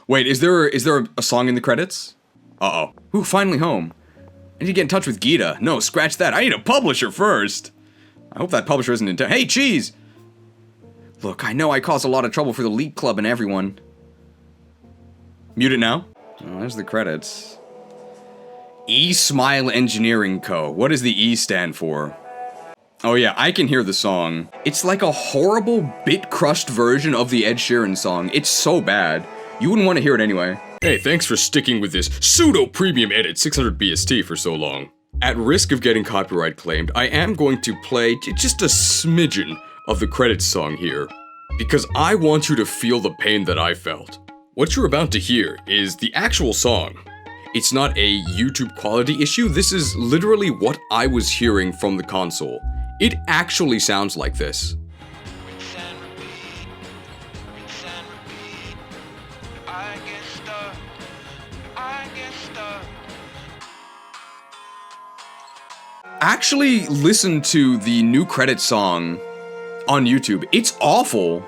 Wait, is there a song in the credits? Uh-oh. Ooh, finally home. I need to get in touch with Gita. No, scratch that. I need a publisher first. I hope that publisher isn't in town. Hey, Cheese! Look, I know I caused a lot of trouble for the League Club and everyone. Mute it now? Well, there's the credits. E-Smile Engineering Co. What does the E stand for? Oh yeah, I can hear the song. It's like a horrible, bit-crushed version of the Ed Sheeran song. It's so bad. You wouldn't want to hear it anyway. Hey, thanks for sticking with this pseudo premium edit 600 BST for so long. At risk of getting copyright claimed, I am going to play just a smidgen of the credits song here, because I want you to feel the pain that I felt. What you're about to hear is the actual song. It's not a YouTube quality issue, this is literally what I was hearing from the console. It actually sounds like this. Actually listen to the new credits song on YouTube. It's awful.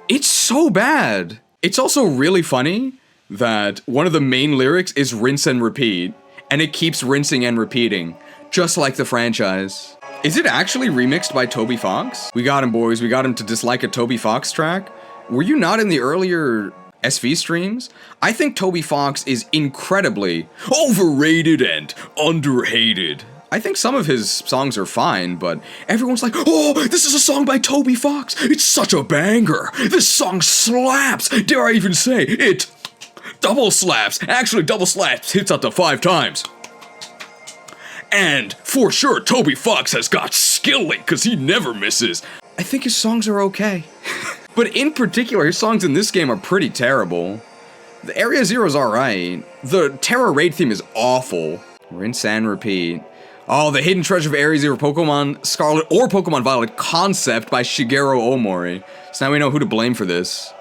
It's so bad. It's also really funny that one of the main lyrics is rinse and repeat, and it keeps rinsing and repeating, just like the franchise. Is it actually remixed by Toby Fox? We got him, boys. We got him to dislike a Toby Fox track. Were you not in the earlier SV streams? I think Toby Fox is incredibly overrated and underhated. I think some of his songs are fine, but everyone's like, oh, this is a song by Toby Fox. It's such a banger. This song slaps. Dare I even say, it double slaps. Actually, double slaps hits up to 5 times. And for sure, Toby Fox has got skilling, because he never misses. I think his songs are okay. But in particular, his songs in this game are pretty terrible. The Area Zero's alright. The Terra Raid theme is awful. Rinse and repeat. Oh, the Hidden Treasure of Area Zero Pokemon Scarlet or Pokemon Violet concept by Shigeru Omori. So now we know who to blame for this.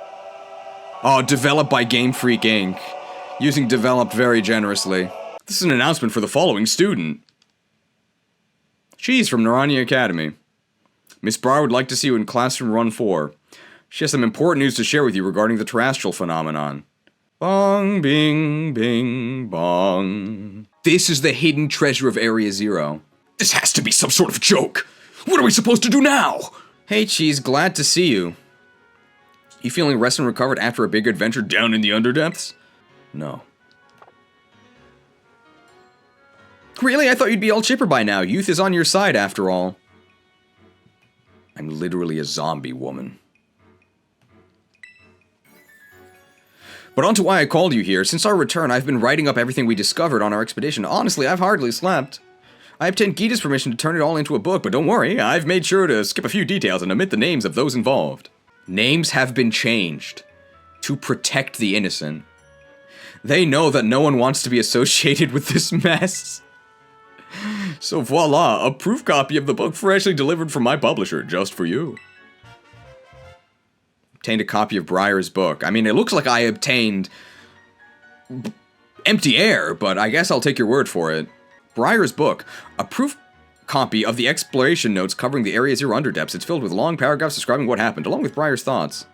Oh, developed by Game Freak Inc. Using developed very generously. This is an announcement for the following student. She's from Naranja Academy. Miss Brower would like to see you in Classroom Run 4. She has some important news to share with you regarding the terrestrial phenomenon. Bong, bing, bing, bong. This is the hidden treasure of Area Zero. This has to be some sort of joke. What are we supposed to do now? Hey, Cheese, glad to see you. You feeling rested and recovered after a big adventure down in the Underdepths? No. Really? I thought you'd be all chipper by now. Youth is on your side, after all. I'm literally a zombie woman. But on to why I called you here. Since our return, I've been writing up everything we discovered on our expedition. Honestly, I've hardly slept. I obtained Gita's permission to turn it all into a book, but don't worry, I've made sure to skip a few details and omit the names of those involved. Names have been changed to protect the innocent. They know that no one wants to be associated with this mess. So voila, a proof copy of the book freshly delivered from my publisher, just for you. Obtained a copy of Briar's book. I mean, it looks like I obtained empty air, but I guess I'll take your word for it. Briar's book, a proof copy of the exploration notes covering the Area Zero Underdepths. It's filled with long paragraphs describing what happened, along with Briar's thoughts.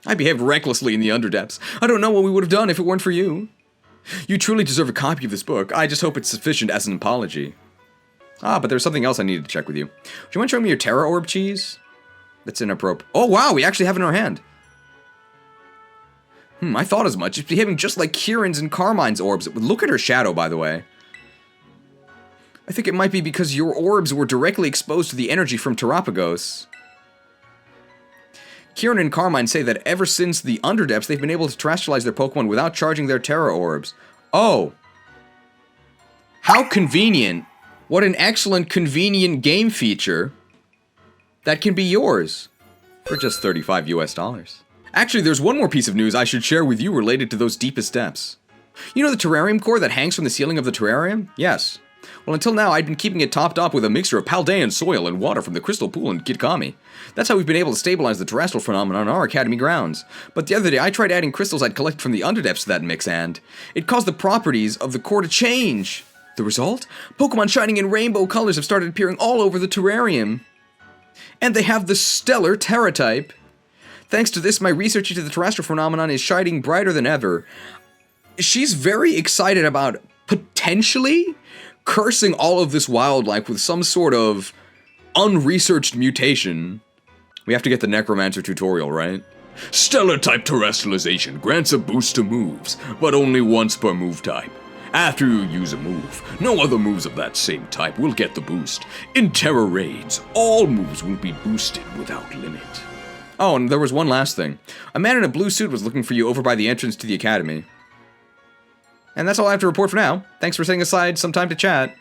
I behaved recklessly in the Underdepths. I don't know what we would have done if it weren't for you. You truly deserve a copy of this book. I just hope it's sufficient as an apology. Ah, but there's something else I needed to check with you. Do you mind showing me your Terra Orb, Cheese? That's inappropriate. Oh, wow, we actually have it in our hand. I thought as much. It's behaving just like Kieran's and Carmine's orbs. Look at her shadow, by the way. I think it might be because your orbs were directly exposed to the energy from Terapagos. Kieran and Carmine say that ever since the Underdepths, they've been able to terrestrialize their Pokemon without charging their Terra Orbs. Oh. How convenient. What an excellent, convenient game feature that can be yours for just $35 US. Actually, there's one more piece of news I should share with you related to those deepest depths. You know the terrarium core that hangs from the ceiling of the terrarium? Yes. Well, until now, I'd been keeping it topped up with a mixture of Paldean soil and water from the Crystal Pool in Kitkami. That's how we've been able to stabilize the terrestrial phenomenon on our academy grounds. But the other day, I tried adding crystals I'd collected from the Underdepths to that mix, and it caused the properties of the core to change. The result? Pokemon shining in rainbow colors have started appearing all over the terrarium. And they have the stellar Terra type. Thanks to this, my research into the terrestrial phenomenon is shining brighter than ever. She's very excited about potentially cursing all of this wildlife with some sort of unresearched mutation. We have to get the Necromancer tutorial, right? Stellar type terrestrialization grants a boost to moves, but only once per move type. After you use a move, no other moves of that same type will get the boost. In Terror Raids, all moves will be boosted without limit. Oh, and there was one last thing. A man in a blue suit was looking for you over by the entrance to the academy. And that's all I have to report for now. Thanks for setting aside some time to chat.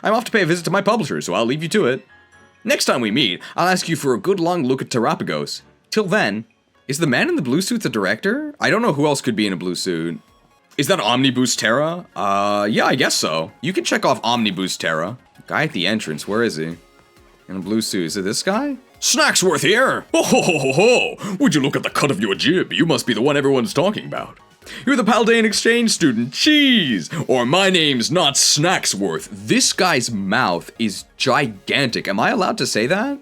I'm off to pay a visit to my publisher, so I'll leave you to it. Next time we meet, I'll ask you for a good long look at Terapagos. Till then, is the man in the blue suit the director? I don't know who else could be in a blue suit. Is that Omniboost Terra? Yeah, I guess so. You can check off Omniboost Terra. Guy at the entrance, where is he? In a blue suit, is it this guy? Snacksworth here! Ho ho ho ho ho! Would you look at the cut of your jib? You must be the one everyone's talking about. You're the Paldean exchange student, Cheese! Or my name's not Snacksworth. This guy's mouth is gigantic. Am I allowed to say that?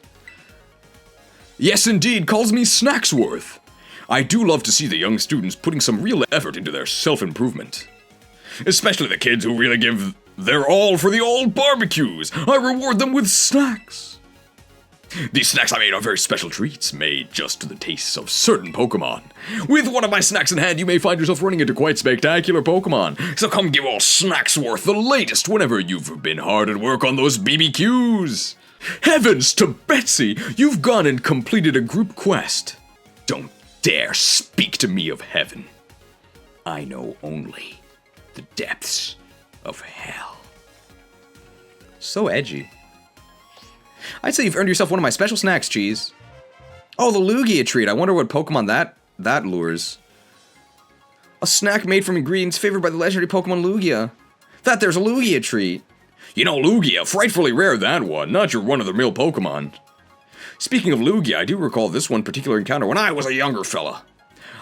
Yes, indeed, calls me Snacksworth. I do love to see the young students putting some real effort into their self-improvement. Especially the kids who really give their all for the old barbecues. I reward them with snacks. These snacks I made are very special treats, made just to the tastes of certain Pokemon. With one of my snacks in hand, you may find yourself running into quite spectacular Pokemon. So come give old Snacksworth the latest whenever you've been hard at work on those BBQs. Heavens to Betsy, you've gone and completed a group quest. Don't dare speak to me of heaven. I know only the depths of hell. So edgy. I'd say you've earned yourself one of my special snacks, Cheese. Oh, the Lugia treat. I wonder what Pokemon that lures. A snack made from ingredients favored by the legendary Pokemon Lugia. That there's a Lugia treat. You know, Lugia, frightfully rare that one, not your run-of-the-mill Pokemon. Speaking of Lugia, I do recall this one particular encounter when I was a younger fella.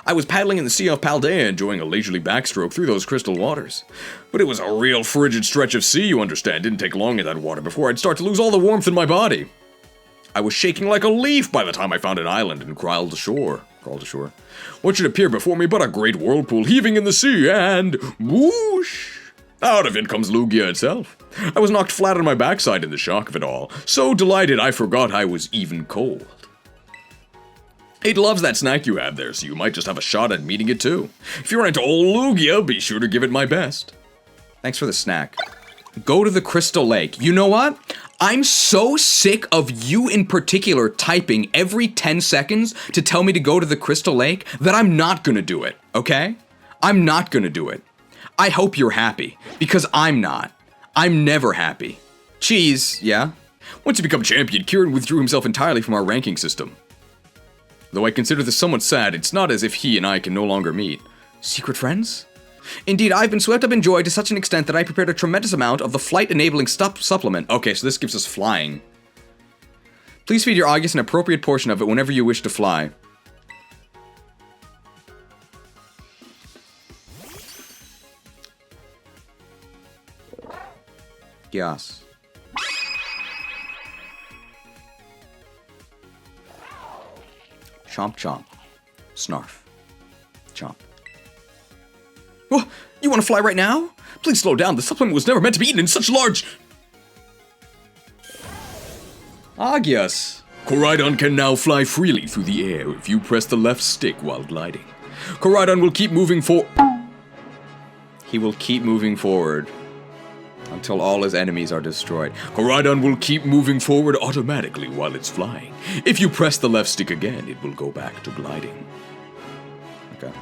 I was paddling in the Sea of Paldea, enjoying a leisurely backstroke through those crystal waters. But it was a real frigid stretch of sea, you understand. Didn't take long in that water before I'd start to lose all the warmth in my body. I was shaking like a leaf by the time I found an island and crawled ashore. What should appear before me but a great whirlpool heaving in the sea, and whoosh! Out of it comes Lugia itself. I was knocked flat on my backside in the shock of it all, so delighted I forgot I was even cold. It loves that snack you have there, so you might just have a shot at meeting it too. If you run into old Lugia, be sure to give it my best. Thanks for the snack. Go to the Crystal Lake. You know what? I'm so sick of you in particular typing every 10 seconds to tell me to go to the Crystal Lake that I'm not gonna do it, okay? I'm not gonna do it. I hope you're happy, because I'm not. I'm never happy. Cheese, yeah? Once you become champion, Kieran withdrew himself entirely from our ranking system. Though I consider this somewhat sad, it's not as if he and I can no longer meet. Secret friends? Indeed, I've been swept up in joy to such an extent that I prepared a tremendous amount of the flight-enabling supplement. Okay, so this gives us flying. Please feed your August an appropriate portion of it whenever you wish to fly. Yes. Chomp chomp. Snarf. Chomp. Oh, you want to fly right now? Please slow down. The supplement was never meant to be eaten in such large... Agios. Koraidon can now fly freely through the air if you press the left stick while gliding. Koraidon will keep moving He will keep moving forward until all his enemies are destroyed. Koraidon will keep moving forward automatically while it's flying. If you press the left stick again, it will go back to gliding. Okay.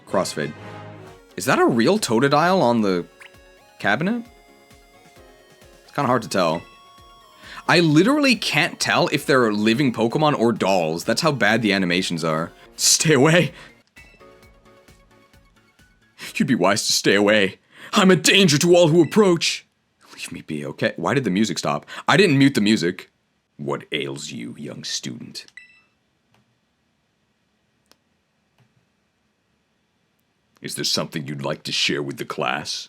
Crossfade. Is that a real Totodile on the cabinet? It's kind of hard to tell. I literally can't tell if they're living Pokemon or dolls. That's how bad the animations are. Stay away. You'd be wise to stay away. I'm a danger to all who approach. Leave me be, okay? Why did the music stop? I didn't mute the music. What ails you, young student? Is there something you'd like to share with the class?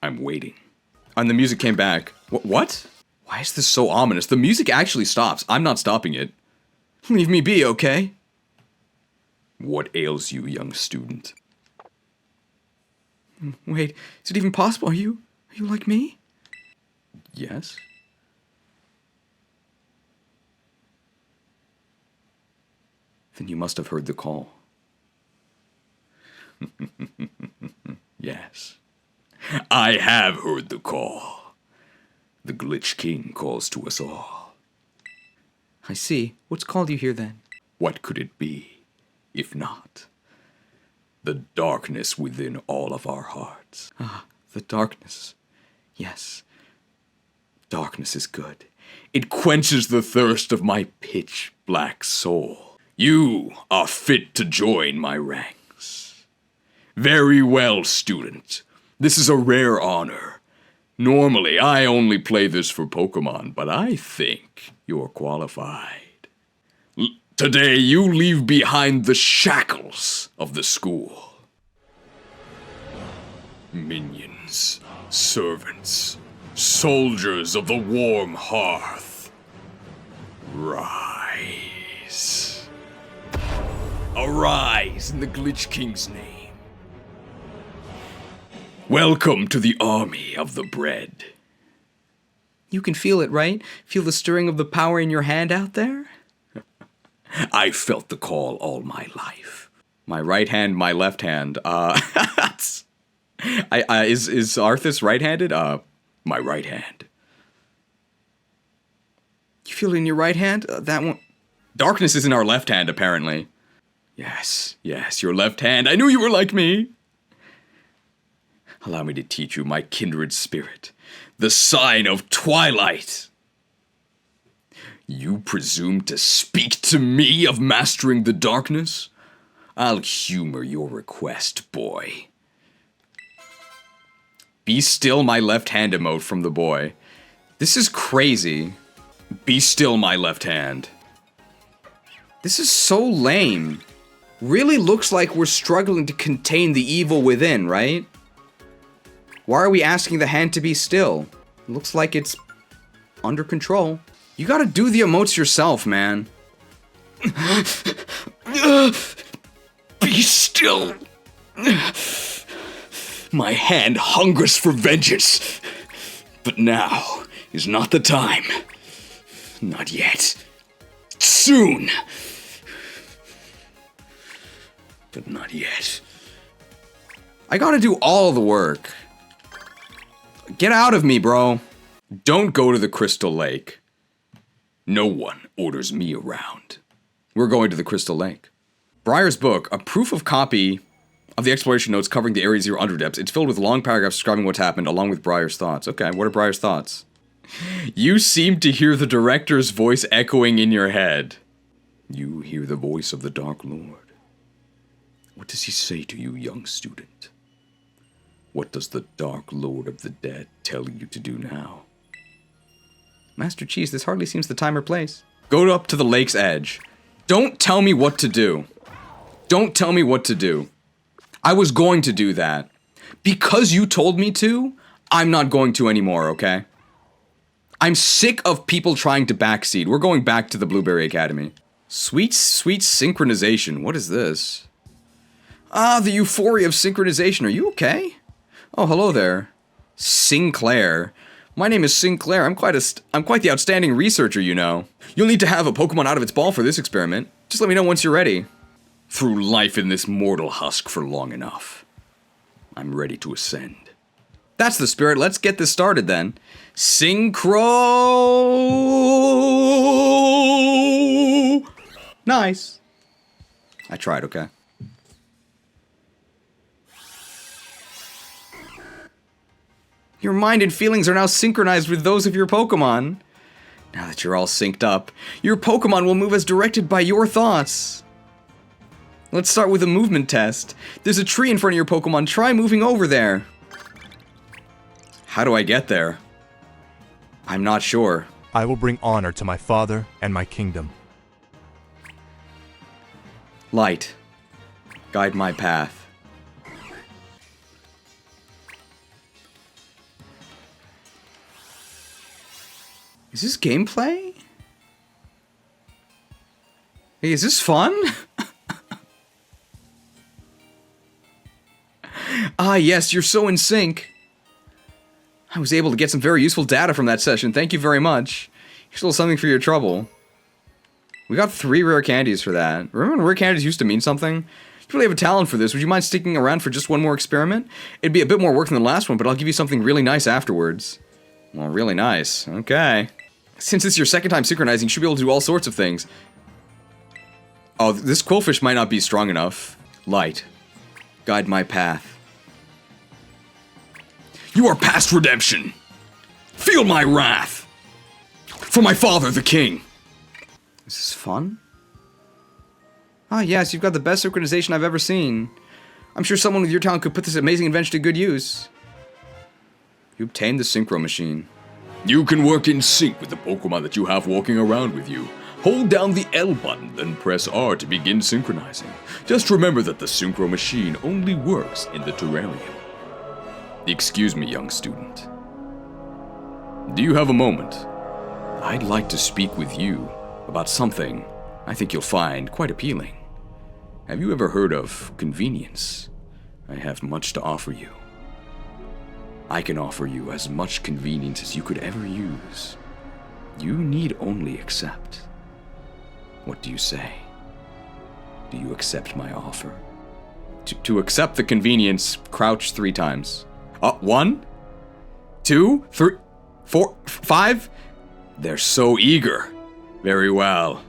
I'm waiting. And the music came back. What? Why is this so ominous? The music actually stops. I'm not stopping it. Leave me be, okay? What ails you, young student? Wait, is it even possible? Are you like me? Yes. Then you must have heard the call. Yes. I have heard the call. The Glitch King calls to us all. I see. What's called you here then? What could it be, if not the darkness within all of our hearts? Ah, the darkness. Yes. Darkness is good. It quenches the thirst of my pitch-black soul. You are fit to join my ranks. Very well, student. This is a rare honor. Normally, I only play this for Pokemon, but I think you're qualified. Today, you leave behind the shackles of the school. Minions, servants, soldiers of the warm hearth. Rise. Arise in the Glitch King's name. Welcome to the army of the bread. You can feel it, right? Feel the stirring of the power in your hand out there? I felt the call all my life. My right hand, my left hand. Is Arthas right-handed? My right hand. You feel it in your right hand? That one. Darkness is in our left hand, apparently. Yes, your left hand. I knew you were like me. Allow me to teach you my kindred spirit, the sign of twilight. You presume to speak to me of mastering the darkness? I'll humor your request, boy. Be still, my left hand emote from the boy. This is crazy. Be still, my left hand. This is so lame. Really looks like we're struggling to contain the evil within, right? Why are we asking the hand to be still? Looks like it's under control. You gotta do the emotes yourself, man. Be still. My hand hungers for vengeance. But now is not the time. Not yet. Soon. But not yet. I gotta do all the work. Get out of me, bro. Don't go to the Crystal Lake. No one orders me around. We're going to the Crystal Lake. Briar's book, a proof of copy of the exploration notes covering the Area Zero underdepths. It's filled with long paragraphs describing what's happened, along with Briar's thoughts. Okay, what are Briar's thoughts? You seem to hear the director's voice echoing in your head. You hear the voice of the Dark Lord. What does he say to you, young student? What does the Dark Lord of the Dead tell you to do now? Master Cheese, this hardly seems the time or place. Go up to the lake's edge. Don't tell me what to do. Don't tell me what to do. I was going to do that. Because you told me to, I'm not going to anymore, okay? I'm sick of people trying to backseat. We're going back to the Blueberry Academy. Sweet, sweet synchronization. What is this? Ah, the euphoria of synchronization. Are you okay? Oh, hello there. Sinclair. My name is Sinclair. I'm quite the outstanding researcher, you know. You'll need to have a Pokemon out of its ball for this experiment. Just let me know once you're ready. Through life in this mortal husk for long enough. I'm ready to ascend. That's the spirit. Let's get this started then. Synchro! Nice. I tried, okay. Your mind and feelings are now synchronized with those of your Pokemon. Now that you're all synced up, your Pokemon will move as directed by your thoughts. Let's start with a movement test. There's a tree in front of your Pokemon. Try moving over there. How do I get there? I'm not sure. I will bring honor to my father and my kingdom. Light, guide my path. Is this gameplay? Hey, is this fun? Ah, yes, you're so in sync. I was able to get some very useful data from that session. Thank you very much. Here's a little something for your trouble. We got 3 rare candies for that. Remember when rare candies used to mean something? You really have a talent for this. Would you mind sticking around for just one more experiment? It'd be a bit more work than the last one, but I'll give you something really nice afterwards. Well, really nice. Okay. Since it's your second time synchronizing, you should be able to do all sorts of things. Oh, this quillfish might not be strong enough. Light, guide my path. You are past redemption. Feel my wrath. For my father, the king. Is this fun? Ah, yes, you've got the best synchronization I've ever seen. I'm sure someone with your talent could put this amazing invention to good use. You obtained the Synchro machine. You can work in sync with the Pokemon that you have walking around with you. Hold down the L button, then press R to begin synchronizing. Just remember that the Synchro machine only works in the terrarium. Excuse me, young student. Do you have a moment? I'd like to speak with you about something I think you'll find quite appealing. Have you ever heard of convenience? I have much to offer you. I can offer you as much convenience as you could ever use. You need only accept. What do you say? Do you accept my offer? To accept the convenience, crouch 3 times. 1, 2, 3, 4, 5? They're so eager. Very well.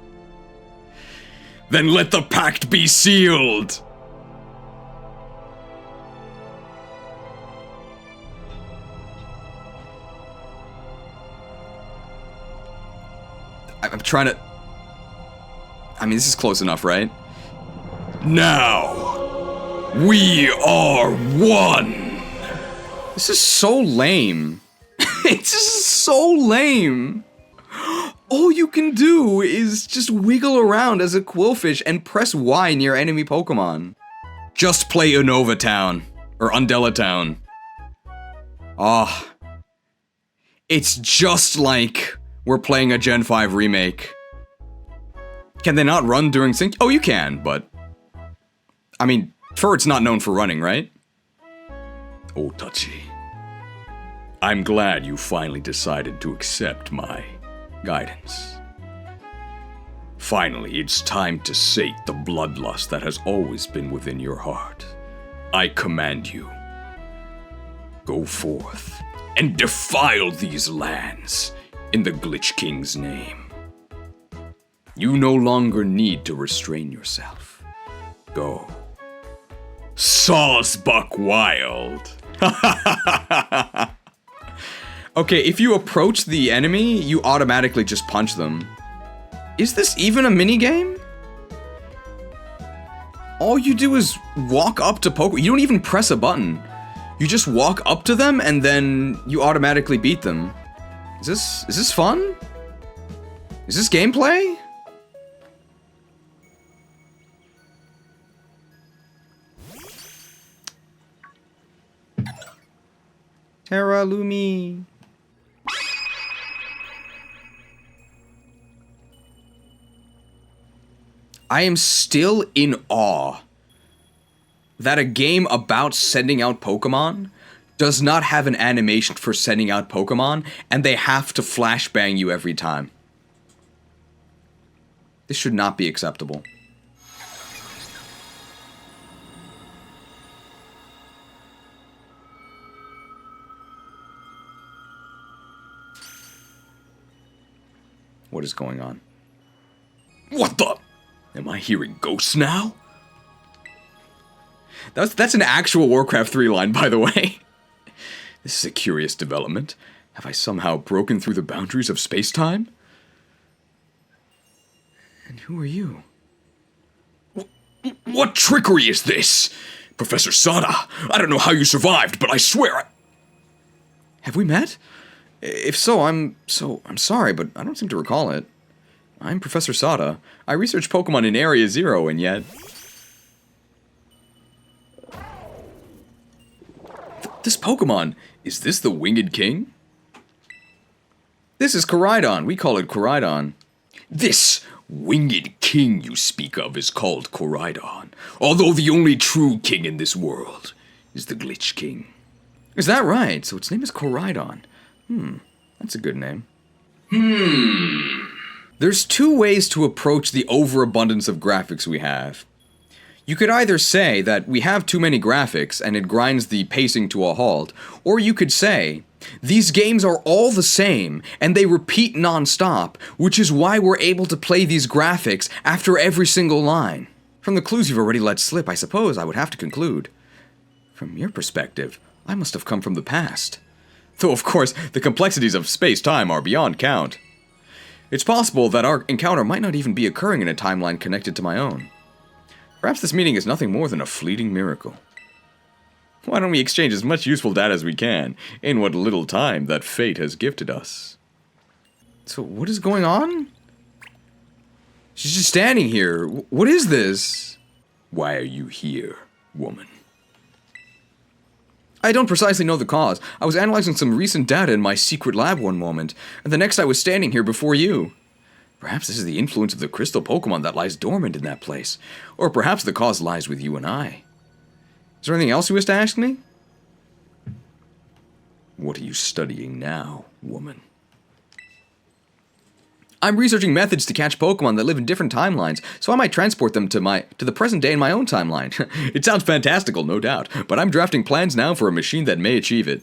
Then let the pact be sealed! I'm trying to... I mean, this is close enough, right? Now, we are one! This is so lame. It's just so lame. All you can do is just wiggle around as a quillfish and press Y near enemy Pokemon. Just play Unova Town. Or Undella Town. Oh. It's just like we're playing a Gen 5 remake. Can they not run during sync? Oh, you can, but... I mean, Furret's not known for running, right? Oh, Touchy. I'm glad you finally decided to accept my guidance. Finally, it's time to sate the bloodlust that has always been within your heart. I command you. Go forth and defile these lands in the Glitch King's name. You no longer need to restrain yourself. Go. Sawsbuck Wild. Okay, if you approach the enemy, you automatically just punch them. Is this even a minigame? All you do is walk up to Pokemon. You don't even press a button. You just walk up to them and then you automatically beat them. Is this fun? Is this gameplay? Terra Lumi. I am still in awe that a game about sending out Pokemon does not have an animation for sending out Pokemon, and they have to flashbang you every time. This should not be acceptable. What is going on? What the? Am I hearing ghosts now? That's an actual Warcraft 3 line, by the way. This is a curious development. Have I somehow broken through the boundaries of space-time? And who are you? What trickery is this? Professor Sada, I don't know how you survived, but I swear Have we met? If so, I'm sorry, but I don't seem to recall it. I'm Professor Sada. I research Pokemon in Area Zero, and yet... This Pokemon, is this the Winged King? This is Koraidon. We call it Koraidon. This Winged King you speak of is called Koraidon, although the only true king in this world is the Glitch King. Is that right? So its name is Koraidon. That's a good name. There's two ways to approach the overabundance of graphics we have. You could either say that we have too many graphics and it grinds the pacing to a halt, or you could say, these games are all the same and they repeat non-stop, which is why we're able to play these graphics after every single line. From the clues you've already let slip, I suppose I would have to conclude. From your perspective, I must have come from the past. Though of course, the complexities of space-time are beyond count. It's possible that our encounter might not even be occurring in a timeline connected to my own. Perhaps this meeting is nothing more than a fleeting miracle. Why don't we exchange as much useful data as we can, in what little time that fate has gifted us? So, what is going on? She's just standing here. What is this? Why are you here, woman? I don't precisely know the cause. I was analyzing some recent data in my secret lab one moment, and the next I was standing here before you. Perhaps this is the influence of the crystal Pokemon that lies dormant in that place. Or perhaps the cause lies with you and I. Is there anything else you wish to ask me? What are you studying now, woman? I'm researching methods to catch Pokemon that live in different timelines, so I might transport them to the present day in my own timeline. It sounds fantastical, no doubt, but I'm drafting plans now for a machine that may achieve it.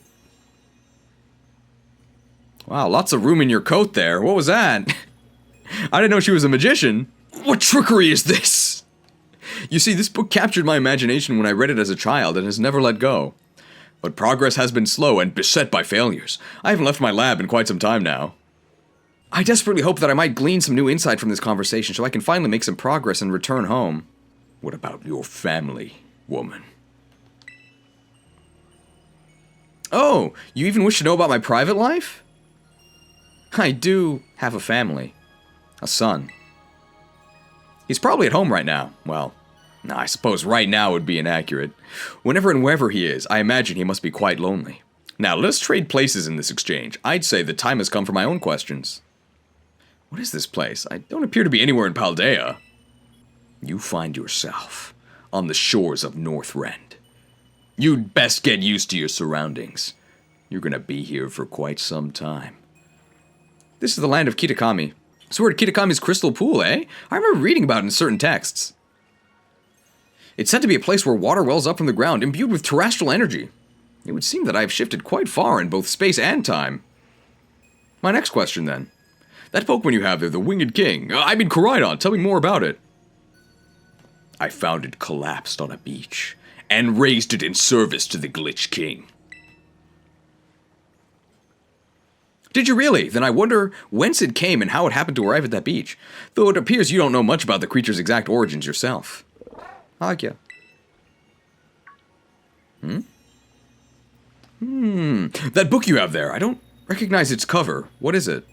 Wow, lots of room in your coat there. What was that? I didn't know she was a magician. What trickery is this? You see, this book captured my imagination when I read it as a child and has never let go. But progress has been slow and beset by failures. I haven't left my lab in quite some time now. I desperately hope that I might glean some new insight from this conversation so I can finally make some progress and return home. What about your family, woman? Oh, you even wish to know about my private life? I do have a family. A son. He's probably at home right now. Well, no, I suppose right now would be inaccurate. Whenever and wherever he is, I imagine he must be quite lonely. Now, let's trade places in this exchange. I'd say the time has come for my own questions. What is this place? I don't appear to be anywhere in Paldea. You find yourself on the shores of Northrend. You'd best get used to your surroundings. You're gonna be here for quite some time. This is the land of Kitakami. So we're at Kitakami's crystal pool, eh? I remember reading about it in certain texts. It's said to be a place where water wells up from the ground, imbued with terrestrial energy. It would seem that I have shifted quite far in both space and time. My next question, then. That Pokemon you have there, the Winged King, Koraidon, tell me more about it. I found it collapsed on a beach, and raised it in service to the Glitch King. Did you really? Then I wonder whence it came and how it happened to arrive at that beach. Though it appears you don't know much about the creature's exact origins yourself. Agya. That book you have there, I don't recognize its cover. What is it?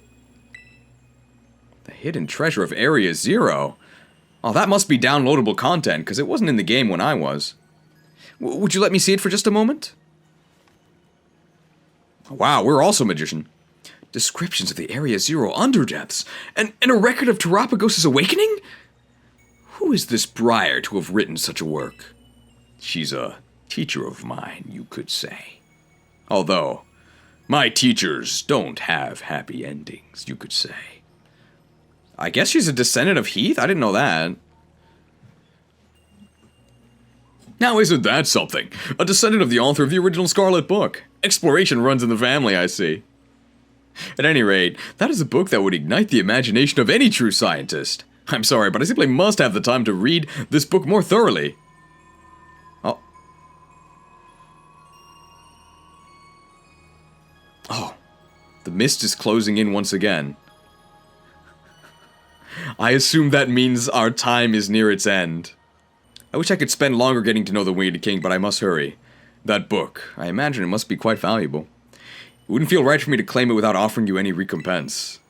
The Hidden Treasure of Area Zero. Oh, that must be downloadable content, because it wasn't in the game when I was. Would you let me see it for just a moment? Wow, we're also magician. Descriptions of the Area Zero underdepths, and a record of Terapagos' awakening? Who is this Briar to have written such a work? She's a teacher of mine, you could say. Although, my teachers don't have happy endings, you could say. I guess she's a descendant of Heath? I didn't know that. Now isn't that something? A descendant of the author of the original Scarlet book. Exploration runs in the family, I see. At any rate, that is a book that would ignite the imagination of any true scientist. I'm sorry, but I simply must have the time to read this book more thoroughly. Oh, the mist is closing in once again. I assume that means our time is near its end. I wish I could spend longer getting to know the Winged King, but I must hurry. That book, I imagine it must be quite valuable. It wouldn't feel right for me to claim it without offering you any recompense.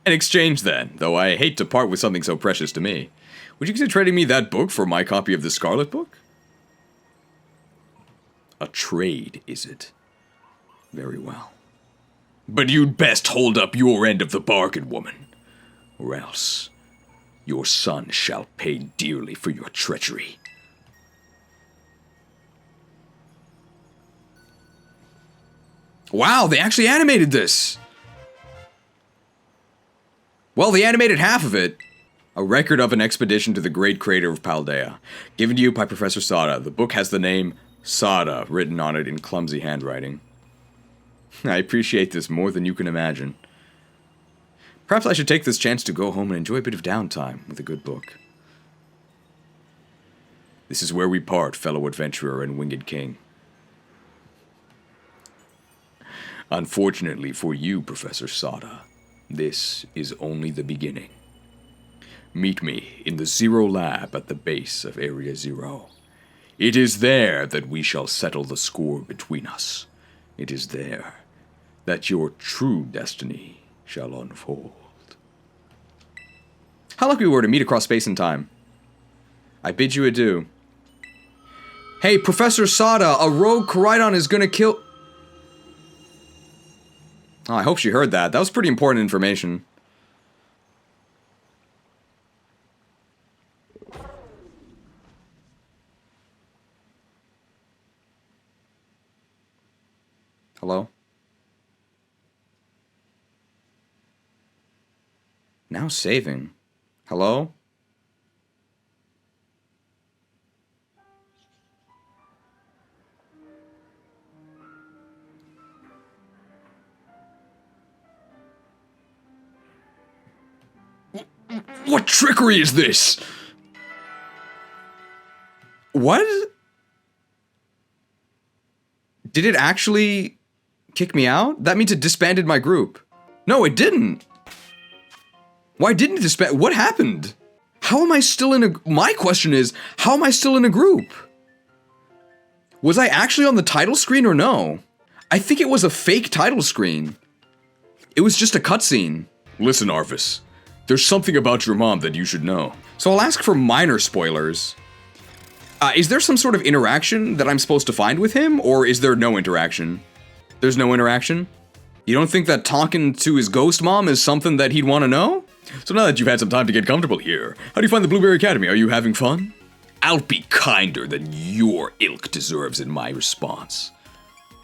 An exchange, then, though I hate to part with something so precious to me. Would you consider trading me that book for my copy of the Scarlet book? A trade, is it? Very well. But you'd best hold up your end of the bargain, woman. Or else, your son shall pay dearly for your treachery. Wow, they actually animated this! Well, the animated half of it. A record of an expedition to the great crater of Paldea. Given to you by Professor Sada. The book has the name Sada written on it in clumsy handwriting. I appreciate this more than you can imagine. Perhaps I should take this chance to go home and enjoy a bit of downtime with a good book. This is where we part, fellow adventurer and winged king. Unfortunately for you, Professor Sada, this is only the beginning. Meet me in the Zero Lab at the base of Area Zero. It is there that we shall settle the score between us. It is there that your true destiny shall unfold. How lucky we were to meet across space and time. I bid you adieu. Hey, Professor Sada, a rogue Koraidon is gonna kill... Oh, I hope she heard that. That was pretty important information. Hello? Now saving. Hello? What trickery is this? What? Did it actually kick me out? That means it disbanded my group. No, it didn't. Why didn't it disband? What happened? How am I still in a... My question is, how am I still in a group? Was I actually on the title screen or no? I think it was a fake title screen. It was just a cutscene. Listen, Arvis. There's something about your mom that you should know. So I'll ask for minor spoilers. Is there some sort of interaction that I'm supposed to find with him, or is there no interaction? There's no interaction? You don't think that talking to his ghost mom is something that he'd want to know? So now that you've had some time to get comfortable here, how do you find the Blueberry Academy? Are you having fun? I'll be kinder than your ilk deserves in my response.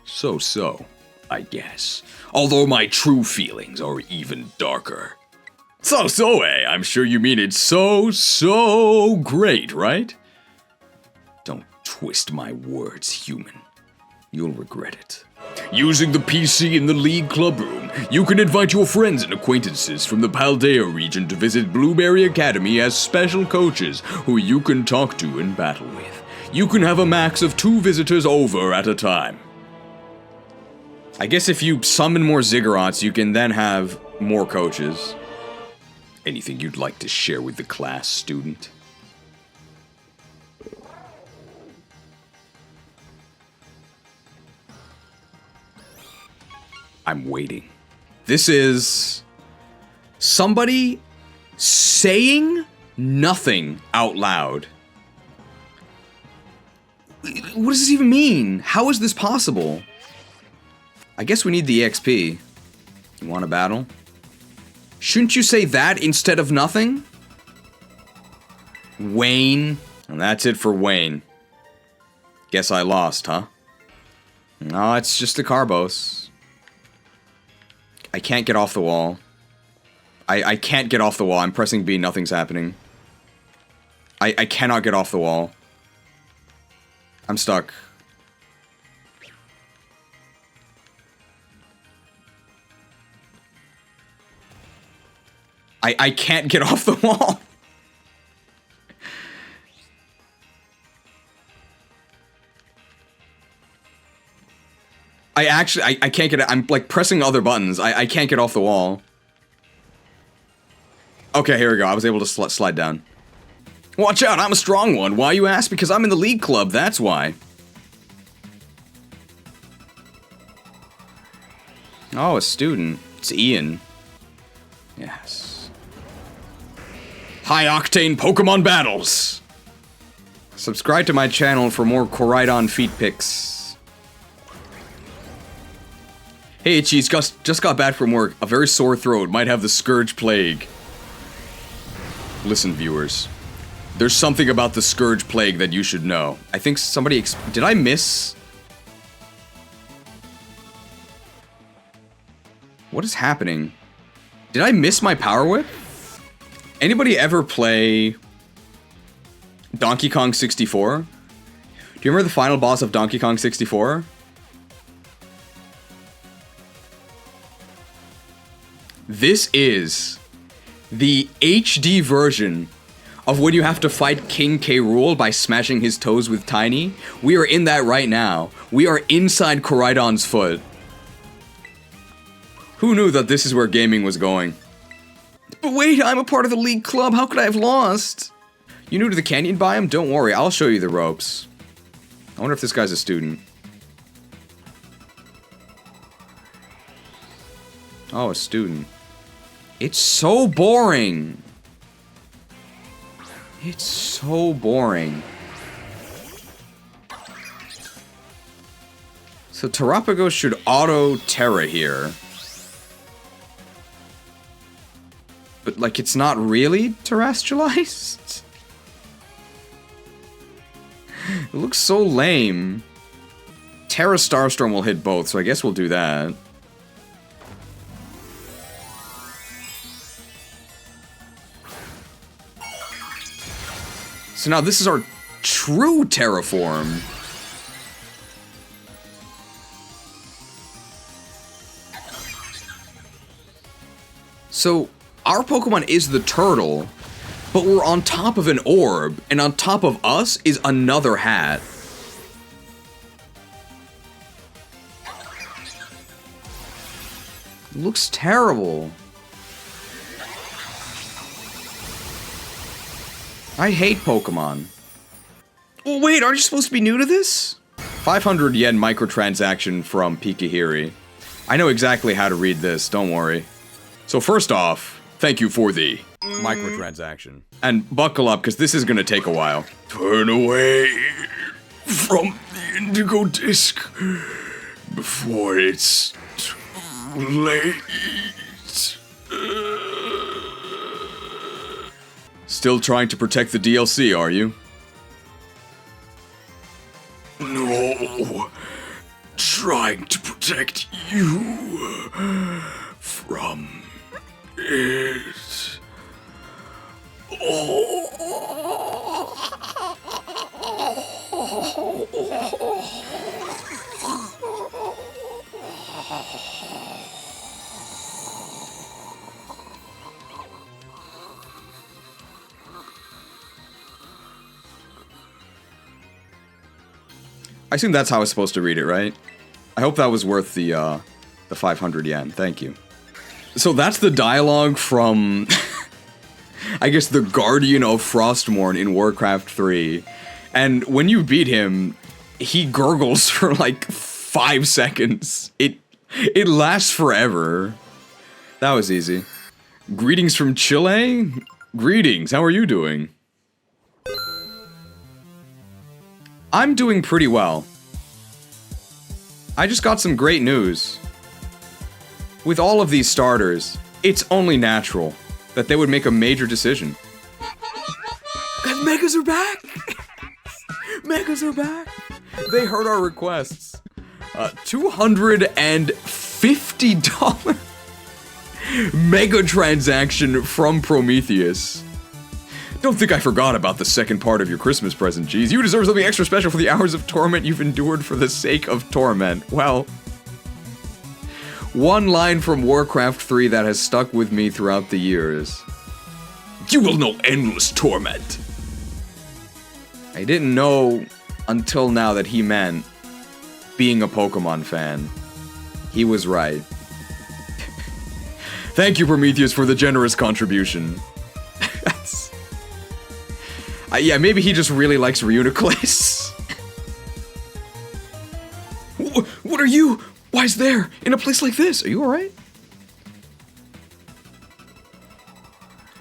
So, I guess. Although my true feelings are even darker. So, I'm sure you mean it's so great, right? Don't twist my words, human. You'll regret it. Using the PC in the League Club Room, you can invite your friends and acquaintances from the Paldea region to visit Blueberry Academy as special coaches who you can talk to and battle with. You can have a max of 2 visitors over at a time. I guess if you summon more ziggurats, you can then have more coaches. Anything you'd like to share with the class, student? I'm waiting. This is somebody saying nothing out loud. What does this even mean? How is this possible? I guess we need the EXP. You want a battle? Shouldn't you say that instead of nothing? Wayne. And that's it for Wayne. Guess I lost, huh? No, it's just the Carbos. I can't get off the wall. I can't get off the wall. I'm pressing B, nothing's happening. I cannot get off the wall. I'm stuck. I can't get off the wall. I can't get it. I'm like pressing other buttons. I can't get off the wall. Okay, here we go. I was able to slide down. Watch out, I'm a strong one. Why, you ask? Because I'm in the League Club, that's why. Oh, a student. It's Ian. Yes. High-octane Pokemon battles! Subscribe to my channel for more Koraidon feet pics. Hey, Cheese, just got back from work. A very sore throat. Might have the Scourge Plague. Listen, viewers. There's something about the Scourge Plague that you should know. I think somebody did I miss? What is happening? Did I miss my Power Whip? Anybody ever play Donkey Kong 64? Do you remember the final boss of Donkey Kong 64? This is the HD version of when you have to fight King K. Rool by smashing his toes with Tiny. We are in that right now. We are inside Koraidon's foot. Who knew that this is where gaming was going? But wait, I'm a part of the League Club. How could I have lost? You new to the canyon biome? Don't worry, I'll show you the ropes. I wonder if this guy's a student. Oh, a student. It's so boring. It's so boring. So Terapagos should auto-terra here. But, like, it's not really terrestrialized? It looks so lame. Terra Starstorm will hit both, so I guess we'll do that. So now this is our true terraform. So our Pokemon is the turtle, but we're on top of an orb, and on top of us is another hat. Looks terrible. I hate Pokemon. Oh, wait, aren't you supposed to be new to this? 500 yen microtransaction from Pikahiri. I know exactly how to read this, don't worry. So first off, thank you for the microtransaction. And buckle up, because this is going to take a while. Turn away from the Indigo Disk before it's too late. Still trying to protect the DLC, are you? No. Trying to protect you from it. I assume that's how I was supposed to read it, right? I hope that was worth the 500 yen. Thank you. So that's the dialogue from, I guess, the Guardian of Frostmourne in Warcraft 3. And when you beat him, he gurgles for like 5 seconds. It lasts forever. That was easy. Greetings from Chile? Greetings, how are you doing? I'm doing pretty well. I just got some great news. With all of these starters, it's only natural that they would make a major decision. And Megas are back! Megas are back! They heard our requests. $250 mega transaction from Prometheus. Don't think I forgot about the second part of your Christmas present, geez. You deserve something extra special for the hours of torment you've endured for the sake of torment. Well, one line from Warcraft 3 that has stuck with me throughout the years. You will know endless torment. I didn't know until now that he meant being a Pokemon fan. He was right. Thank you, Prometheus, for the generous contribution. That's... yeah, maybe he just really likes Reuniclase. What are you? Why is there? In a place like this? Are you alright?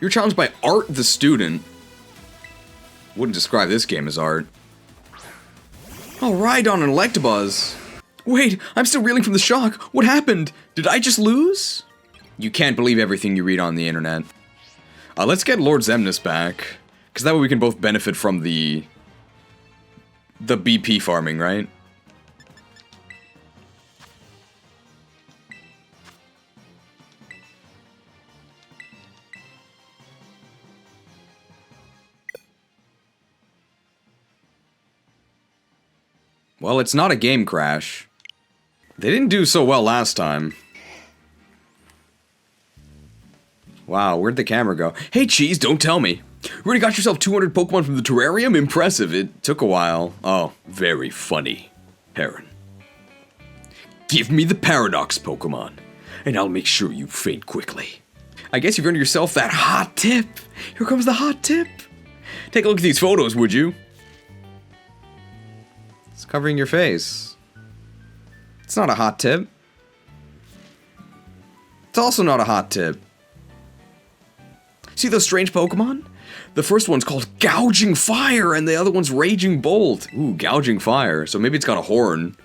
You're challenged by Art the Student. Wouldn't describe this game as art. Oh, Rhydon and Electabuzz. Wait, I'm still reeling from the shock. What happened? Did I just lose? You can't believe everything you read on the internet. Let's get Lord Zemnis back. Because that way we can both benefit from the BP farming, right? Well, it's not a game crash. They didn't do so well last time. Wow, where'd the camera go? Hey, Cheese, don't tell me. Already got yourself 200 Pokemon from the terrarium? Impressive. It took a while. Oh, very funny, Perrin. Give me the Paradox Pokemon, and I'll make sure you faint quickly. I guess you've earned yourself that hot tip. Here comes the hot tip. Take a look at these photos, would you? It's covering your face. It's not a hot tip. It's also not a hot tip. See those strange Pokemon? The first one's called Gouging Fire, and the other one's Raging Bolt. Ooh, Gouging Fire. So maybe it's got a horn.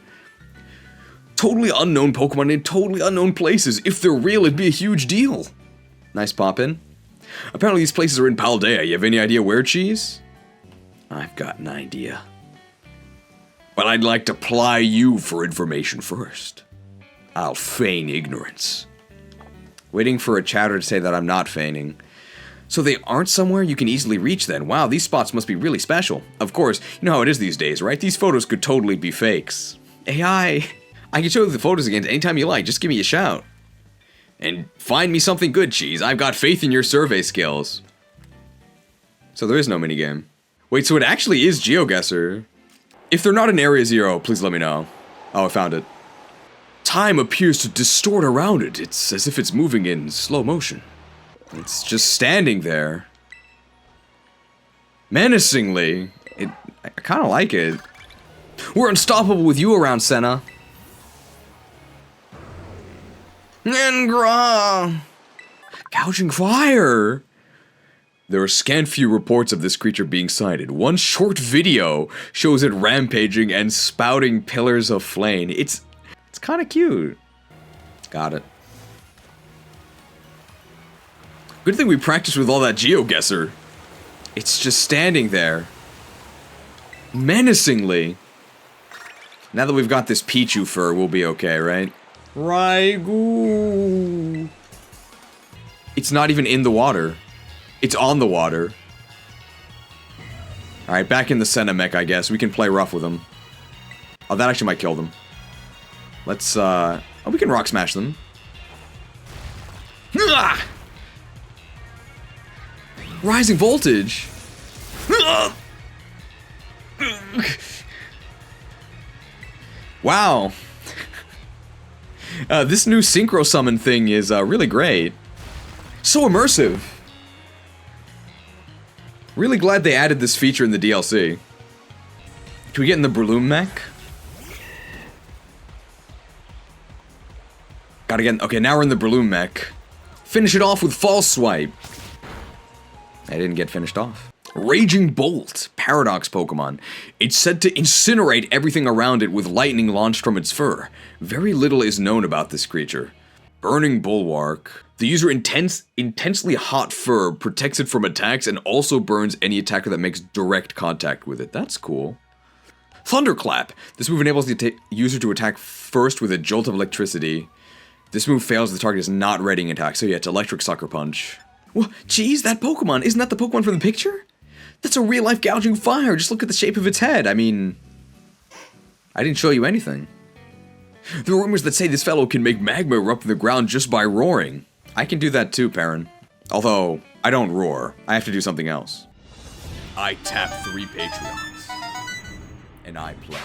Totally unknown Pokemon in totally unknown places. If they're real, it'd be a huge deal. Nice pop-in. Apparently these places are in Paldea. You have any idea where, Cheese? I've got an idea. But I'd like to ply you for information first. I'll feign ignorance. Waiting for a chatter to say that I'm not feigning. So they aren't somewhere you can easily reach then. Wow, these spots must be really special. Of course, you know how it is these days, right? These photos could totally be fakes. AI, I can show you the photos again anytime you like. Just give me a shout. And find me something good, Cheese. I've got faith in your survey skills. So there is no minigame. Wait, so it actually is GeoGuessr. If they're not in Area 0, please let me know. Oh, I found it. Time appears to distort around it. It's as if it's moving in slow motion. It's just standing there. Menacingly. I kind of like it. We're unstoppable with you around, Senna. Ngra! Gouging Fire! There are scant few reports of this creature being sighted. One short video shows it rampaging and spouting pillars of flame. It's kind of cute. Got it. Good thing we practiced with all that GeoGuessr. It's just standing there. Menacingly. Now that we've got this Pichu fur, we'll be okay, right? Raikou. It's not even in the water. It's on the water. Alright, back in the Senna mech, I guess. We can play rough with them. Oh, that actually might kill them. Let's, oh, we can rock smash them. Ah! Rising voltage! Wow. This new Synchro summon thing is really great. So immersive. Really glad they added this feature in the DLC. Can we get in the Breloom mech? Gotta get... Okay, now we're in the Breloom mech. Finish it off with False Swipe. I didn't get finished off. Raging Bolt, Paradox Pokemon. It's said to incinerate everything around it with lightning launched from its fur. Very little is known about this creature. Burning Bulwark. The user intensely hot fur protects it from attacks and also burns any attacker that makes direct contact with it. That's cool. Thunderclap. This move enables the user to attack first with a jolt of electricity. This move fails if the target is not readying attack, so yeah, it's Electric Sucker Punch. Well, geez, that Pokemon, isn't that the Pokemon from the picture? That's a real-life Gouging Fire, just look at the shape of its head, I mean... I didn't show you anything. There are rumors that say this fellow can make magma erupt from the ground just by roaring. I can do that too, Perrin. Although, I don't roar, I have to do something else. I tap 3 Patreons. And I play.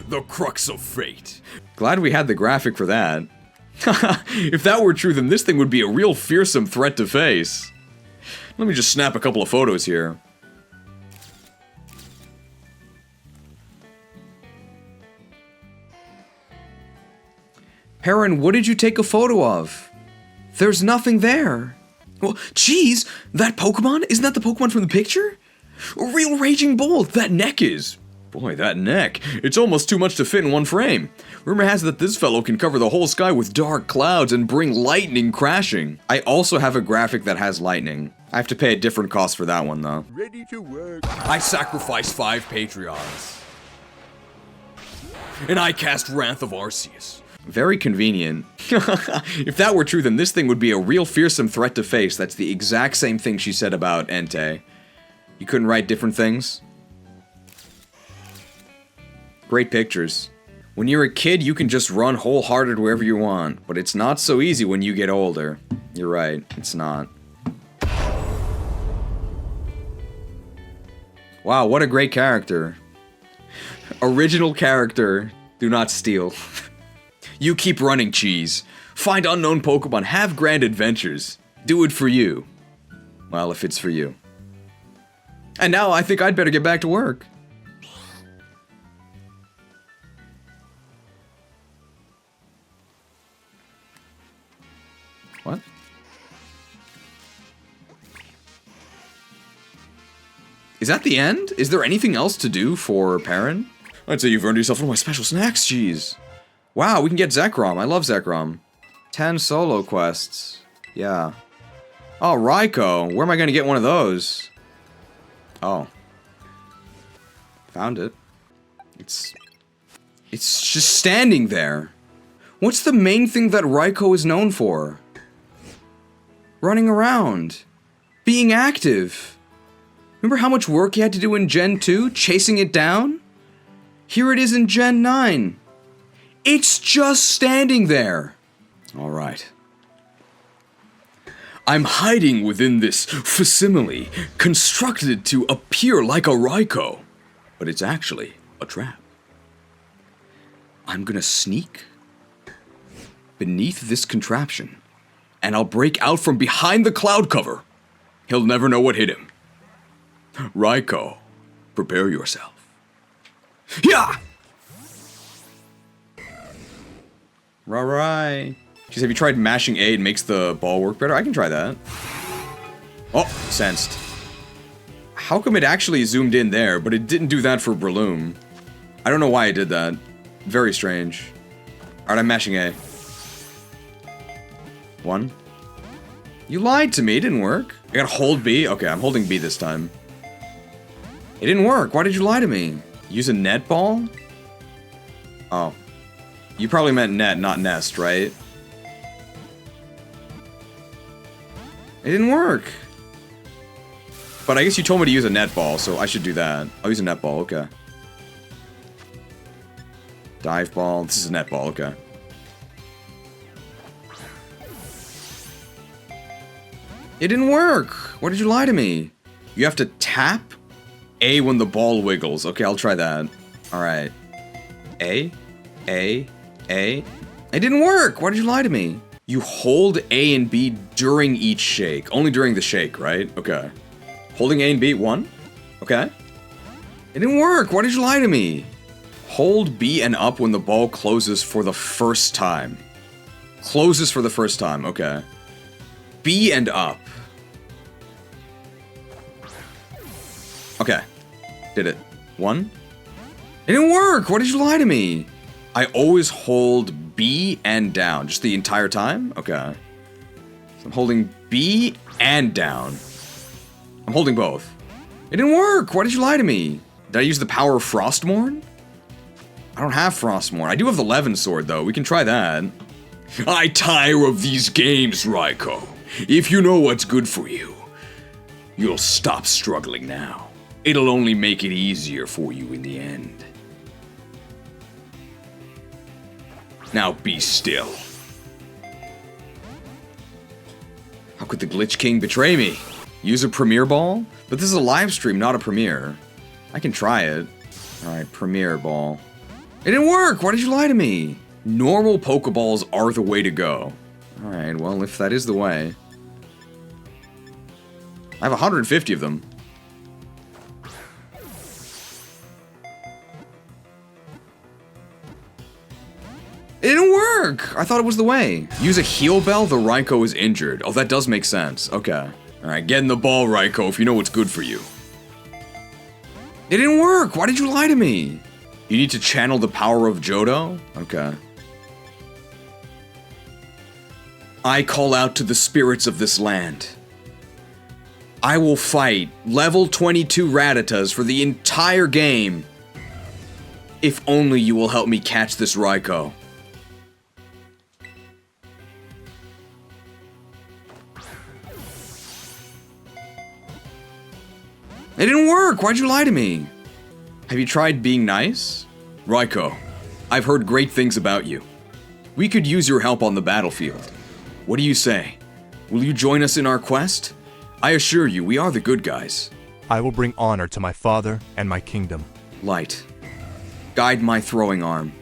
The Crux of Fate. Glad we had the graphic for that. If that were true, then this thing would be a real fearsome threat to face. Let me just snap a couple of photos here. Perrin, what did you take a photo of? There's nothing there. Well, geez, that Pokemon? Isn't that the Pokemon from the picture? A real Raging Bolt, that neck is. Boy, that neck. It's almost too much to fit in one frame. Rumor has it that this fellow can cover the whole sky with dark clouds and bring lightning crashing. I also have a graphic that has lightning. I have to pay a different cost for that one, though. Ready to work. I sacrifice 5 Patreons. And I cast Wrath of Arceus. Very convenient. If that were true, then this thing would be a real fearsome threat to face. That's the exact same thing she said about Entei. You couldn't write different things? Great pictures. When you're a kid, you can just run wholehearted wherever you want, but it's not so easy when you get older. You're right, it's not. Wow, what a great character. Original character, do not steal. You keep running, Cheese. Find unknown Pokemon, have grand adventures. Do it for you. Well, if it's for you. And now I think I'd better get back to work. What? Is that the end? Is there anything else to do for Perrin? I'd say you've earned yourself one of my special snacks, Cheese. Wow, we can get Zekrom. I love Zekrom. 10 solo quests. Yeah. Oh, Raikou. Where am I going to get one of those? Oh. Found it. It's just standing there. What's the main thing that Raikou is known for? Running around. Being active. Remember how much work he had to do in Gen 2? Chasing it down? Here it is in Gen 9. It's just standing there. Alright. I'm hiding within this facsimile, constructed to appear like a Raikou. But it's actually a trap. I'm gonna sneak beneath this contraption, and I'll break out from behind the cloud cover. He'll never know what hit him. Raikou, prepare yourself. Yeah! Right. Jeez, have you tried mashing A? It makes the ball work better? I can try that. Oh, sensed. How come it actually zoomed in there, but it didn't do that for Breloom? I don't know why it did that. Very strange. Alright, I'm mashing A. 1. You lied to me, it didn't work. I gotta hold B? Okay, I'm holding B this time. It didn't work, why did you lie to me? Use a net ball? Oh. You probably meant net, not nest, right? It didn't work. But I guess you told me to use a net ball, so I should do that. I'll use a net ball, okay. Dive ball, this is a net ball, okay. It didn't work! Why did you lie to me? You have to tap A when the ball wiggles. Okay, I'll try that. Alright. A. It didn't work! Why did you lie to me? You hold A and B during each shake. Only during the shake, right? Okay. Holding A and B, 1. Okay. It didn't work! Why did you lie to me? Hold B and up when the ball closes for the first time. Closes for the first time, okay. B and up. Okay. Did it. 1. It didn't work! Why did you lie to me? I always hold B and down. Just the entire time? Okay. So I'm holding B and down. I'm holding both. It didn't work! Why did you lie to me? Did I use the power of Frostmourne? I don't have Frostmourne. I do have the Levin Sword, though. We can try that. I tire of these games, Raikou. If you know what's good for you, you'll stop struggling now. It'll only make it easier for you in the end. Now be still. How could the Glitch King betray me? Use a Premier Ball? But this is a live stream, not a Premiere. I can try it. Alright, Premier Ball. It didn't work! Why did you lie to me? Normal Pokeballs are the way to go. Alright, well, if that is the way. I have 150 of them. It didn't work! I thought it was the way. Use a Heal Bell, the Raikou is injured. Oh, that does make sense. Okay. Alright, get in the ball, Raikou, if you know what's good for you. It didn't work! Why did you lie to me? You need to channel the power of Johto? Okay. I call out to the spirits of this land. I will fight level 22 Rattatas for the entire game. If only you will help me catch this Raikou. It didn't work! Why'd you lie to me? Have you tried being nice? Raikou, I've heard great things about you. We could use your help on the battlefield. What do you say? Will you join us in our quest? I assure you, we are the good guys. I will bring honor to my father and my kingdom. Light, guide my throwing arm.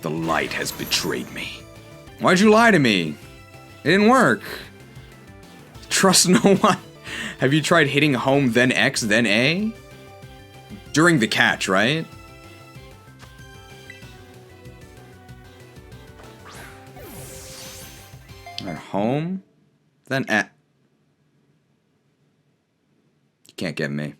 The light has betrayed me. Why'd you lie to me? It didn't work. Trust no one. Have you tried hitting home, then X, then A? During the catch, right? Or home, then A. You can't get me.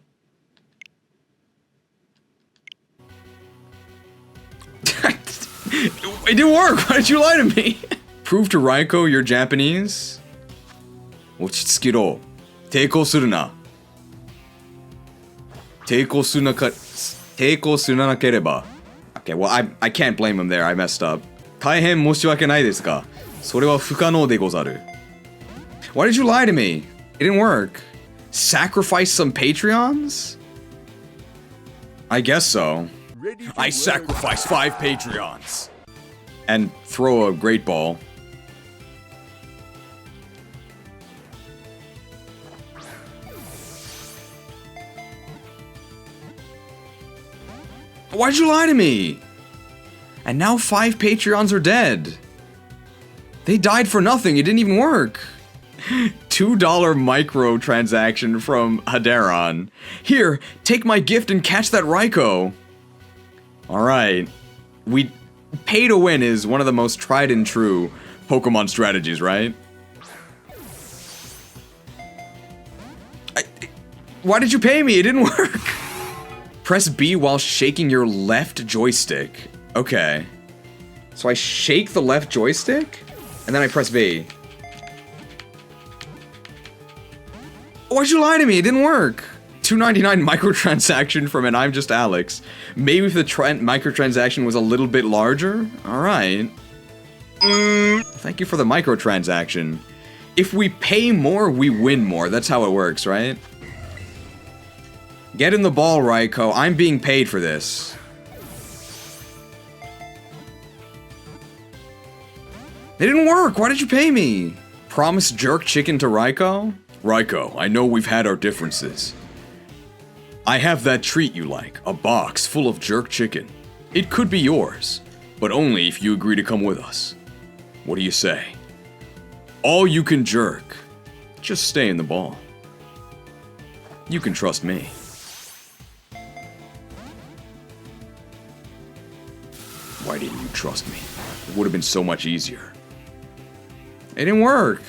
It didn't work! Why did you lie to me? Prove to Raikou you're Japanese? 落ち着けろ。抵抗するな。抵抗するなければ。Okay, well, I can't blame him there. I messed up. 大変申し訳ないですが、それは不可能でござる。Why did you lie to me? It didn't work. Sacrifice some Patreons? I guess so. I sacrifice 5 Patreons. And throw a great ball. Why'd you lie to me? And now 5 Patreons are dead. They died for nothing. It didn't even work. $2 microtransaction from Haderon. Here, take my gift and catch that Raikou. Alright. Pay to win is one of the most tried and true Pokemon strategies, right? Why did you pay me? It didn't work. Press B while shaking your left joystick. Okay. So I shake the left joystick, and then I press B. Why'd you lie to me? It didn't work. $2.99 microtransaction from an I'm Just Alex. Maybe if the microtransaction was a little bit larger? Alright. Thank you for the microtransaction. If we pay more, we win more. That's how it works, right? Get in the ball, Raikou. I'm being paid for this. It didn't work. Why did you pay me? Promise jerk chicken to Raikou? Raikou, I know we've had our differences. I have that treat you like, a box full of jerk chicken. It could be yours, but only if you agree to come with us. What do you say? All you can jerk. Just stay in the ball. You can trust me. Why didn't you trust me? It would have been so much easier. It didn't work.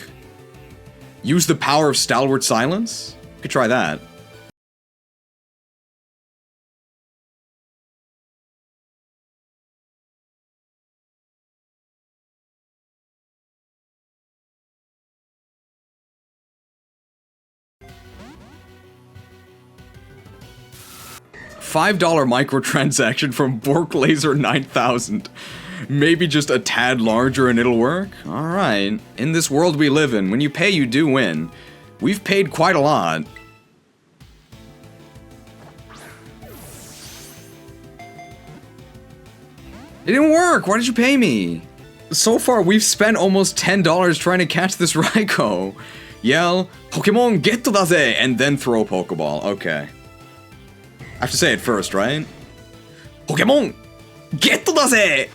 Use the power of stalwart silence? Could try that. $5 microtransaction from Bork Laser 9000. Maybe just a tad larger and it'll work? Alright. In this world we live in, when you pay, you do win. We've paid quite a lot. It didn't work! Why did you pay me? So far, we've spent almost $10 trying to catch this Raikou. Yell, Pokemon Get da ze! And then throw a Pokeball. Okay. I have to say it first, right? Pokemon Get da ze!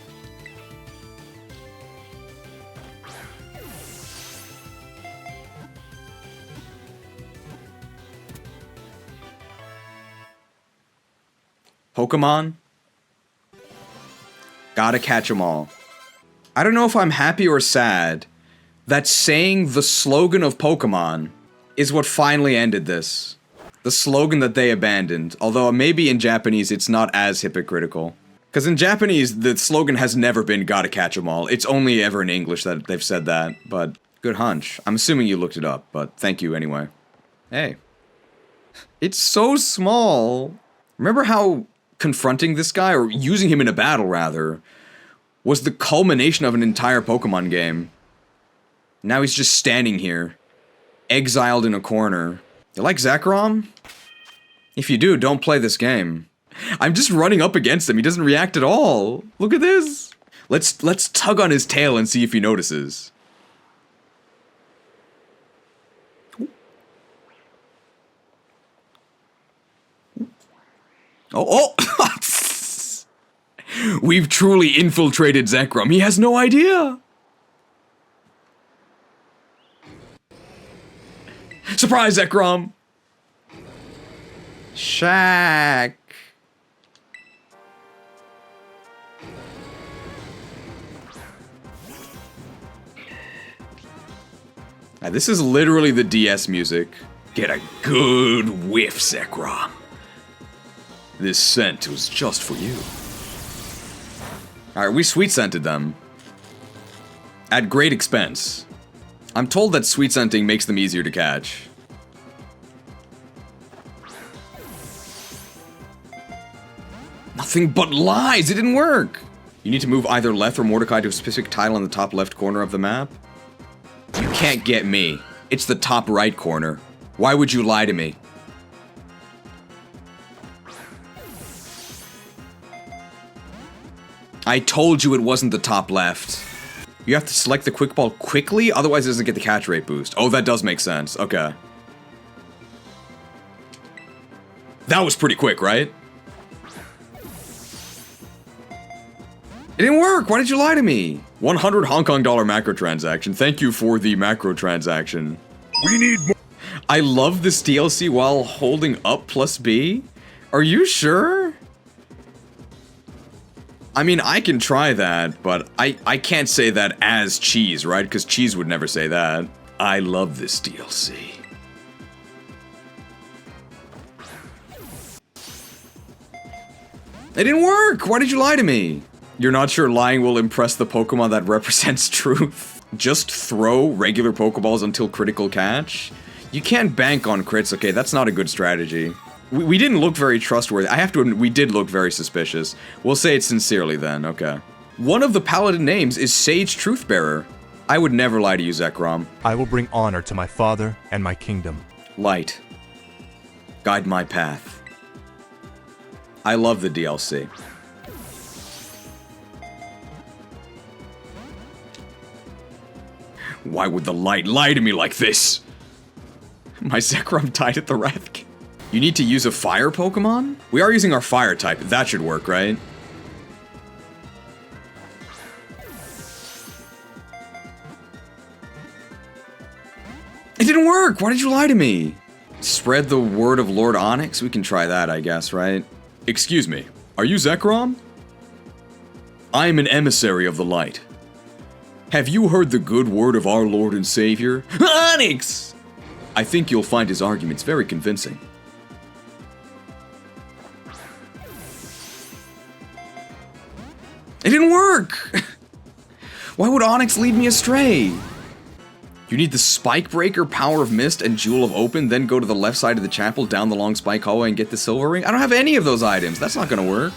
Pokemon? Gotta catch 'em all. I don't know if I'm happy or sad that saying the slogan of Pokemon is what finally ended this. The slogan that they abandoned, although maybe in Japanese it's not as hypocritical. Because in Japanese, the slogan has never been gotta catch 'em all. It's only ever in English that they've said that, but good hunch. I'm assuming you looked it up, but thank you anyway. Hey. It's so small. Remember how confronting this guy, or using him in a battle rather, was the culmination of an entire Pokemon game. Now he's just standing here, exiled in a corner. You like Zekrom? If you do, don't play this game. I'm just running up against him. He doesn't react at all. Look at this. Let's tug on his tail and see if he notices. Oh. We've truly infiltrated Zekrom. He has no idea. Surprise, Zekrom. Shack. Now, this is literally the DS music. Get a good whiff, Zekrom. This scent was just for you. Alright, we sweet scented them. At great expense. I'm told that sweet scenting makes them easier to catch. Nothing but lies! It didn't work! You need to move either Leth or Mordecai to a specific tile on the top left corner of the map. You can't get me. It's the top right corner. Why would you lie to me? I told you it wasn't the top left. You have to select the quick ball quickly, otherwise it doesn't get the catch rate boost. Oh, that does make sense. Okay. That was pretty quick, right? It didn't work! Why did you lie to me? 100 Hong Kong dollar macro transaction. Thank you for the macro transaction. We need more. I love this DLC while holding up plus B. Are you sure? I mean, I can try that, but I can't say that as Cheese, right? Because Cheese would never say that. I love this DLC. It didn't work! Why did you lie to me? You're not sure lying will impress the Pokemon that represents truth? Just throw regular Pokeballs until critical catch? You can't bank on crits, okay, that's not a good strategy. We didn't look very trustworthy. I have to admit, we did look very suspicious. We'll say it sincerely then, okay. One of the paladin names is Sage Truthbearer. I would never lie to you, Zekrom. I will bring honor to my father and my kingdom. Light. Guide my path. I love the DLC. Why would the light lie to me like this? My Zekrom died at the Wrath. You need to use a fire Pokemon? We are using our fire type. That should work, right? It didn't work! Why did you lie to me? Spread the word of Lord Onyx? We can try that, I guess, right? Excuse me. Are you Zekrom? I am an emissary of the light. Have you heard the good word of our Lord and Savior? Onyx! I think you'll find his arguments very convincing. It didn't work! Why would Onyx lead me astray? You need the Spike Breaker, Power of Mist, and Jewel of Open, then go to the left side of the chapel, down the long spike hallway, and get the Silver Ring? I don't have any of those items. That's not gonna work.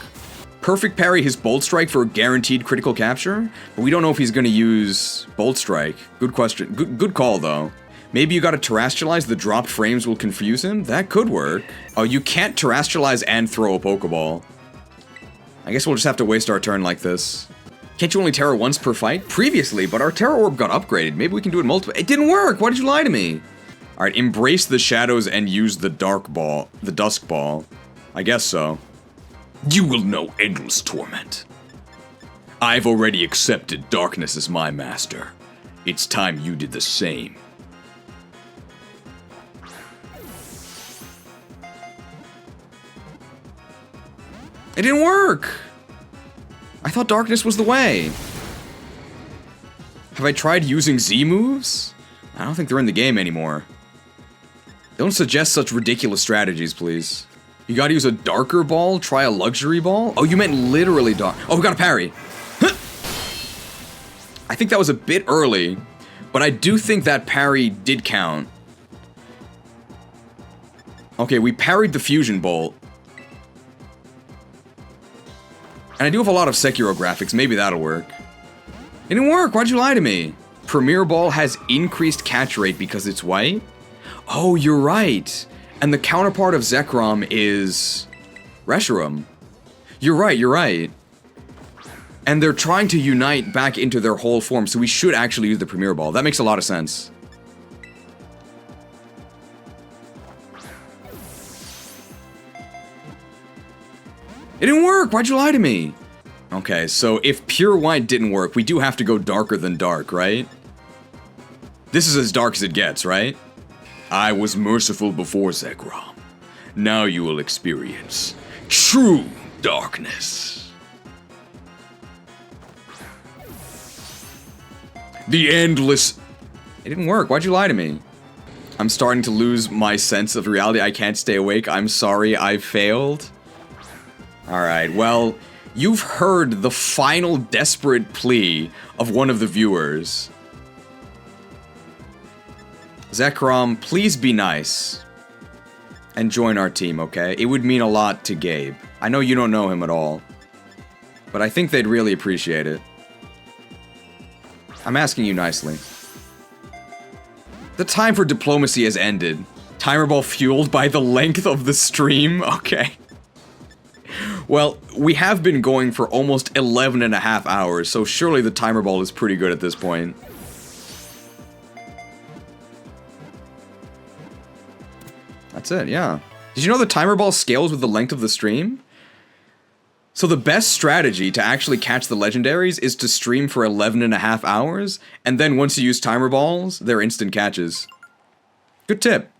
Perfect parry his Bolt Strike for a guaranteed critical capture, but we don't know if he's gonna use Bolt Strike. Good question. Good call, though. Maybe you gotta Terrestrialize, the dropped frames will confuse him? That could work. Oh, you can't Terrestrialize and throw a Pokeball. I guess we'll just have to waste our turn like this. Can't you only Terra once per fight? Previously, but our Terra Orb got upgraded. Maybe we can do it multiple. It didn't work! Why did you lie to me? Alright, embrace the shadows and use the Dark Ball. The Dusk Ball. I guess so. You will know endless torment. I've already accepted darkness as my master. It's time you did the same. It didn't work! I thought darkness was the way. Have I tried using Z moves? I don't think they're in the game anymore. Don't suggest such ridiculous strategies, please. You gotta use a darker ball? Try a luxury ball? Oh, you meant literally dark. Oh, we got a parry. Huh. I think that was a bit early, but I do think that parry did count. Okay, we parried the fusion bolt. And I do have a lot of Sekiro graphics, maybe that'll work. It didn't work, why'd you lie to me? Premier Ball has increased catch rate because it's white? Oh, you're right. And the counterpart of Zekrom is... Reshiram. You're right, you're right. And they're trying to unite back into their whole form, so we should actually use the Premier Ball. That makes a lot of sense. It didn't work! Why'd you lie to me? Okay, so if pure white didn't work, we do have to go darker than dark, right? This is as dark as it gets, right? I was merciful before Zekrom. Now you will experience true darkness. The endless... It didn't work. Why'd you lie to me? I'm starting to lose my sense of reality. I can't stay awake. I'm sorry. I failed. Alright, well, you've heard the final desperate plea of one of the viewers. Zekrom, please be nice. And join our team, okay? It would mean a lot to Gabe. I know you don't know him at all. But I think they'd really appreciate it. I'm asking you nicely. The time for diplomacy has ended. Timer ball fueled by the length of the stream? Okay. Well, we have been going for almost 11.5 hours, so surely the timer ball is pretty good at this point. That's it, yeah. Did you know the timer ball scales with the length of the stream? So the best strategy to actually catch the legendaries is to stream for 11.5 hours, and then once you use timer balls, they're instant catches. Good tip.